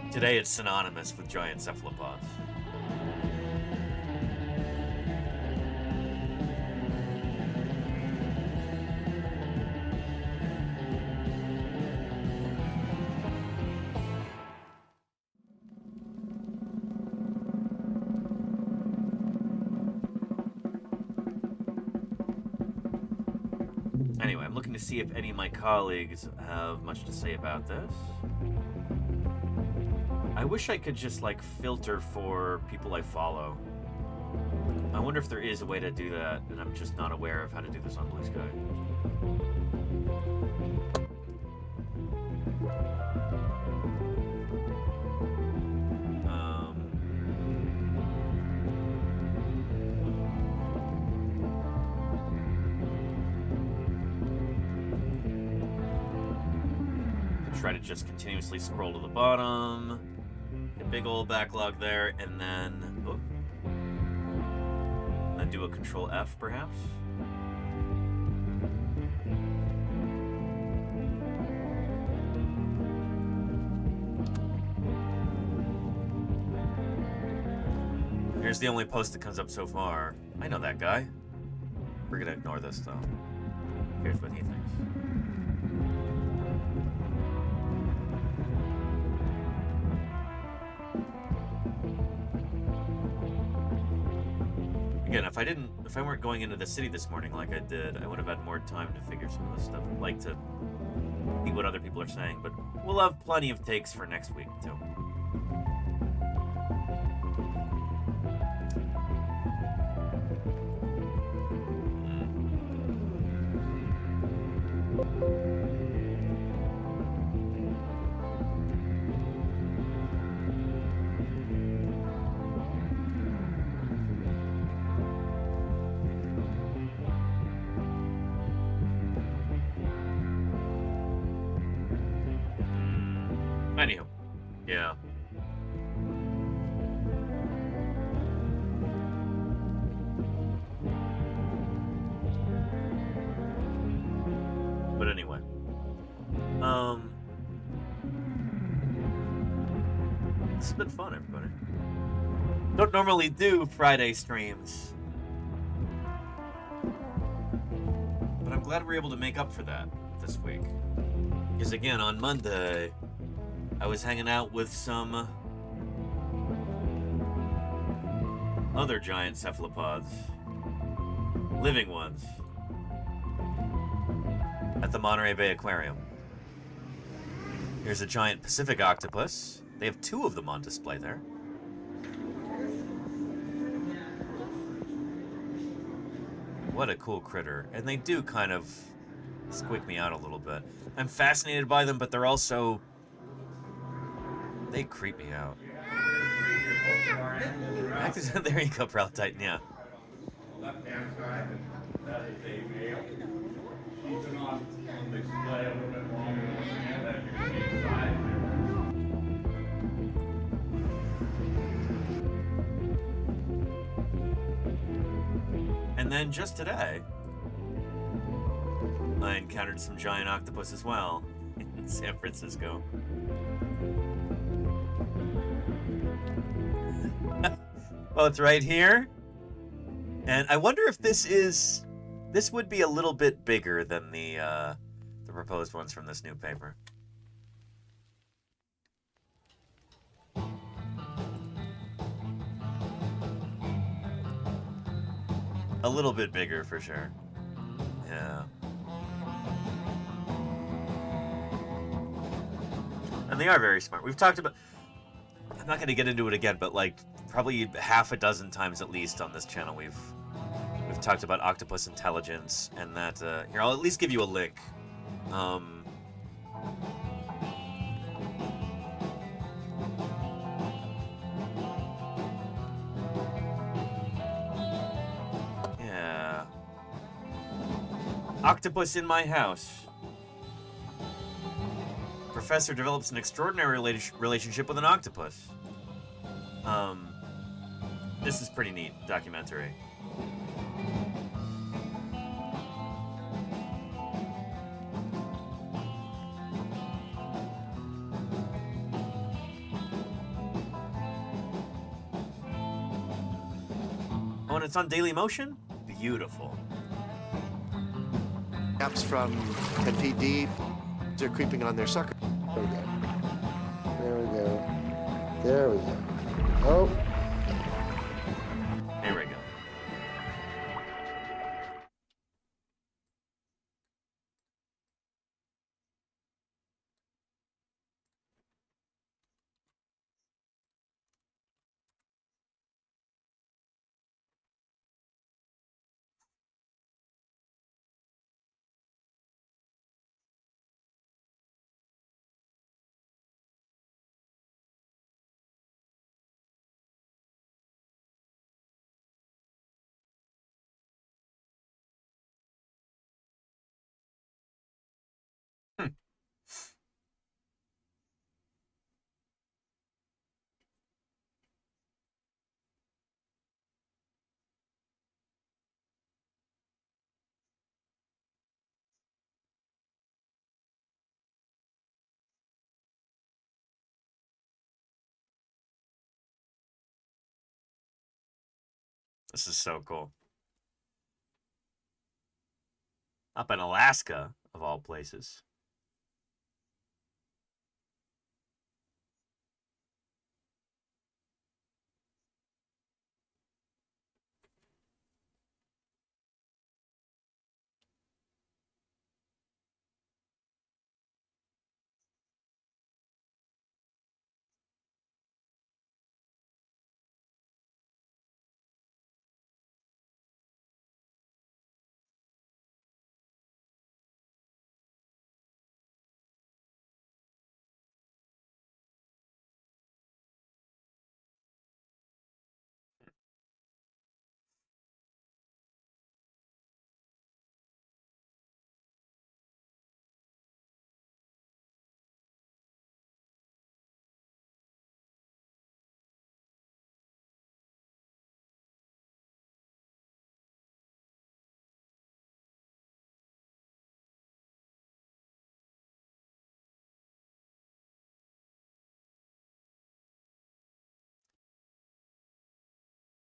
Today it's synonymous with giant cephalopods. Anyway, I'm looking to see if any of my colleagues have much to say about this. I wish I could just, like, filter for people I follow. I wonder if there is a way to do that, and I'm just not aware of how to do this on Blue Sky. Try to just continuously scroll to the bottom. big old backlog there, and then do a Control F, perhaps. Here's the only post that comes up so far. I know that guy. We're gonna ignore this though. Here's what he thinks. Again, if I weren't going into the city this morning like I did, I would have had more time to figure some of this stuff. I'd like to see what other people are saying, but we'll have plenty of takes for next week too. Anywho, yeah. But anyway, this has been fun, everybody. Don't normally do Friday streams, but I'm glad we're able to make up for that this week. Because again, on Monday, I was hanging out with some other giant cephalopods, living ones, at the Monterey Bay Aquarium. Here's a giant Pacific octopus. They have 2 of them on display there. What a cool critter. And they do kind of squeak me out a little bit. I'm fascinated by them, but they're also... they creep me out. There you go, Prowl Titan, yeah. Left-hand side, that is a male. She's been on display a little bit longer than that. You can see the size there. And then just today, I encountered some giant octopus as well in San Francisco. Well, it's right here. And I wonder if this would be a little bit bigger than the proposed ones from this new paper. A little bit bigger for sure. Yeah. And they are very smart. We've talked about... I'm not going to get into it again, but like probably half a dozen times at least on this channel we've talked about octopus intelligence, and that here, I'll at least give you a link. Yeah. Octopus in my house. Professor develops an extraordinary relationship with an octopus. This is pretty neat documentary. Oh, and it's on Daily Motion? Beautiful. Gaps from 10 feet deep. They're creeping on their sucker. There we go. There we go. There we go. Oh. Here we go. This is so cool. Up in Alaska, of all places.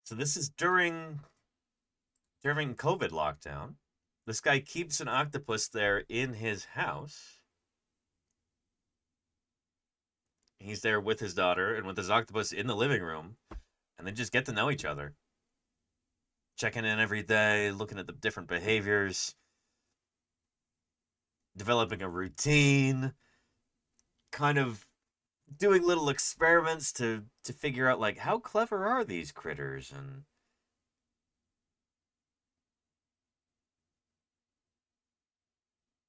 So this is during COVID lockdown. This guy keeps an octopus there in his house. He's there with his daughter and with his octopus in the living room, and they just get to know each other. Checking in every day, looking at the different behaviors, developing a routine, kind of doing little experiments to figure out, like, how clever are these critters? And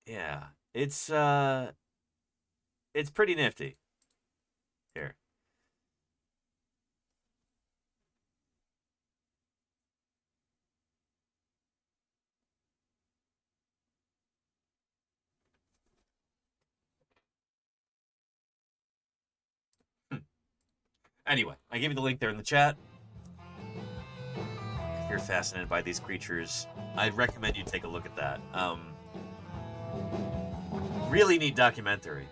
yeah, it's pretty nifty. Here. Anyway, I gave you the link there in the chat. If you're fascinated by these creatures, I'd recommend you take a look at that. Really neat documentary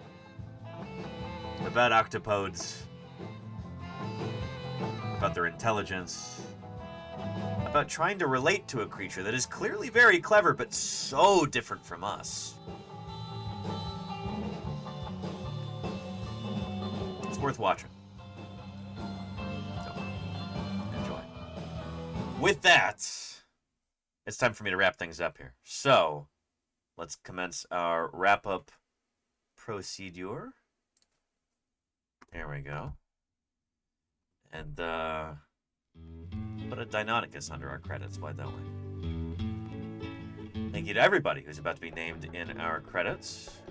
about octopods, about their intelligence, about trying to relate to a creature that is clearly very clever, but so different from us. It's worth watching. Enjoy. With that, it's time for me to wrap things up here. So, let's commence our wrap-up procedure. There we go. And, put a Deinonychus under our credits, why don't we? Thank you to everybody who's about to be named in our credits.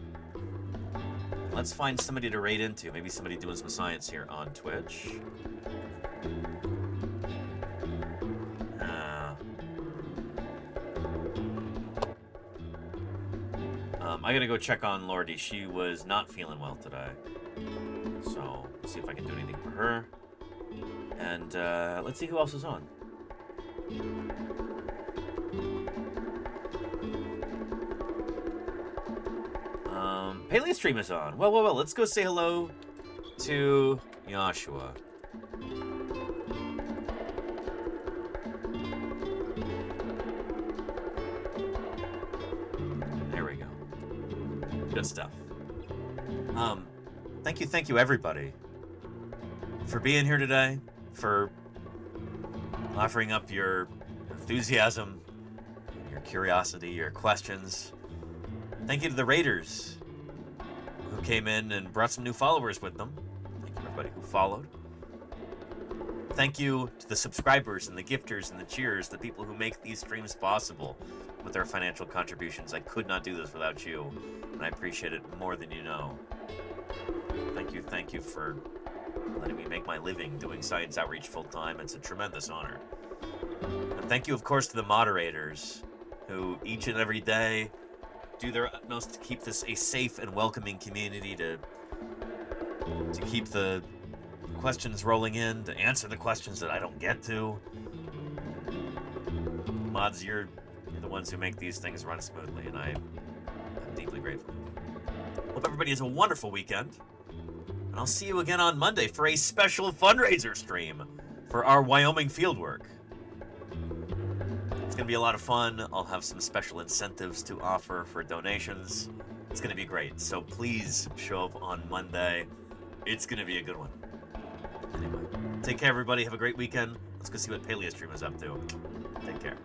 Let's find somebody to raid into. Maybe somebody doing some science here on Twitch. I gotta go check on Lordy. She was not feeling well today. So, see if I can do anything for her. And let's see who else is on. Paleostream is on. Well, let's go say hello to Joshua. There we go. Good stuff. Thank you everybody for being here today, for offering up your enthusiasm, your curiosity, your questions. Thank you to the raiders who came in and brought some new followers with them. Thank you everybody who followed. Thank you to the subscribers and the gifters and the cheers, the people who make these streams possible with their financial contributions. I could not do this without you, and I appreciate it more than you know. Thank you for letting me make my living doing science outreach full-time. It's a tremendous honor. And thank you, of course, to the moderators who each and every day do their utmost to keep this a safe and welcoming community, to keep the questions rolling in, to answer the questions that I don't get to. Mods, you're the ones who make these things run smoothly, and I'm deeply grateful. Hope everybody has a wonderful weekend. And I'll see you again on Monday for a special fundraiser stream for our Wyoming fieldwork. going to be a lot of fun. I'll have some special incentives to offer for donations. It's going to be great. So please show up on Monday. It's going to be a good one. Anyway, take care, everybody. Have a great weekend. Let's go see what Paleostream is up to. Take care.